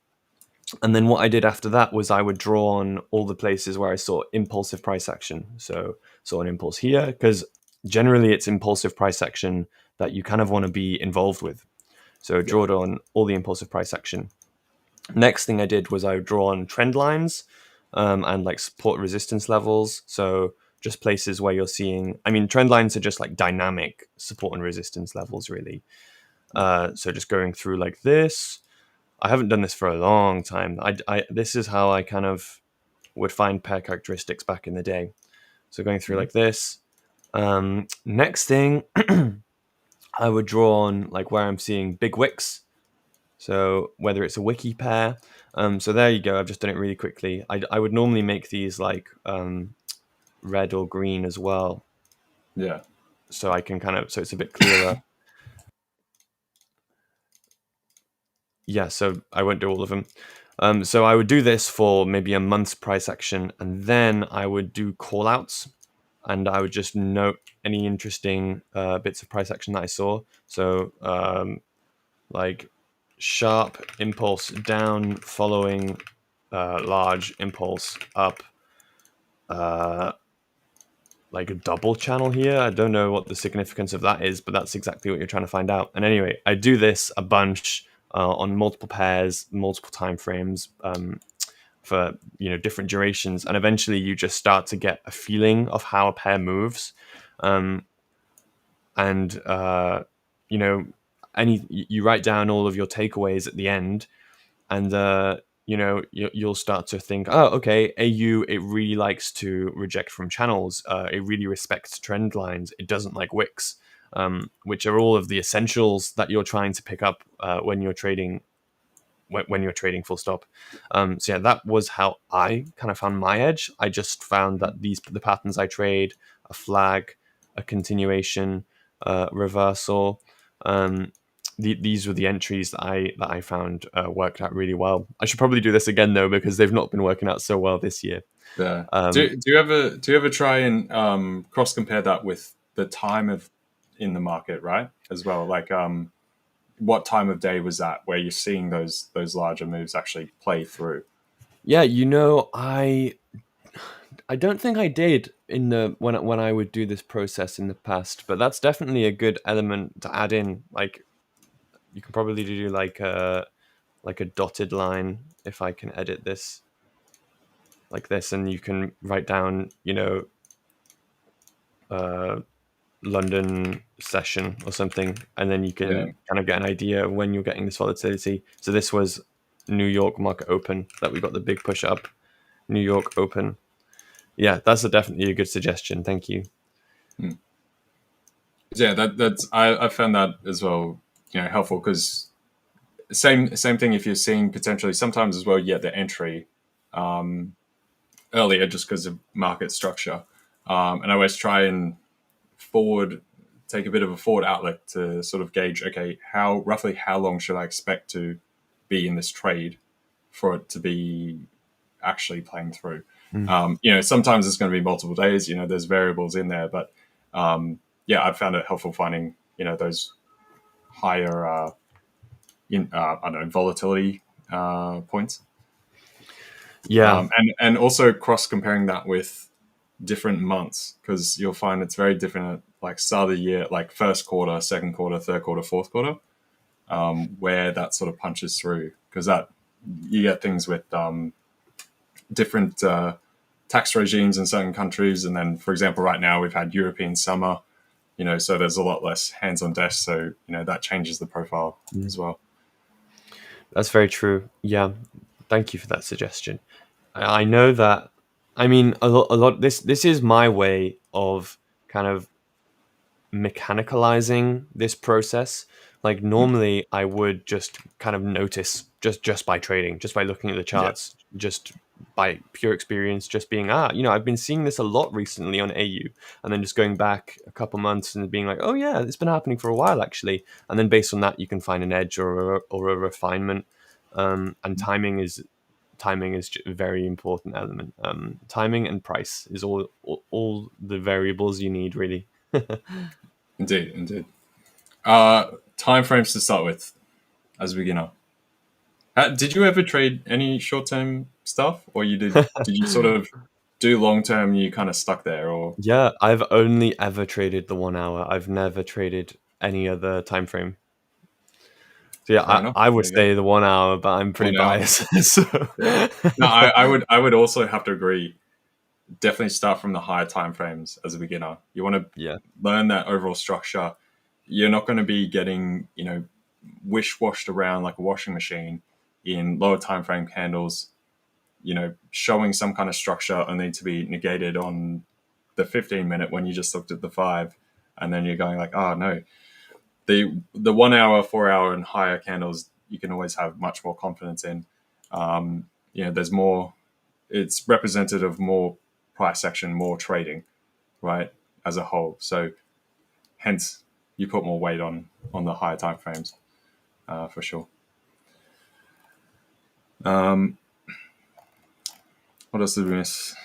Speaker 5: And then what I did after that was I would draw on all the places where I saw impulsive price action. So saw an impulse here, because generally it's impulsive price action that you kind of want to be involved with. So draw on all the impulsive price action. Next thing I did was I would draw on trend lines and like support resistance levels. So just places where you're seeing, trend lines are just like dynamic support and resistance levels, really. So just going through like this. I haven't done this for a long time. This is how I kind of would find pair characteristics back in the day. So going through like this. Next thing, I would draw on like where I'm seeing big wicks. So whether it's a wiki pair. So there you go. I've just done it really quickly. I would normally make these like red or green as well.
Speaker 2: Yeah.
Speaker 5: So I can so it's a bit clearer. Yeah, so I won't do all of them. So I would do this for maybe a month's price action, and then I would do call outs, and I would just note any interesting bits of price action that I saw. So like sharp impulse down following large impulse up, like a double channel here. I don't know what the significance of that is, but that's exactly what you're trying to find out. And anyway, I do this a bunch on multiple pairs, multiple time frames, for different durations, and eventually you just start to get a feeling of how a pair moves, and you write down all of your takeaways at the end, and you'll start to think, oh, okay, AU, it really likes to reject from channels. It really respects trend lines. It doesn't like wicks, which are all of the essentials that you're trying to pick up when you're trading. When you're trading, full stop. So yeah, that was how I kind of found my edge. I just found that the patterns I trade, a flag, a continuation, reversal. These were the entries that I found worked out really well. I should probably do this again though, because they've not been working out so well this year.
Speaker 2: Yeah. Do you ever try and cross compare that with the time of in the market, right? As well, like what time of day was that where you're seeing those larger moves actually play through?
Speaker 5: Yeah, I don't think I did in the when I would do this process in the past, but that's definitely a good element to add in. Like, you can probably do like a dotted line if I can edit this like this, and you can write down, London session or something, and then you can kind of get an idea of when you're getting this volatility. So this was New York market open that we got the big push up. New York open. Yeah, that's definitely a good suggestion. Thank you.
Speaker 2: Yeah, that's I found that as well, helpful, because same thing. If you're seeing potentially sometimes as well, you get the entry earlier just because of market structure, and I always try and take a bit of a forward outlook to sort of gauge, okay, roughly how long should I expect to be in this trade for it to be actually playing through. Sometimes it's going to be multiple days. There's variables in there, but I've found it helpful finding those higher I don't know, volatility points.
Speaker 5: Yeah,
Speaker 2: and also cross comparing that with different months, because you'll find it's very different at like start of the year, like first quarter, second quarter, third quarter, fourth quarter, where that sort of punches through, because that you get things with different tax regimes in certain countries. And then, for example, right now we've had European summer, so there's a lot less hands on desk. So, that changes the profile as well.
Speaker 5: That's very true. Yeah. Thank you for that suggestion. I know that, I mean, a lot, this is my way of kind of mechanicalizing this process. Like, normally I would just kind of notice just by trading, just by looking at the charts, just by pure experience, just being, I've been seeing this a lot recently on AU, and then just going back a couple months and being like, oh yeah, it's been happening for a while actually. And then based on that, you can find an edge or a refinement. And timing is a very important element. Timing and price is all the variables you need, really.
Speaker 2: Indeed. Time frames to start with as a beginner. Did you ever trade any short-term stuff, or did you sort of do long-term, you kind of stuck there? Or
Speaker 5: yeah, I've only ever traded the 1 hour. I've never traded any other time frame. So yeah, I would say the 1 hour, but I'm pretty biased. So.
Speaker 2: Yeah. No, I would also have to agree. Definitely start from the higher time frames as a beginner. You want to learn that overall structure. You're not going to be getting, wish-washed around like a washing machine in lower time frame candles, showing some kind of structure only to be negated on the 15-minute when you just looked at the 5, and then you're going like, oh no. The 1 hour, 4 hour, and higher candles, you can always have much more confidence in. There's more. It's representative of more price action, more trading, right, as a whole. So, hence, you put more weight on the higher time frames, for sure. What else did we miss?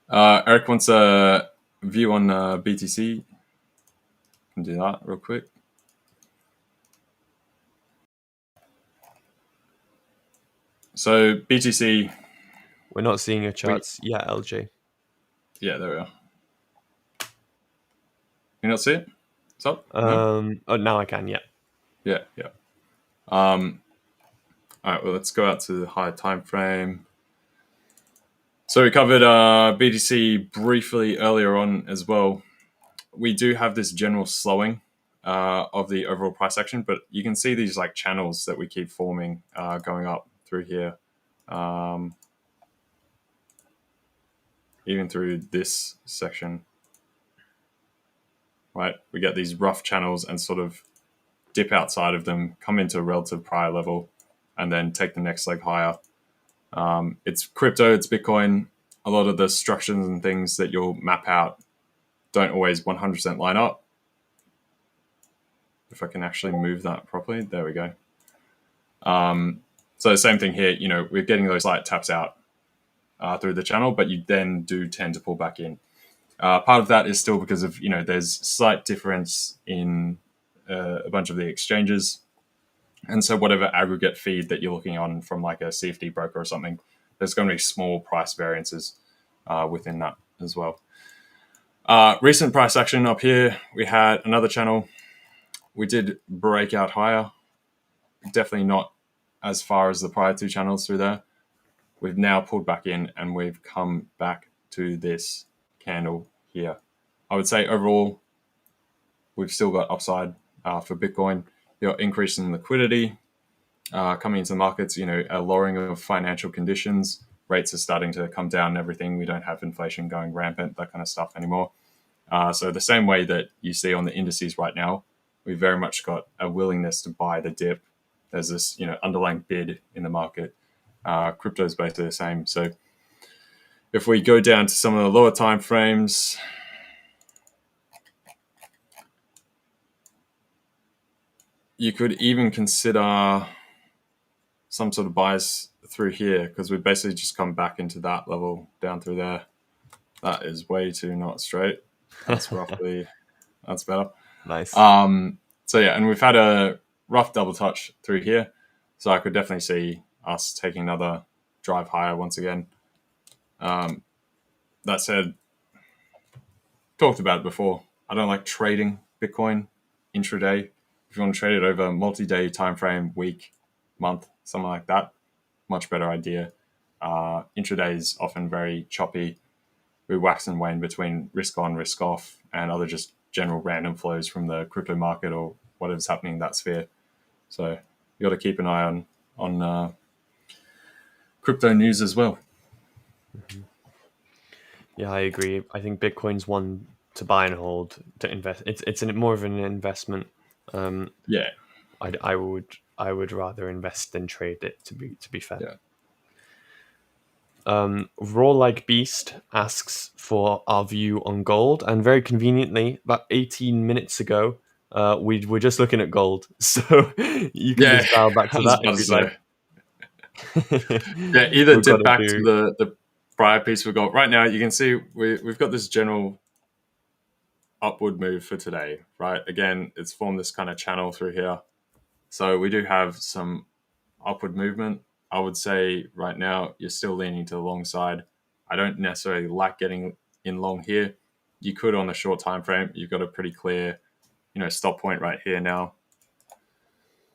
Speaker 2: Eric wants a view on BTC. Can do that real quick. So BTC,
Speaker 5: we're not seeing your charts yet, LJ.
Speaker 2: Yeah, there we are. You not see it? What's up?
Speaker 5: No? Oh, now I can.
Speaker 2: Yeah. All right. Well, let's go out to the higher time frame. So we covered BTC briefly earlier on as well. We do have this general slowing of the overall price action, but you can see these like channels that we keep forming going up through here, even through this section, right? We get these rough channels and sort of dip outside of them, come into a relative prior level, and then take the next leg higher. It's crypto, it's Bitcoin. A lot of the structures and things that you'll map out don't always 100% line up. If I can actually move that properly, there we go. So the same thing here, you know, we're getting those slight taps out through the channel, but you then do tend to pull back in. Part of that is still because of, you know, there's slight difference in a bunch of the exchanges. And so whatever aggregate feed that you're looking on from like a CFD broker or something, there's going to be small price variances within that as well. Recent price action up here, we had another channel. We did break out higher. Definitely not as far as the prior two channels through there. We've now pulled back in and we've come back to this candle here. I would say overall, we've still got upside for Bitcoin. You're increasing liquidity coming into the markets, you know, a lowering of financial conditions. Rates are starting to come down and everything. We don't have inflation going rampant, that kind of stuff anymore. So the same way that you see on the indices right now, we've very much got a willingness to buy the dip. There's this, you know, underlying bid in the market. Crypto is basically the same. So if we go down to some of the lower time frames, you could even consider some sort of bias through here, because we basically just come back into that level down through there. That is way too not straight. That's roughly, that's better.
Speaker 5: Nice.
Speaker 2: So yeah, and we've had a rough double touch through here. So I could definitely see us taking another drive higher once again. That said, talked about it before. I don't like trading Bitcoin intraday. If you want to trade it over a multi-day time frame, week, month, something like that, much better idea. Intraday is often very choppy. We wax and wane between risk on, risk off, and other just general random flows from the crypto market or whatever's happening in that sphere. So you got to keep an eye on crypto news as well.
Speaker 5: Mm-hmm. Yeah, I agree. I think Bitcoin's one to buy and hold, to invest. It's more of an investment.
Speaker 2: Yeah,
Speaker 5: I would rather invest than trade it. To be fair.
Speaker 2: Yeah.
Speaker 5: Raw Like Beast asks for our view on gold, and very conveniently, about 18 minutes ago, we were just looking at gold. So you can just dial back to that if you'd like.
Speaker 2: Yeah, either dip back to the prior piece we've got. Right now, you can see we've got this general upward move for today, right? Again, it's formed this kind of channel through here. So we do have some upward movement. I would say right now, you're still leaning to the long side. I don't necessarily like getting in long here. You could on a short time frame. You've got a pretty clear, you know, stop point right here now.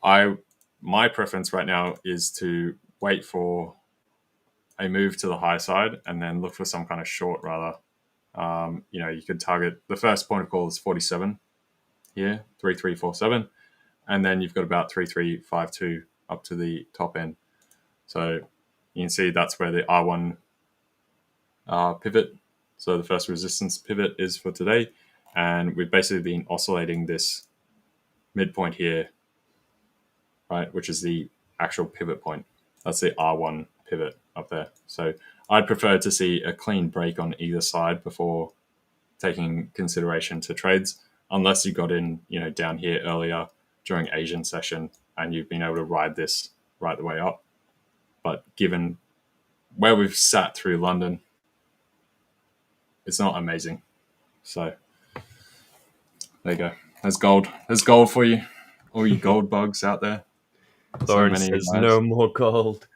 Speaker 2: My preference right now is to wait for a move to the high side and then look for some kind of short rather. You know, you could target the first point of call is 47 here, 3347, and then you've got about 3352 up to the top end. So you can see that's where the R1 pivot. So the first resistance pivot is for today, and we've basically been oscillating this midpoint here, right, which is the actual pivot point. That's the R1 pivot up there. So I'd prefer to see a clean break on either side before taking consideration to trades, unless you got in, you know, down here earlier during Asian session and you've been able to ride this right the way up. But given where we've sat through London, it's not amazing. So there you go. There's gold. There's gold for you. All you gold bugs out there.
Speaker 5: Lawrence says no more gold.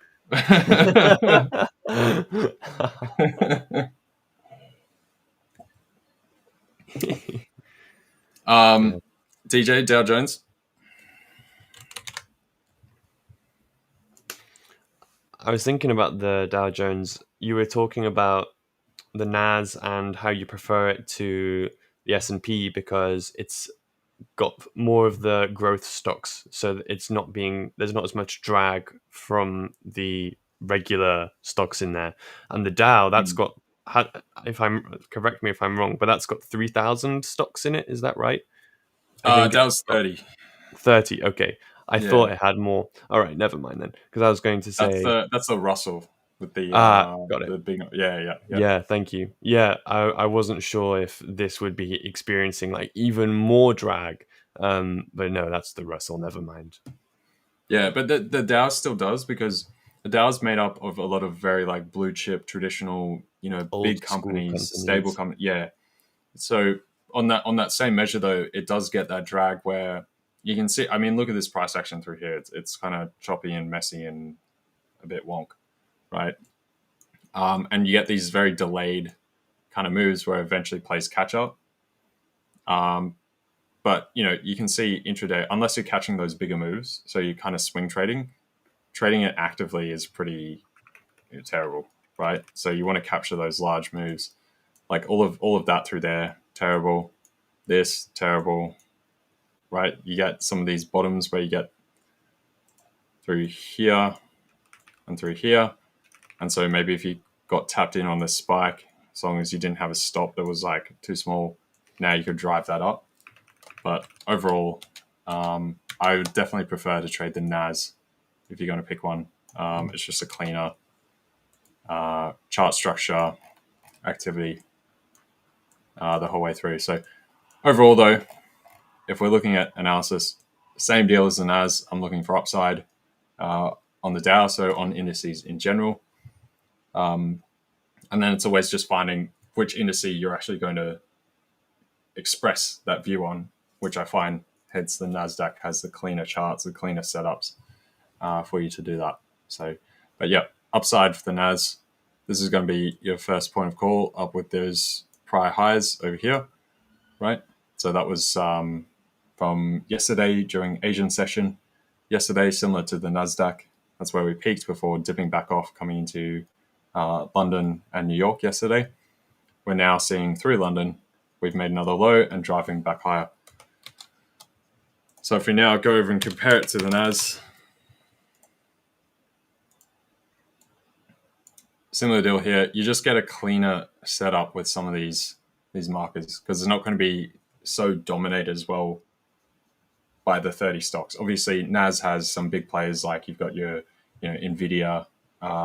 Speaker 2: DJ, Dow Jones.
Speaker 5: I was thinking about the Dow Jones. You were talking about the NAS and how you prefer it to the S&P because it's got more of the growth stocks, so there's not as much drag from the regular stocks in there. And the Dow, that's got, correct me if I'm wrong, but that's got 3,000 stocks in it. Is that right? I think
Speaker 2: That was 30.
Speaker 5: 30. Okay, I thought it had more. All right, never mind then, because I was going to say
Speaker 2: that's the Russell with the
Speaker 5: got it.
Speaker 2: the big yeah.
Speaker 5: Yeah, thank you. Yeah, I wasn't sure if this would be experiencing like even more drag. But no, that's the Russell. Never mind.
Speaker 2: Yeah, but the Dow still does, because the Dow is made up of a lot of very like blue chip, traditional,
Speaker 5: Old
Speaker 2: big
Speaker 5: school
Speaker 2: companies,
Speaker 5: companies.
Speaker 2: stable companies. Yeah. So on that same measure though, it does get that drag where you can see. I mean, look at this price action through here. It's kind of choppy and messy and a bit wonk, right? And you get these very delayed kind of moves where eventually plays catch up. But you can see intraday, unless you're catching those bigger moves, so you're kind of swing trading it actively is pretty terrible, right? So you want to capture those large moves, like all of that through there, terrible. This terrible, right? You get some of these bottoms where you get through here and through here, and so maybe if you got tapped in on this spike, as long as you didn't have a stop that was like too small, now you could drive that up. But overall, I would definitely prefer to trade the NAS if you're going to pick one. It's just a cleaner chart structure, activity the whole way through. So overall, though, if we're looking at analysis, same deal as the NAS. I'm looking for upside on the Dow, so on indices in general. And then it's always just finding which indice you're actually going to express that view on, which I find hence the NASDAQ has the cleaner charts, the cleaner setups for you to do that. So, but yeah, upside for the NAS. This is going to be your first point of call up with those prior highs over here, right? So that was from yesterday during Asian session. Yesterday, similar to the NASDAQ, that's where we peaked before dipping back off, coming into London and New York yesterday. We're now seeing through London, we've made another low and driving back higher. So if we now go over and compare it to the NAS, similar deal here. You just get a cleaner setup with some of these markers, because they're not going to be so dominated as well by the 30 stocks. Obviously, NAS has some big players, like you've got your Nvidia,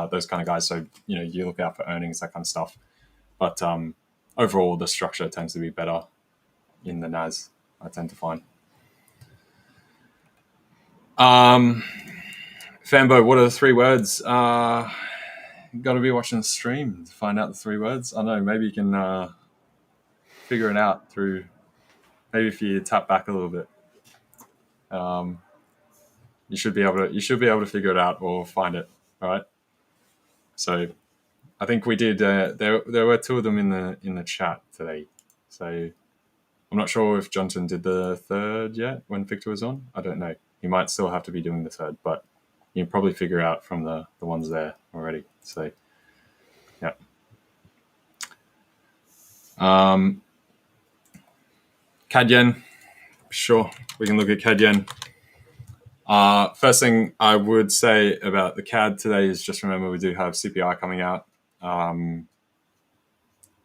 Speaker 2: those kind of guys. So you look out for earnings, that kind of stuff. But overall, the structure tends to be better in the NAS, I tend to find. Fambo, what are the 3 words? You've got to be watching the stream to find out the 3 words. I don't know, maybe you can figure it out through, maybe if you tap back a little bit. You should be able to figure it out or find it. All right. So I think we did. There were 2 of them in the chat today. So I'm not sure if Jonatan did the 3rd yet when Victor was on. I don't know. He might still have to be doing the 3rd, but you can probably figure out from the ones there already. So yeah. CAD yen. Sure, we can look at CAD yen. First thing I would say about the CAD today is just remember we do have CPI coming out.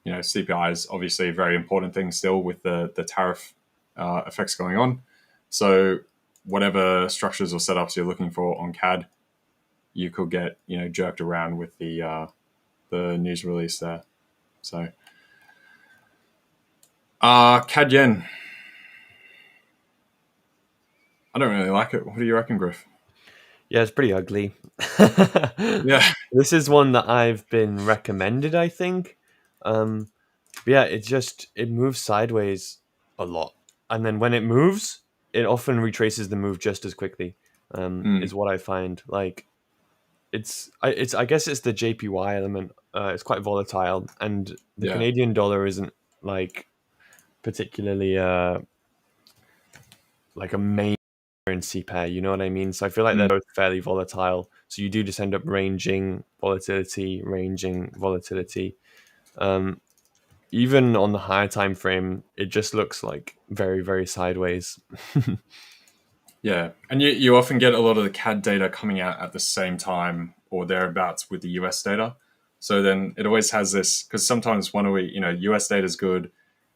Speaker 2: CPI is obviously a very important thing still with the tariff effects going on. So whatever structures or setups you're looking for on CAD, you could get jerked around with the news release there. So CAD yen. I don't really like it. What do you reckon, Griff?
Speaker 5: Yeah, it's pretty ugly.
Speaker 2: Yeah.
Speaker 5: This is one that I've been recommended, I think. Yeah, it moves sideways a lot. And then when it moves, it often retraces the move just as quickly, is what I find. Like, I guess it's the JPY element. It's quite volatile. And the Canadian dollar isn't, like, particularly, like a main currency pair, you know what I mean? So I feel like they're both fairly volatile. So you do just end up ranging volatility. even on the higher time frame, it just looks like very, very sideways.
Speaker 2: Yeah, and you often get a lot of the CAD data coming out at the same time or thereabouts with the US data. So then it always has this, because sometimes US data is good,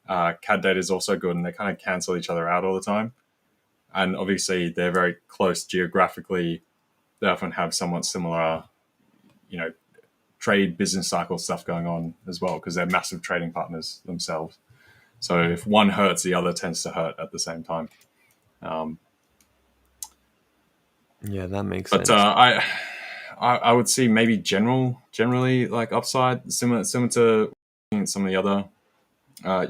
Speaker 2: CAD data is also good, and they kind of cancel each other out all the time. And obviously they're very close geographically. They often have somewhat similar, trade business cycle stuff going on as well, because they're massive trading partners themselves. So if one hurts, the other tends to hurt at the same time.
Speaker 5: Yeah, that makes
Speaker 2: But
Speaker 5: sense.
Speaker 2: I would see maybe generally like upside, similar to some of the other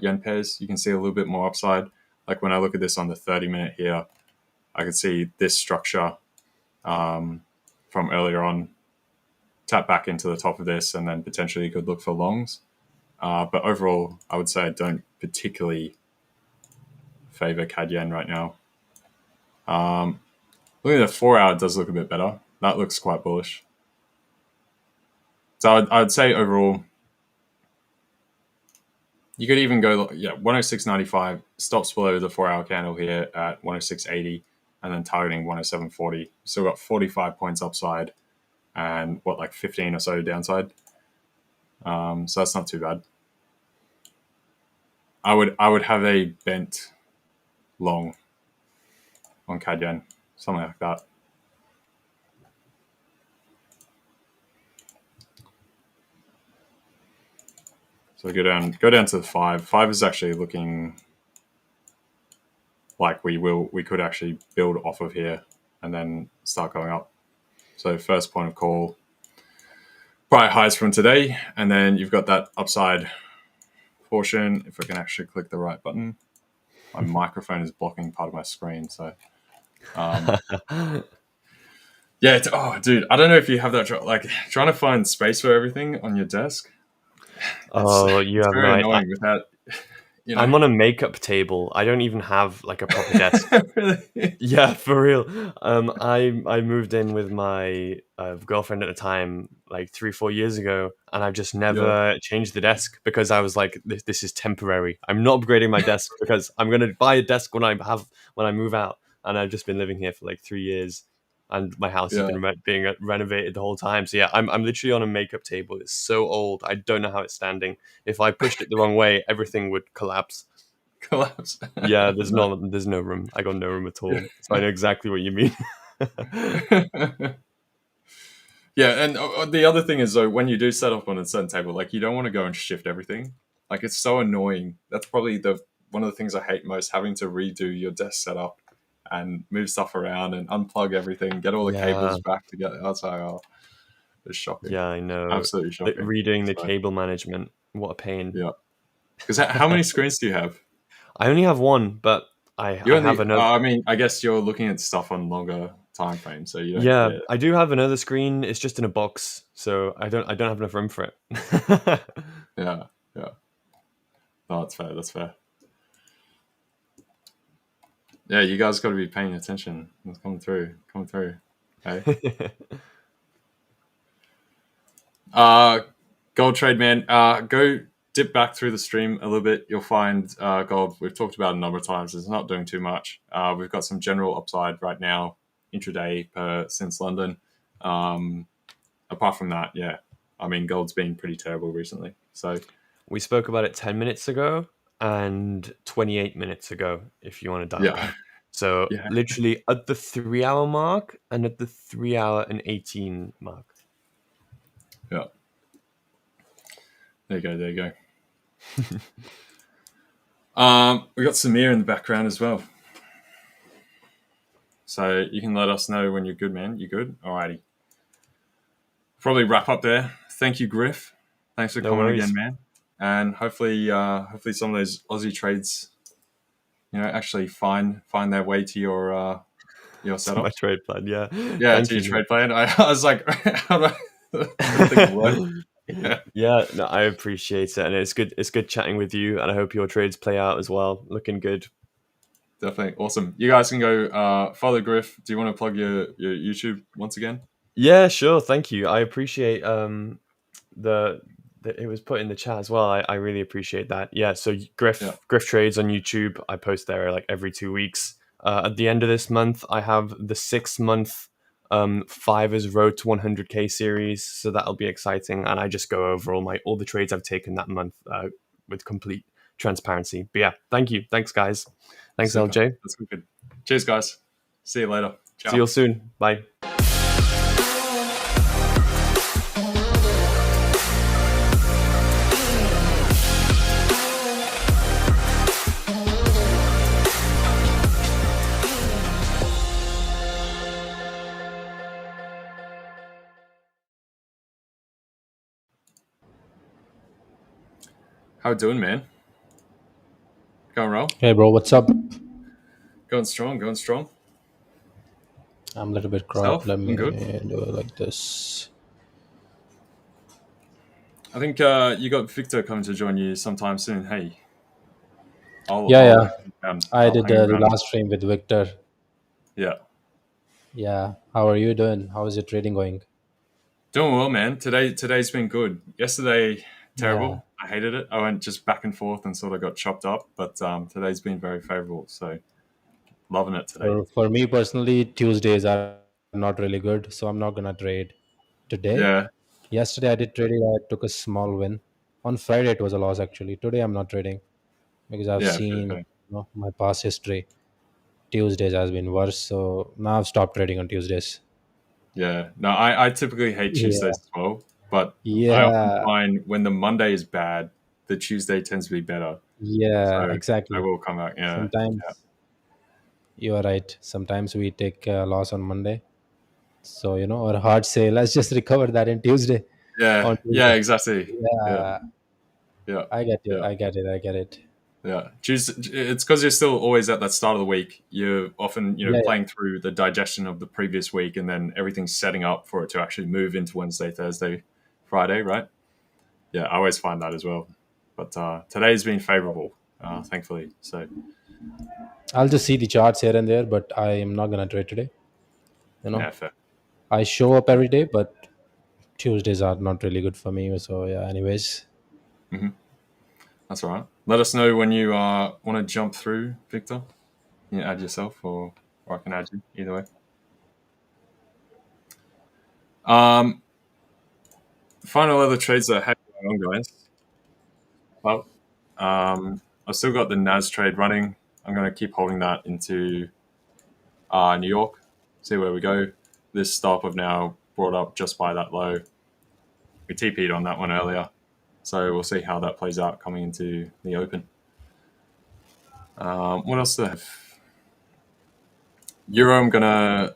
Speaker 2: yen pairs. You can see a little bit more upside. Like when I look at this on the 30-minute here, I could see this structure from earlier on tap back into the top of this, and then potentially you could look for longs. But overall, I would say I don't particularly favor CAD yen right now. Looking at the 4-hour does look a bit better. That looks quite bullish. So I'd say overall, you could even go 106.95, stops below the 4-hour candle here at 106.80, and then targeting 107.40. Still got 45 points upside and 15 or so downside. So that's not too bad. I would have a bent long on CAD yen, something like that. So go down to the 5. 5 is actually looking like we could actually build off of here and then start going up. So first point of call, prior highs from today, and then you've got that upside portion. If I can actually click the right button, my microphone is blocking part of my screen. So, yeah. Dude, I don't know if you have that trying to find space for everything on your desk.
Speaker 5: You have
Speaker 2: very annoying without.
Speaker 5: I'm on a makeup table. I don't even have like a proper desk.
Speaker 2: Really?
Speaker 5: Yeah, for real. I moved in with my girlfriend at the time, like 3-4 years ago, and I've just never changed the desk because I was like, this is temporary. I'm not upgrading my desk because I'm gonna buy a desk when I move out, and I've just been living here for like 3 years, and my house has been being renovated the whole time. So yeah, I'm literally on a makeup table. It's so old. I don't know how it's standing. If I pushed it the wrong way, everything would collapse. Yeah, there's no room. I got no room at all. So I know exactly what you mean.
Speaker 2: Yeah, and the other thing is though, when you do set up on a certain table, like you don't want to go and shift everything. Like it's so annoying. That's probably one of the things I hate most, having to redo your desk setup and move stuff around and unplug everything, get all the cables back together. That's it's shocking.
Speaker 5: Yeah, I know.
Speaker 2: Absolutely shocking.
Speaker 5: Redoing the cable management. What a pain.
Speaker 2: Yeah. Because how many screens do you have?
Speaker 5: I only have one, but I have another.
Speaker 2: I mean, I guess you're looking at stuff on longer time frames, so you don't.
Speaker 5: Yeah, I do have another screen. It's just in a box, so I don't have enough room for it.
Speaker 2: Yeah. No, that's fair. That's fair. Yeah, you guys got to be paying attention. It's coming through. Hey. Gold trade, man. Go dip back through the stream a little bit. You'll find gold. We've talked about it a number of times. It's not doing too much. We've got some general upside right now, intraday since London. Apart from that, yeah. I mean, gold's been pretty terrible recently. So
Speaker 5: we spoke about it 10 minutes ago and 28 minutes ago, if you want to dial back. So literally at the 3-hour mark and at the 3-hour and 18 mark.
Speaker 2: Yeah. There you go. We got Samir in the background as well. So you can let us know when you're good, man. You good? Alrighty. Probably wrap up there. Thank you, Griff. Thanks for coming again, man. And hopefully some of those Aussie trades, actually find their way to your setup.
Speaker 5: My trade plan, yeah.
Speaker 2: Yeah, to your trade plan. I was like, how do I think of what?
Speaker 5: Yeah, no, I appreciate it, and it's good chatting with you, and I hope your trades play out as well. Looking good.
Speaker 2: Definitely awesome. You guys can go follow Griff. Do you want to plug your YouTube once again?
Speaker 5: Yeah, sure. Thank you. I appreciate the it was put in the chat as well. I really appreciate that. Yeah. So Griff
Speaker 2: Yeah.
Speaker 5: Griff Trades on YouTube. I post there like every 2 weeks. At the end of this month, I have the 6-month 5ers Road to 100K series. So that'll be exciting. And I just go over all the trades I've taken that month with complete transparency. But yeah, thank you. Thanks, guys. Thanks,
Speaker 2: Super.
Speaker 5: LJ.
Speaker 2: That's good. Cheers, guys. See you later. Ciao.
Speaker 5: See you soon. Bye.
Speaker 2: How you doing, man? Going well?
Speaker 6: Hey, bro, what's up?
Speaker 2: Going strong, going strong.
Speaker 6: I'm a little bit
Speaker 2: Self?
Speaker 6: cropped. Let me
Speaker 2: I'm good.
Speaker 6: do it like this.
Speaker 2: I think you got Victor coming to join you sometime soon. Hey.
Speaker 6: Yeah. I
Speaker 2: I'll
Speaker 6: did
Speaker 2: hang
Speaker 6: the
Speaker 2: around.
Speaker 6: last stream with Victor.
Speaker 2: Yeah.
Speaker 6: Yeah. How are you doing? How is your trading going?
Speaker 2: Doing well, man. Today's been good. Yesterday, terrible. I hated it. I went just back and forth and sort of got chopped up. But today's been very favorable. So loving it today.
Speaker 6: For me personally, Tuesdays are not really good, so I'm not gonna trade today.
Speaker 2: Yeah.
Speaker 6: Yesterday I did trading. I took a small win. On Friday it was a loss actually. Today I'm not trading because I've
Speaker 2: Yeah.
Speaker 6: seen
Speaker 2: Fair.
Speaker 6: my past history. Tuesdays has been worse, so now I've stopped trading on Tuesdays.
Speaker 2: Yeah. No, I typically hate Tuesdays as well. But I often
Speaker 6: Yeah.
Speaker 2: find when the Monday is bad, the Tuesday tends to be better.
Speaker 6: Yeah,
Speaker 2: So I
Speaker 6: exactly.
Speaker 2: will come back. Yeah.
Speaker 6: Sometimes you are right. Sometimes we take a loss on Monday. So, our heart say, let's just recover that in Tuesday.
Speaker 2: Yeah.
Speaker 6: On
Speaker 2: Yeah.
Speaker 6: Tuesday.
Speaker 2: Exactly. Yeah.
Speaker 6: Yeah,
Speaker 2: Yeah.
Speaker 6: I get you.
Speaker 2: Yeah.
Speaker 6: I get it.
Speaker 2: Yeah, it's because you're still always at that start of the week. You're often,
Speaker 6: Yeah,
Speaker 2: playing through the digestion of the previous week, and then everything's setting up for it to actually move into Wednesday, Thursday, Friday, right? Yeah, I always find that as well. But today's been favorable, thankfully. So
Speaker 6: I'll just see the charts here and there, but I am not going to trade today.
Speaker 2: yeah, fair.
Speaker 6: I show up every day, but Tuesdays are not really good for me. So, yeah, anyways.
Speaker 2: That's all right. Let us know when you want to jump through, Victor. You can add yourself, or I can add you. Either way. Final other trades that I have going on, guys. Well, I've still got the NAS trade running. I'm going to keep holding that into New York, see where we go. This stop I've now brought up just by that low. We TP'd on that one earlier, so we'll see how that plays out coming into the open. What else do I have? Euro, I'm going to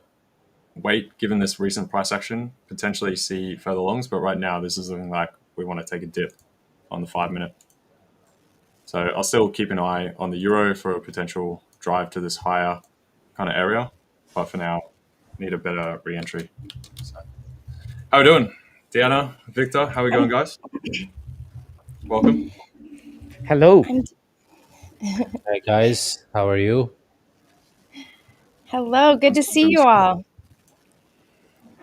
Speaker 2: wait, given this recent price action, potentially see further longs, but right now this is looking like we want to take a dip on the 5-minute. So I'll still keep an eye on the Euro for a potential drive to this higher kind of area, but for now, need a better re-entry. So, how are we doing? Diana, Victor, how are we going, guys? Welcome.
Speaker 4: Hello.
Speaker 6: Hi, guys. How are you?
Speaker 7: Hello. Good to see you all.
Speaker 2: Good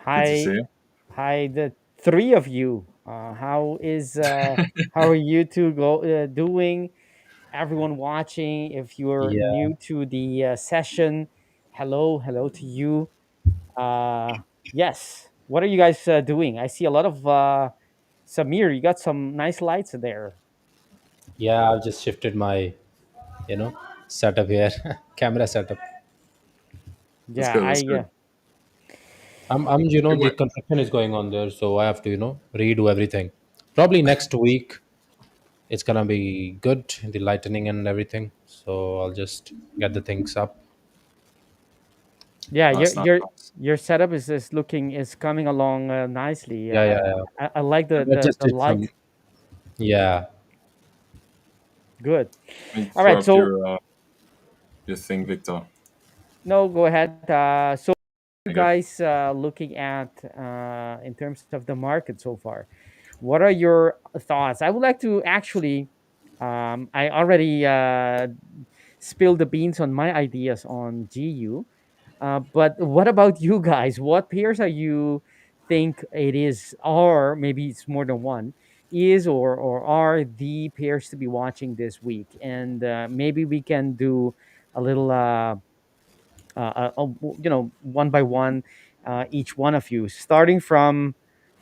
Speaker 2: to see you.
Speaker 4: Hi, the three of you. How are you two doing? Everyone watching, if you're
Speaker 6: Yeah.
Speaker 4: new to the session, hello to you. Yes, what are you guys doing? I see a lot of Samir. You got some nice lights there.
Speaker 6: Yeah, I've just shifted my, setup here, camera setup.
Speaker 2: That's
Speaker 4: Yeah,
Speaker 2: good. That's good.
Speaker 6: The construction is going on there, so I have to, redo everything. Probably next week, it's gonna be good, the lightning and everything. So I'll just get the things up.
Speaker 4: yeah.
Speaker 2: Nice, nice.
Speaker 4: Your setup is coming along nicely.
Speaker 6: Yeah.
Speaker 4: I like
Speaker 6: I've adjusted
Speaker 4: light.
Speaker 6: Yeah.
Speaker 4: Good.
Speaker 2: Let me
Speaker 4: All
Speaker 2: throw
Speaker 4: right.
Speaker 2: up
Speaker 4: So
Speaker 2: your thing, Victor.
Speaker 4: no, go ahead. So you
Speaker 2: There you go.
Speaker 4: guys looking at in terms of the market so far, what are your thoughts? I would like to actually I already spilled the beans on my ideas on GU, but what about you guys? What pairs are you think it is, or maybe it's more than one, is or are the pairs to be watching this week, and maybe we can do a little one by one, each one of you, starting from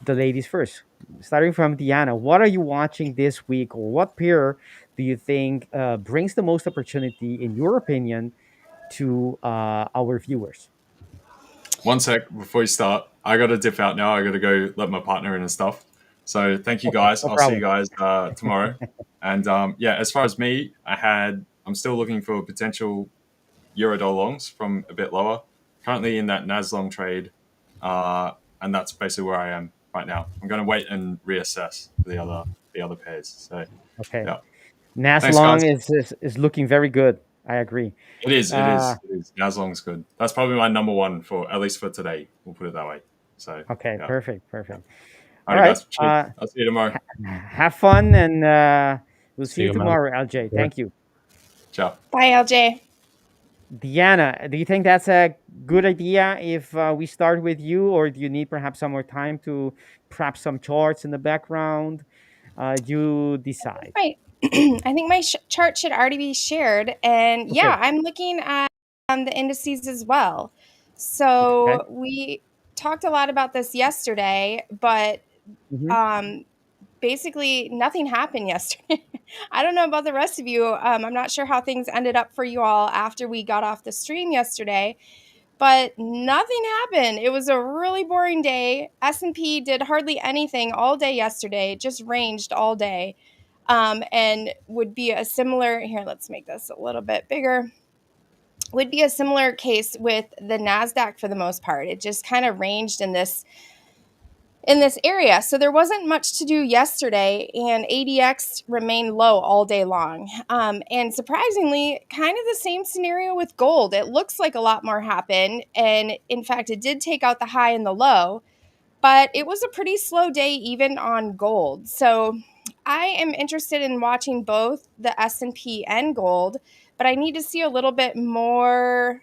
Speaker 4: the ladies first. Starting from Diana, what are you watching this week, or what pair do you think brings the most opportunity, in your opinion, to our viewers?
Speaker 2: One sec before you start. I got to dip out now. I got to go let my partner in and stuff. So thank you
Speaker 4: Okay,
Speaker 2: guys.
Speaker 4: no
Speaker 2: I'll see you
Speaker 4: problem.
Speaker 2: guys tomorrow. And yeah, as far as me, I'm still looking for potential Eurodollar longs from a bit lower. Currently in that NAS long trade, and that's basically where I am right now. I'm going to wait and reassess for the other pairs. So
Speaker 4: Okay,
Speaker 2: yeah,
Speaker 4: Nas
Speaker 2: thanks guys.
Speaker 4: Long is looking very good. I agree.
Speaker 2: It is, it
Speaker 4: Uh,
Speaker 2: is, it is. NAS long's good. That's probably my number one for at least for today. We'll put it that way. So
Speaker 4: okay,
Speaker 2: yeah.
Speaker 4: perfect,
Speaker 2: Yeah.
Speaker 4: perfect.
Speaker 2: All
Speaker 4: All
Speaker 2: right,
Speaker 4: right.
Speaker 2: guys. Cheers. I'll see you tomorrow.
Speaker 4: Have fun, and we'll see
Speaker 6: See
Speaker 4: you
Speaker 6: you, man.
Speaker 4: tomorrow, LJ.
Speaker 6: Yeah.
Speaker 4: Thank you.
Speaker 2: Ciao.
Speaker 7: Bye, LJ.
Speaker 4: Diana, do you think that's a good idea if we start with you, or do you need perhaps some more time to prep some charts in the background? You decide.
Speaker 7: Right. I think my chart should already be shared. And yeah,
Speaker 4: Okay.
Speaker 7: I'm looking at the indices as well.
Speaker 4: Okay.
Speaker 7: So we talked a lot about this yesterday, but
Speaker 4: Hmm.
Speaker 7: um, basically nothing happened yesterday. I don't know about the rest of you. I'm not sure how things ended up for you all after we got off the stream yesterday, but nothing happened. It was a really boring day. S&P did hardly anything all day yesterday. It just ranged all day. And would be a similar here, let's make this a little bit bigger. Would be a similar case with the NASDAQ for the most part. It just kind of ranged in this area. So there wasn't much to do yesterday, and ADX remained low all day long. And surprisingly, kind of the same scenario with gold. It looks like a lot more happened. And in fact, it did take out the high and the low, but it was a pretty slow day even on gold. So I am interested in watching both the S&P and gold, but I need to see a little bit more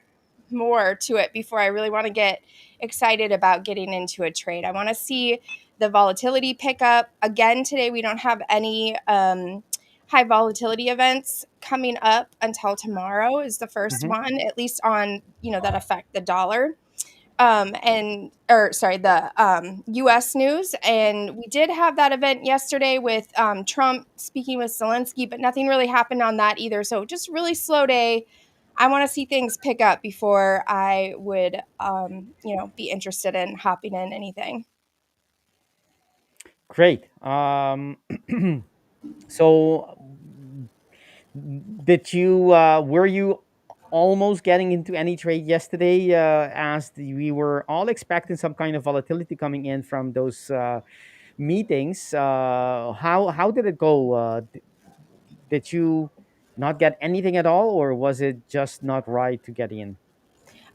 Speaker 7: to it before I really want to get excited about getting into a trade. I want to see the volatility pick up. Again, today we don't have any high volatility events coming up until tomorrow is the first
Speaker 4: Hmm.
Speaker 7: one, at least on, that affect the dollar. The U.S. news, and we did have that event yesterday with Trump speaking with Zelensky, but nothing really happened on that either. So just really slow day. I want to see things pick up before I would, be interested in hopping in anything.
Speaker 4: Great. So did you were you almost getting into any trade yesterday, as we were all expecting some kind of volatility coming in from those meetings? How did it go? Did you not get anything at all, or was it just not right to get in?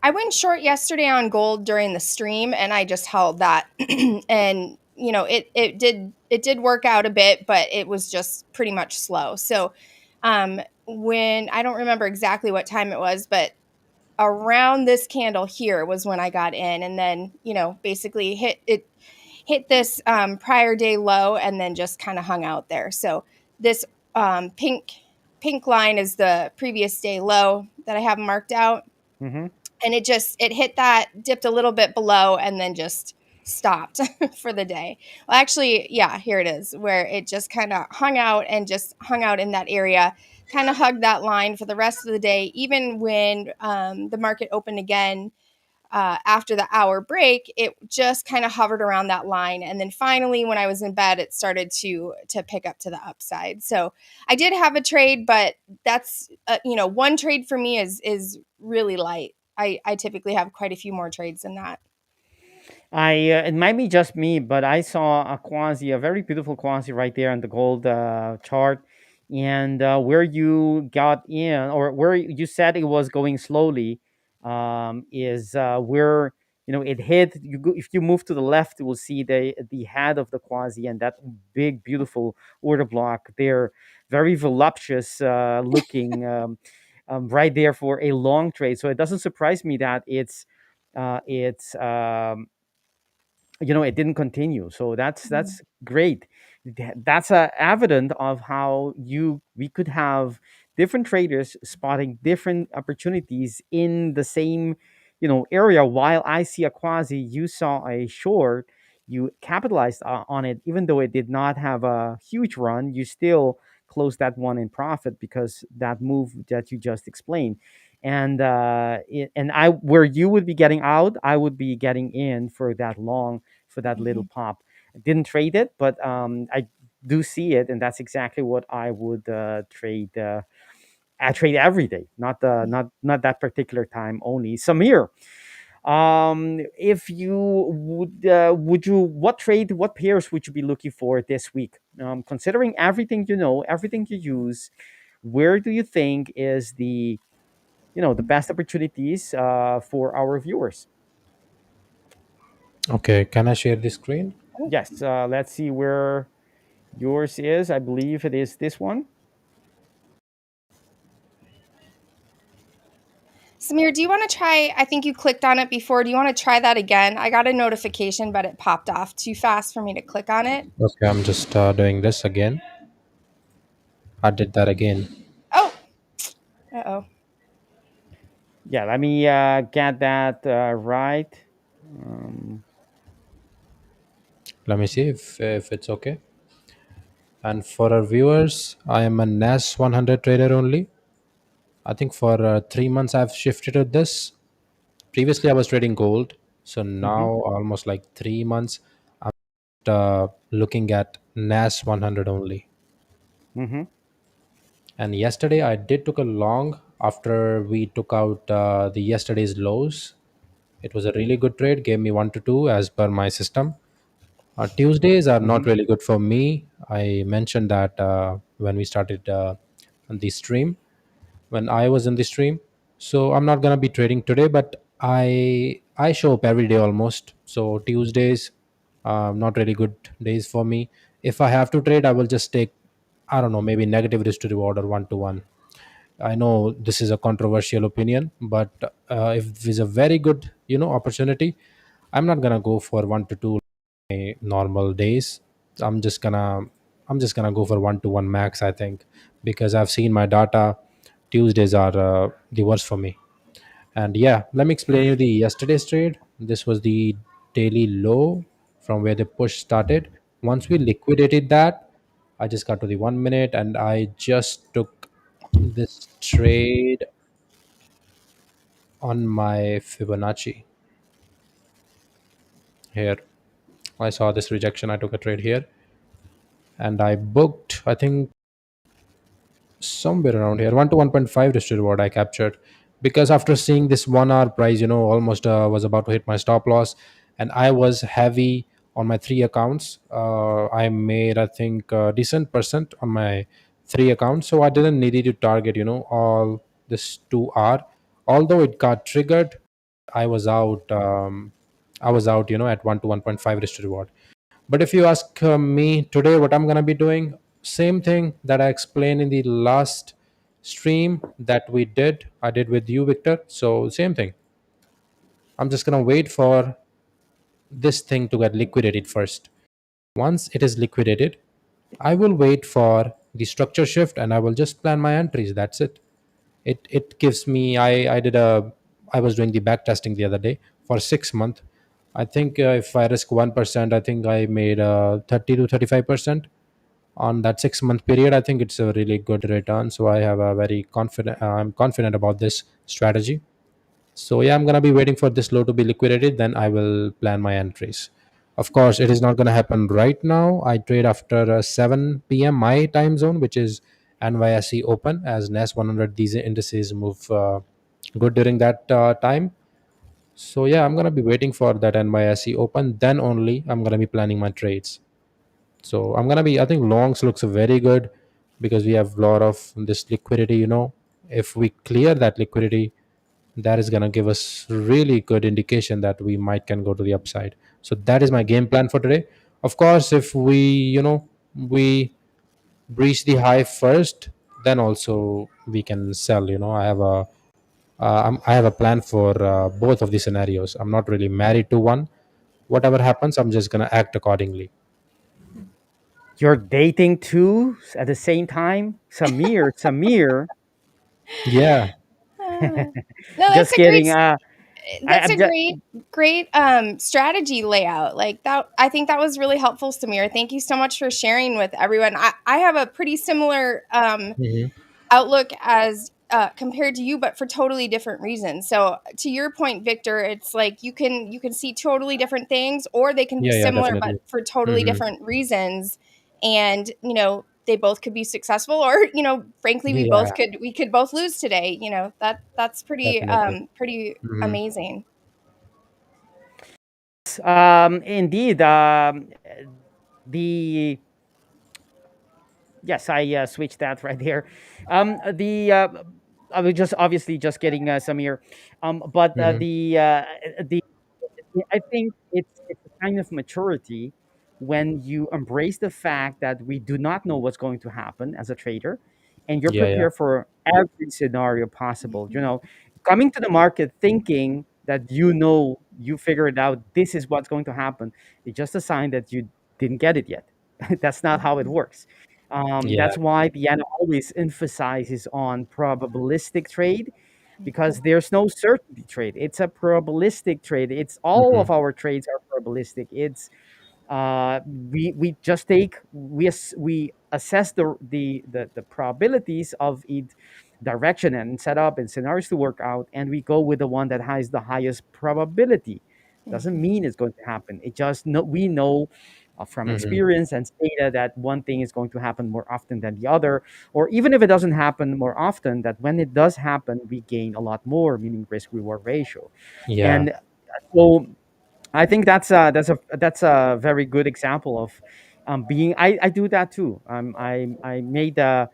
Speaker 7: I went short yesterday on gold during the stream, and I just held that. And it did work out a bit, but it was just pretty much slow. So when I don't remember exactly what time it was, but around this candle here was when I got in, and then basically hit this prior day low, and then just kind of hung out there. So this pink line is the previous day low that I have marked out,
Speaker 4: Mm-hmm.
Speaker 7: and it hit that, dipped a little bit below, and then just stopped for the day. Well, actually, yeah, here it is, where it just kind of hung out and just hung out in that area, kind of hugged that line for the rest of the day, even when the market opened again after the hour break. It just kind of hovered around that line, and then finally, when I was in bed, it started to pick up to the upside. So I did have a trade, but that's one trade for me is really light. I typically have quite a few more trades than that.
Speaker 4: It might be just me, but I saw a very beautiful quasi right there on the gold chart, and where you got in, or where you said it was going slowly, is where it hit. If you move to the left, you will see the head of the quasi and that big, beautiful order block there, very voluptuous looking, right there for a long trade. So it doesn't surprise me that it's it didn't continue. So that's great. That's evident of how we could have different traders spotting different opportunities in the same area. While I see a quasi, you saw a short, you capitalized on it, even though it did not have a huge run. You still closed that one in profit because that move that you just explained. And and I, where you would be getting out, I would be getting in for that long, for that little pop. Didn't trade it, but I do see it, and that's exactly what I would trade. I trade every day, not that particular time only. Samir, if you would you what trade, what pairs would you be looking for this week? Considering everything everything you use, where do you think is the best opportunities for our viewers?
Speaker 6: Okay, can I share the screen?
Speaker 4: Yes, let's see where yours is. I believe it is this one.
Speaker 7: Samir, do you want to try? I think you clicked on it before. Do you want to try that again? I got a notification, but it popped off too fast for me to click on it.
Speaker 6: Okay, I'm just doing this again. I did that again.
Speaker 7: Oh, uh-oh.
Speaker 4: Yeah, let me get that right. Um,
Speaker 6: Let me see if it's okay. And for our viewers, I am a NAS 100 trader only. I think for 3 months I've shifted to this. Previously I was trading gold, so
Speaker 4: mhm,
Speaker 6: now almost like 3 months I'm looking at NAS 100 only.
Speaker 4: mhm,
Speaker 6: And yesterday I did took a long after we took out the yesterday's lows. It was a really good trade, gave me 1 to 2 as per my system. Tuesdays are not
Speaker 4: mhm,
Speaker 6: really good for me. I mentioned that when we started the stream, when I was in the stream. So I'm not gonna be trading today, but I show up every day almost. So Tuesdays, not really good days for me. If I have to trade, I will just take, I don't know, maybe negative risk to reward or 1 to 1. I know this is a controversial opinion, but if it's a very good opportunity, I'm not gonna go for 1 to 2 normal days. I'm just gonna I'm just gonna go for 1 to 1 max. I think because I've seen my data. Tuesdays are the worst for me. And yeah, let me explain you the yesterday's trade. This was the daily low from where the push started. Once we liquidated that, I just got to the 1 minute and I just took this trade on my Fibonacci here. I saw this rejection. I took a trade here and I booked, I think, somewhere around here 1 to 1.5 risk to reward I captured because after seeing this 1 hour price almost was about to hit my stop loss, and I was heavy on my 3 accounts. I made, I think, decent percent on my 3 accounts, so I didn't need to target all this 2 hour. Although it got triggered, I was out. I was out at 1 to 1.5 risk to reward. But if you ask me today what I'm going to be doing, same thing that I explained in the last stream that I did with you, Victor. So, same thing. I'm just going to wait for this thing to get liquidated first. Once it is liquidated, I will wait for the structure shift and I will just plan my entries. That's it. It gives me, I was doing the back testing the other day for 6 months. I think if I risk 1%, I think I made 30 to 35% on that 6 month period. I think it's a really good return. So I have a very confident. I'm confident about this strategy. So yeah, I'm gonna be waiting for this low to be liquidated. Then I will plan my entries. Of course, it is not gonna happen right now. I trade after 7 p.m. my time zone, which is NYSE open, as NAS 100. These indices move good during that time. So yeah, I'm gonna be waiting for that NYSE open. Then only I'm gonna be planning my trades. So I'm gonna be. I think longs looks very good because we have a lot of this liquidity. If we clear that liquidity, that is gonna give us really good indication that we might can go to the upside. So that is my game plan for today. Of course, if we breach the high first, then also we can sell. I have a plan for both of the scenarios. I'm not really married to one. Whatever happens, I'm just gonna act accordingly.
Speaker 4: You're dating too at the same time, Samir.
Speaker 6: Yeah.
Speaker 7: No, that's
Speaker 4: Just
Speaker 7: a great
Speaker 4: kidding.
Speaker 7: that's
Speaker 4: I'm
Speaker 7: a
Speaker 4: just
Speaker 7: great strategy layout. Like that, I think that was really helpful, Samir. Thank you so much for sharing with everyone. I have a pretty similar
Speaker 6: Hmm.
Speaker 7: outlook as compared to you, but for totally different reasons. So to your point, Victor, it's like you can see totally different things, or they can be
Speaker 6: Yeah, yeah,
Speaker 7: similar but
Speaker 6: definitely.
Speaker 7: for totally
Speaker 6: Hmm.
Speaker 7: different reasons. And they both could be successful, or frankly,
Speaker 6: Yeah,
Speaker 7: we could both lose today. That's pretty
Speaker 6: definitely.
Speaker 7: pretty
Speaker 6: Hmm.
Speaker 7: amazing.
Speaker 4: indeed. The Yes, I switched that right there. The I was just obviously just getting Samir, but
Speaker 6: Hmm.
Speaker 4: the I think it's a kind of maturity when you embrace the fact that we do not know what's going to happen as a trader, and you're
Speaker 6: Yeah, yeah.
Speaker 4: prepared for every scenario possible. Coming to the market thinking that you figured out this is what's going to happen, it's just a sign that you didn't get it yet. That's not how it works.
Speaker 6: Yeah.
Speaker 4: That's why Vienna always emphasizes on probabilistic trade because there's no certainty trade. It's a probabilistic trade. It's all
Speaker 6: Hmm.
Speaker 4: of our trades are probabilistic. It's we just take we assess the probabilities of each direction and setup and scenarios to work out, and we go with the one that has the highest probability. Doesn't mean it's going to happen. It just we know from
Speaker 6: Hmm.
Speaker 4: experience and data that one thing is going to happen more often than the other, or even if it doesn't happen more often, that when it does happen, we gain a lot more, meaning risk reward ratio.
Speaker 6: Yeah.
Speaker 4: And so I think that's a very good example of being. I do that too. I made a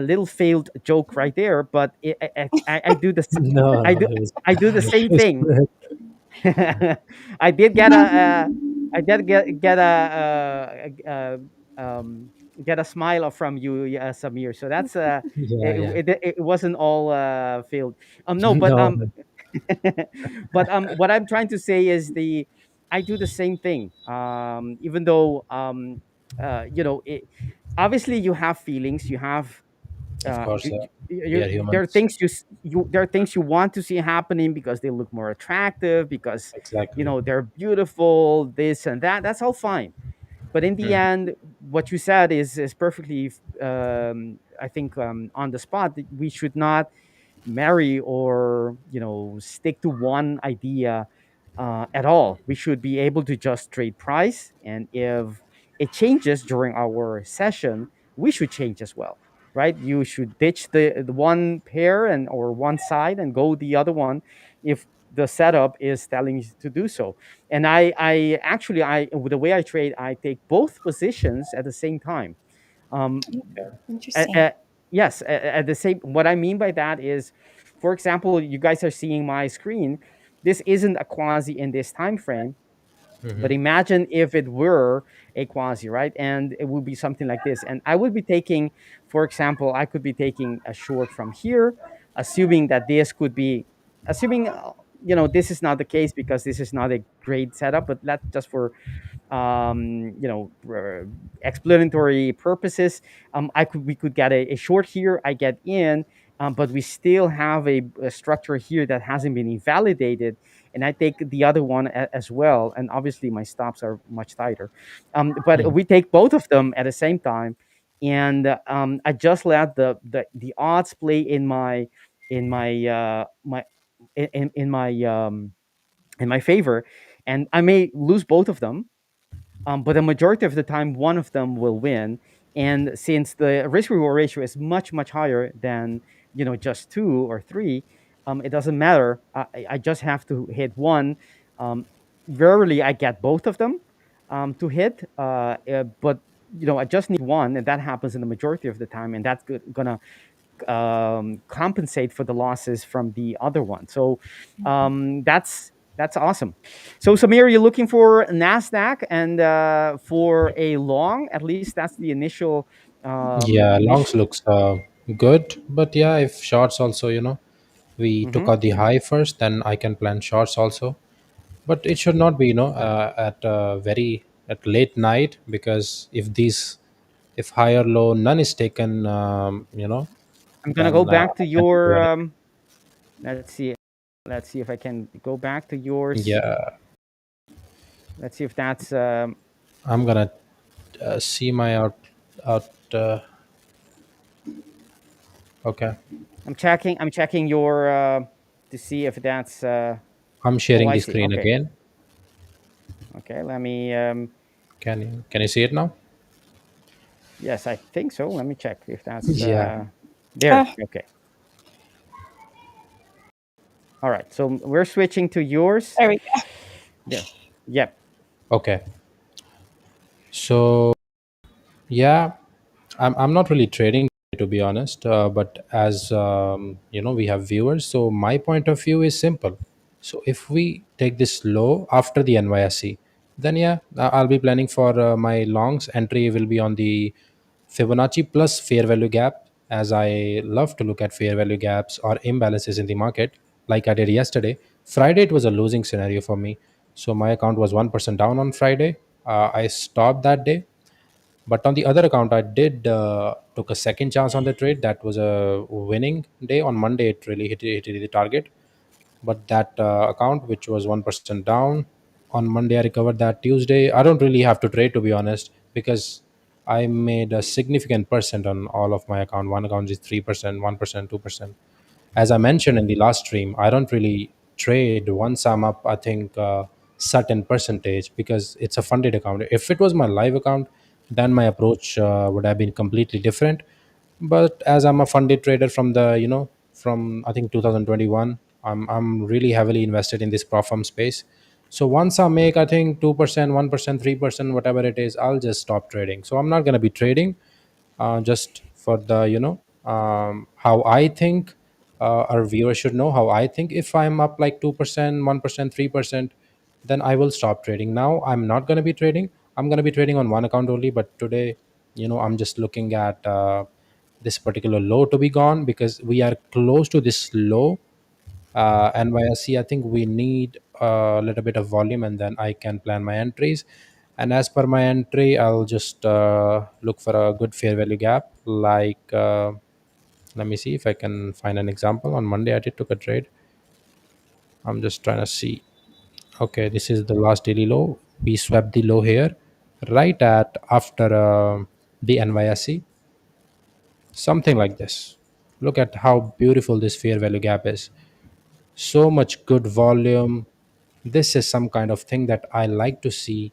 Speaker 4: little failed joke right there, but I do the
Speaker 6: No,
Speaker 4: I
Speaker 6: no,
Speaker 4: do
Speaker 6: it was.
Speaker 4: I do the same
Speaker 6: It was
Speaker 4: thing.
Speaker 6: good.
Speaker 4: I did get I did get get a smile from you, Samir. So that's
Speaker 6: Yeah, yeah.
Speaker 4: it wasn't all failed. No, but
Speaker 6: No, no.
Speaker 4: but what I'm trying to say is I do the same thing. Even though obviously you have feelings, you have
Speaker 6: Of course,
Speaker 4: you,
Speaker 6: yeah. We
Speaker 4: you,
Speaker 6: are
Speaker 4: there are
Speaker 6: humans.
Speaker 4: things there are things you want to see happening because they look more attractive, because
Speaker 6: Exactly.
Speaker 4: they're beautiful, this and that. That's all fine, but in the
Speaker 6: Hmm.
Speaker 4: end, what you said is perfectly I think on the spot. We should not marry or stick to one idea at all. We should be able to just trade price, and if it changes during our session, we should change as well, right? You should ditch the one pair and or one side and go the other one if the setup is telling you to do so. And I actually, I the way I trade, I take both positions at the same time. um,
Speaker 7: Interesting.
Speaker 4: yes, at the same. What I mean by that is, for example, you guys are seeing my screen. This isn't a quasi in this time frame,
Speaker 6: Hmm.
Speaker 4: but imagine if it were a quasi, right? And it would be something like this. And I would be taking, for example, I could be taking a short from here, assuming that this could be, assuming, this is not the case because this is not a great setup, but let's just for explanatory purposes. We could get a short here. I get in, but we still have a structure here that hasn't been invalidated, and I take the other one as well. And obviously, my stops are much tighter. But we take both of them at the same time, and I just let the odds play in my my in my favor, and I may lose both of them, but the majority of the time, one of them will win. And since the risk reward ratio is much higher than just two or three, it doesn't matter. I just have to hit one. Um, Rarely I get both of them to hit, but I just need one, and that happens in the majority of the time, and that's gonna compensate for the losses from the other one. So that's awesome. So Samir, you're looking for Nasdaq and for a long, at least that's the initial
Speaker 6: Yeah, longs
Speaker 4: initial.
Speaker 6: looks good, but yeah, if shorts also, we took
Speaker 4: Mhm.
Speaker 6: out the high first, then I can plan shorts also. But it should not be, at very at late night, because if high or low none is taken,
Speaker 4: I'm gonna go
Speaker 6: then
Speaker 4: back to
Speaker 6: I can do
Speaker 4: your.
Speaker 6: anything.
Speaker 4: Let's see. Let's see if I can go back to yours.
Speaker 6: Yeah,
Speaker 4: Let's see if that's.
Speaker 6: I'm gonna see my out. Okay,
Speaker 4: I'm checking. I'm checking your to see if that's.
Speaker 6: I'm
Speaker 4: Oh,
Speaker 6: sharing
Speaker 4: I
Speaker 6: the
Speaker 4: see.
Speaker 6: screen
Speaker 4: Okay.
Speaker 6: again.
Speaker 4: Okay. Let me.
Speaker 6: Can you see it now?
Speaker 4: Yes, I think so. Let me check if that's
Speaker 6: Yeah.
Speaker 4: there.
Speaker 7: Oh,
Speaker 4: Okay. All right. So we're switching to yours.
Speaker 7: there we go.
Speaker 4: There. Yep.
Speaker 6: Okay. So yeah, I'm not really trading, to be honest, but as we have viewers, so my point of view is simple. So if we take this low after the NYSE, then yeah, I'll be planning for my longs. Entry will be on the Fibonacci plus fair value gap, as I love to look at fair value gaps or imbalances in the market, like I did yesterday. Friday it was a losing scenario for me, so my account was 1% down on Friday. I stopped that day, but on the other account, I did took a second chance on the trade. That was a winning day. On Monday, it really hit the target. But that account, which was 1% down, on Monday I recovered that. Tuesday, I don't really have to trade, to be honest, because I made a significant percent on all of my account. One account is 3%, 1%, 2%. As I mentioned in the last stream, I don't really trade once I'm up, I think, certain percentage, because it's a funded account. If it was my live account, then my approach would have been completely different. But as I'm a funded trader from from I think 2021, I'm really heavily invested in this prop firm space. So once I make, I think, 2%, 1%, 3%, whatever it is, I'll just stop trading. So I'm not going to be trading, just for the how I think. Our viewers should know how I think. If I'm up like 2%, 1%, 3%, then I will stop trading. Now I'm not going to be trading. I'm going to be trading on one account only. But today, I'm just looking at this particular low to be gone, because we are close to this low. NYSE, I think we need a little bit of volume, and then I can plan my entries. And as per my entry, I'll just look for a good fair value gap. Like, let me see if I can find an example. On Monday, I did took a trade. I'm just trying to see. Okay, this is the last daily low. We swept the low here, right at after the NYSE, something like this. Look at how beautiful this fair value gap is. So much good volume. This is some kind of thing that I like to see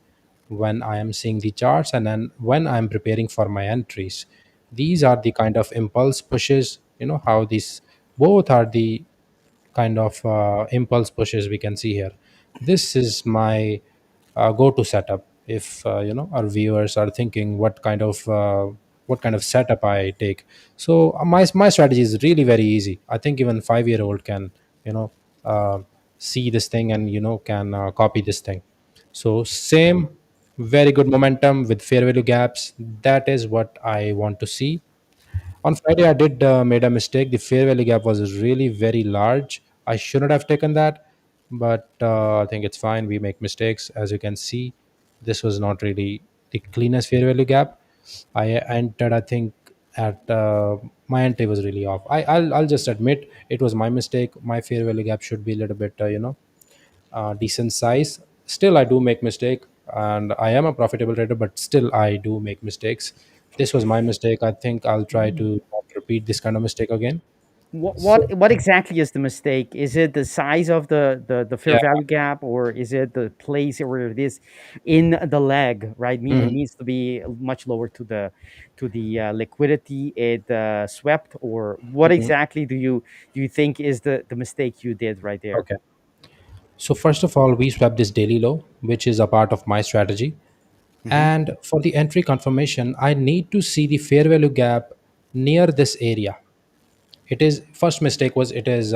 Speaker 6: when I am seeing the charts, and then when I'm preparing for my entries. These are the kind of impulse pushes, how these both are the kind of impulse pushes we can see here. This is my go-to setup. If our viewers are thinking what kind of setup I take, so my strategy is really very easy. I think even 5-year old can you know uh, see this thing, and can copy this thing. So same, very good momentum with fair value gaps. That is what I want to see. On Friday, I did made a mistake. The fair value gap was really very large. I shouldn't have taken that, but I think it's fine. We make mistakes, as you can see. This was not really the cleanest fair value gap. I entered, I think, at my entry was really off. I'll just admit it was my mistake. My fair value gap should be a little bit, decent size. Still, I do make mistake, and I am a profitable trader, but still I do make mistakes. This was my mistake. I think I'll try to not repeat this kind of mistake again.
Speaker 4: What
Speaker 6: So
Speaker 4: what what exactly is the mistake? Is it the size of the fair
Speaker 6: yeah.
Speaker 4: value gap, or is it the place where it is in the leg? Right, it
Speaker 6: Mhm.
Speaker 4: needs to be much lower to the liquidity it swept, or what
Speaker 6: Mhm.
Speaker 4: exactly do you think is the mistake you did right there?
Speaker 6: Okay. So first of all, we swap this daily low, which is a part of my strategy.
Speaker 4: Hmm.
Speaker 6: And for the entry confirmation, I need to see the fair value gap near this area. It is first mistake was it is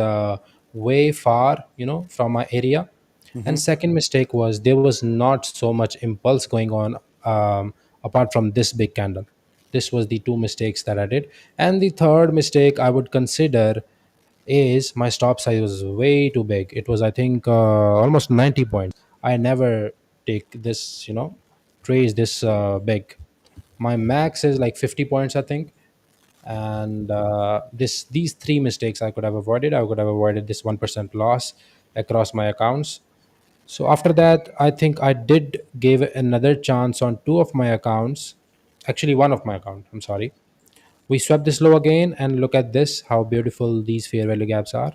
Speaker 6: way far, from my area. And
Speaker 4: Hmm.
Speaker 6: second mistake was there was not so much impulse going on, apart from this big candle. This was the two mistakes that I did. And the third mistake I would consider is my stop size was way too big. It was, I think, almost 90 points. I never take this, trades this big. My max is like 50 points, I think. And these three mistakes I could have avoided. I could have avoided this 1% loss across my accounts. So after that, I think I did give another chance on two of my accounts. Actually, one of my account. I'm sorry. We swept this low again, and look at this. How beautiful these fair value gaps are.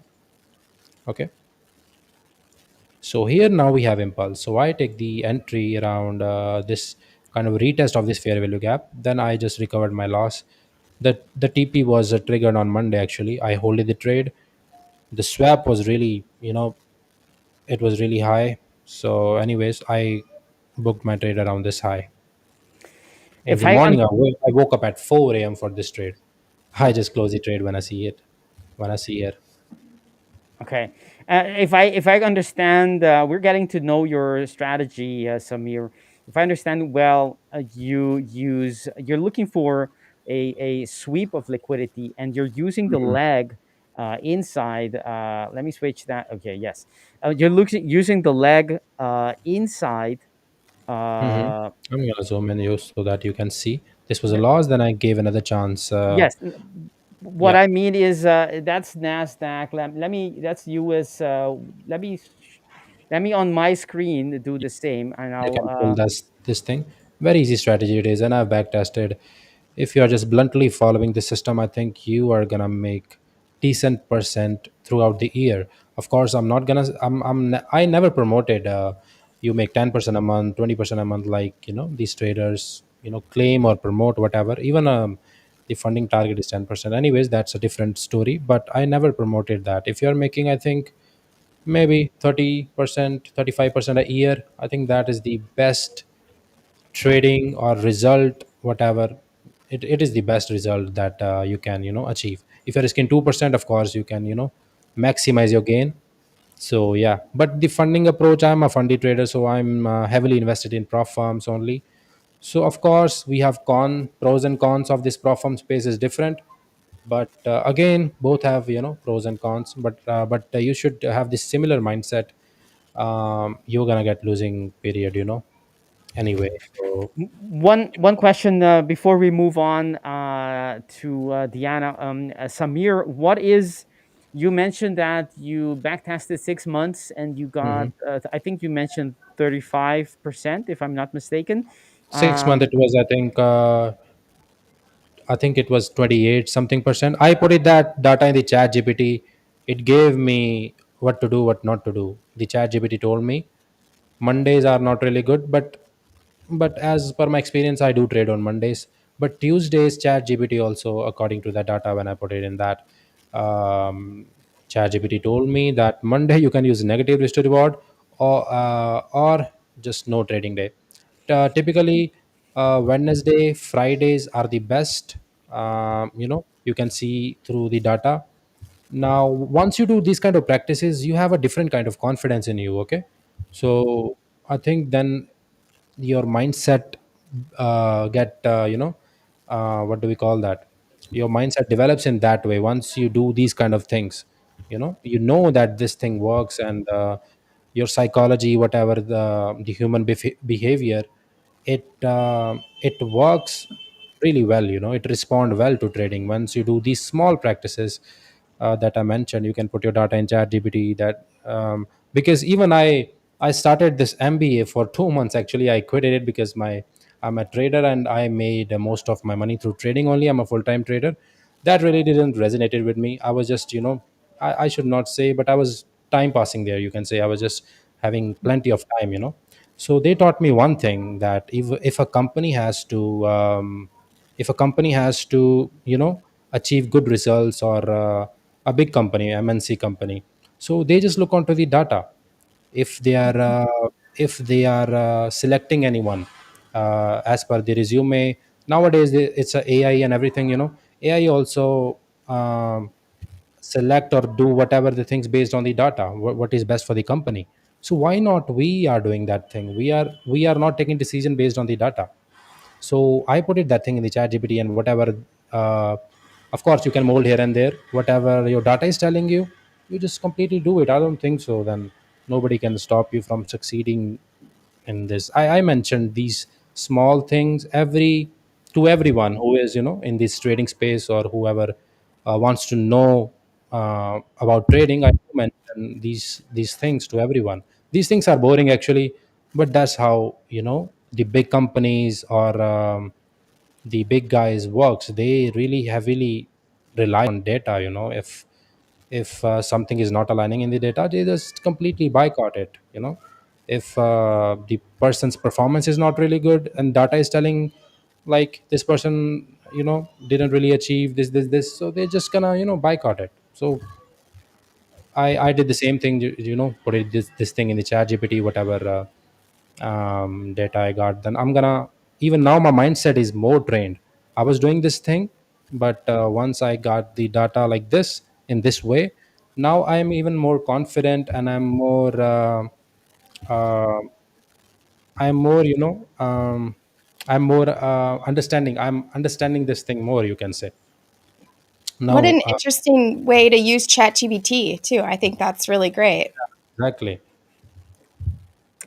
Speaker 6: Okay. So here now we have impulse. So I take the entry around this kind of retest of this fair value gap. Then I just recovered my loss. The TP was triggered on Monday. Actually, I holded the trade. The swap was really, it was really high. So, anyways, I booked my trade around this high. In
Speaker 4: If
Speaker 6: the
Speaker 4: I
Speaker 6: morning, I woke up at 4 a.m. for this trade. I just close the trade when I see it. When I see it.
Speaker 4: Okay. If I understand, we're getting to know your strategy, Samir. If I understand well, you're looking for a sweep of liquidity, and you're using the
Speaker 6: Mhm.
Speaker 4: leg inside. Let me switch that. Okay, yes. You're looking using the leg inside.
Speaker 6: Mhm.
Speaker 4: Uh,
Speaker 6: I'm gonna zoom in you so that you can see. This was a loss. Then I gave another chance.
Speaker 4: yes. What
Speaker 6: Yeah,
Speaker 4: I mean is that's Nasdaq. Let me that's US. Let me on my screen do the same, and
Speaker 6: you
Speaker 4: I'll
Speaker 6: can pull this thing. Very easy strategy it is, and I've back tested. If you are just bluntly following the system, I think you are gonna make decent percent throughout the year. Of course, I'm not gonna. I never promoted. You make 10% a month, 20% a month, like these traders, claim or promote whatever. Even the funding target is 10%. Anyways, that's a different story. But I never promoted that. If you're making, I think maybe 30%, 35% a year, I think that is the best trading or result, whatever. It is the best result that you can achieve. If you're risking 2%, of course you can maximize your gain. So yeah, but the funding approach, I'm a fundy trader, so I'm heavily invested in prop firms only. So of course we have pros and cons of this prop firm space is different. But again, both have pros and cons. But you should have this similar mindset. You're gonna get losing period, anyway. So
Speaker 4: one question before we move on to Diana. Samir, what is you mentioned that you backtested 6 months and you got
Speaker 6: mhm.
Speaker 4: I think you mentioned 35%, if I'm not mistaken.
Speaker 6: 6 month it was, I think it was 28 something percent. I put it that data in the chat GPT. It gave me what to do, what not to do. The chat GPT told me Mondays are not really good, but as per my experience, I do trade on Mondays. But Tuesdays, chat GPT also, according to the data, when I put it in that, um, chat GPT told me that Monday you can use negative risk to reward, or just no trading day. Typically, Wednesday, Fridays are the best. You can see through the data. Now once you do these kind of practices, you have a different kind of confidence in you. Okay, so I think then your mindset get what do we call that, your mindset develops in that way. Once you do these kind of things, you know that this thing works. And your psychology, whatever the human behavior, it works really well. It respond well to trading. Once you do these small practices that I mentioned, you can put your data in chat gpt. Because even I started this MBA for 2 months. Actually, I quit it because I'm a trader and I made most of my money through trading only. I'm a full-time trader. That really didn't resonated with me. I was just, I should not say, but I was time passing there. You can say I was just having plenty of time. So they taught me one thing, that if a company has to achieve good results, or a big company, MNC company, so they just look onto the data. If they are selecting anyone as per the resume. Nowadays it's a AI and everything. AI also select or do whatever the things based on the data, what is best for the company. So why not we are doing that thing? We are not taking decision based on the data. So I put it that thing in the chat gpt, and whatever, uh, of course you can mold here and there. Whatever your data is telling you, you just completely do it. I don't think so then nobody can stop you from succeeding in this. I mentioned these small things to everyone who is in this trading space, or whoever wants to know about trading. I do mention these things to everyone. These things are boring actually, but that's how the big companies, or the big guys works. They really heavily rely on data. If something is not aligning in the data, they just completely boycott it. If the person's performance is not really good, and data is telling like this person didn't really achieve this, so they're just gonna boycott it. So I did the same thing, put this thing in the chat gpt, whatever data I got. Then I'm gonna, even now my mindset is more trained. I was doing this thing, but once I got the data like this, in this way, now I'm even more confident, and uh, I'm more I'm more I'm understanding this thing more, you can say.
Speaker 7: What
Speaker 6: Now
Speaker 7: an interesting way to use ChatGPT too. I think that's really great.
Speaker 6: exactly.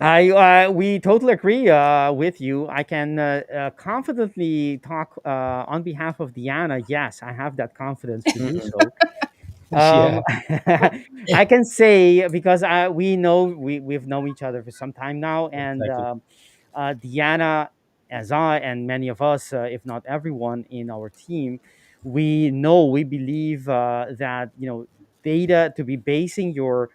Speaker 4: We totally agree with you. I can confidently talk on behalf of Diana. Yes, I have that confidence to do so.
Speaker 6: Yeah,
Speaker 4: I can say because we've known each other for some time now, and
Speaker 6: exactly.
Speaker 4: Diana, as I and many of us, if not everyone in our team, we believe that data to be basing your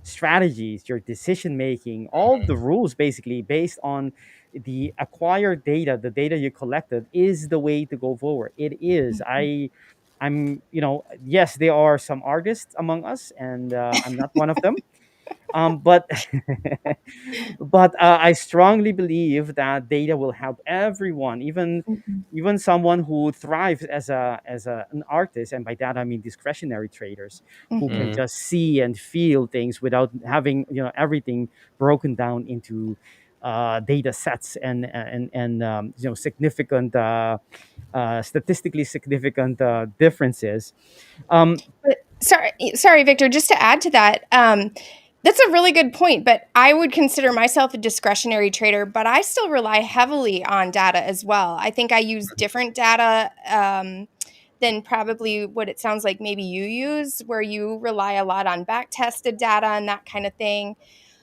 Speaker 4: strategies, your decision making, all the rules basically based on the acquired data, the data you collected is the way to go forward. It is. I'm, yes, there are some artists among us, and I'm not one of them. But I strongly believe that data will help everyone,
Speaker 7: Mhm.
Speaker 4: even someone who thrives an artist, and by that I mean discretionary traders who can
Speaker 7: Mhm.
Speaker 6: Mhm.
Speaker 4: just see and feel things without having everything broken down into data sets and significant statistically significant differences. Um,
Speaker 7: But sorry, Victor, just to add to that, that's a really good point, but I would consider myself a discretionary trader, but I still rely heavily on data as well. I think I use different data than probably what it sounds like maybe you use, where you rely a lot on back tested data and that kind of thing.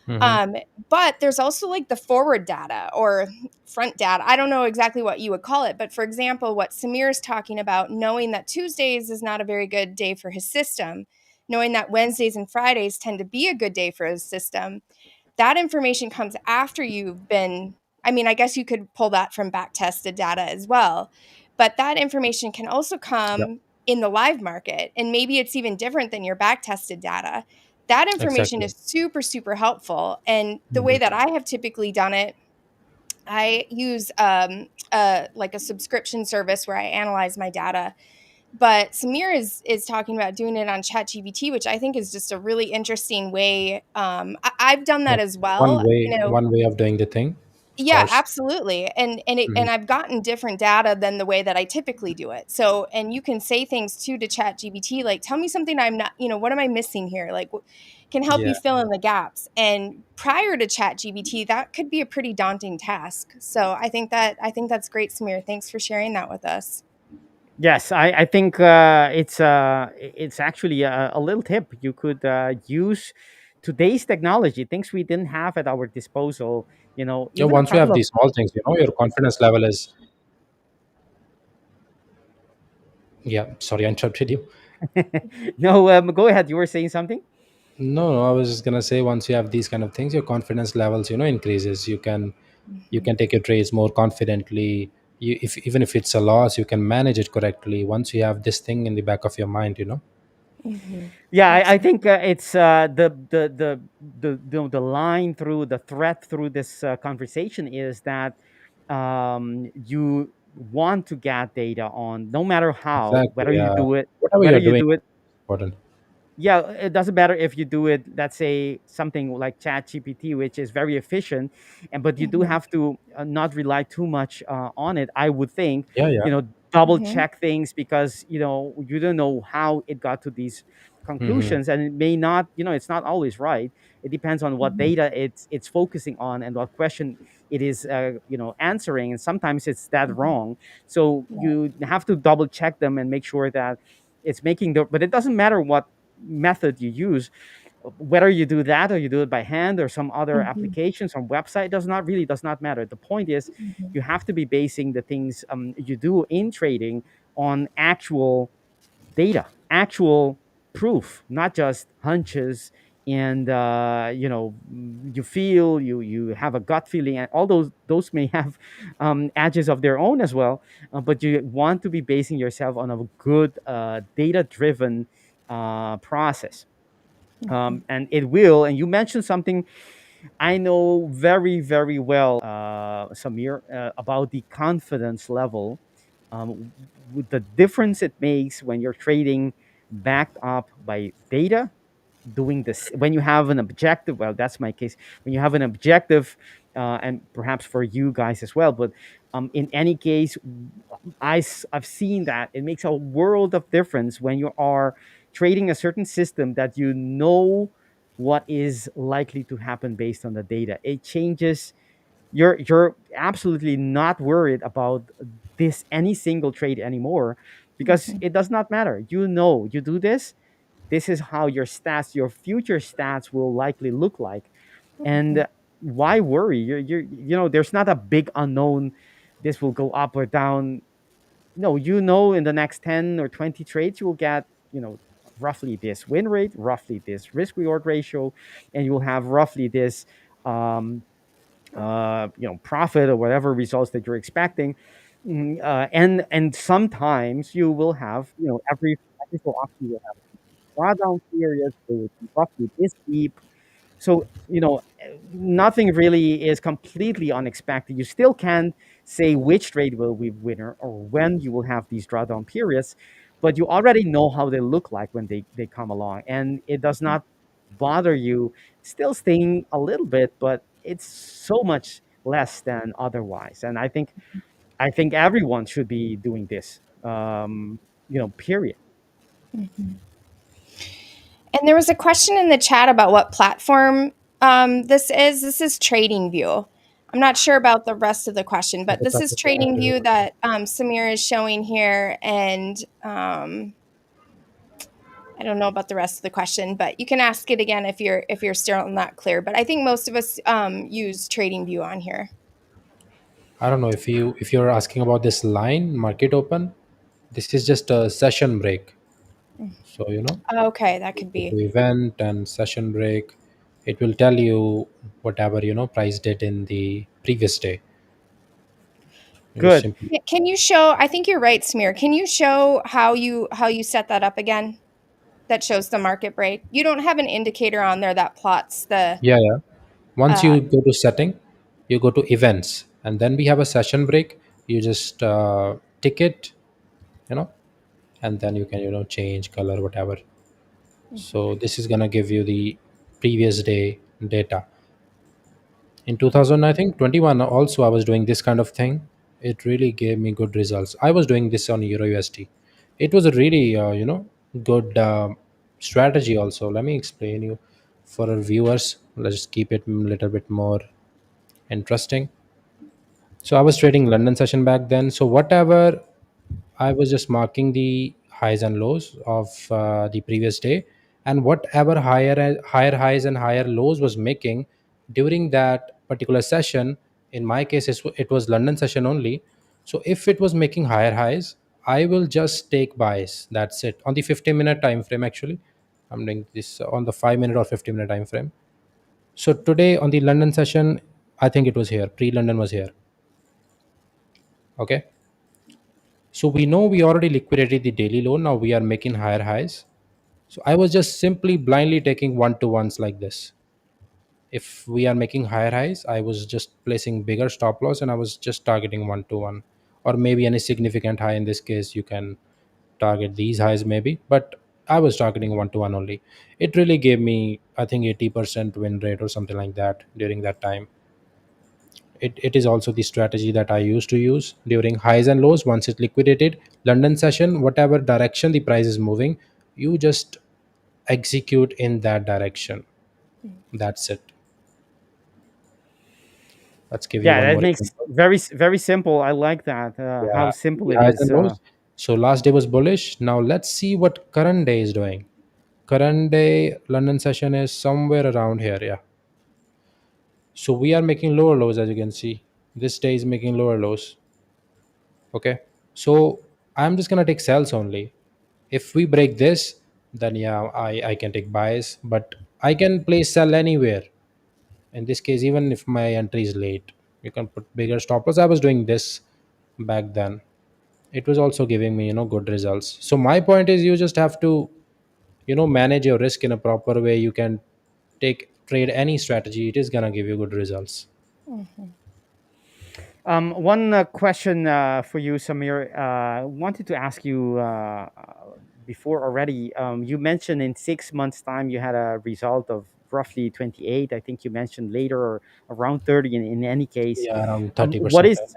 Speaker 6: Mhm.
Speaker 7: Um, but there's also like the forward data or front data. I don't know exactly what you would call it, but for example, what Samir is talking about, knowing that Tuesdays is not a very good day for his system, knowing that Wednesdays and Fridays tend to be a good day for his system, that information comes after you've been, I mean, I guess you could pull that from back tested data as well, but that information can also
Speaker 6: Yeah,
Speaker 7: come in the live market, and maybe it's even different than your back tested data. That information
Speaker 6: exactly.
Speaker 7: is super super helpful, and the way
Speaker 6: Mhm.
Speaker 7: that I have typically done it, I use like a subscription service where I analyze my data, but Samir is talking about doing it on ChatGPT, which I think is just a really interesting way. I've done that
Speaker 6: Like
Speaker 7: as well.
Speaker 6: one way of doing the thing, of
Speaker 7: Yeah,
Speaker 6: course.
Speaker 7: absolutely.
Speaker 6: Mhm.
Speaker 7: And I've gotten different data than the way that I typically do it. So, and you can say things too to ChatGPT, like, tell me something I'm not, what am I missing here? Like, can help you
Speaker 6: Yeah.
Speaker 7: fill in the gaps. And prior to ChatGPT, that could be a pretty daunting task. So I think that's great, Samir. Thanks for sharing that with us.
Speaker 4: Yes, I think it's actually a little tip you could use today's technology, things we didn't have at our disposal.
Speaker 6: Yeah,
Speaker 4: Even a
Speaker 6: once you have
Speaker 4: couple of
Speaker 6: these small things, your confidence level is. Yeah, sorry, I interrupted you.
Speaker 4: no, go ahead. You were saying something.
Speaker 6: No, no, I was just gonna say, once you have these kind of things, your confidence levels, increases. You can take your trades more confidently. If even if it's a loss, you can manage it correctly once you have this thing in the back of your mind.
Speaker 7: Mhm.
Speaker 4: Yeah, I
Speaker 7: Absolutely.
Speaker 4: think it's the line through the thread through this conversation is that you want to get data on no matter how,
Speaker 6: Exactly. Yeah. Whatever
Speaker 4: whether
Speaker 6: you're
Speaker 4: you
Speaker 6: doing
Speaker 4: do it.
Speaker 6: is important.
Speaker 4: Yeah, it doesn't matter if you do it, let's say something like chat gpt, which is very efficient, and but you do
Speaker 7: Mhm.
Speaker 4: have to not rely too much on it, I would think.
Speaker 6: Yeah, yeah.
Speaker 4: Double
Speaker 7: Mhm.
Speaker 4: check things because you don't know how it got to these
Speaker 6: Mm-hmm.
Speaker 4: conclusions, and it may not, it's not always right. It depends on what data it's focusing on and what question it is answering, and sometimes it's that wrong. So you have to double check them and make sure that it's making the but it doesn't matter what method you use, whether you do that or you do it by hand or some other application, some website, does not matter. The point is, you have to be basing the things you do in trading on actual data, actual proof, not just hunches. And you feel, you have a gut feeling, and all those may have edges of their own as well. But you want to be basing yourself on a good data driven process. And it will. And you mentioned something I know very, very well, Samir, about the confidence level, with the difference it makes when you're trading backed up by data, doing this when you have an objective. Well, that's my case. When you have an objective, and perhaps for you guys as well, but in any case, I've seen that it makes a world of difference when you are trading a certain system that what is likely to happen based on the data. It changes. You're absolutely not worried about this any single trade anymore, because it does not matter. You do this. This is how your future stats will likely look like. And why worry? There's not a big unknown. This will go up or down. No, in the next 10 or 20 trades, you will get, roughly this win rate, roughly this risk reward ratio, and you will have roughly this, profit or whatever results that you're expecting. And sometimes you will have, every so often you will have drawdown periods. They will be roughly this deep. So, nothing really is completely unexpected. You still can't say which trade will be winner or when you will have these drawdown periods, but you already know how they look like when they come along. And it does not bother you, still staying a little bit, but it's so much less than otherwise. And I think everyone should be doing this, period.
Speaker 7: And there was a question in the chat about what platform this is. This is TradingView. I'm not sure about the rest of the question, but this is TradingView that Samir is showing here. And I don't know about the rest of the question, but you can ask it again if you're still not clear. But I think most of us use TradingView on here.
Speaker 6: I don't know if you're asking about this line market open. This is just a session break. So
Speaker 7: Okay, that could
Speaker 6: go
Speaker 7: be.
Speaker 6: to event and session break. It will tell you whatever price did in the previous day. You just
Speaker 4: Good.
Speaker 6: simply
Speaker 7: Can you show? I think you're right, Samir. Can you show how you set that up again? That shows the market break. You don't have an indicator on there that plots the.
Speaker 6: yeah. Once
Speaker 7: Uh,
Speaker 6: you go to setting, you go to events, and then we have a session break. You just tick it, you know, and then you can change color whatever. So this is gonna give you the previous day data. In 2000, I think 21 also I was doing this kind of thing. It really gave me good results. I was doing this on Euro USD. It was a really good strategy also. Let me explain you for our viewers. Let's keep it a little bit more interesting. So I was trading London session back then. So whatever, I was just marking the highs and lows of the previous day, and whatever higher highs and higher lows was making during that particular session. In my case, it was London session only. So if it was making higher highs, I will just take buys. That's it. On the 15-minute time frame, actually, I'm doing this on the 5-minute or 50-minute time frame. So today on the London session, I think it was here. Pre-London was here. Okay. So we know we already liquidated the daily low. Now we are making higher highs. So I was just simply blindly taking one-to-ones like this. If we are making higher highs, I was just placing bigger stop loss and I was just targeting one-to-one, or maybe any significant high. In this case, you can target these highs maybe, but I was targeting one-to-one only. It really gave me, I think, 80% win rate or something like that during that time. It is also the strategy that I used to use during highs and lows. Once it liquidated London session, whatever direction the price is moving, you just execute in that direction. That's it. Let's give you
Speaker 4: Yeah,
Speaker 6: one
Speaker 4: that
Speaker 6: more
Speaker 4: makes
Speaker 6: example.
Speaker 4: very simple. I like that. How
Speaker 6: Yeah,
Speaker 4: simple
Speaker 6: the
Speaker 4: it
Speaker 6: highs
Speaker 4: is.
Speaker 6: and lows. So last day was bullish. Now let's see what current day is doing. Current day London session is somewhere around here. Yeah. So we are making lower lows, as you can see. This day is making lower lows. Okay. So I'm just gonna take sells only. If we break this, then yeah, I can take buys, but I can place sell anywhere. In this case, even if my entry is late, you can put bigger stop loss. I was doing this back then. It was also giving me, good results. So my point is, you just have to, manage your risk in a proper way. You can take trade any strategy. It is gonna give you good results.
Speaker 7: Mhm.
Speaker 4: One question for you, Samir. Wanted to ask you before already. You mentioned in 6 months' time you had a result of roughly 28. I think you mentioned later or around 30 in any case.
Speaker 6: Yeah, around
Speaker 4: What
Speaker 6: 30%.
Speaker 4: is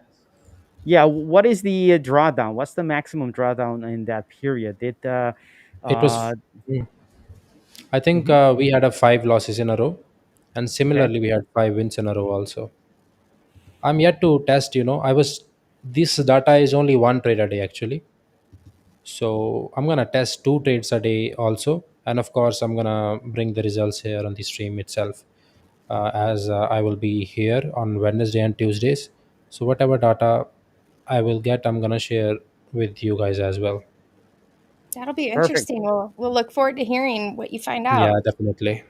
Speaker 4: Yeah, what is the drawdown? What's the maximum drawdown in that period? Did
Speaker 6: It
Speaker 4: uh
Speaker 6: was. I think
Speaker 4: mhm,
Speaker 6: we had a 5 losses in a row, and
Speaker 4: okay.
Speaker 6: similarly we had 5 wins in a row also. I'm yet to test. I was this data is only one trade a day actually, so I'm gonna test 2 trades a day also, and of course I'm gonna bring the results here on the stream itself, as I will be here on Wednesday and Tuesdays. So whatever data I will get, I'm gonna share with you guys as well.
Speaker 7: That'll be
Speaker 4: Perfect.
Speaker 7: interesting. We'll look forward to hearing what you find
Speaker 6: Yeah,
Speaker 7: out.
Speaker 6: definitely.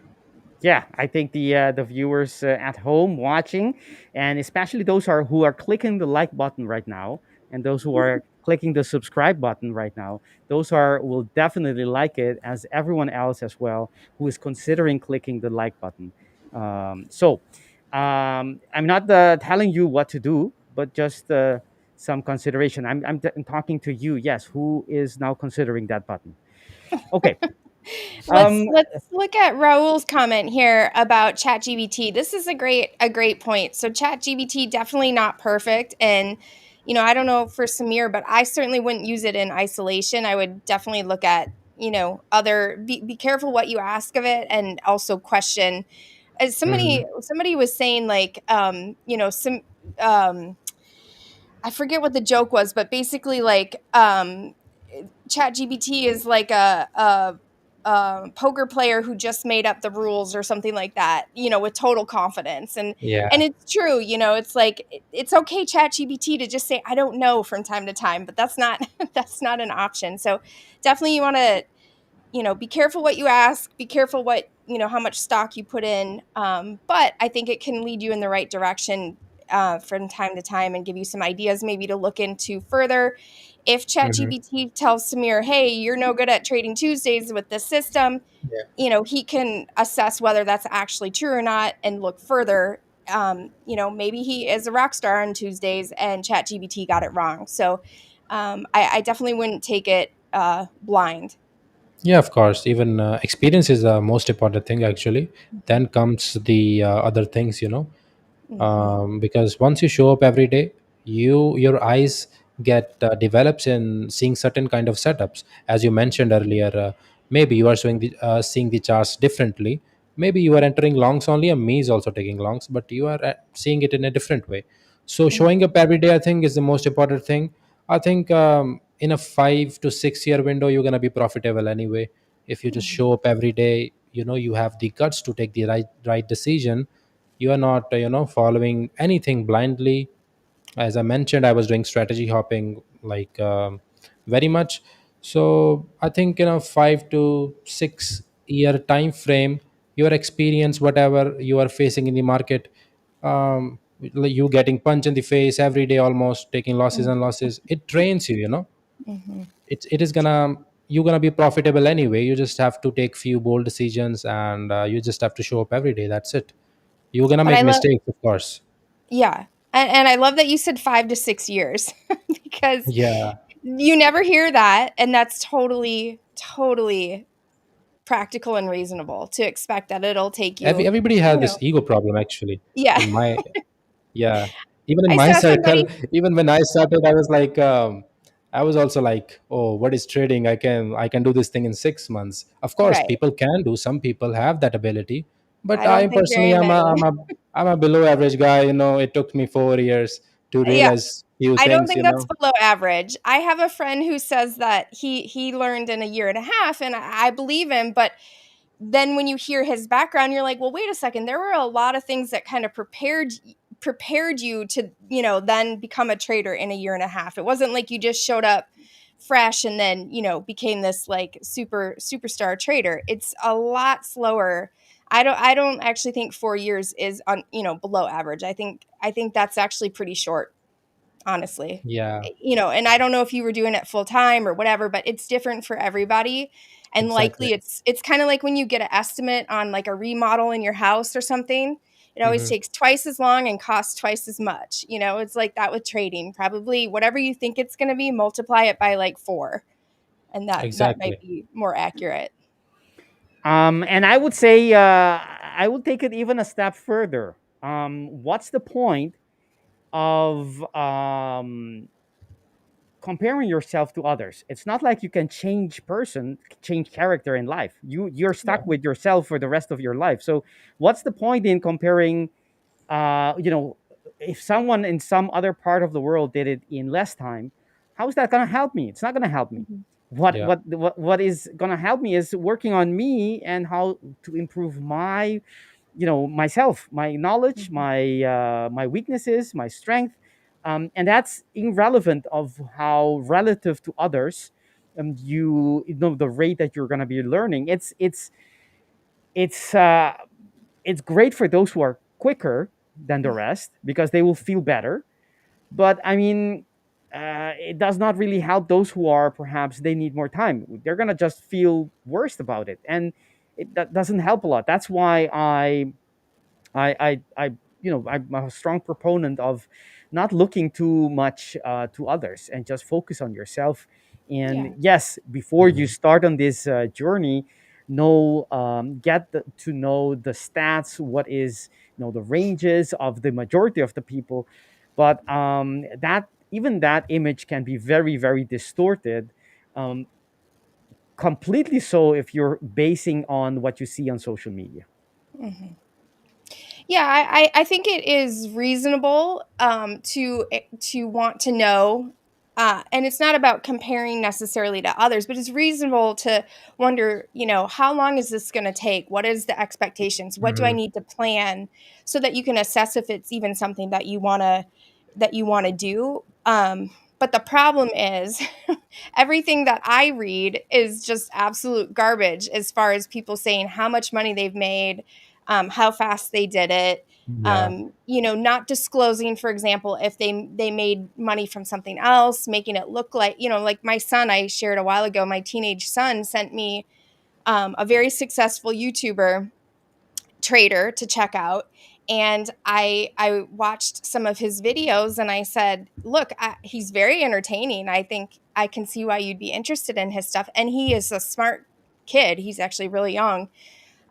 Speaker 4: Yeah, I think the viewers at home watching, and especially those who are clicking the like button right now, and those who are clicking the subscribe button right now, those are will definitely like it, as everyone else as well who is considering clicking the like button. I'm not telling you what to do, but just some consideration. I'm talking to you. Yes, who is now considering that button? Okay.
Speaker 7: Let's
Speaker 4: Um,
Speaker 7: let's look at Raul's comment here about ChatGPT. This is a great point. So ChatGPT definitely not perfect, and I don't know for Samir, but I certainly wouldn't use it in isolation. I would definitely look at other be careful what you ask of it, and also question. As
Speaker 6: Mhm.
Speaker 7: somebody was saying, like, some um I forget what the joke was, but basically, like, ChatGPT is like a poker player who just made up the rules or something like that, with total confidence. And
Speaker 6: Yeah.
Speaker 7: it's true, it's like it's okay, ChatGPT, to just say I don't know from time to time, but that's not that's not an option. So definitely you want to be careful what you ask, be careful what how much stock you put in, but I think it can lead you in the right direction from time to time, and give you some ideas maybe to look into further. If
Speaker 6: Mhm.
Speaker 7: ChatGPT tells Samir, hey, you're no good at trading Tuesdays with this system,
Speaker 6: Yeah.
Speaker 7: he can assess whether that's actually true or not and look further. Maybe he is a rock star on Tuesdays and ChatGPT got it wrong. So I definitely wouldn't take it blind.
Speaker 6: Yeah, of course. Even experience is the most important thing, actually. Then comes the other things,
Speaker 7: Hmm.
Speaker 6: because once you show up every day, your eyes get develops in seeing certain kind of setups. As you mentioned earlier, maybe you are seeing the charts differently. Maybe you are entering longs only, and me is also taking longs, but you are seeing it in a different way. So showing up every day, I think, is the most important thing. I think in a 5 to 6 year window, you're gonna be profitable anyway. If you just show up every day, you have the guts to take the right decision. You are not following anything blindly. As I mentioned, I was doing strategy hopping, like, very much. So I think 5 to 6 year time frame, your experience, whatever you are facing in the market, like you getting punch in the face every day, almost taking losses and losses, it trains you.
Speaker 7: Hmm.
Speaker 6: It is gonna you're gonna be profitable anyway. You just have to take few bold decisions, and you just have to show up every day. That's it. You're gonna
Speaker 7: But
Speaker 6: make
Speaker 7: I love,
Speaker 6: mistakes, of course.
Speaker 7: yeah. And I love that you said 5 to 6 years because
Speaker 6: Yeah.
Speaker 7: you never hear that. And that's totally, totally practical and reasonable to expect that it'll take you,
Speaker 6: Everybody
Speaker 7: you
Speaker 6: had this
Speaker 7: know,
Speaker 6: ego problem, actually.
Speaker 7: yeah.
Speaker 6: In my Yeah, even in
Speaker 7: I
Speaker 6: my
Speaker 7: saw
Speaker 6: circle,
Speaker 7: somebody,
Speaker 6: even when I started, I was like, I was also like, oh, what is trading? I can do this thing in 6 months. Of course,
Speaker 7: Right.
Speaker 6: people can do. Some people have that ability, but
Speaker 7: I don't
Speaker 6: I
Speaker 7: think
Speaker 6: personally,
Speaker 7: very many.
Speaker 6: I'm a below average guy. It took me 4 years to
Speaker 7: Yeah,
Speaker 6: realize few
Speaker 7: I don't
Speaker 6: things.
Speaker 7: think that's below average. I have a friend who says that he learned in a year and a half, and I believe him. But then when you hear his background, you're like, well, wait a second. There were a lot of things that kind of prepared you to then become a trader in a year and a half. It wasn't like you just showed up fresh and then became this like superstar trader. It's a lot slower. I don't actually think 4 years is on below average. I think that's actually pretty short, honestly.
Speaker 6: Yeah,
Speaker 7: And I don't know if you were doing it full time or whatever, but it's different for everybody. And
Speaker 6: exactly.
Speaker 7: likely it's kind of like when you get an estimate on like a remodel in your house or something. It always
Speaker 6: Hmm.
Speaker 7: takes twice as long and costs twice as much. It's like that with trading. Probably whatever you think it's going to be, multiply it by like 4, and that might
Speaker 6: Exactly.
Speaker 7: be more accurate.
Speaker 4: And I would say I would take it even a step further. What's the point of comparing yourself to others? It's not like you can change character in life. You're stuck
Speaker 6: Yeah.
Speaker 4: with yourself for the rest of your life. So what's the point in comparing? You know, if someone in some other part of the world did it in less time, how is that going to help me? It's not going to help me.
Speaker 7: Mhm.
Speaker 4: What
Speaker 6: Yeah.
Speaker 4: what what is going to help me is working on me and how to improve my myself, my knowledge,
Speaker 7: Mhm.
Speaker 4: my weaknesses, my strength, and that's irrelevant of how relative to others you know the rate that you're going to be learning. It's it's great for those who are quicker than the rest because they will feel better, but I mean, it does not really help those who are perhaps they need more time. They're going to just feel worse about it, and that doesn't help a lot. That's why I I'm a strong proponent of not looking too much to others and just focus on yourself. And
Speaker 7: Yeah.
Speaker 4: yes, before you
Speaker 6: Hmm.
Speaker 4: start on this journey, know to know the stats, what is the ranges of the majority of the people, but that even that image can be very very distorted. Um, Completely so if you're basing on what you see on social media.
Speaker 7: Mhm. Yeah, I think it is reasonable to want to know, and it's not about comparing necessarily to others, but it's reasonable to wonder, how long is this going to take? What is the expectations? What do I
Speaker 6: Hmm.
Speaker 7: need to plan so that you can assess if it's even something that you want to do? But the problem is, everything that I read is just absolute garbage as far as people saying how much money they've made, how fast they did it,
Speaker 6: Yeah.
Speaker 7: not disclosing, for example, if they made money from something else, making it look like, like my son, I shared a while ago, my teenage son sent me a very successful YouTuber trader to check out. And I watched some of his videos and I said, look, he's very entertaining. I think I can see why you'd be interested in his stuff. And he is a smart kid. He's actually really young.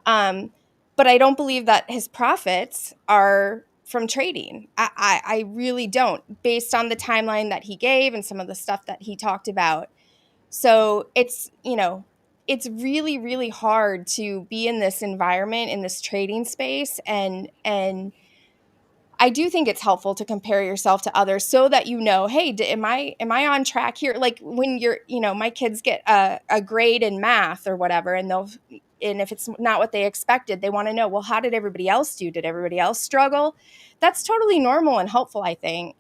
Speaker 7: Um, but I don't believe that his profits are from trading. I really don't, based on the timeline that he gave and some of the stuff that he talked about. So it's really, really hard to be in this environment, in this trading space. And I do think it's helpful to compare yourself to others so that hey, am I on track here? Like when my kids get a grade in math or whatever, and if it's not what they expected, they want to know, well, how did everybody else do? Did everybody else struggle? That's totally normal and helpful, I think.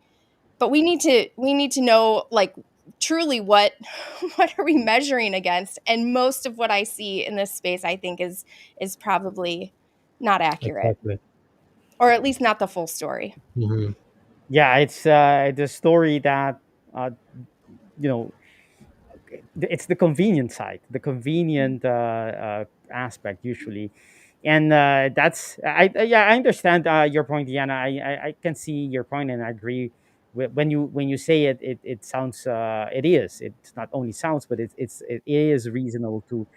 Speaker 7: But we need to know, like, truly what are we measuring against? And most of what I see in this space, I think, is probably not accurate,
Speaker 6: Exactly.
Speaker 7: or at least not the full story.
Speaker 6: Hmm.
Speaker 4: Yeah, it's the story that uh, you know it's the convenient side, the convenient aspect usually, and that's yeah, I understand your point, Diana. I can see your point, and I agree. When you say it, it sounds it is. It's not only sounds, but it is reasonable to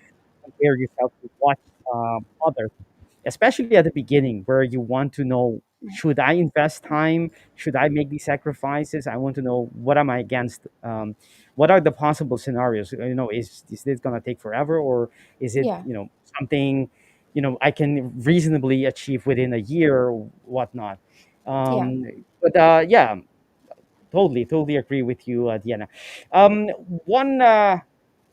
Speaker 4: compare yourself to what others, especially at the beginning, where you want to know should I invest time? Should I make these sacrifices? I want to know, what am I against? What are the possible scenarios? Is this gonna take forever, or is it,
Speaker 7: Yeah.
Speaker 4: something, I can reasonably achieve within a year or whatnot?
Speaker 7: Yeah.
Speaker 4: But yeah, totally agree with you, Diana. One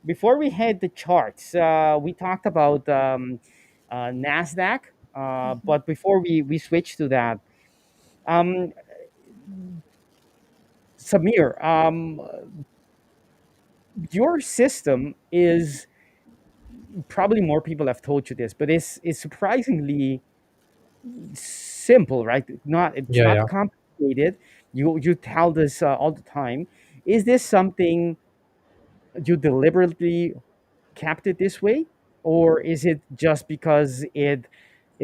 Speaker 4: Before we head the charts, we talked about NASDAQ. But before we switch to that, um, Samir, your system is, probably more people have told you this, but it's surprisingly simple, right? It's
Speaker 6: Yeah,
Speaker 4: not
Speaker 6: yeah.
Speaker 4: complicated. You tell this all the time. Is this something you deliberately kept it this way, or is it just because it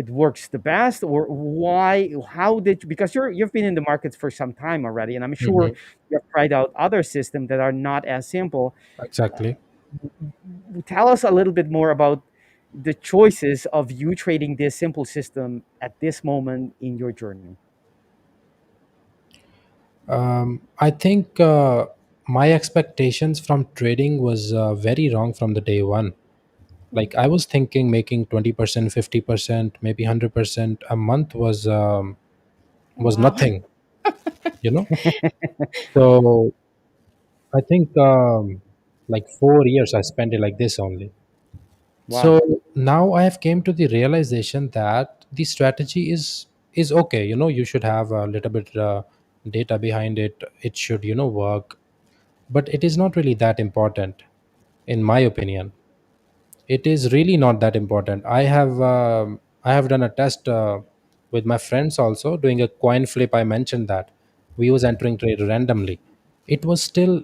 Speaker 4: works the best, or why? How did you, because you've been in the markets for some time already, and I'm sure
Speaker 6: Hmm.
Speaker 4: you've tried out other systems that are not as simple.
Speaker 6: Exactly.
Speaker 4: Tell us a little bit more about the choices of you trading this simple system at this moment in your journey.
Speaker 6: I think my expectations from trading was very wrong from the day one. Like I was thinking making 20%, 50%, maybe 100% a month was
Speaker 7: Wow.
Speaker 6: nothing, you know. So I think like 4 years I spent it like this only.
Speaker 4: Wow.
Speaker 6: So now I have came to the realization that the strategy is okay. You should have a little bit data behind it. It should work, but it is not really that important, in my opinion. It is really not that important. I have done a test with my friends also doing a coin flip. I mentioned that we was entering trade randomly. It still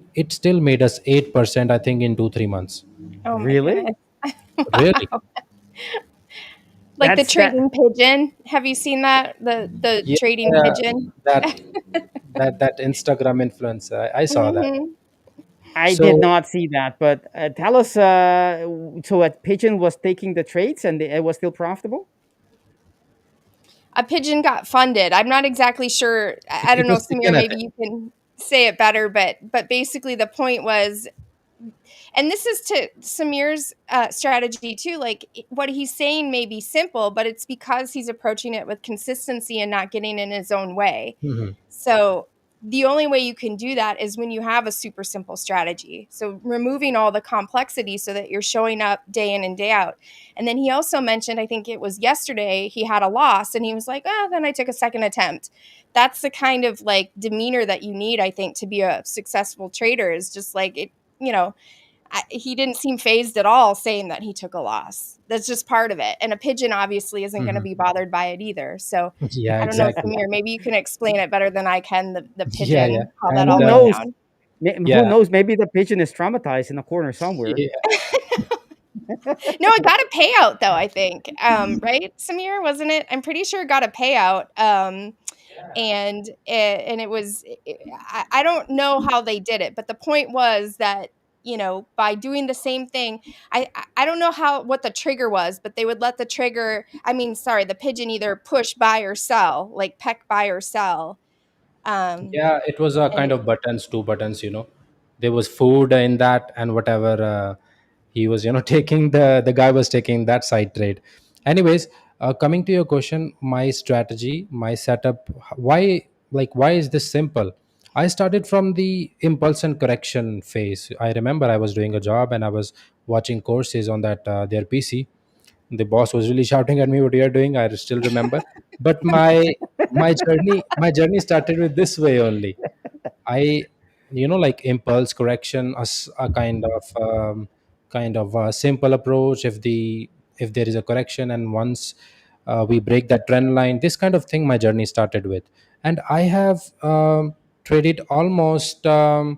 Speaker 6: made us 8%, I think, in 2-3 months.
Speaker 7: Oh my
Speaker 4: Really?
Speaker 7: goodness.
Speaker 6: Really?
Speaker 7: Like the
Speaker 4: That's that
Speaker 7: trading pigeon. Have you seen that? The
Speaker 6: Yeah,
Speaker 7: trading pigeon.
Speaker 6: that that Instagram influencer. I saw that.
Speaker 7: Hmm.
Speaker 4: I did
Speaker 6: So
Speaker 4: not see that, but tell us. So, a pigeon was taking the trades, and it was still profitable.
Speaker 7: A pigeon got funded. I'm not exactly sure. I
Speaker 6: it
Speaker 7: don't know,
Speaker 6: was
Speaker 7: Samir,
Speaker 6: chicken, I
Speaker 7: maybe
Speaker 6: think.
Speaker 7: you can say it better, but basically the point was, and this is to Samir's strategy too. Like what he's saying may be simple, but it's because he's approaching it with consistency and not getting in his own way.
Speaker 6: Mhm.
Speaker 7: So the only way you can do that is when you have a super simple strategy. So removing all the complexity so that you're showing up day in and day out. And then he also mentioned, I think it was yesterday, he had a loss and he was like, oh, then I took a second attempt. That's the kind of like demeanor that you need, I think, to be a successful trader, is just like it, you know, he didn't seem phased at all saying that he took a loss. That's just part of it. And a pigeon obviously isn't going to
Speaker 6: Mhm.
Speaker 7: be bothered by it either. So
Speaker 6: Yeah,
Speaker 7: I don't know,
Speaker 6: exactly.
Speaker 7: Samir, maybe you can explain it better than I can, the
Speaker 6: Yeah, yeah.
Speaker 7: pigeon, how that
Speaker 6: And
Speaker 7: all
Speaker 4: Who
Speaker 7: went
Speaker 4: knows?
Speaker 7: down.
Speaker 6: yeah,
Speaker 4: Who knows? Maybe the pigeon is traumatized in a corner somewhere.
Speaker 6: yeah,
Speaker 7: No, it got a payout though, I think. Right, Samir, wasn't it? I'm pretty sure it got a payout. And it was, I don't know how they did it, but the point was that, by doing the same thing, I don't know what the trigger was, but they would let the trigger, the pigeon either push buy or sell, like peck buy or sell. um
Speaker 6: yeah. It was a
Speaker 7: and
Speaker 6: kind of buttons, two buttons. There was food in that, and whatever he was, taking, the guy was taking that side trade. Anyways, coming to your question, my strategy, my setup, why is this simple? I started from the impulse and correction phase. I remember I was doing a job and I was watching courses on that their PC. The boss was really shouting at me, what you are doing, I still remember. But my journey started with this way only. I, like impulse correction, a kind of a simple approach. If there is a correction, and once we break that trend line, this kind of thing my journey started with. And I have traded almost every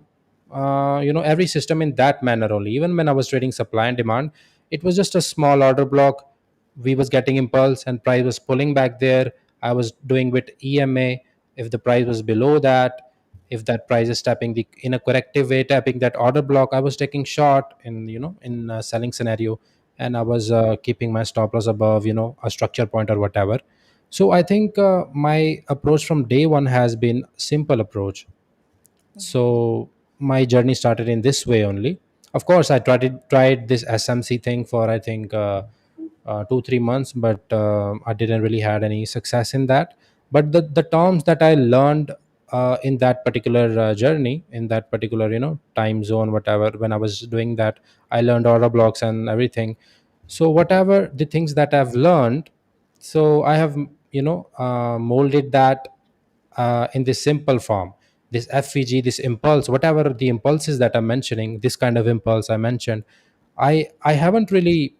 Speaker 6: system in that manner only. Even when I was trading supply and demand, it was just a small order block. We was getting impulse and price was pulling back there. I was doing with EMA. If the price was below that, if that price is tapping in a corrective way, tapping that order block, I was taking short in a selling scenario. And I was keeping my stop loss above a structure point or whatever. So I think my approach from day one has been simple approach. So my journey started in this way only. Of course, I tried this SMC thing for I think 2 3 months, but I didn't really had any success in that. But the terms that I learned in that particular journey, in that particular time zone, whatever, when I was doing that, I learned order blocks and everything. So whatever the things that I've learned, so I have molded that in this simple form, this FVG, this impulse, whatever the impulses that I'm mentioning, this kind of impulse I mentioned, I haven't really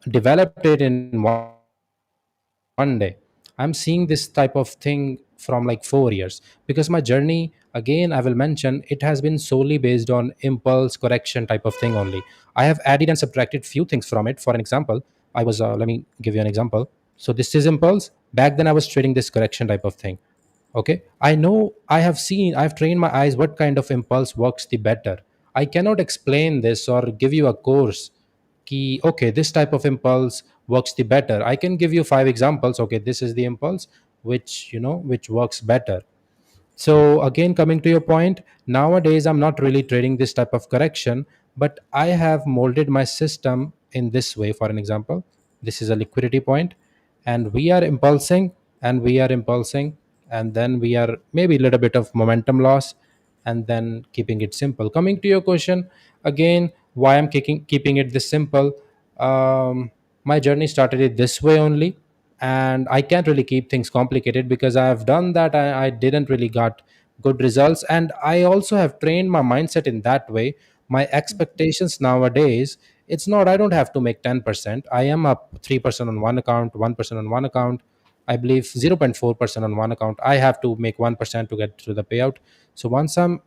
Speaker 6: developed it in one day. I'm seeing this type of thing from like 4 years, because my journey, again I will mention, it has been solely based on impulse correction type of thing only. I have added and subtracted few things from it. For an example, I was let me give you an example. So this is impulse. Back then I was trading this correction type of thing. Okay, I know, I've trained my eyes what kind of impulse works the better. I cannot explain this or give you a course key, okay, this type of impulse works the better. I can give you 5 examples, okay, this is the impulse which which works better. So again, coming to your point, nowadays I'm not really trading this type of correction, but I have molded my system in this way. For an example, this is a liquidity point, and we are impulsing, and then we are maybe a little bit of momentum loss, and then keeping it simple. Coming to your question again, why I'm keeping it this simple. My journey started it this way only, and I can't really keep things complicated, because I have done that. I didn't really got good results, and I also have trained my mindset in that way. My expectations nowadays, it's not, I don't have to make 10%. I am up 3% on one account, 1% on one account, I believe 0.4% on one account. I have to make 1% to get to the payout. So once I'm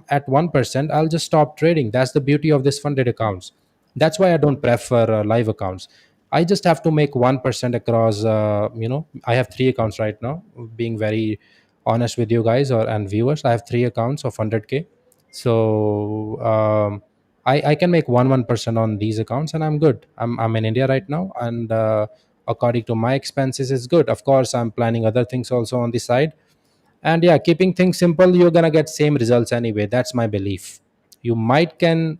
Speaker 6: at 1%, I'll just stop trading. That's the beauty of this funded accounts. That's why I don't prefer live accounts. I just have to make 1% across. I have 3 accounts right now. Being very honest with you guys or and viewers, I have 3 accounts of 100K. So I can make 1% on these accounts, and I'm good. I'm in India right now, and according to my expenses, is good. Of course, I'm planning other things also on the side, and yeah, keeping things simple, you're gonna get same results anyway. That's my belief. You might can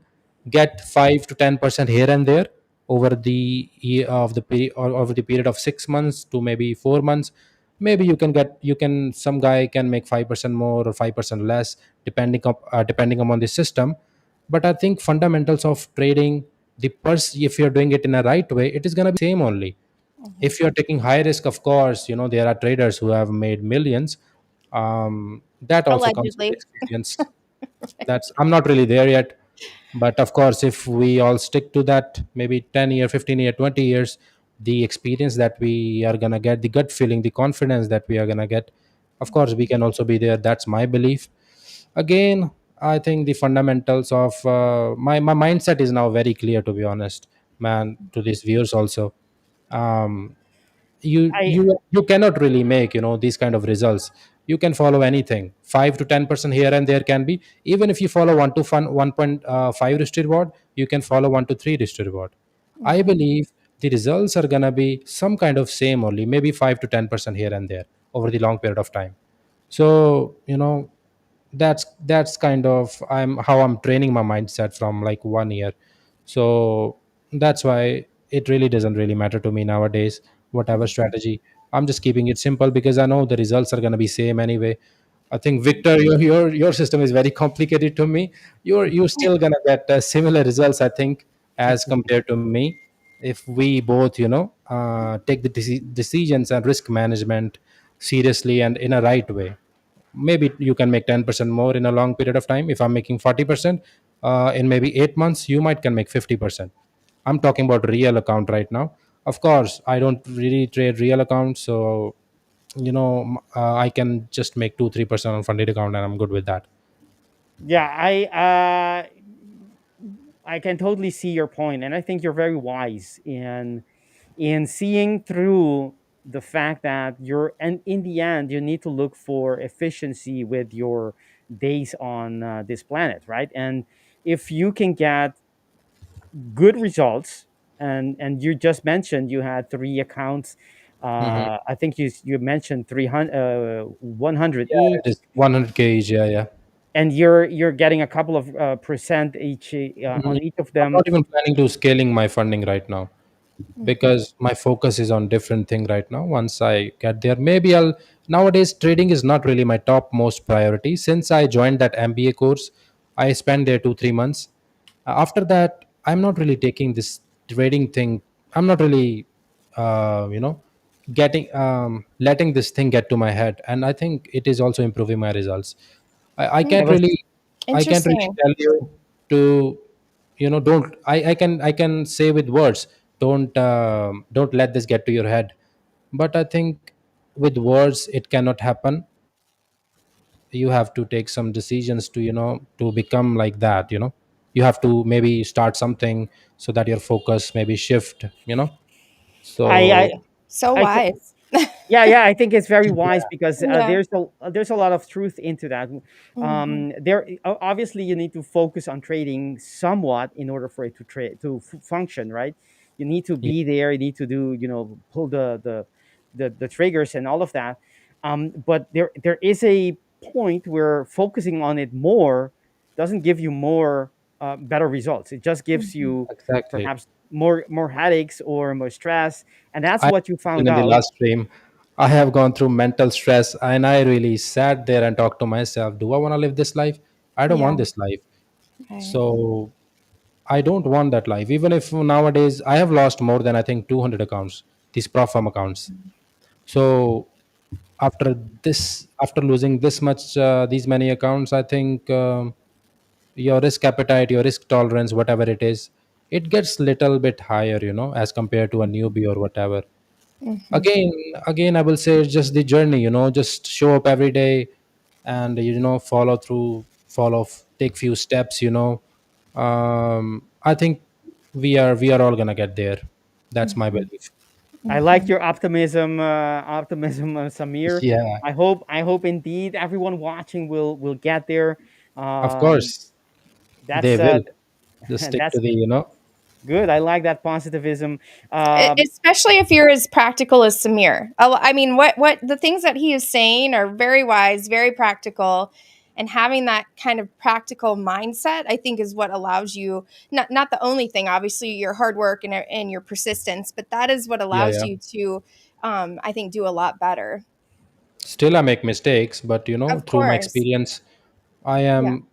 Speaker 6: get 5 to 10% here and there over the year of the or over the period of 6 months to maybe 4 months. Maybe you can some guy can make 5% more or 5% less, depending upon the system. But I think fundamentals of trading, if you're doing it in a right way, it is going to be same only.
Speaker 7: Mhm.
Speaker 6: If you're taking high risk, of course, there are traders who have made millions. That also comes with
Speaker 7: Allegedly.
Speaker 6: experience. That's, I'm not really there yet, but of course, if we all stick to that, maybe 10 year, 15 year, 20 years, the experience that we are going to get, the gut feeling, the confidence that we are going to get, of course we can also be there. That's my belief. Again, I think the fundamentals of my mindset is now very clear, to be honest, man, to these viewers also. um,
Speaker 4: I
Speaker 6: you cannot really make these kind of results. You can follow anything, 5 to 10% here and there can be. Even if you follow 1 to 1.5 risk reward, you can follow 1 to 3 risk reward. I
Speaker 7: Mhm.
Speaker 6: believe the results are gonna be some kind of same only, maybe 5 to 10% here and there over the long period of time. So that's kind of I'm training my mindset from like 1 year. So that's why it really doesn't really matter to me nowadays, whatever strategy. I'm just keeping it simple because I know the results are going to be same anyway. I think Victor, your system is very complicated to me. You're still going to get similar results, I think, as compared to me, if we both take the decisions and risk management seriously and in a right way. Maybe you can make 10% more in a long period of time. If I'm making 40%, in maybe 8 months you might can make 50%. I'm talking about real account right now. Of course, I don't really trade real accounts, so I can just make 2 3% on funded account, and I'm good with that.
Speaker 4: yeah, I can totally see your point, and I think you're very wise in seeing through the fact that you're, and in the end you need to look for efficiency with your days on this planet, right? And if you can get good results, and you just mentioned you had 3 accounts I think you mentioned 300, 100
Speaker 6: Yeah,
Speaker 4: each,
Speaker 6: it is 100K each. Yeah.
Speaker 4: and you're getting a couple of percent each
Speaker 6: Mhm.
Speaker 4: on each of
Speaker 6: I'm
Speaker 4: them.
Speaker 6: not even planning to scaling my funding right now, because my focus is on different thing right now. Once I get there, maybe I'll. Nowadays trading is not really my top most priority. Since I joined that MBA course, I spent there 2 3 months. After that, I'm not really taking this trading thing. I'm not really you know getting letting this thing get to my head, and I think it is also improving my results. I
Speaker 4: I
Speaker 6: can't
Speaker 4: was
Speaker 6: really I can't really
Speaker 7: Interesting.
Speaker 6: tell you to, don't. I can say with words, don't let this get to your head. But I think with words it cannot happen. You have to take some decisions to, to become like that. You have to maybe start something, so that your focus maybe shift.
Speaker 4: I
Speaker 6: So
Speaker 7: So
Speaker 4: I co-
Speaker 7: wise.
Speaker 4: yeah, I think it's very wise
Speaker 6: yeah.
Speaker 4: because
Speaker 7: Yeah.
Speaker 4: there's a lot of truth into that.
Speaker 7: Mhm.
Speaker 4: Obviously you need to focus on trading somewhat in order for it to function, right? You need to
Speaker 6: Yeah,
Speaker 4: be there. You need to do, pull the triggers and all of that. But there is a point where focusing on it more doesn't give you more better results. It just gives
Speaker 7: Mhm.
Speaker 4: you
Speaker 6: exactly.
Speaker 4: perhaps more headaches or more stress, and that's
Speaker 6: I
Speaker 4: what you found
Speaker 6: in the
Speaker 4: out.
Speaker 6: last stream, I have gone through mental stress, and I really sat there and talked to myself, do I want to live this life? I don't
Speaker 7: Yeah.
Speaker 6: want this life.
Speaker 7: Right.
Speaker 6: So I don't want that life. Even if nowadays I have lost more than, I think, 200 accounts, these prop firm accounts. So after losing this much, these many accounts, I think your risk appetite, your risk tolerance, whatever it is, it gets little bit higher, as compared to a newbie or whatever.
Speaker 7: Mhm.
Speaker 6: Again, I will say it's just the journey. Just show up every day, and follow through, take few steps. I think we are all gonna get there. That's my
Speaker 7: Mhm.
Speaker 6: belief.
Speaker 4: I like
Speaker 7: Mhm.
Speaker 4: your optimism, Samir.
Speaker 6: Yeah,
Speaker 4: I hope indeed everyone watching will get there.
Speaker 6: of
Speaker 4: Um,
Speaker 6: course they
Speaker 4: that's
Speaker 6: will. Just stick to
Speaker 4: that's
Speaker 6: the.
Speaker 4: good. I like that positivism. Um,
Speaker 7: Especially if you're as practical as Samir. I mean, what the things that he is saying are very wise, very practical, and having that kind of practical mindset, I think, is what allows you, not the only thing, obviously, your hard work and your persistence, but that is what
Speaker 6: Yeah,
Speaker 7: allows
Speaker 6: yeah.
Speaker 7: you to, I think, do a lot better.
Speaker 6: Still, I make mistakes, but
Speaker 7: Of
Speaker 6: through my
Speaker 7: course.
Speaker 6: experience, I
Speaker 7: Yeah.
Speaker 6: am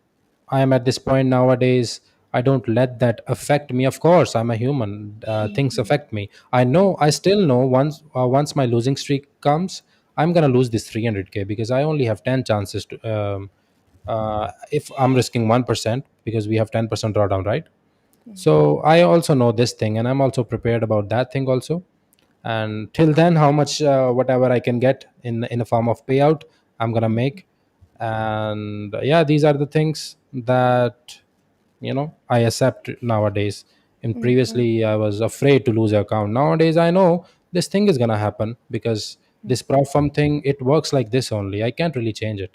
Speaker 6: I am at this point nowadays. I don't let that affect me. Of course, I'm a human. Things
Speaker 7: Mhm.
Speaker 6: affect me. I still know, once my losing streak comes, I'm gonna lose this 300K, because I only have 10 chances to. If I'm risking 1%, because we have 10% drawdown, right? So I also know this thing, and I'm also prepared about that thing also. And till then, how much, whatever I can get in a form of payout, I'm gonna make. And yeah, these are the things that I accept nowadays. And
Speaker 7: Mhm.
Speaker 6: previously I was afraid to lose an account. Nowadays I know this thing is gonna happen, because this prop firm thing, it works like this only. I can't really change it.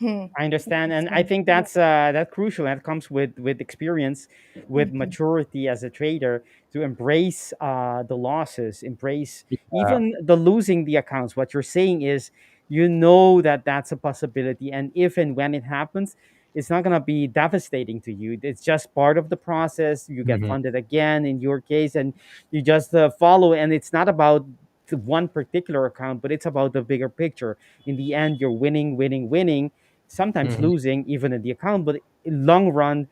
Speaker 7: Mhm.
Speaker 4: I understand, and I
Speaker 7: Interesting.
Speaker 4: think
Speaker 7: Yeah.
Speaker 4: that's crucial. That comes with experience, with
Speaker 7: Mhm.
Speaker 4: maturity as a trader, to embrace the losses, embrace
Speaker 6: Yeah.
Speaker 4: even the losing the accounts. What you're saying is, you know that that's a possibility, and if and when it happens, it's not gonna be devastating to you. It's just part of the process. You get
Speaker 6: Mhm.
Speaker 4: funded again in your case, and you just follow. And it's not about the one particular account, but it's about the bigger picture. In the end, you're winning, winning, winning, sometimes
Speaker 6: Mhm.
Speaker 4: losing even in the account, but in long run,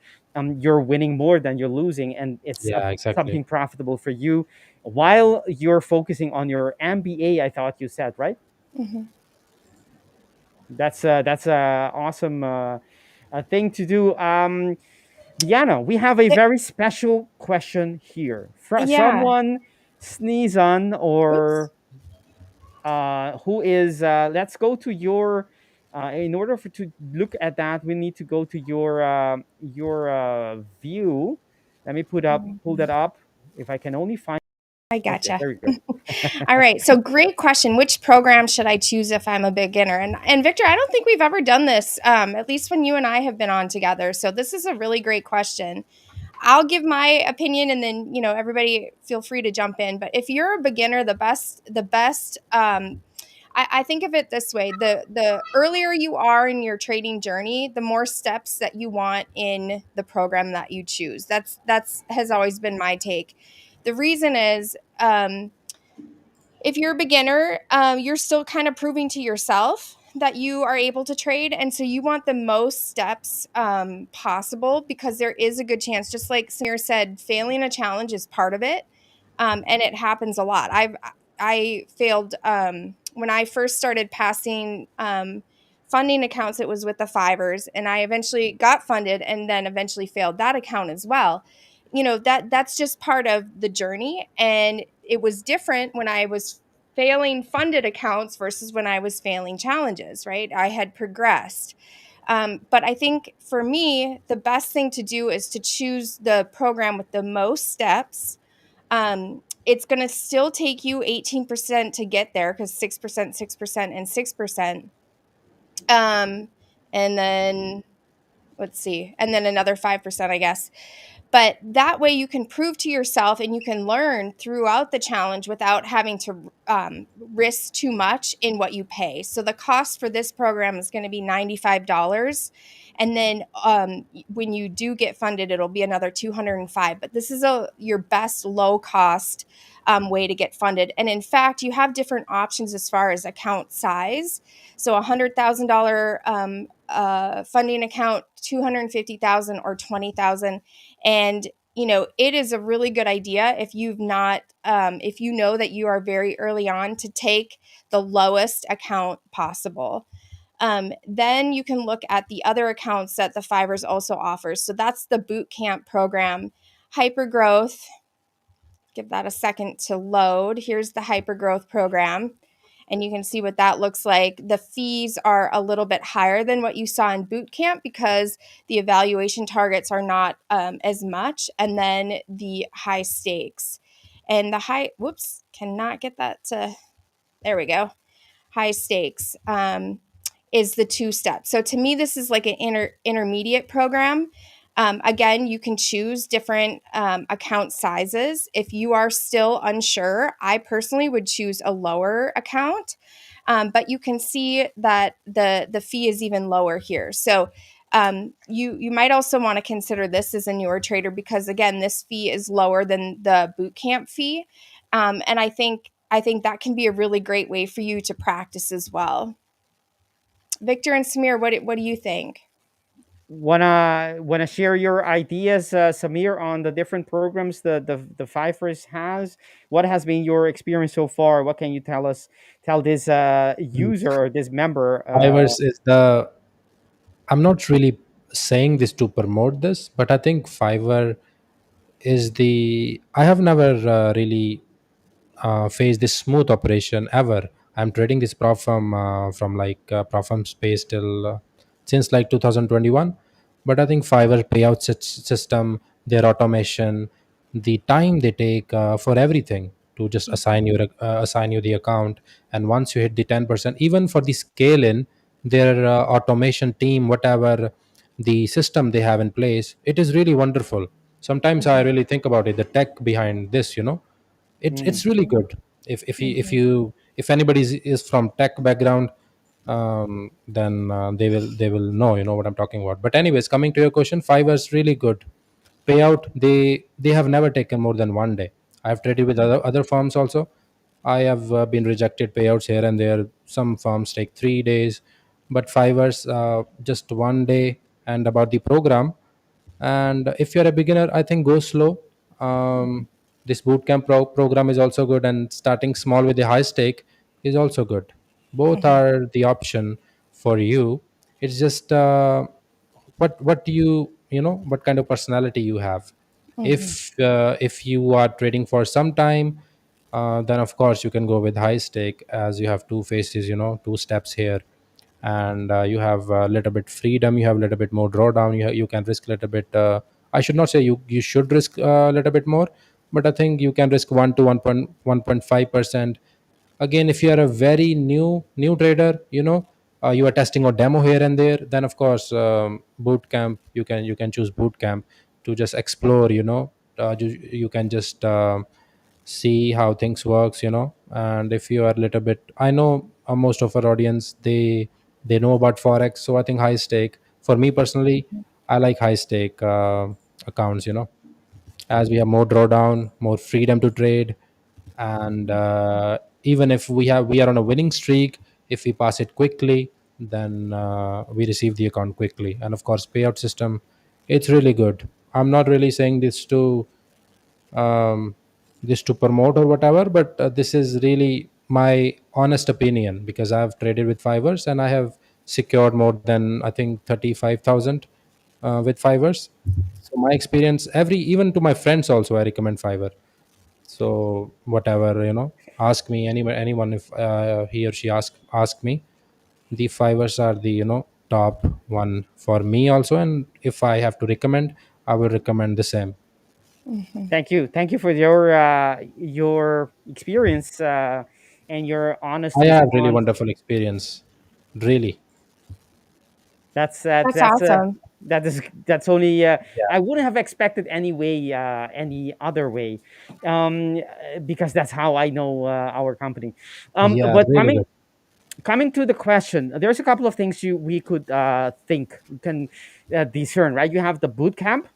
Speaker 4: you're winning more than you're losing, and it's
Speaker 6: Yeah, exactly.
Speaker 4: something profitable for you while you're focusing on your MBA. I thought you said, right?
Speaker 7: Mhm.
Speaker 4: That's a awesome thing to do. Diana, we have a
Speaker 7: Eh,
Speaker 4: very special question here.
Speaker 7: Yeah.
Speaker 4: Someone sneeze on, or
Speaker 7: Oops.
Speaker 4: who is let's go to your in order for to look at that, we need to go to your view. Let me pull that
Speaker 7: Mhm.
Speaker 4: up, if I can only find.
Speaker 7: I
Speaker 4: Okay,
Speaker 7: gotcha.
Speaker 4: there we go.
Speaker 7: All right. So great question. Which program should I choose if I'm a beginner? And Victor, I don't think we've ever done this, at least when you and I have been on together. So this is a really great question. I'll give my opinion, and then everybody feel free to jump in. But if you're a beginner, the best I think of it this way: the earlier you are in your trading journey, the more steps that you want in the program that you choose. That's has always been my take. The reason is, if you're a beginner, you're still kind of proving to yourself that you are able to trade, and so you want the most steps possible, because there is a good chance, just like Samir said, failing a challenge is part of it, and it happens a lot. I failed when I first started passing funding accounts. It was with the 5ers, and I eventually got funded, and then eventually failed that account as well. That's just part of the journey, and it was different when I was failing funded accounts versus when I was failing challenges, right? I had progressed. But I think for me, the best thing to do is to choose the program with the most steps. It's going to still take you 18% to get there, because 6%, 6%, and 6%. And then let's see, and then another 5%, I guess. But that way you can prove to yourself, and you can learn throughout the challenge without having to risk too much in what you pay. So the cost for this program is going to be $95. And then when you do get funded, it'll be another $205. But this is your best low cost way to get funded. And in fact, you have different options as far as account size. So $100,000 funding account, $250,000, or $20,000. And it is a really good idea, if you've not if you know that you are very early on, to take the lowest account possible. Then you can look at the other accounts that the 5ers also offers. So that's the boot camp program. Hypergrowth, give that a second to load. Here's the hypergrowth program, and you can see what that looks like. The fees are a little bit higher than what you saw in boot camp, because the evaluation targets are not as much, and then the high stakes. And cannot get that to, there we go. High stakes is the 2-step. So to me, this is like an intermediate program. Again, you can choose different account sizes. If you are still unsure, I personally would choose a lower account, but you can see that the fee is even lower here. So you might also want to consider this as a newer trader, because again, this fee is lower than the bootcamp fee, and I think that can be a really great way for you to practice as well. Victor and Samir, what do you think?
Speaker 4: Wanna share your ideas, Samir, on the different programs the 5ers has? What has been your experience so far? What can you tell this user or this member?
Speaker 6: 5ers is the, I'm not really saying this to promote this, but I think Fiverr is the, I have never really faced this smooth operation ever. I'm trading this prop from like prop firm space till since like 2021. But I think Fiverr payout system, their automation, the time they take for everything to just assign you the account, and once you hit the 10%, even for the scale in their automation team, whatever the system they have in place, it is really wonderful. Sometimes I really think about it, the tech behind this, it's really good. If anybody is from tech background, then they will know, what I'm talking about. But anyways, coming to your question, Fiverr is really good payout. They have never taken more than 1 day. I've traded with other firms also. I have been rejected payouts here and there. Some firms take 3 days, but Fiverr's just 1 day. And about the program, and if you're a beginner, I think go slow. This bootcamp program is also good, and starting small with a high stake is also good. Both are the option for you. It's just what do what kind of personality you have. If you are trading for some time, then of course you can go with high stake, as you have two faces, 2 steps here, and you have a little bit freedom, you have a little bit more drawdown, you can risk a little bit. I should not say you should risk a little bit more, but I think you can risk 1 to 1.5%. Again, if you are a very new trader, you are testing or demo here and there, then of course boot camp, you can choose boot camp. to just explore, you can just see how things works, and if you are a little bit, I know most of our audience, they know about forex. So I think high stake, for me personally, I like high stake accounts, as we have more drawdown, more freedom to trade, and even if we are on a winning streak, if we pass it quickly, then we receive the account quickly. And of course, payout system, it's really good. I'm not really saying um, this to promote or whatever, but this is really my honest opinion, because I've traded with fivers and I have secured more than, I think, 35,000 with fivers. So my experience, every even to my friends also, I recommend fiver. So whatever, ask me, anyone, if he or she ask me, the fivers are the, top one for me also. And if I have to recommend, I will recommend the same.
Speaker 4: Thank you for your experience and your honest
Speaker 6: I have really
Speaker 4: response.
Speaker 6: wonderful experience, really.
Speaker 4: That's
Speaker 7: That's awesome.
Speaker 4: that's only
Speaker 6: Yeah,
Speaker 4: I wouldn't have expected any way, any other way, because that's how I know our company.
Speaker 6: yeah,
Speaker 4: But
Speaker 6: really good.
Speaker 4: coming to the question, there's a couple of things we could think, we can discern, right? You have the boot camp,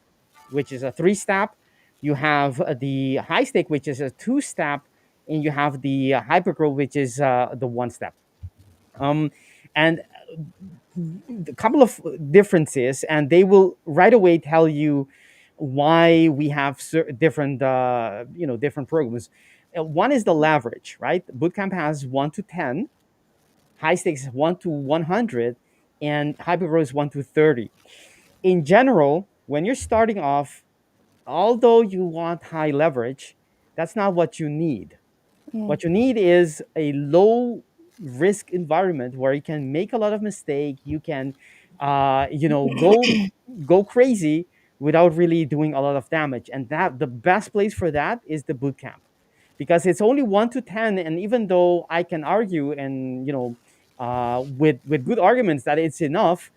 Speaker 4: which is a 3 step. You have the high stake, which is a 2 step, and you have the hypergrowth, which is the 1 step. Um, and a couple of differences, and they will right away tell you why we have different, different programs. One is the leverage, right? Bootcamp has 1 to 10, high stakes 1 to 100, and hypergrowth is 1 to 30. In general, when you're starting off, although you want high leverage, that's not what you need.
Speaker 7: Mm.
Speaker 4: What you need is a low risk environment where you can make a lot of mistake. You can, go crazy without really doing a lot of damage. And that the best place for that is the boot camp, because it's only 1 to 10. And even though I can argue, and with good arguments, that it's enough,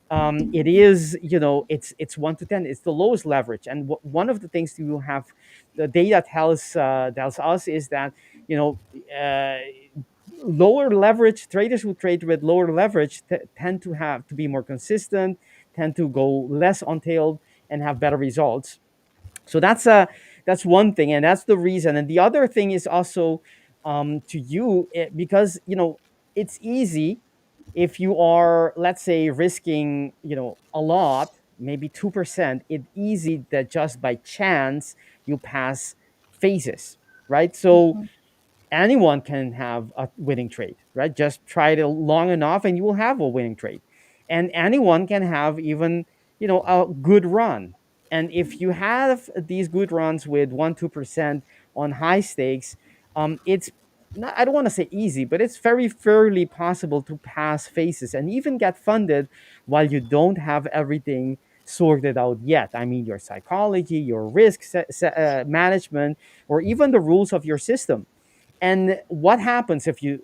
Speaker 4: it is, it's 1 to 10. It's the lowest leverage. And one of the things you have, the data tells us, is that, you know uh, lower leverage traders who trade with lower leverage tend to have to be more consistent, tend to go less on tail, and have better results. So that's one thing, and that's the reason. And the other thing is also, to you, because it's easy if you are, let's say, risking a lot, maybe 2%. It's easy that just by chance you pass phases, right? So anyone can have a winning trade, right? Just try it long enough and you will have a winning trade. And anyone can have even, a good run. And if you have these good runs with 1-2% on high stakes, it's not, I don't want to say easy, but it's very fairly possible to pass phases and even get funded while you don't have everything sorted out yet. I mean, your psychology, your risk management, or even the rules of your system. And what happens if you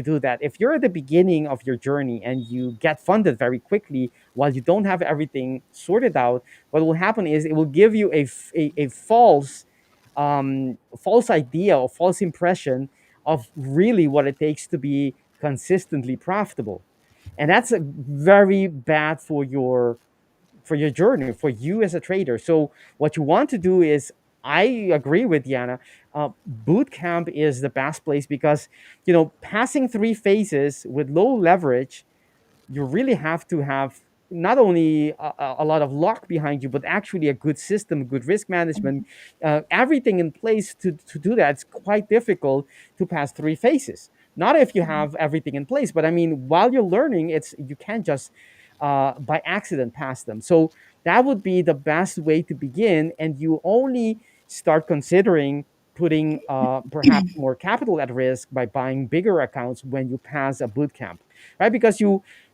Speaker 4: do that? If you're at the beginning of your journey and you get funded very quickly while you don't have everything sorted out, what will happen is it will give you a false idea or false impression of really what it takes to be consistently profitable. And that's very bad for your journey, for you as a trader. So what you want to do is, I agree with Diana. Boot camp is the best place, because passing 3 phases with low leverage, you really have to have not only a lot of luck behind you, but actually a good system, good risk management, everything in place to do that. It's quite difficult to pass 3 phases. Not if you have everything in place, but I mean, while you're learning, you can't just by accident pass them. So that would be the best way to begin, and you only start considering putting perhaps more capital at risk by buying bigger accounts when you pass a boot camp, right? Because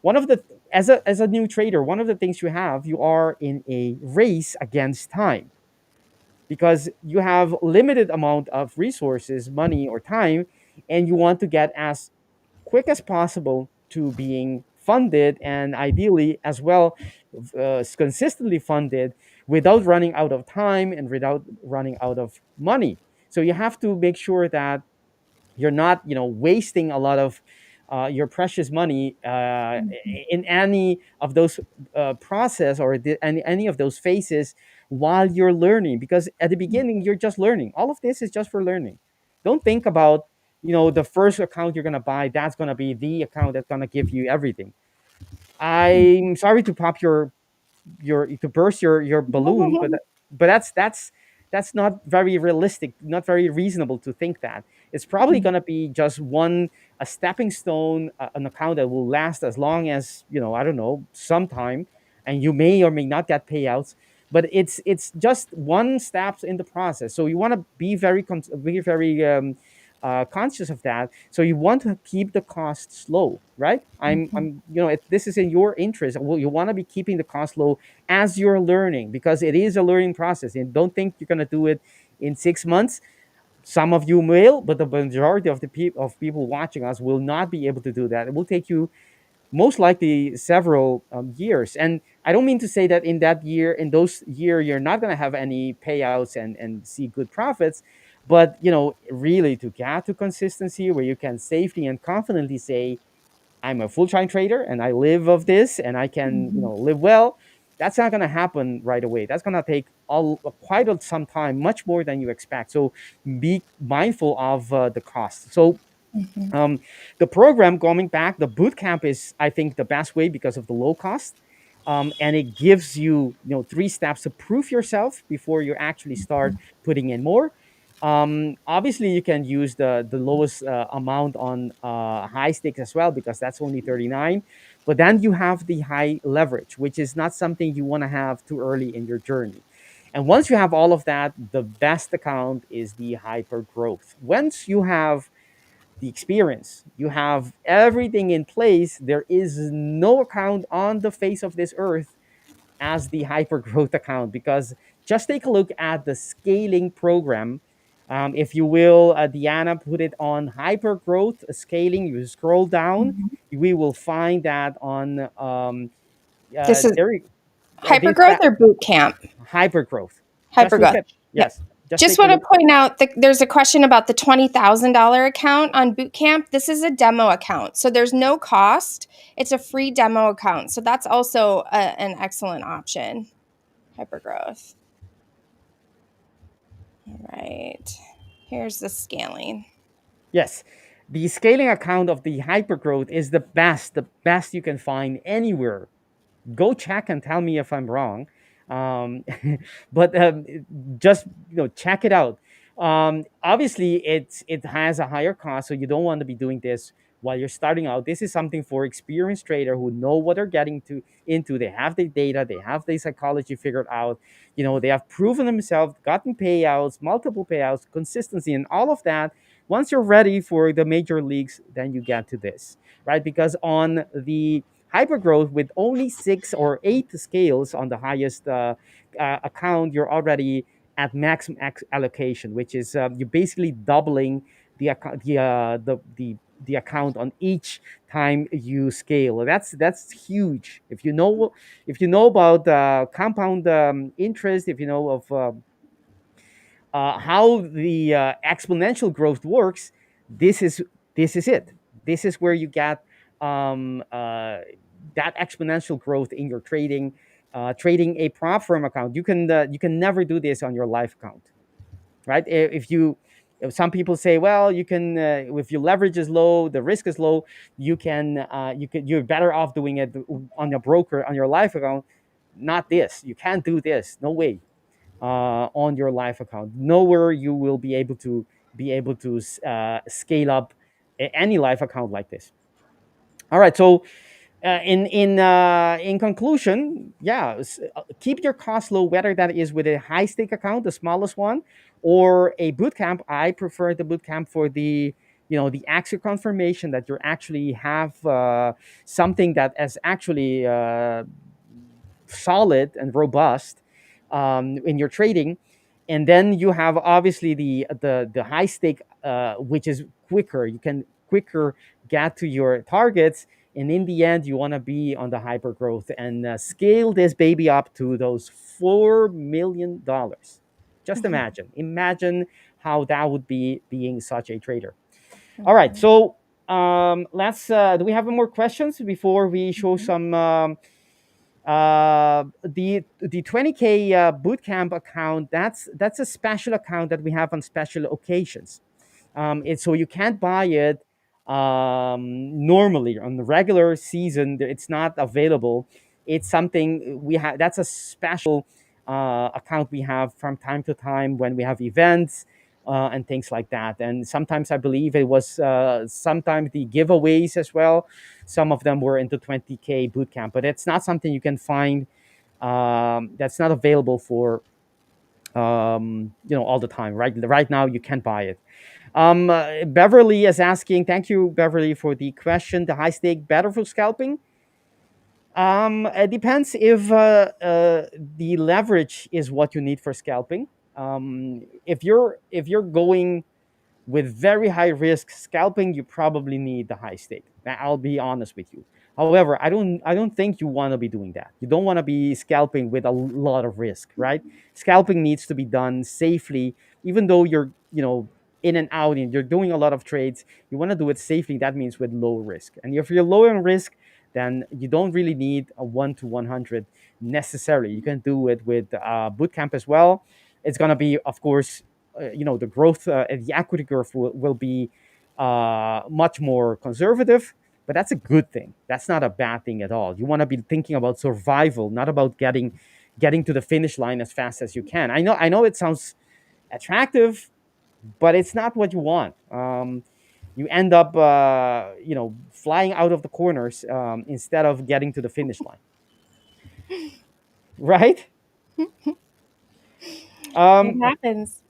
Speaker 4: one of the as a new trader, one of the things you are in a race against time, because you have limited amount of resources, money or time, and you want to get as quick as possible to being funded, and ideally as well consistently funded, without running out of time and without running out of money. So you have to make sure that you're not, wasting a lot of your precious money in any of those process, or any of those phases while you're learning, because at the beginning you're just learning. All of this is just for learning. Don't think about, the first account you're going to buy, that's going to be the account that's going to give you everything. I'm sorry to pop to burst your balloon, but that's not very realistic, not very reasonable to think that. It's probably going to be just a stepping stone, an account that will last as long as, I don't know, some time, and you may or may not get payouts, but it's just one step in the process. So you want to be very conscious of that. So you want to keep the costs low, right? This is in your interest. Well, you want to be keeping the cost low as you're learning, because it is a learning process. And don't think you're going to do it in 6 months. Some of you will, but the majority of people watching us will not be able to do that. It will take you most likely several years. And I don't mean to say that in those year, you're not going to have any payouts and see good profits, but really to get to consistency where you can safely and confidently say, I'm a full-time trader and I live of this and I can live well. That's not going to happen right away. That's going to take quite some time, much more than you expect. So be mindful of the cost. So the program, going back, the boot camp is, I think, the best way because of the low cost. And it gives you, 3 steps to prove yourself before you actually start putting in more. Obviously, you can use the lowest amount on high stakes as well, because that's only 39. But then you have the high leverage, which is not something you want to have too early in your journey. And once you have all of that, the best account is the hyper growth. Once you have the experience, you have everything in place, there is no account on the face of this earth as the hyper growth account, because just take a look at the scaling program. If you will, Deanna, put it on hyper growth scaling. You scroll down, we will find that on
Speaker 7: This is hypergrowth or boot camp?
Speaker 4: Hypergrowth.
Speaker 7: Hypergrowth.
Speaker 4: Yes.
Speaker 7: Just want to point out that there's a question about the $20,000 account on Bootcamp. This is a demo account, so there's no cost. It's a free demo account, so that's also an excellent option. Hypergrowth. All right. Here's the scaling.
Speaker 4: Yes. The scaling account of the hypergrowth is the best you can find anywhere. Go check and tell me if I'm wrong. But just check it out. Obviously, it has a higher cost, so you don't want to be doing this while you're starting out. This is something for experienced traders who know what they're getting into. They have the data, they have the psychology figured out. They have proven themselves, gotten payouts, multiple payouts, consistency, and all of that. Once you're ready for the major leagues, then you get to this, right? Because on the hypergrowth, with only 6 or 8 scales on the highest account, you're already at maximum allocation, which is you're basically doubling the account on each time you scale. That's huge. If you know about compound interest, if you know of how the exponential growth works, this is it. This is where you get that exponential growth in your trading. Trading a prop firm account, you can never do this on your live account, right? If some people say, well, you can if your leverage is low, the risk is low, you're better off doing it on your broker, on your live account. Not this. You can't do this. No way. On your live account, nowhere you will be able to scale up any live account like this. All right, so in conclusion, keep your cost low, whether that is with a high stake account, the smallest one, or a bootcamp. I prefer the bootcamp for the the actual confirmation that you actually have something that is actually solid and robust in your trading. And then you have obviously the high stake, which is quicker. You can quicker get to your targets, And in the end, you want to be on the hyper growth and scale this baby up to those $4 million. Just imagine how that would be being such a trader. All right, so let's. Do we have more questions before we show some? The 20K bootcamp account. That's a special account that we have on special occasions. So you can't buy it normally on the regular season. It's not available. It's something we have. That's a special account we have from time to time when we have events and things like that. And sometimes I believe it was sometimes the giveaways as well. Some of them were into 20K bootcamp, but it's not something you can find. That's not available for all the time. Right now you can't buy it. Beverly is asking, thank you, Beverly, for the question. The high stake better for scalping? It depends if the leverage is what you need for scalping. If you're going with very high risk scalping, you probably need the high stake. I'll be honest with you. However, I don't think you want to be doing that. You don't want to be scalping with a lot of risk, right? Scalping needs to be done safely, even though you're in and out and you're doing a lot of trades. You want to do it safely. That means with low risk. And if you're low in risk, then you don't really need a 1 to 100 necessarily. You can do it with bootcamp as well. It's gonna be, of course, the growth and the equity curve will be much more conservative, but that's a good thing. That's not a bad thing at all. You want to be thinking about survival, not about getting to the finish line as fast as you can. I know it sounds attractive, but it's not what you want. You end up flying out of the corners instead of getting to the finish line, right?
Speaker 7: It happens.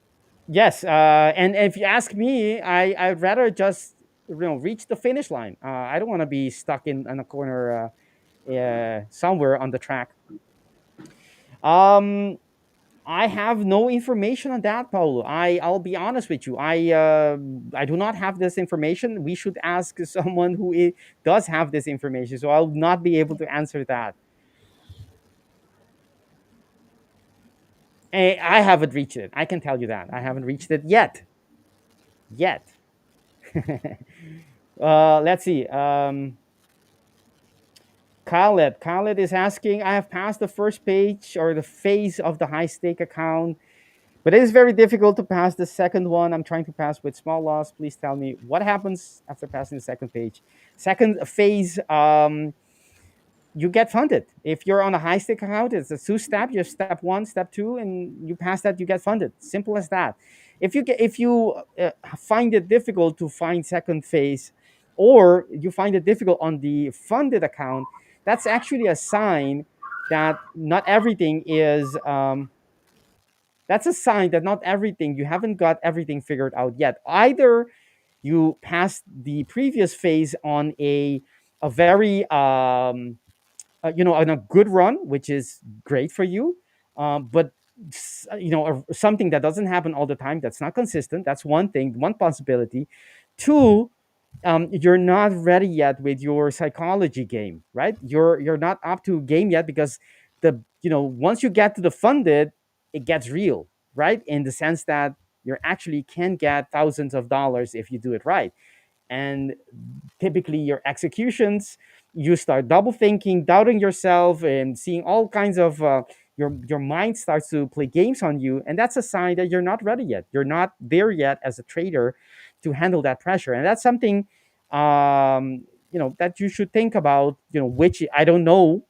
Speaker 4: Yes, and if you ask me, I'd rather just reach the finish line. I don't want to be stuck in a corner somewhere on the track. I have no information on that, Paulo. I'll be honest with you. I do not have this information. We should ask someone who does have this information. So I'll not be able to answer that. I haven't reached it. I can tell you that. I haven't reached it yet. Let's see. Khaled is asking, I have passed the first page or the phase of the high stake account, but it is very difficult to pass the second one. I'm trying to pass with small loss. Please tell me what happens after passing the second page. Second phase, you get funded. If you're on a high stake account, it's a two-step. You have step 1, step 2, and you pass that, you get funded. Simple as that. If you find it difficult to find second phase, or you find it difficult on the funded account, that's actually a sign that not everything is. That's a sign that not everything, you haven't got everything figured out yet. Either you passed the previous phase on a very on a good run, which is great for you, but something that doesn't happen all the time, that's not consistent. That's one thing, one possibility. Two, you're not ready yet with your psychology game, right? You're not up to game yet, because once you get to the funded, it gets real, right? In the sense that you actually can get thousands of dollars if you do it right. And typically your executions, you start double thinking, doubting yourself, and seeing all kinds of your mind starts to play games on you, and that's a sign that you're not ready yet. You're not there yet as a trader to handle that pressure. And that's something that you should think about, which I don't know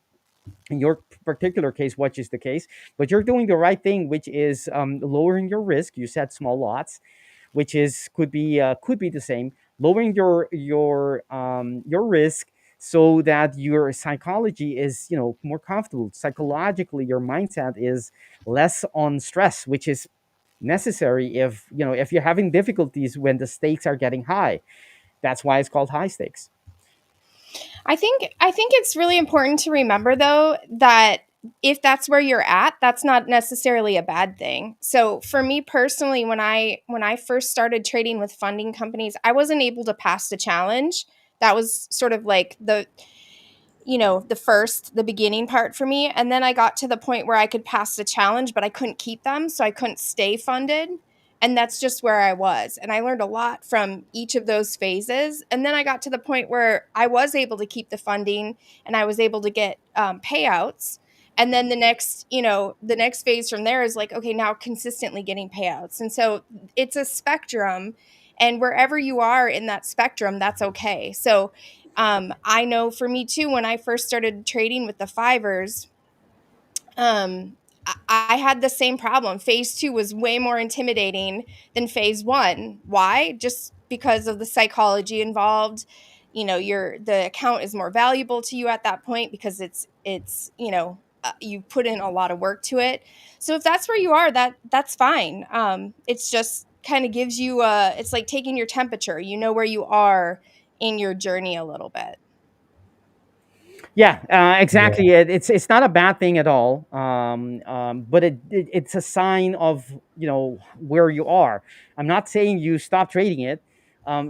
Speaker 4: in your particular case what is the case, but you're doing the right thing, which is lowering your risk. You said small lots, which is could be the same, lowering your risk, so that your psychology is more comfortable. Psychologically, your mindset is less on stress, which is necessary if you're having difficulties when the stakes are getting high. That's why it's called high stakes.
Speaker 7: I think it's really important to remember, though, that if that's where you're at, that's not necessarily a bad thing. So for me personally, when I first started trading with funding companies, I wasn't able to pass the challenge. That was sort of like the the beginning part for me. And then I got to the point where I could pass the challenge, but I couldn't keep them. So I couldn't stay funded. And that's just where I was. And I learned a lot from each of those phases. And then I got to the point where I was able to keep the funding and I was able to get payouts. And then the next phase from there is like, okay, now consistently getting payouts. And so it's a spectrum. And wherever you are in that spectrum, that's okay. So I know for me too, when I first started trading with the 5ers, I had the same problem. Phase 2 was way more intimidating than phase 1. Why? Just because of the psychology involved. The account is more valuable to you at that point because you put in a lot of work to it. So if that's where you are, that's fine. It's just kind of gives you it's like taking your temperature. You know where you are in your journey a little bit.
Speaker 4: Yeah,
Speaker 6: Yeah.
Speaker 4: exactly. It's not a bad thing at all, but it's a sign of where you are. I'm not saying you stop trading it.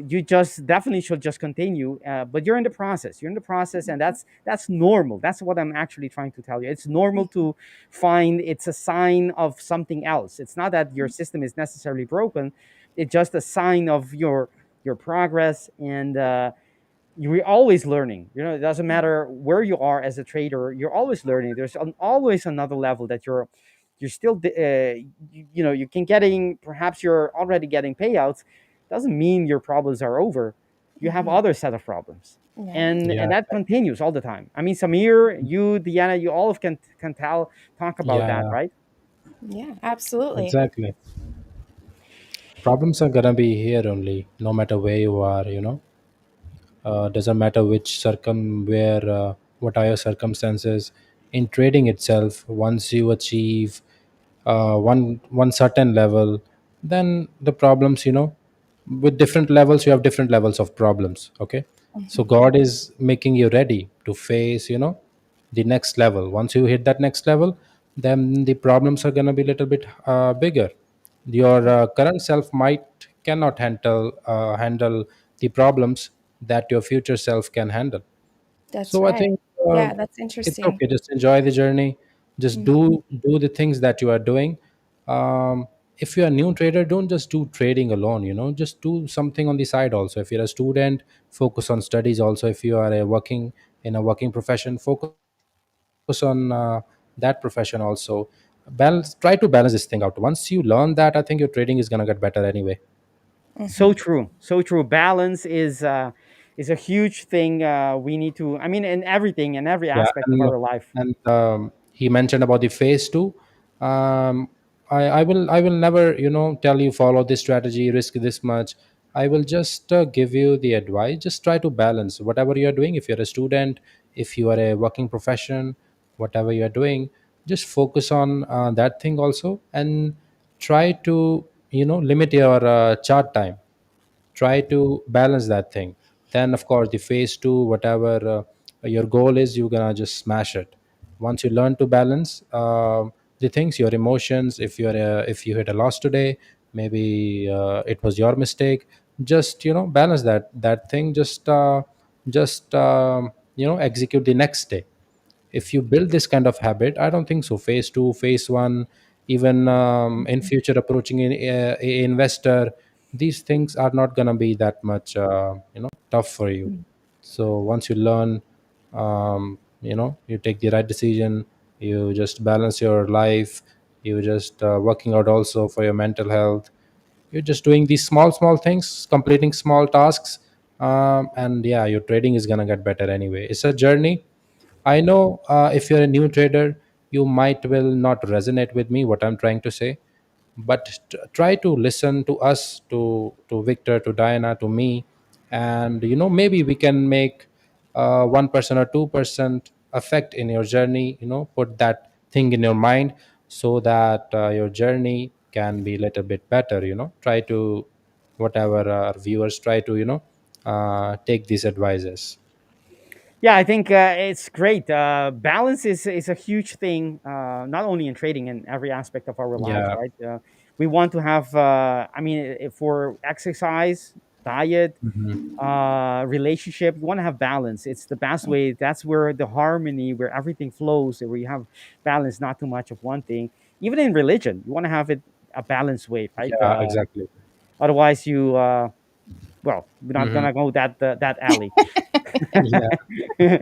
Speaker 4: You just definitely should just continue, but you're in the process. You're in the process, and that's normal. That's what I'm actually trying to tell you. It's normal to find it's a sign of something else. It's not that your system is necessarily broken. It's just a sign of your progress, and you're always learning. It doesn't matter where you are as a trader. You're always learning. There's always another level that you're still you can getting, perhaps you're already getting payouts. Doesn't mean your problems are over. You have other set of problems,
Speaker 7: Yeah.
Speaker 4: and that continues all the time. I mean, Samir, you, Deanna, you all can talk about that,
Speaker 6: Yeah,
Speaker 4: right?
Speaker 7: Yeah, absolutely.
Speaker 6: exactly. Problems are gonna be here only, no matter where you are. Doesn't matter which where what are your circumstances in trading itself. Once you achieve one certain level, then the problems, with different levels, you have different levels of problems. Okay, so God is making you ready to face, the next level. Once you hit that next level, then the problems are going to be a little bit bigger. Your current self might cannot handle the problems that your future self can handle.
Speaker 7: That's
Speaker 6: So I
Speaker 7: right.
Speaker 6: think
Speaker 7: Yeah, that's
Speaker 6: it's
Speaker 7: interesting.
Speaker 6: okay. Just enjoy the journey. Just
Speaker 7: Mhm.
Speaker 6: do the things that you are doing. If you're a new trader, don't just do trading alone. Just do something on the side also. If you're a student, focus on studies. Also, if you are in a working profession, focus on that profession also. Try to balance this thing out. Once you learn that, I think your trading is gonna get better anyway.
Speaker 4: So true, so true. Balance is a huge thing. We need to, I mean, in everything, in every
Speaker 6: Yeah,
Speaker 4: aspect of our life.
Speaker 6: and he mentioned about the phase two. I will never tell you follow this strategy, risk this much. I will just give you the advice. Just try to balance whatever you are doing. If you're a student, if you are a working profession, whatever you are doing, just focus on that thing also, and try to limit your chart time. Try to balance that thing. Then of course the phase two, whatever your goal is, you're gonna just smash it. Once you learn to balance the things, your emotions, if you hit a loss today, maybe it was your mistake. Just balance that thing. Just execute the next day. If you build this kind of habit, I don't think so phase 2, phase 1, even in future approaching a investor, these things are not going to be that much tough for you. So once you learn, you take the right decision, you just balance your life, you just working out also for your mental health. You're just doing these small things, completing small tasks, and yeah, your trading is gonna get better anyway. It's a journey. I know if you're a new trader, you might will not resonate with me what I'm trying to say, but try to listen to us, to Victor, to Diana, to me, and maybe we can make 1% or 2% effect in your journey. Put that thing in your mind so that your journey can be a little bit better. Try to whatever our viewers try to take these advices.
Speaker 4: Yeah, I think it's great. Balance is a huge thing, not only in trading, in every aspect of our lives,
Speaker 6: Yeah.
Speaker 4: right? We want to have, I mean, for exercise, diet,
Speaker 6: Mhm.
Speaker 4: relationship. You want to have balance. It's the best way. That's where the harmony, where everything flows, where you have balance, not too much of one thing. Even in religion, you want to have it a balanced way, right?
Speaker 6: Yeah, exactly.
Speaker 4: Otherwise, well, we're not
Speaker 6: Hmm.
Speaker 4: gonna go that alley.
Speaker 6: Yeah.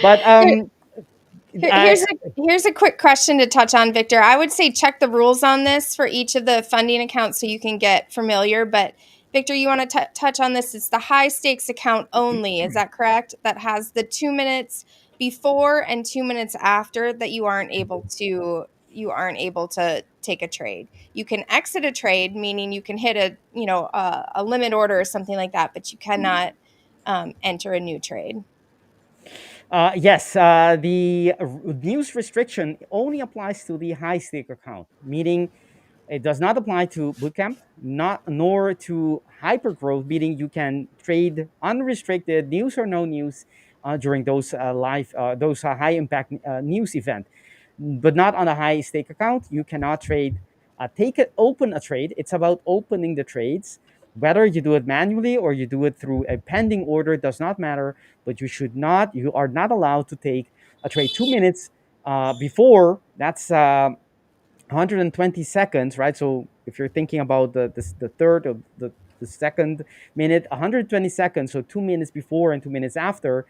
Speaker 4: But
Speaker 7: Here-
Speaker 4: I
Speaker 7: Here's a here's a quick question to touch on, Victor. I would say check the rules on this for each of the funding accounts so you can get familiar. But Victor, you want to touch on this? It's the high stakes account only. Is that correct? That has the 2 minutes before and 2 minutes after that you aren't able to take a trade. You can exit a trade, meaning you can hit a limit order or something like that, but you cannot enter a new trade.
Speaker 4: Yes, the news restriction only applies to the high stake account, meaning it does not apply to bootcamp, not nor to hypergrowth, meaning you can trade unrestricted news or no news during those those high impact news event, but not on a high stake account. You cannot trade. Open a trade. It's about opening the trades. Whether you do it manually or you do it through a pending order does not matter. But you are not allowed to take a trade 2 minutes before. That's 120 seconds, right? So if you're thinking about the third of the second minute, 120 seconds, so 2 minutes before and 2 minutes after,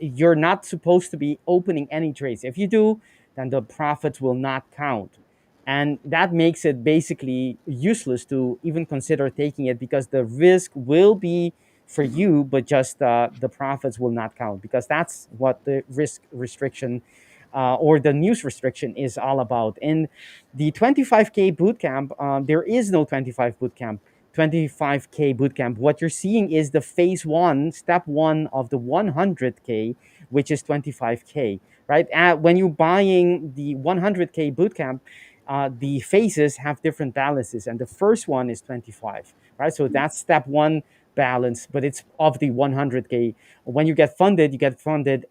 Speaker 4: you're not supposed to be opening any trades. If you do, then the profits will not count. And that makes it basically useless to even consider taking it because the risk will be for you, but just the profits will not count because that's what the risk restriction or the news restriction is all about. In the 25K bootcamp, there is no 25K bootcamp. What you're seeing is the phase one, step one of the 100K, which is 25K, right? When you're buying the 100K bootcamp, the phases have different balances, and the first one is 25, right? So that's step one balance, but it's of the 100K. When you get funded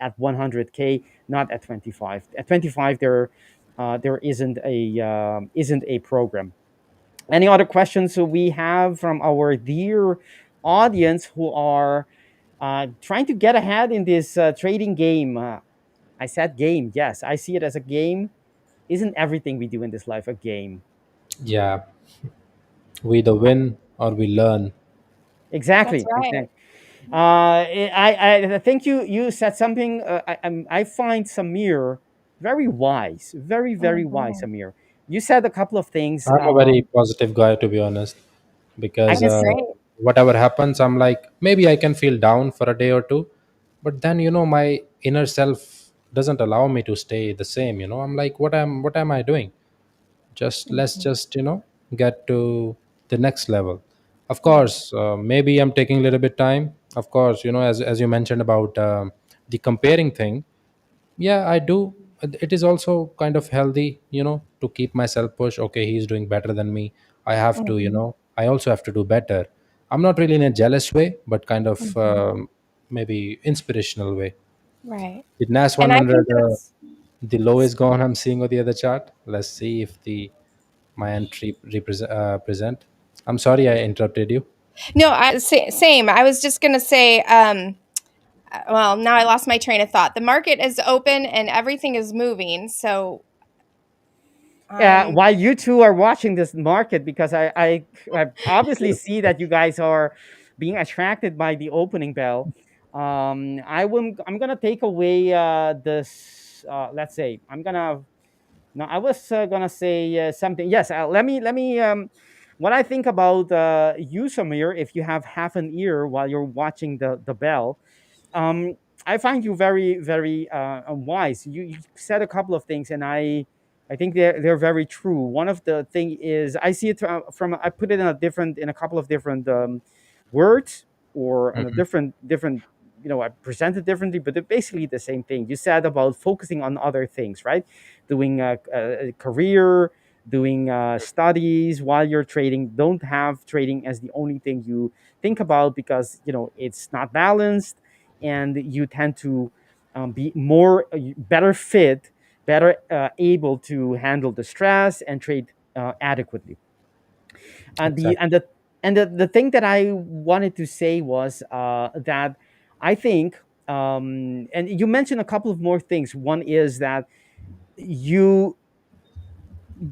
Speaker 4: at 100K, not at 25. At 25, there isn't a program. Any other questions we have from our dear audience who are trying to get ahead in this trading game? I said game. Yes, I see it as a game. Isn't everything we do in this life a game?
Speaker 6: Yeah. We either win or we learn.
Speaker 7: That's
Speaker 4: Exactly.
Speaker 7: right.
Speaker 4: Exactly. I think you said something. I find Samir very wise, very wise.
Speaker 7: Mhm.
Speaker 4: Samir, you said a couple of things.
Speaker 6: I'm a very positive guy, to be honest,
Speaker 4: I
Speaker 6: because
Speaker 7: That's great.
Speaker 6: whatever happens, I'm like, maybe I can feel down for a day or two, but then my inner self doesn't allow me to stay the same. I'm like, what am I doing? Just let's
Speaker 7: Mhm.
Speaker 6: just get to the next level. Of course, maybe I'm taking a little bit time. Of course, as you mentioned about the comparing thing, yeah, I do. It is also kind of healthy, to keep myself push. Okay, he's doing better than me. I have to,
Speaker 7: Mhm.
Speaker 6: I also have to do better. I'm not really in a jealous way, but kind of
Speaker 7: Mhm.
Speaker 6: maybe inspirational way.
Speaker 7: Right.
Speaker 6: Did nas
Speaker 7: And I
Speaker 6: 100,
Speaker 7: think that's
Speaker 6: the low is gone, I'm seeing on the other chart. Let's see if the my entry represent present. I'm sorry I interrupted you.
Speaker 7: no, same. I was just gonna say, well, now I lost my train of thought. The market is open and everything is moving, so I'm
Speaker 4: while you two are watching this market, because I obviously see that you guys are being attracted by the opening bell. I'm gonna take away this. Let's say I'm gonna. No, I was gonna say something. Yes, let me. What I think about you, Samir, if you have half an ear while you're watching the bell, um, I find you very wise. You said a couple of things, and I think they're very true. One of the thing is I see it from I put it in a couple of different words or on a
Speaker 6: Mhm.
Speaker 4: different. I present it differently, but they're basically the same thing. You said about focusing on other things, right? Doing a career, doing studies while you're trading. Don't have trading as the only thing you think about because it's not balanced and you tend to be better fit, better able to handle the stress and trade adequately. And the
Speaker 6: Exactly.
Speaker 4: And the thing that I wanted to say was that I think, and you mentioned a couple of more things. One is that you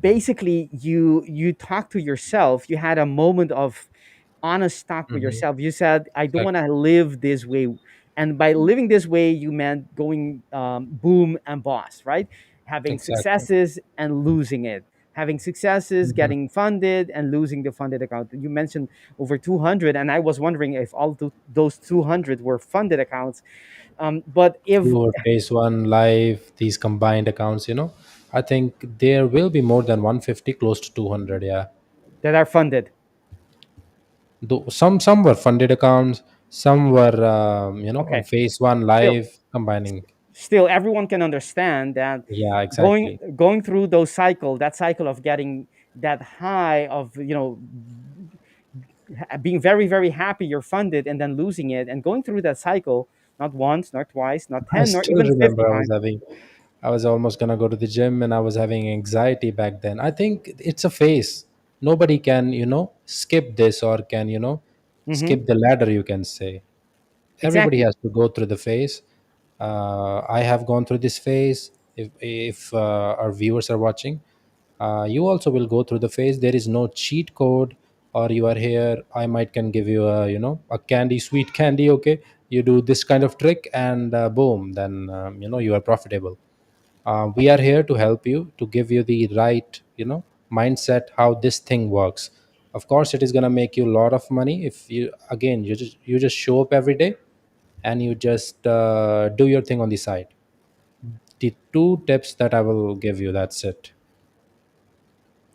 Speaker 4: basically you talk to yourself. You had a moment of honest talk with
Speaker 6: Hmm.
Speaker 4: yourself. You said, I don't want
Speaker 6: Exactly.
Speaker 4: to live this way. And by living this way, you meant going boom and bust, right? Having
Speaker 6: Exactly.
Speaker 4: successes and losing it. Having successes,
Speaker 6: Hmm.
Speaker 4: getting funded, and losing the funded account. You mentioned over 200, and I was wondering if all those 200 were funded accounts. But if
Speaker 6: Through phase one live, these combined accounts, I think there will be more than 150, close to 200. Yeah.
Speaker 4: that are funded,
Speaker 6: Though some were funded accounts, some were on
Speaker 4: okay,
Speaker 6: phase one
Speaker 4: still,
Speaker 6: live combining.
Speaker 4: still, everyone can understand that
Speaker 6: Yeah,
Speaker 4: going
Speaker 6: exactly.
Speaker 4: going through those cycle, that cycle of getting that high of being very very happy you're funded and then losing it and going through that cycle, not once, not twice, not
Speaker 6: I
Speaker 4: 10, nor
Speaker 6: still
Speaker 4: even 50
Speaker 6: remember
Speaker 4: times.
Speaker 6: I was almost gonna go to the gym and I was having anxiety back then. I think it's a phase. Nobody can, skip this or can,
Speaker 4: Hmm.
Speaker 6: skip the ladder, you can say. Everybody
Speaker 4: Exactly.
Speaker 6: has to go through the phase. I have gone through this phase. If our viewers are watching, you also will go through the phase. There is no cheat code, or you are here. I might can give you a a candy, sweet candy. Okay, you do this kind of trick, and boom, then you are profitable. We are here to help you, to give you the right mindset how this thing works. Of course, it is gonna make you a lot of money if you just show up every day and you just do your thing on the side. The two tips that I will give you, that's it.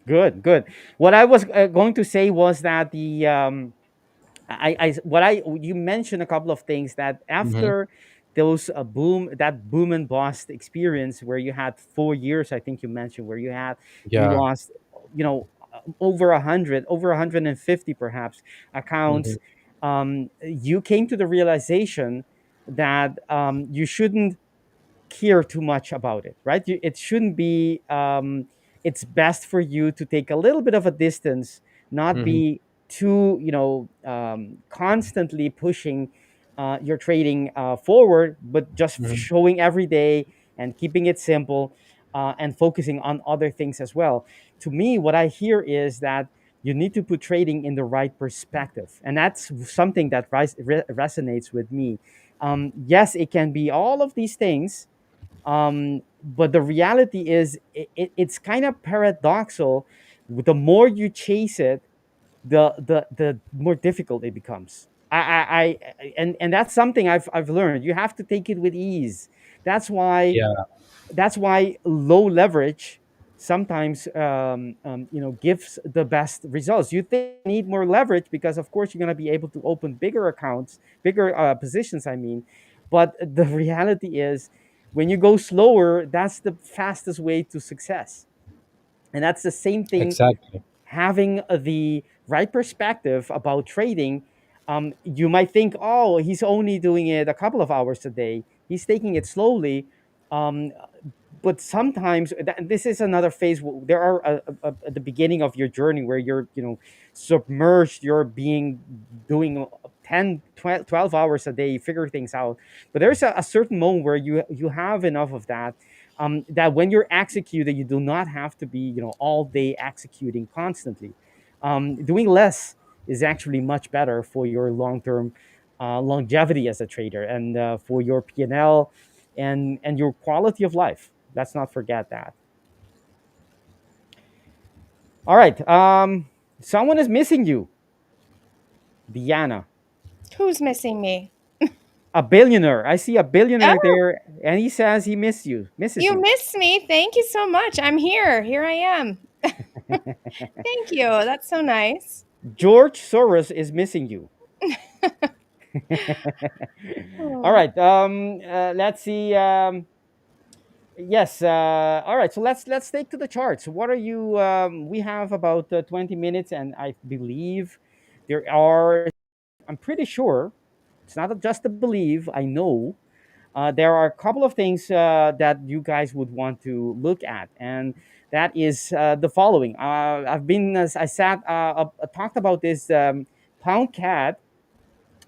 Speaker 4: Good, good. What I was going to say was that what I you mentioned a couple of things that
Speaker 6: Hmm.
Speaker 4: after those boom and bust experience where you had 4 years, I think you mentioned, where you
Speaker 6: Yeah.
Speaker 4: lost, over 100, over 150 perhaps
Speaker 6: Hmm.
Speaker 4: accounts. You came to the realization that you shouldn't care too much about it, right? It shouldn't be. It's best for you to take a little bit of a distance, not
Speaker 6: Hmm.
Speaker 4: be too, constantly pushing your trading forward, but just
Speaker 6: Hmm.
Speaker 4: showing every day and keeping it simple, and focusing on other things as well. To me, what I hear is that you need to put trading in the right perspective, and that's something that resonates with me. Yes, it can be all of these things, but the reality is it's kind of paradoxical. The more you chase it, the more difficult it becomes. And that's something I've learned. You have to take it with ease. That's why
Speaker 6: Yeah.
Speaker 4: that's why low leverage sometimes gives the best results. You think you need more leverage because of course you're going to be able to open bigger accounts, bigger positions, I mean. But the reality is, when you go slower, that's the fastest way to success. And that's the same thing,
Speaker 6: Exactly.
Speaker 4: having the right perspective about trading. You might think, oh, he's only doing it a couple of hours a day, he's taking it slowly. um, but sometimes this is another phase. There are at the beginning of your journey where you're, submerged, you're being doing 10, 12 hours a day, figure things out. But there's a certain moment where you have enough of that, that when you're executing, you do not have to be, all day executing constantly. Doing less is actually much better for your long-term longevity as a trader, and for your P&L, and your quality of life. Let's not forget that. All right. Someone is missing you, Diana.
Speaker 7: Who's missing me?
Speaker 4: A billionaire. I see a billionaire
Speaker 7: Oh,
Speaker 4: there, and he says he misses
Speaker 7: you
Speaker 4: you.
Speaker 7: missed me. Thank you so much. I'm here. Here I am. Thank you. That's so nice.
Speaker 4: George Soros is missing you. All
Speaker 7: Oh.
Speaker 4: right. Let's see. Yes. All right. So let's take to the charts. What are you? We have about 20 minutes, and I believe there are. I'm pretty sure it's not just a believe. I know there are a couple of things that you guys would want to look at, and that is the following. I've been, talked about this. Pound cat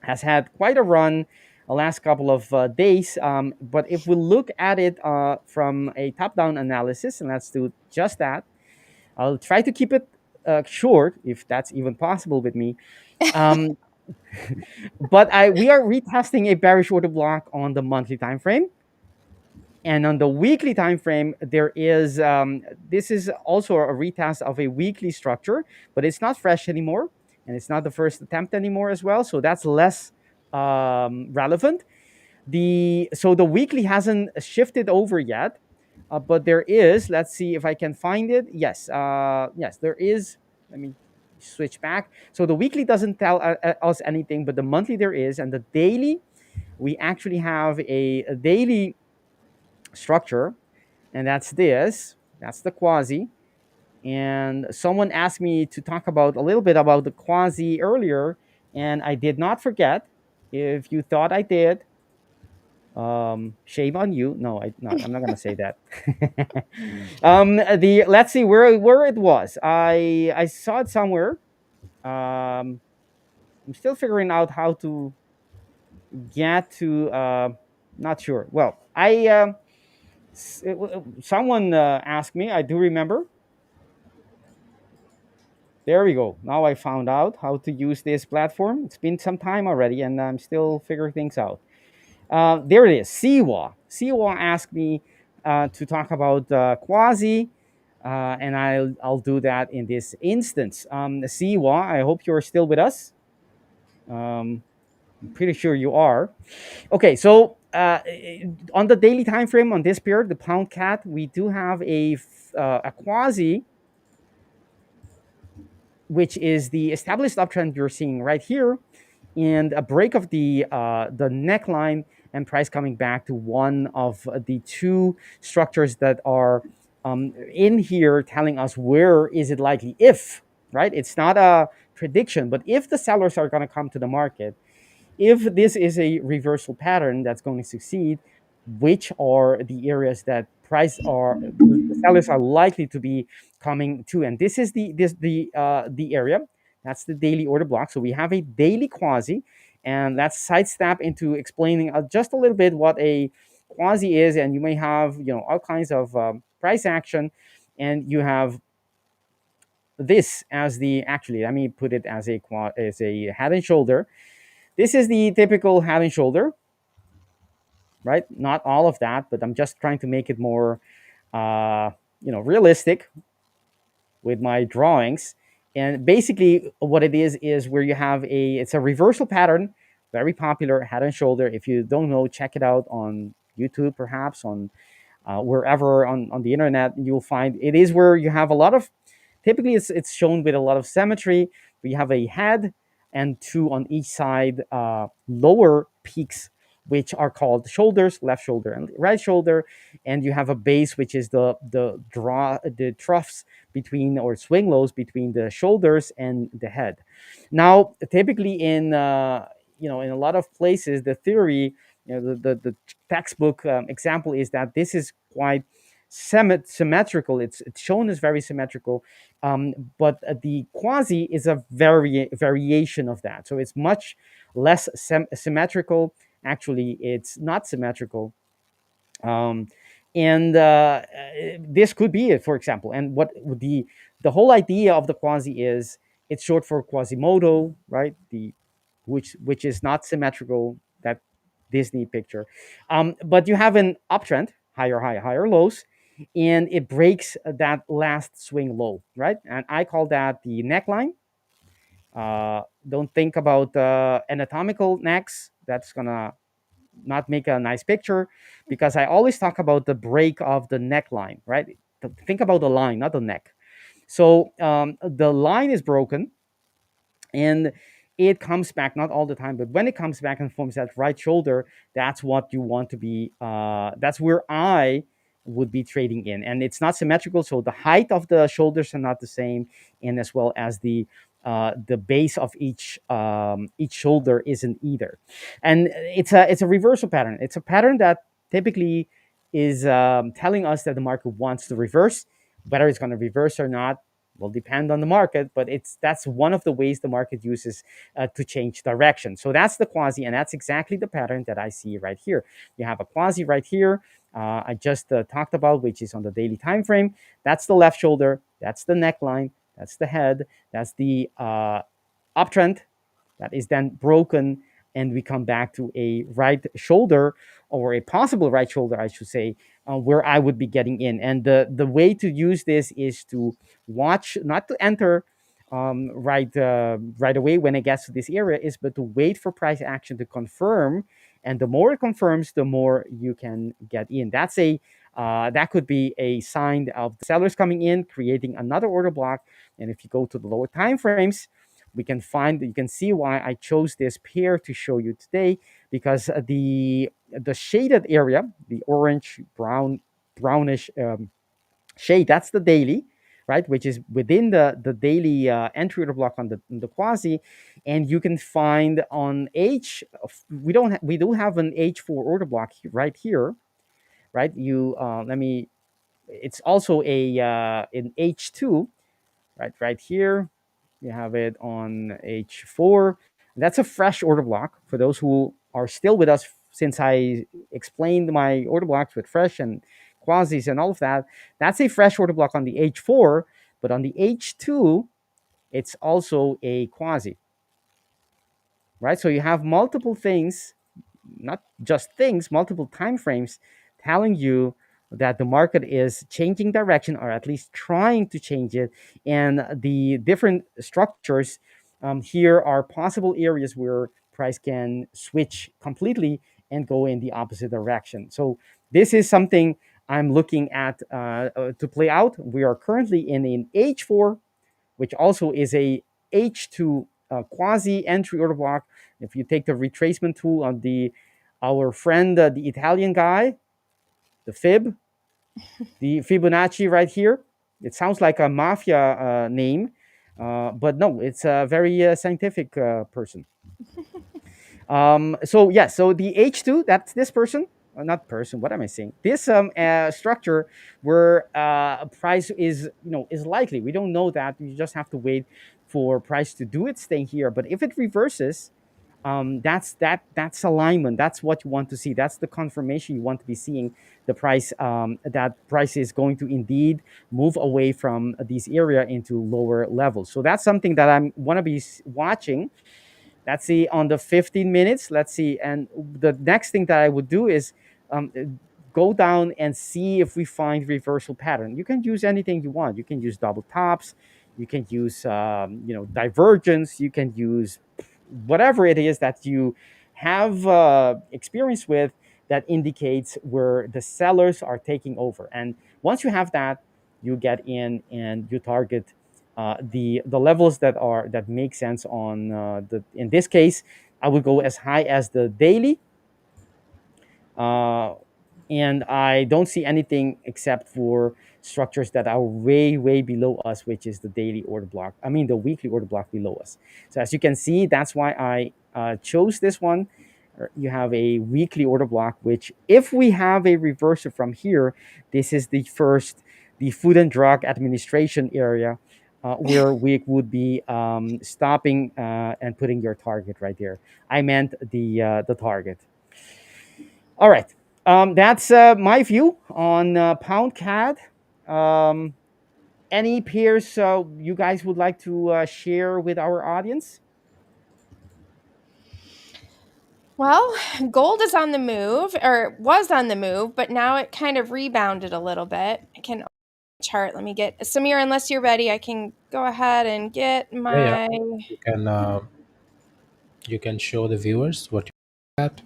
Speaker 4: has had quite a run the last couple of days. But if we look at it from a top-down analysis, and let's do just that, I'll try to keep it short, if that's even possible with me. Um, but we are retesting a bearish order block on the monthly time frame. And on the weekly time frame, there is this is also a retest of a weekly structure, but it's not fresh anymore, and it's not the first attempt anymore as well. So that's less relevant. So the weekly hasn't shifted over yet, but there is. Let's see if I can find it. Yes, yes, there is. Let me switch back. So the weekly doesn't tell us anything, but the monthly there is, and the daily, we actually have a daily structure, and that's this. That's the quasi. And someone asked me to talk about a little bit about the quasi earlier, and I did not forget. If you thought I did, shame on you. No, I'm not gonna say that. Let's see where it was. I saw it somewhere. I'm still figuring out how to get to. Not sure. Well, someone asked me. I do remember. There we go. Now I found out how to use this platform. It's been some time already, and I'm still figuring things out. There it is. Siwa. Siwa asked me to talk about quasi, and I'll do that in this instance. Siwa, I hope you're still with us. I'm pretty sure you are. Okay, so on the daily time frame on this pair, the pound cat, we do have a quasi, which is the established uptrend you're seeing right here, and a break of the neckline, and price coming back to one of the two structures that are in here, telling us where is it likely, if, right? It's not a prediction, but if the sellers are going to come to the market, if this is a reversal pattern that's going to succeed, which are the areas that the sellers are likely to be coming to? And this is the area. That's the daily order block. So we have a daily quasi, and let's sidestep into explaining just a little bit what a quasi is. And you may have all kinds of price action, and you have this as actually, let me put it as a head and shoulder. This is the typical head and shoulder, right? Not all of that, but I'm just trying to make it more, realistic with my drawings. And basically, what it is where you have it's a reversal pattern, very popular, head and shoulder. If you don't know, check it out on YouTube, perhaps on wherever on the internet. You'll find it is where you have a lot of. Typically, it's shown with a lot of symmetry. We have a head and two on each side, lower peaks, which are called shoulders, left shoulder and right shoulder, and you have a base, which is the troughs between, or swing lows between, the shoulders and the head. Now, typically in in a lot of places, the theory, the textbook example is that this is quite symmetrical. It's shown as very symmetrical, but the quasi is a variation of that. So it's much less symmetrical. Actually, it's not symmetrical. And this could be it, for example. And what the whole idea of the quasi is, it's short for Quasimodo, right? Which is not symmetrical, that Disney picture. But you have an uptrend, higher high, higher lows, and it breaks that last swing low, right? And I call that the neckline. Don't think about anatomical necks. That's gonna not make a nice picture, because I always talk about the break of the neckline, right? Think about the line, not the neck. So the line is broken, and it comes back, not all the time, but when it comes back and forms that right shoulder, that's what you want to be. That's where I would be trading in, and it's not symmetrical, so the height of the shoulders are not the same, and as well as the base of each shoulder isn't either. And it's a reversal pattern. It's a pattern that typically is telling us that the market wants to reverse, Whether it's going to reverse or not will depend on the market, but that's one of the ways the market uses to change direction. So that's the quasi, and that's exactly the pattern that I see right here. You have a quasi right here. I just talked about, which is on the daily time frame. That's the left shoulder. That's the neckline. That's the head. That's the uptrend that is then broken, and we come back to a right shoulder, or a possible right shoulder, I should say, where I would be getting in. And the way to use this is to watch, not to enter right away when it gets to this area, but to wait for price action to confirm. And the more it confirms, the more you can get in. That could be a sign of the sellers coming in, creating another order block. And if you go to the lower time frames, you can see why I chose this pair to show you today, because the shaded area, the orange brownish shade, that's the daily, right, which is within the daily entry order block on the quasi. And you can find on we do have an H4 order block right here, right? It's also an H2, right here. You have it on H4. That's a fresh order block for those who are still with us, since I explained my order blocks with fresh and quasis and all of that. That's a fresh order block on the H4, but on the H2, it's also a quasi, right? So you have multiple things, not just things, multiple time frames telling you that the market is changing direction, or at least trying to change it. And the different structures here are possible areas where price can switch completely and go in the opposite direction. So this is something I'm looking at to play out. We are currently in an H4, which also is a H2 quasi entry order block. If you take the retracement tool on our friend, the Italian guy, the Fibonacci right here. It sounds like a mafia name, but no, it's a very scientific person. So the H2, that's this person. Not person. What am I saying? This structure where price is likely. We don't know that. You just have to wait for price to do its thing here. But if it reverses, that's alignment. That's what you want to see. That's the confirmation you want to be seeing. The price that price is going to indeed move away from this area into lower levels. So that's something that I want to be watching. Let's see on the 15 minutes. Let's see. And the next thing that I would do is go down and see if we find reversal pattern. You can use anything you want. You can use double tops. You can use divergence. You can use whatever it is that you have experience with that indicates where the sellers are taking over. And once you have that, you get in and you target the levels that make sense on in this case. I would go as high as the daily, and I don't see anything except for structures that are way below us, which is the daily order block. I mean the weekly order block below us. So as you can see, that's why I chose this one. You have a weekly order block, which if we have a reversal from here, this is the Food and Drug Administration area, where we would be stopping and putting your target right there. I meant the target. All right. That's my view on pound CAD. Any pairs you guys would like to share with our audience?
Speaker 7: Well, gold is on the move, or was on the move, but now it kind of rebounded a little bit. I can chart. Let me get Samir. Unless you're ready, I can go ahead and get my.
Speaker 6: Yeah. You can show the viewers what you at.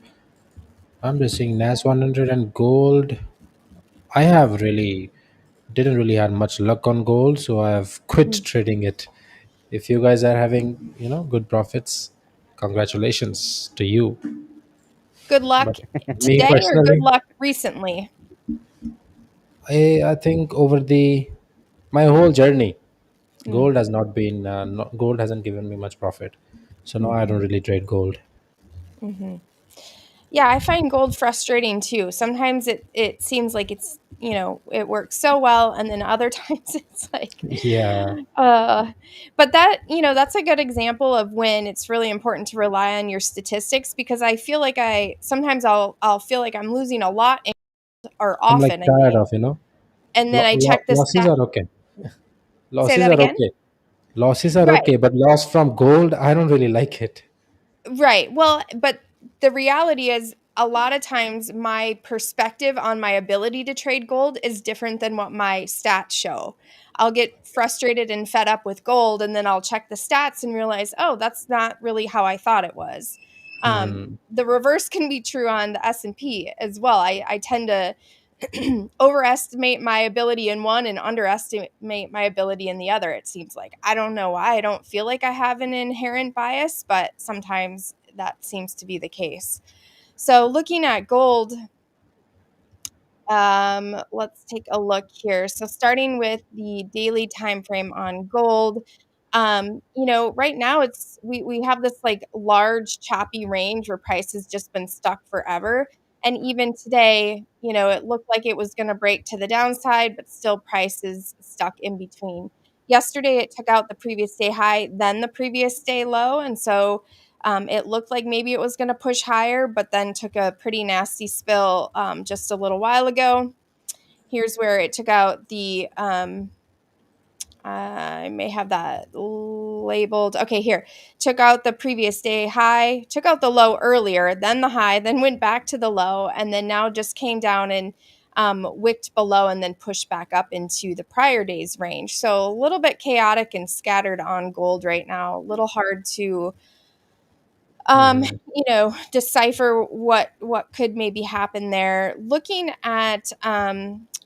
Speaker 6: I'm just seeing NAS 100 and gold. I have really didn't really had much luck on gold, so I have quit trading it. If you guys are having good profits, congratulations to you.
Speaker 7: Good luck
Speaker 6: But me
Speaker 7: today, or good
Speaker 6: personally,
Speaker 7: luck recently?
Speaker 6: I think over my whole journey, gold has not been gold hasn't given me much profit. So now I don't really trade gold.
Speaker 7: Yeah, I find gold frustrating too. Sometimes it seems like it's, it works so well, and then other times it's like,
Speaker 6: Yeah,
Speaker 7: uh, but that's a good example of when it's really important to rely on your statistics, because I feel like sometimes I'll feel like I'm losing a lot or
Speaker 6: I'm like
Speaker 7: often, I
Speaker 6: tired
Speaker 7: mean,
Speaker 6: of,
Speaker 7: and then I check the
Speaker 6: losses
Speaker 7: stat.
Speaker 6: are okay.
Speaker 7: Say
Speaker 6: Losses
Speaker 7: that
Speaker 6: are
Speaker 7: again?
Speaker 6: okay. Losses are
Speaker 7: Right.
Speaker 6: okay, but loss from gold, I don't really like it.
Speaker 7: Right. Well, but the reality is a lot of times my perspective on my ability to trade gold is different than what my stats show. I'll get frustrated and fed up with gold, and then I'll check the stats and realize, oh, that's not really how I thought it was.
Speaker 6: Hmm.
Speaker 7: The reverse can be true on the S&P as well. I tend to overestimate my ability in one and underestimate my ability in the other, it seems like. I don't know why. I don't feel like I have an inherent bias, but sometimes that seems to be the case. So looking at gold, let's take a look here. So starting with the daily time frame on gold, right now we have this like large choppy range where price has just been stuck forever. And even today, it looked like it was going to break to the downside, but still price is stuck in between. Yesterday, it took out the previous day high, then the previous day low. And so it looked like maybe it was going to push higher, but then took a pretty nasty spill just a little while ago. Here's where it took out I may have that labeled. Okay, here. Took out the previous day high, took out the low earlier, then the high, then went back to the low, and then now just came down and wicked below and then pushed back up into the prior day's range. So a little bit chaotic and scattered on gold right now. A little hard to
Speaker 6: Hmm.
Speaker 7: decipher what could maybe happen there. Looking at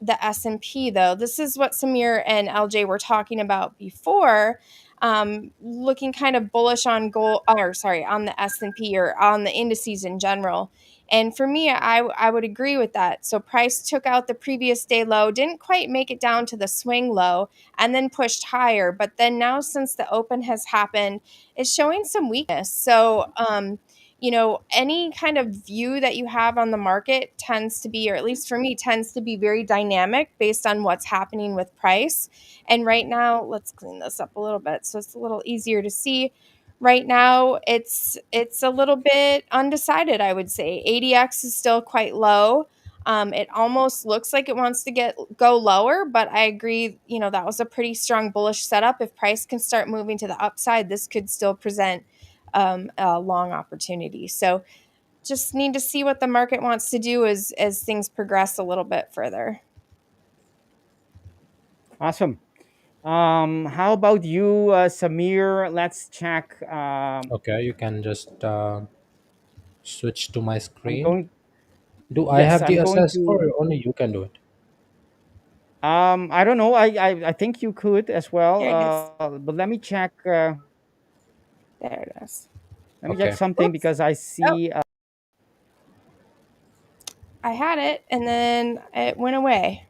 Speaker 7: the S&P, though, this is what Samir and LJ were talking about before. Looking kind of bullish on gold, or sorry, on the S&P or on the indices in general. And for me, I would agree with that. So price took out the previous day low, didn't quite make it down to the swing low, and then pushed higher. But then now, since the open has happened, is showing some weakness. So, any kind of view that you have on the market tends to be, or at least for me, tends to be very dynamic based on what's happening with price. And right now, let's clean this up a little bit so it's a little easier to see. Right now, it's a little bit undecided, I would say. ADX is still quite low. It almost looks like it wants to go lower, but I agree, that was a pretty strong bullish setup. If price can start moving to the upside, this could still present a long opportunity. So just need to see what the market wants to do as things progress a little bit further.
Speaker 4: Awesome. How about you, Samir? Let's check.
Speaker 6: Okay, you can just switch to my
Speaker 4: I'm
Speaker 6: screen.
Speaker 4: going.
Speaker 6: Do I
Speaker 4: Yes,
Speaker 6: have the
Speaker 4: I'm going
Speaker 6: access, or
Speaker 4: to.
Speaker 6: only you can do it?
Speaker 4: I don't know. I think you could as well.
Speaker 7: Here it is.
Speaker 4: But let me check.
Speaker 7: There it is.
Speaker 4: Let me check
Speaker 6: Okay.
Speaker 4: something
Speaker 7: Oops.
Speaker 4: because I
Speaker 7: Oh,
Speaker 4: see.
Speaker 7: I had it and then it went away.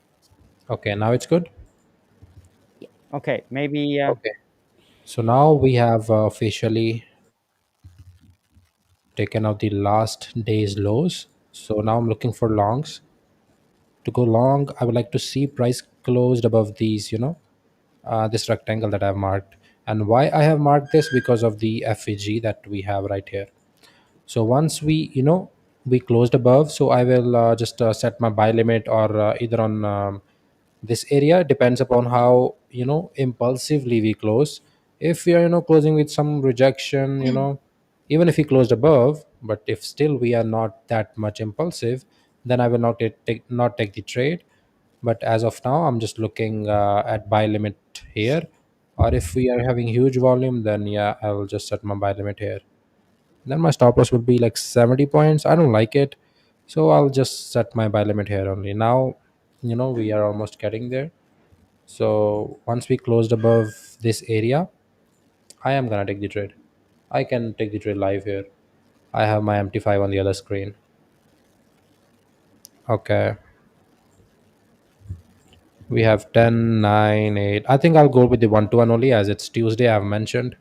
Speaker 6: Okay, now it's good.
Speaker 4: Okay, maybe.
Speaker 6: Okay. So now we have officially taken out the last day's lows. So now I'm looking for longs. To go long, I would like to see price closed above these, this rectangle that I've marked. And why I have marked this, because of the FEG that we have right here. So once we closed above, so I will just set my buy limit, or either on this area, depends upon how impulsively we close. If we are closing with some rejection, even if we closed above, but if still we are not that much impulsive, then I will not take the trade. But as of now, I'm just looking at buy limit here. Or if we are having huge volume, then yeah, I will just set my buy limit here. Then my stop loss would be like 70 points. I don't like it, so I'll just set my buy limit here only. Now we are almost getting there. So once we closed above this area, I am gonna take the trade. I can take the trade live here. I have my MT5 on the other screen. Okay, we have 10, 9, 8. I think I'll go with the 1 to 1 only, as it's Tuesday, I've mentioned.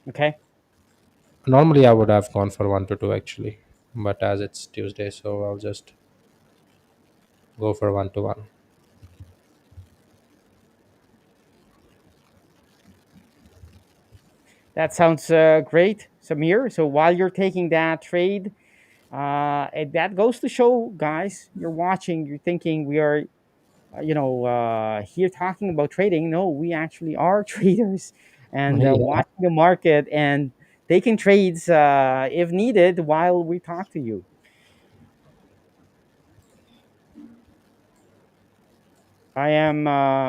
Speaker 4: Okay.
Speaker 6: Normally I would have gone for 1 to 2 actually. but as it's Tuesday, so I'll just go for 1 to 1.
Speaker 4: That sounds great, Samir. So while you're taking that trade, that goes to show, guys, you're watching, you're thinking we are, here talking about trading. No, we actually are traders and
Speaker 6: Yeah,
Speaker 4: watching the market and taking trades if needed while we talk to you. I am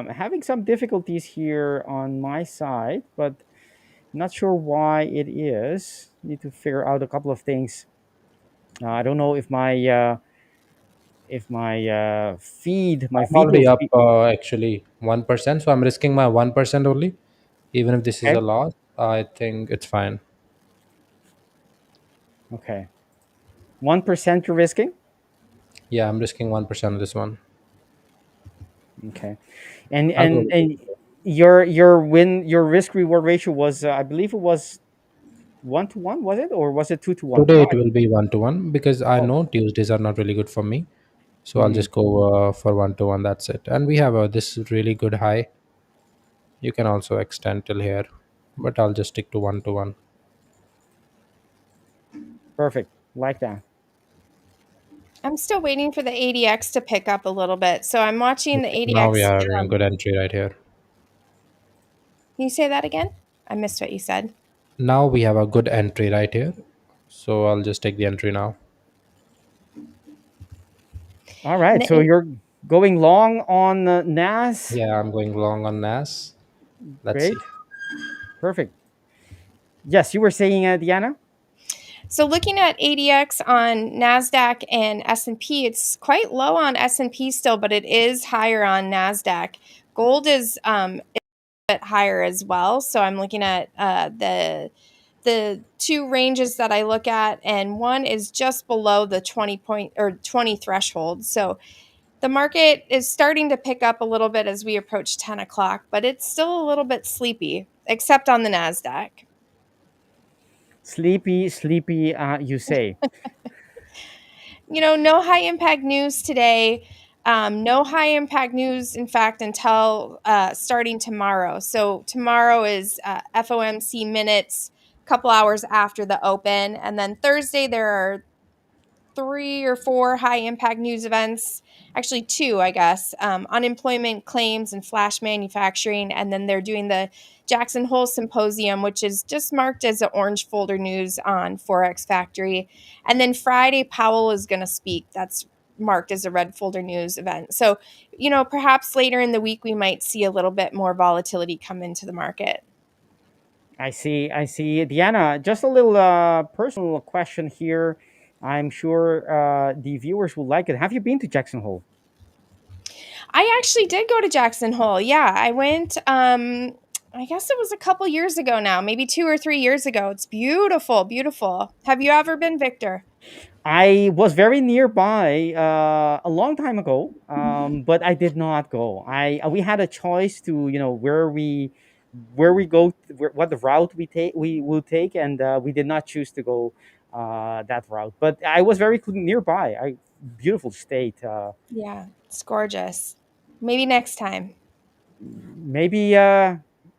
Speaker 4: having some difficulties here on my side, but not sure why it is. Need to figure out a couple of things. I don't know if my feed, my
Speaker 6: I'm
Speaker 4: video
Speaker 6: already up
Speaker 4: feed.
Speaker 6: actually 1%, so I'm risking my 1% only. Even if this is
Speaker 4: Okay,
Speaker 6: a loss, I think it's fine.
Speaker 4: okay, 1% you're risking.
Speaker 6: Yeah, I'm risking 1% of this one.
Speaker 4: Okay, and
Speaker 6: I'll go
Speaker 4: and
Speaker 6: with
Speaker 4: and your risk reward ratio was I believe it was 1 to 1, was it, or was it 2 to 1?
Speaker 6: today. It will be 1 to 1 because I
Speaker 4: Oh,
Speaker 6: know Tuesdays are not really good for me. So I'll
Speaker 4: mhm.
Speaker 6: just go for 1 to 1. That's it. And we have this really good high. You can also extend till here, but I'll just stick to 1 to 1.
Speaker 4: Perfect, like that.
Speaker 7: I'm still waiting for the ADX to pick up a little bit. So I'm watching the
Speaker 6: Okay, now we
Speaker 7: ADX.
Speaker 6: are in good entry right here.
Speaker 7: Can you say that again? I missed what you said.
Speaker 6: Now we have a good entry right here. So I'll just take the entry now.
Speaker 4: All
Speaker 7: And
Speaker 4: right,
Speaker 7: the
Speaker 4: so you're going long on NAS.
Speaker 6: Yeah, I'm going long on NAS. Let's see.
Speaker 4: Great, perfect. Yes, you were saying, Diana.
Speaker 7: So looking at ADX on NASDAQ and S&P, it's quite low on S&P still, but it is higher on NASDAQ. Gold is a bit higher as well. So I'm looking at the two ranges that I look at, and one is just below the 20 threshold. So the market is starting to pick up a little bit as we approach 10 o'clock, but it's still a little bit sleepy, except on the NASDAQ.
Speaker 4: Sleepy, sleepy, you say.
Speaker 7: No high impact news today. No high impact news, in fact, until starting tomorrow. So tomorrow is FOMC minutes, a couple hours after the open, and then Thursday there are 3 or 4 high impact news events, actually 2, I guess. Unemployment claims and flash manufacturing, and then they're doing the Jackson Hole Symposium, which is just marked as an orange folder news on Forex Factory. And then Friday, Powell is going to speak. That's marked as a red folder news event. So, perhaps later in the week, we might see a little bit more volatility come into the market.
Speaker 4: I see. I see. Diana, just a little personal question here. I'm sure the viewers will like it. Have you been to Jackson Hole?
Speaker 7: I actually did go to Jackson Hole. Yeah, I went. I guess it was a couple years ago now, maybe 2 or 3 years ago. It's beautiful, beautiful. Have you ever been, Victor?
Speaker 4: I was very nearby a long time ago, but I did not go. We had a choice to where we go, what the route we will take, and we did not choose to go that route. But I was very nearby. Beautiful state.
Speaker 7: Yeah, it's gorgeous. Maybe next time.
Speaker 4: Maybe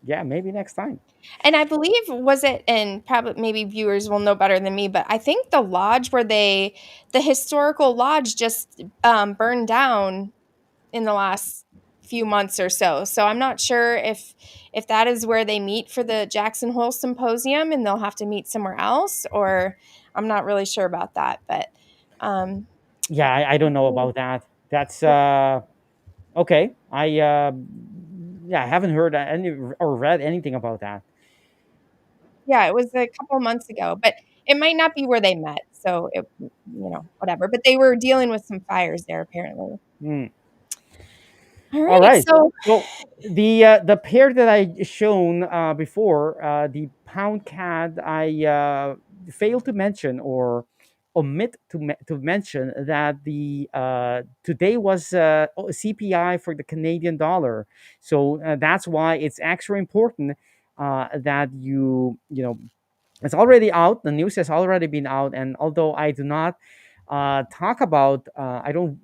Speaker 4: yeah, maybe next time.
Speaker 7: And I believe was it, and probably maybe viewers will know better than me, but I think the lodge the historical lodge just burned down in the last few months or so. So I'm not sure if that is where they meet for the Jackson Hole Symposium and they'll have to meet somewhere else, or I'm not really sure about that. But um,
Speaker 4: Yeah, I don't know about that. That's okay. Yeah, I haven't heard any or read anything about that.
Speaker 7: yeah, it was a couple months ago, but it might not be where they met. So whatever. But they were dealing with some fires there apparently.
Speaker 4: Hmm.
Speaker 7: All
Speaker 4: All
Speaker 7: right.
Speaker 4: right.
Speaker 7: So
Speaker 4: So the pair that I shown before, the pound CAD, I failed to mention or omit to mention that the today was CPI for the Canadian dollar. So that's why it's extra important that you It's already out. The news has already been out, and although I do not talk about, I don't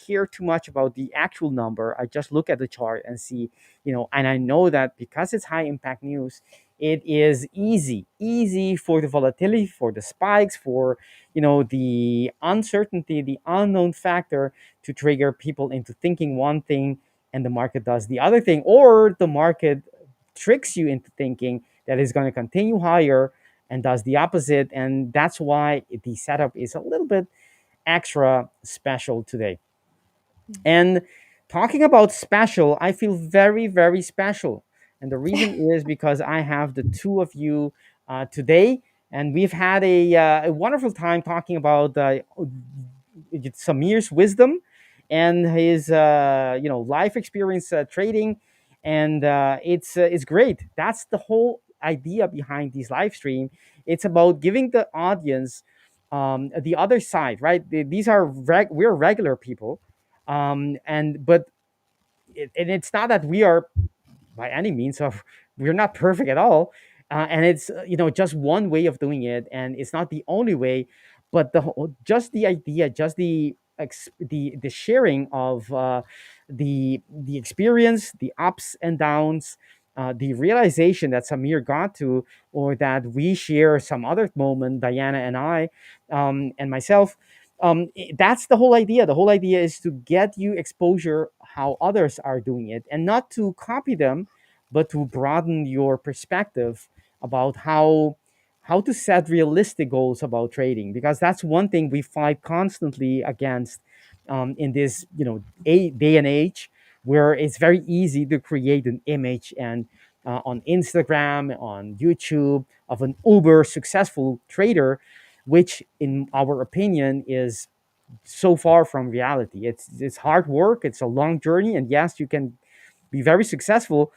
Speaker 4: care too much about the actual number. I just look at the chart and see, and I know that because it's high impact news, it is easy for the volatility, for the spikes, for the uncertainty, the unknown factor to trigger people into thinking one thing and the market does the other thing, or the market tricks you into thinking that is going to continue higher and does the opposite. And that's why the setup is a little bit extra special today. And talking about special, I feel very, very special. And the reason is because I have the two of you today, and we've had a wonderful time talking about Samir's wisdom and his life experience trading, and it's great. That's the whole idea behind this live stream. It's about giving the audience the other side, right? These are we're regular people, and but and it's not that we are by any means of we're not perfect at all, and it's just one way of doing it, and it's not the only way, but just the idea, just the sharing of the experience, the ups and downs, the realization that Samir got to, or that we share some other moment, Diana and I, and myself. That's the whole idea. The whole idea is to get you exposure how others are doing it, and not to copy them, but to broaden your perspective about how to set realistic goals about trading, because that's one thing we fight constantly against in this day and age, where it's very easy to create an image and on Instagram, on YouTube, of an uber successful trader, which in our opinion is so far from reality. It's hard work, it's a long journey, and yes, you can be very successful,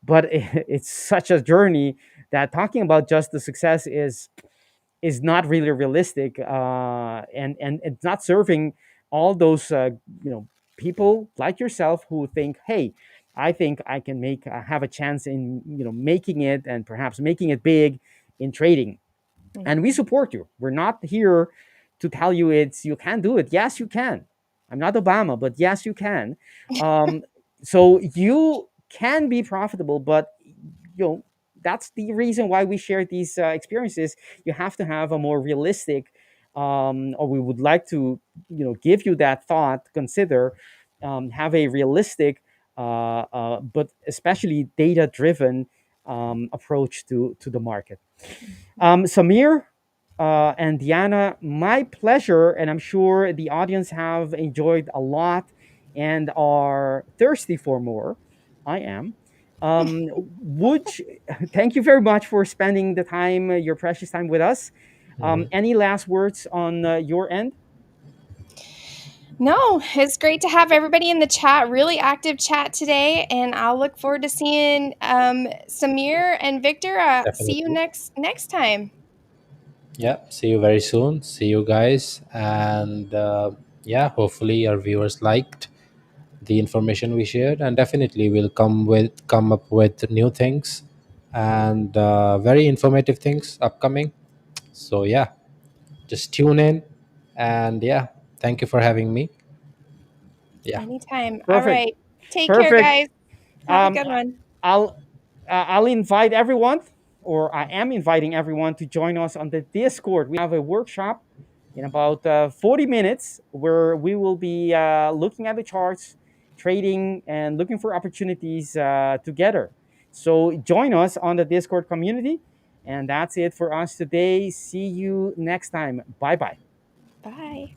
Speaker 4: but it's such a journey that talking about just the success is not really realistic, and it's not serving all those people like yourself who think, hey, I think I can have a chance in making it, and perhaps making it big in trading. And we support you. We're not here to tell you you can't do it. Yes, you can. I'm not Obama, but yes, you can. So you can be profitable, but that's the reason why we share these experiences. You have to have a more realistic, or we would like to give you that thought to consider, have a realistic, but especially data driven approach to the market. Samir and Diana, my pleasure, and I'm sure the audience have enjoyed a lot and are thirsty for more. I am. Would thank you very much for spending the time, your precious time with us. Any last words on your end?
Speaker 7: No, it's great to have everybody in the chat. Really active chat today, and I'll look forward to seeing Samir and Victor. See you next time.
Speaker 6: Yeah, see you very soon. See you guys, and yeah, hopefully our viewers liked the information we shared, and definitely we'll come up with new things and very informative things upcoming. So yeah, just tune in, and yeah, thank you for having me. Yeah.
Speaker 7: Anytime.
Speaker 4: Perfect.
Speaker 7: All right. Take care,
Speaker 4: Perfect.
Speaker 7: guys. Have a good one.
Speaker 4: I'll invite everyone, or I am inviting everyone to join us on the Discord. We have a workshop in about 40 minutes where we will be looking at the charts, trading, and looking for opportunities together. So join us on the Discord community. And that's it for us today. See you next time. Bye-bye.
Speaker 7: Bye.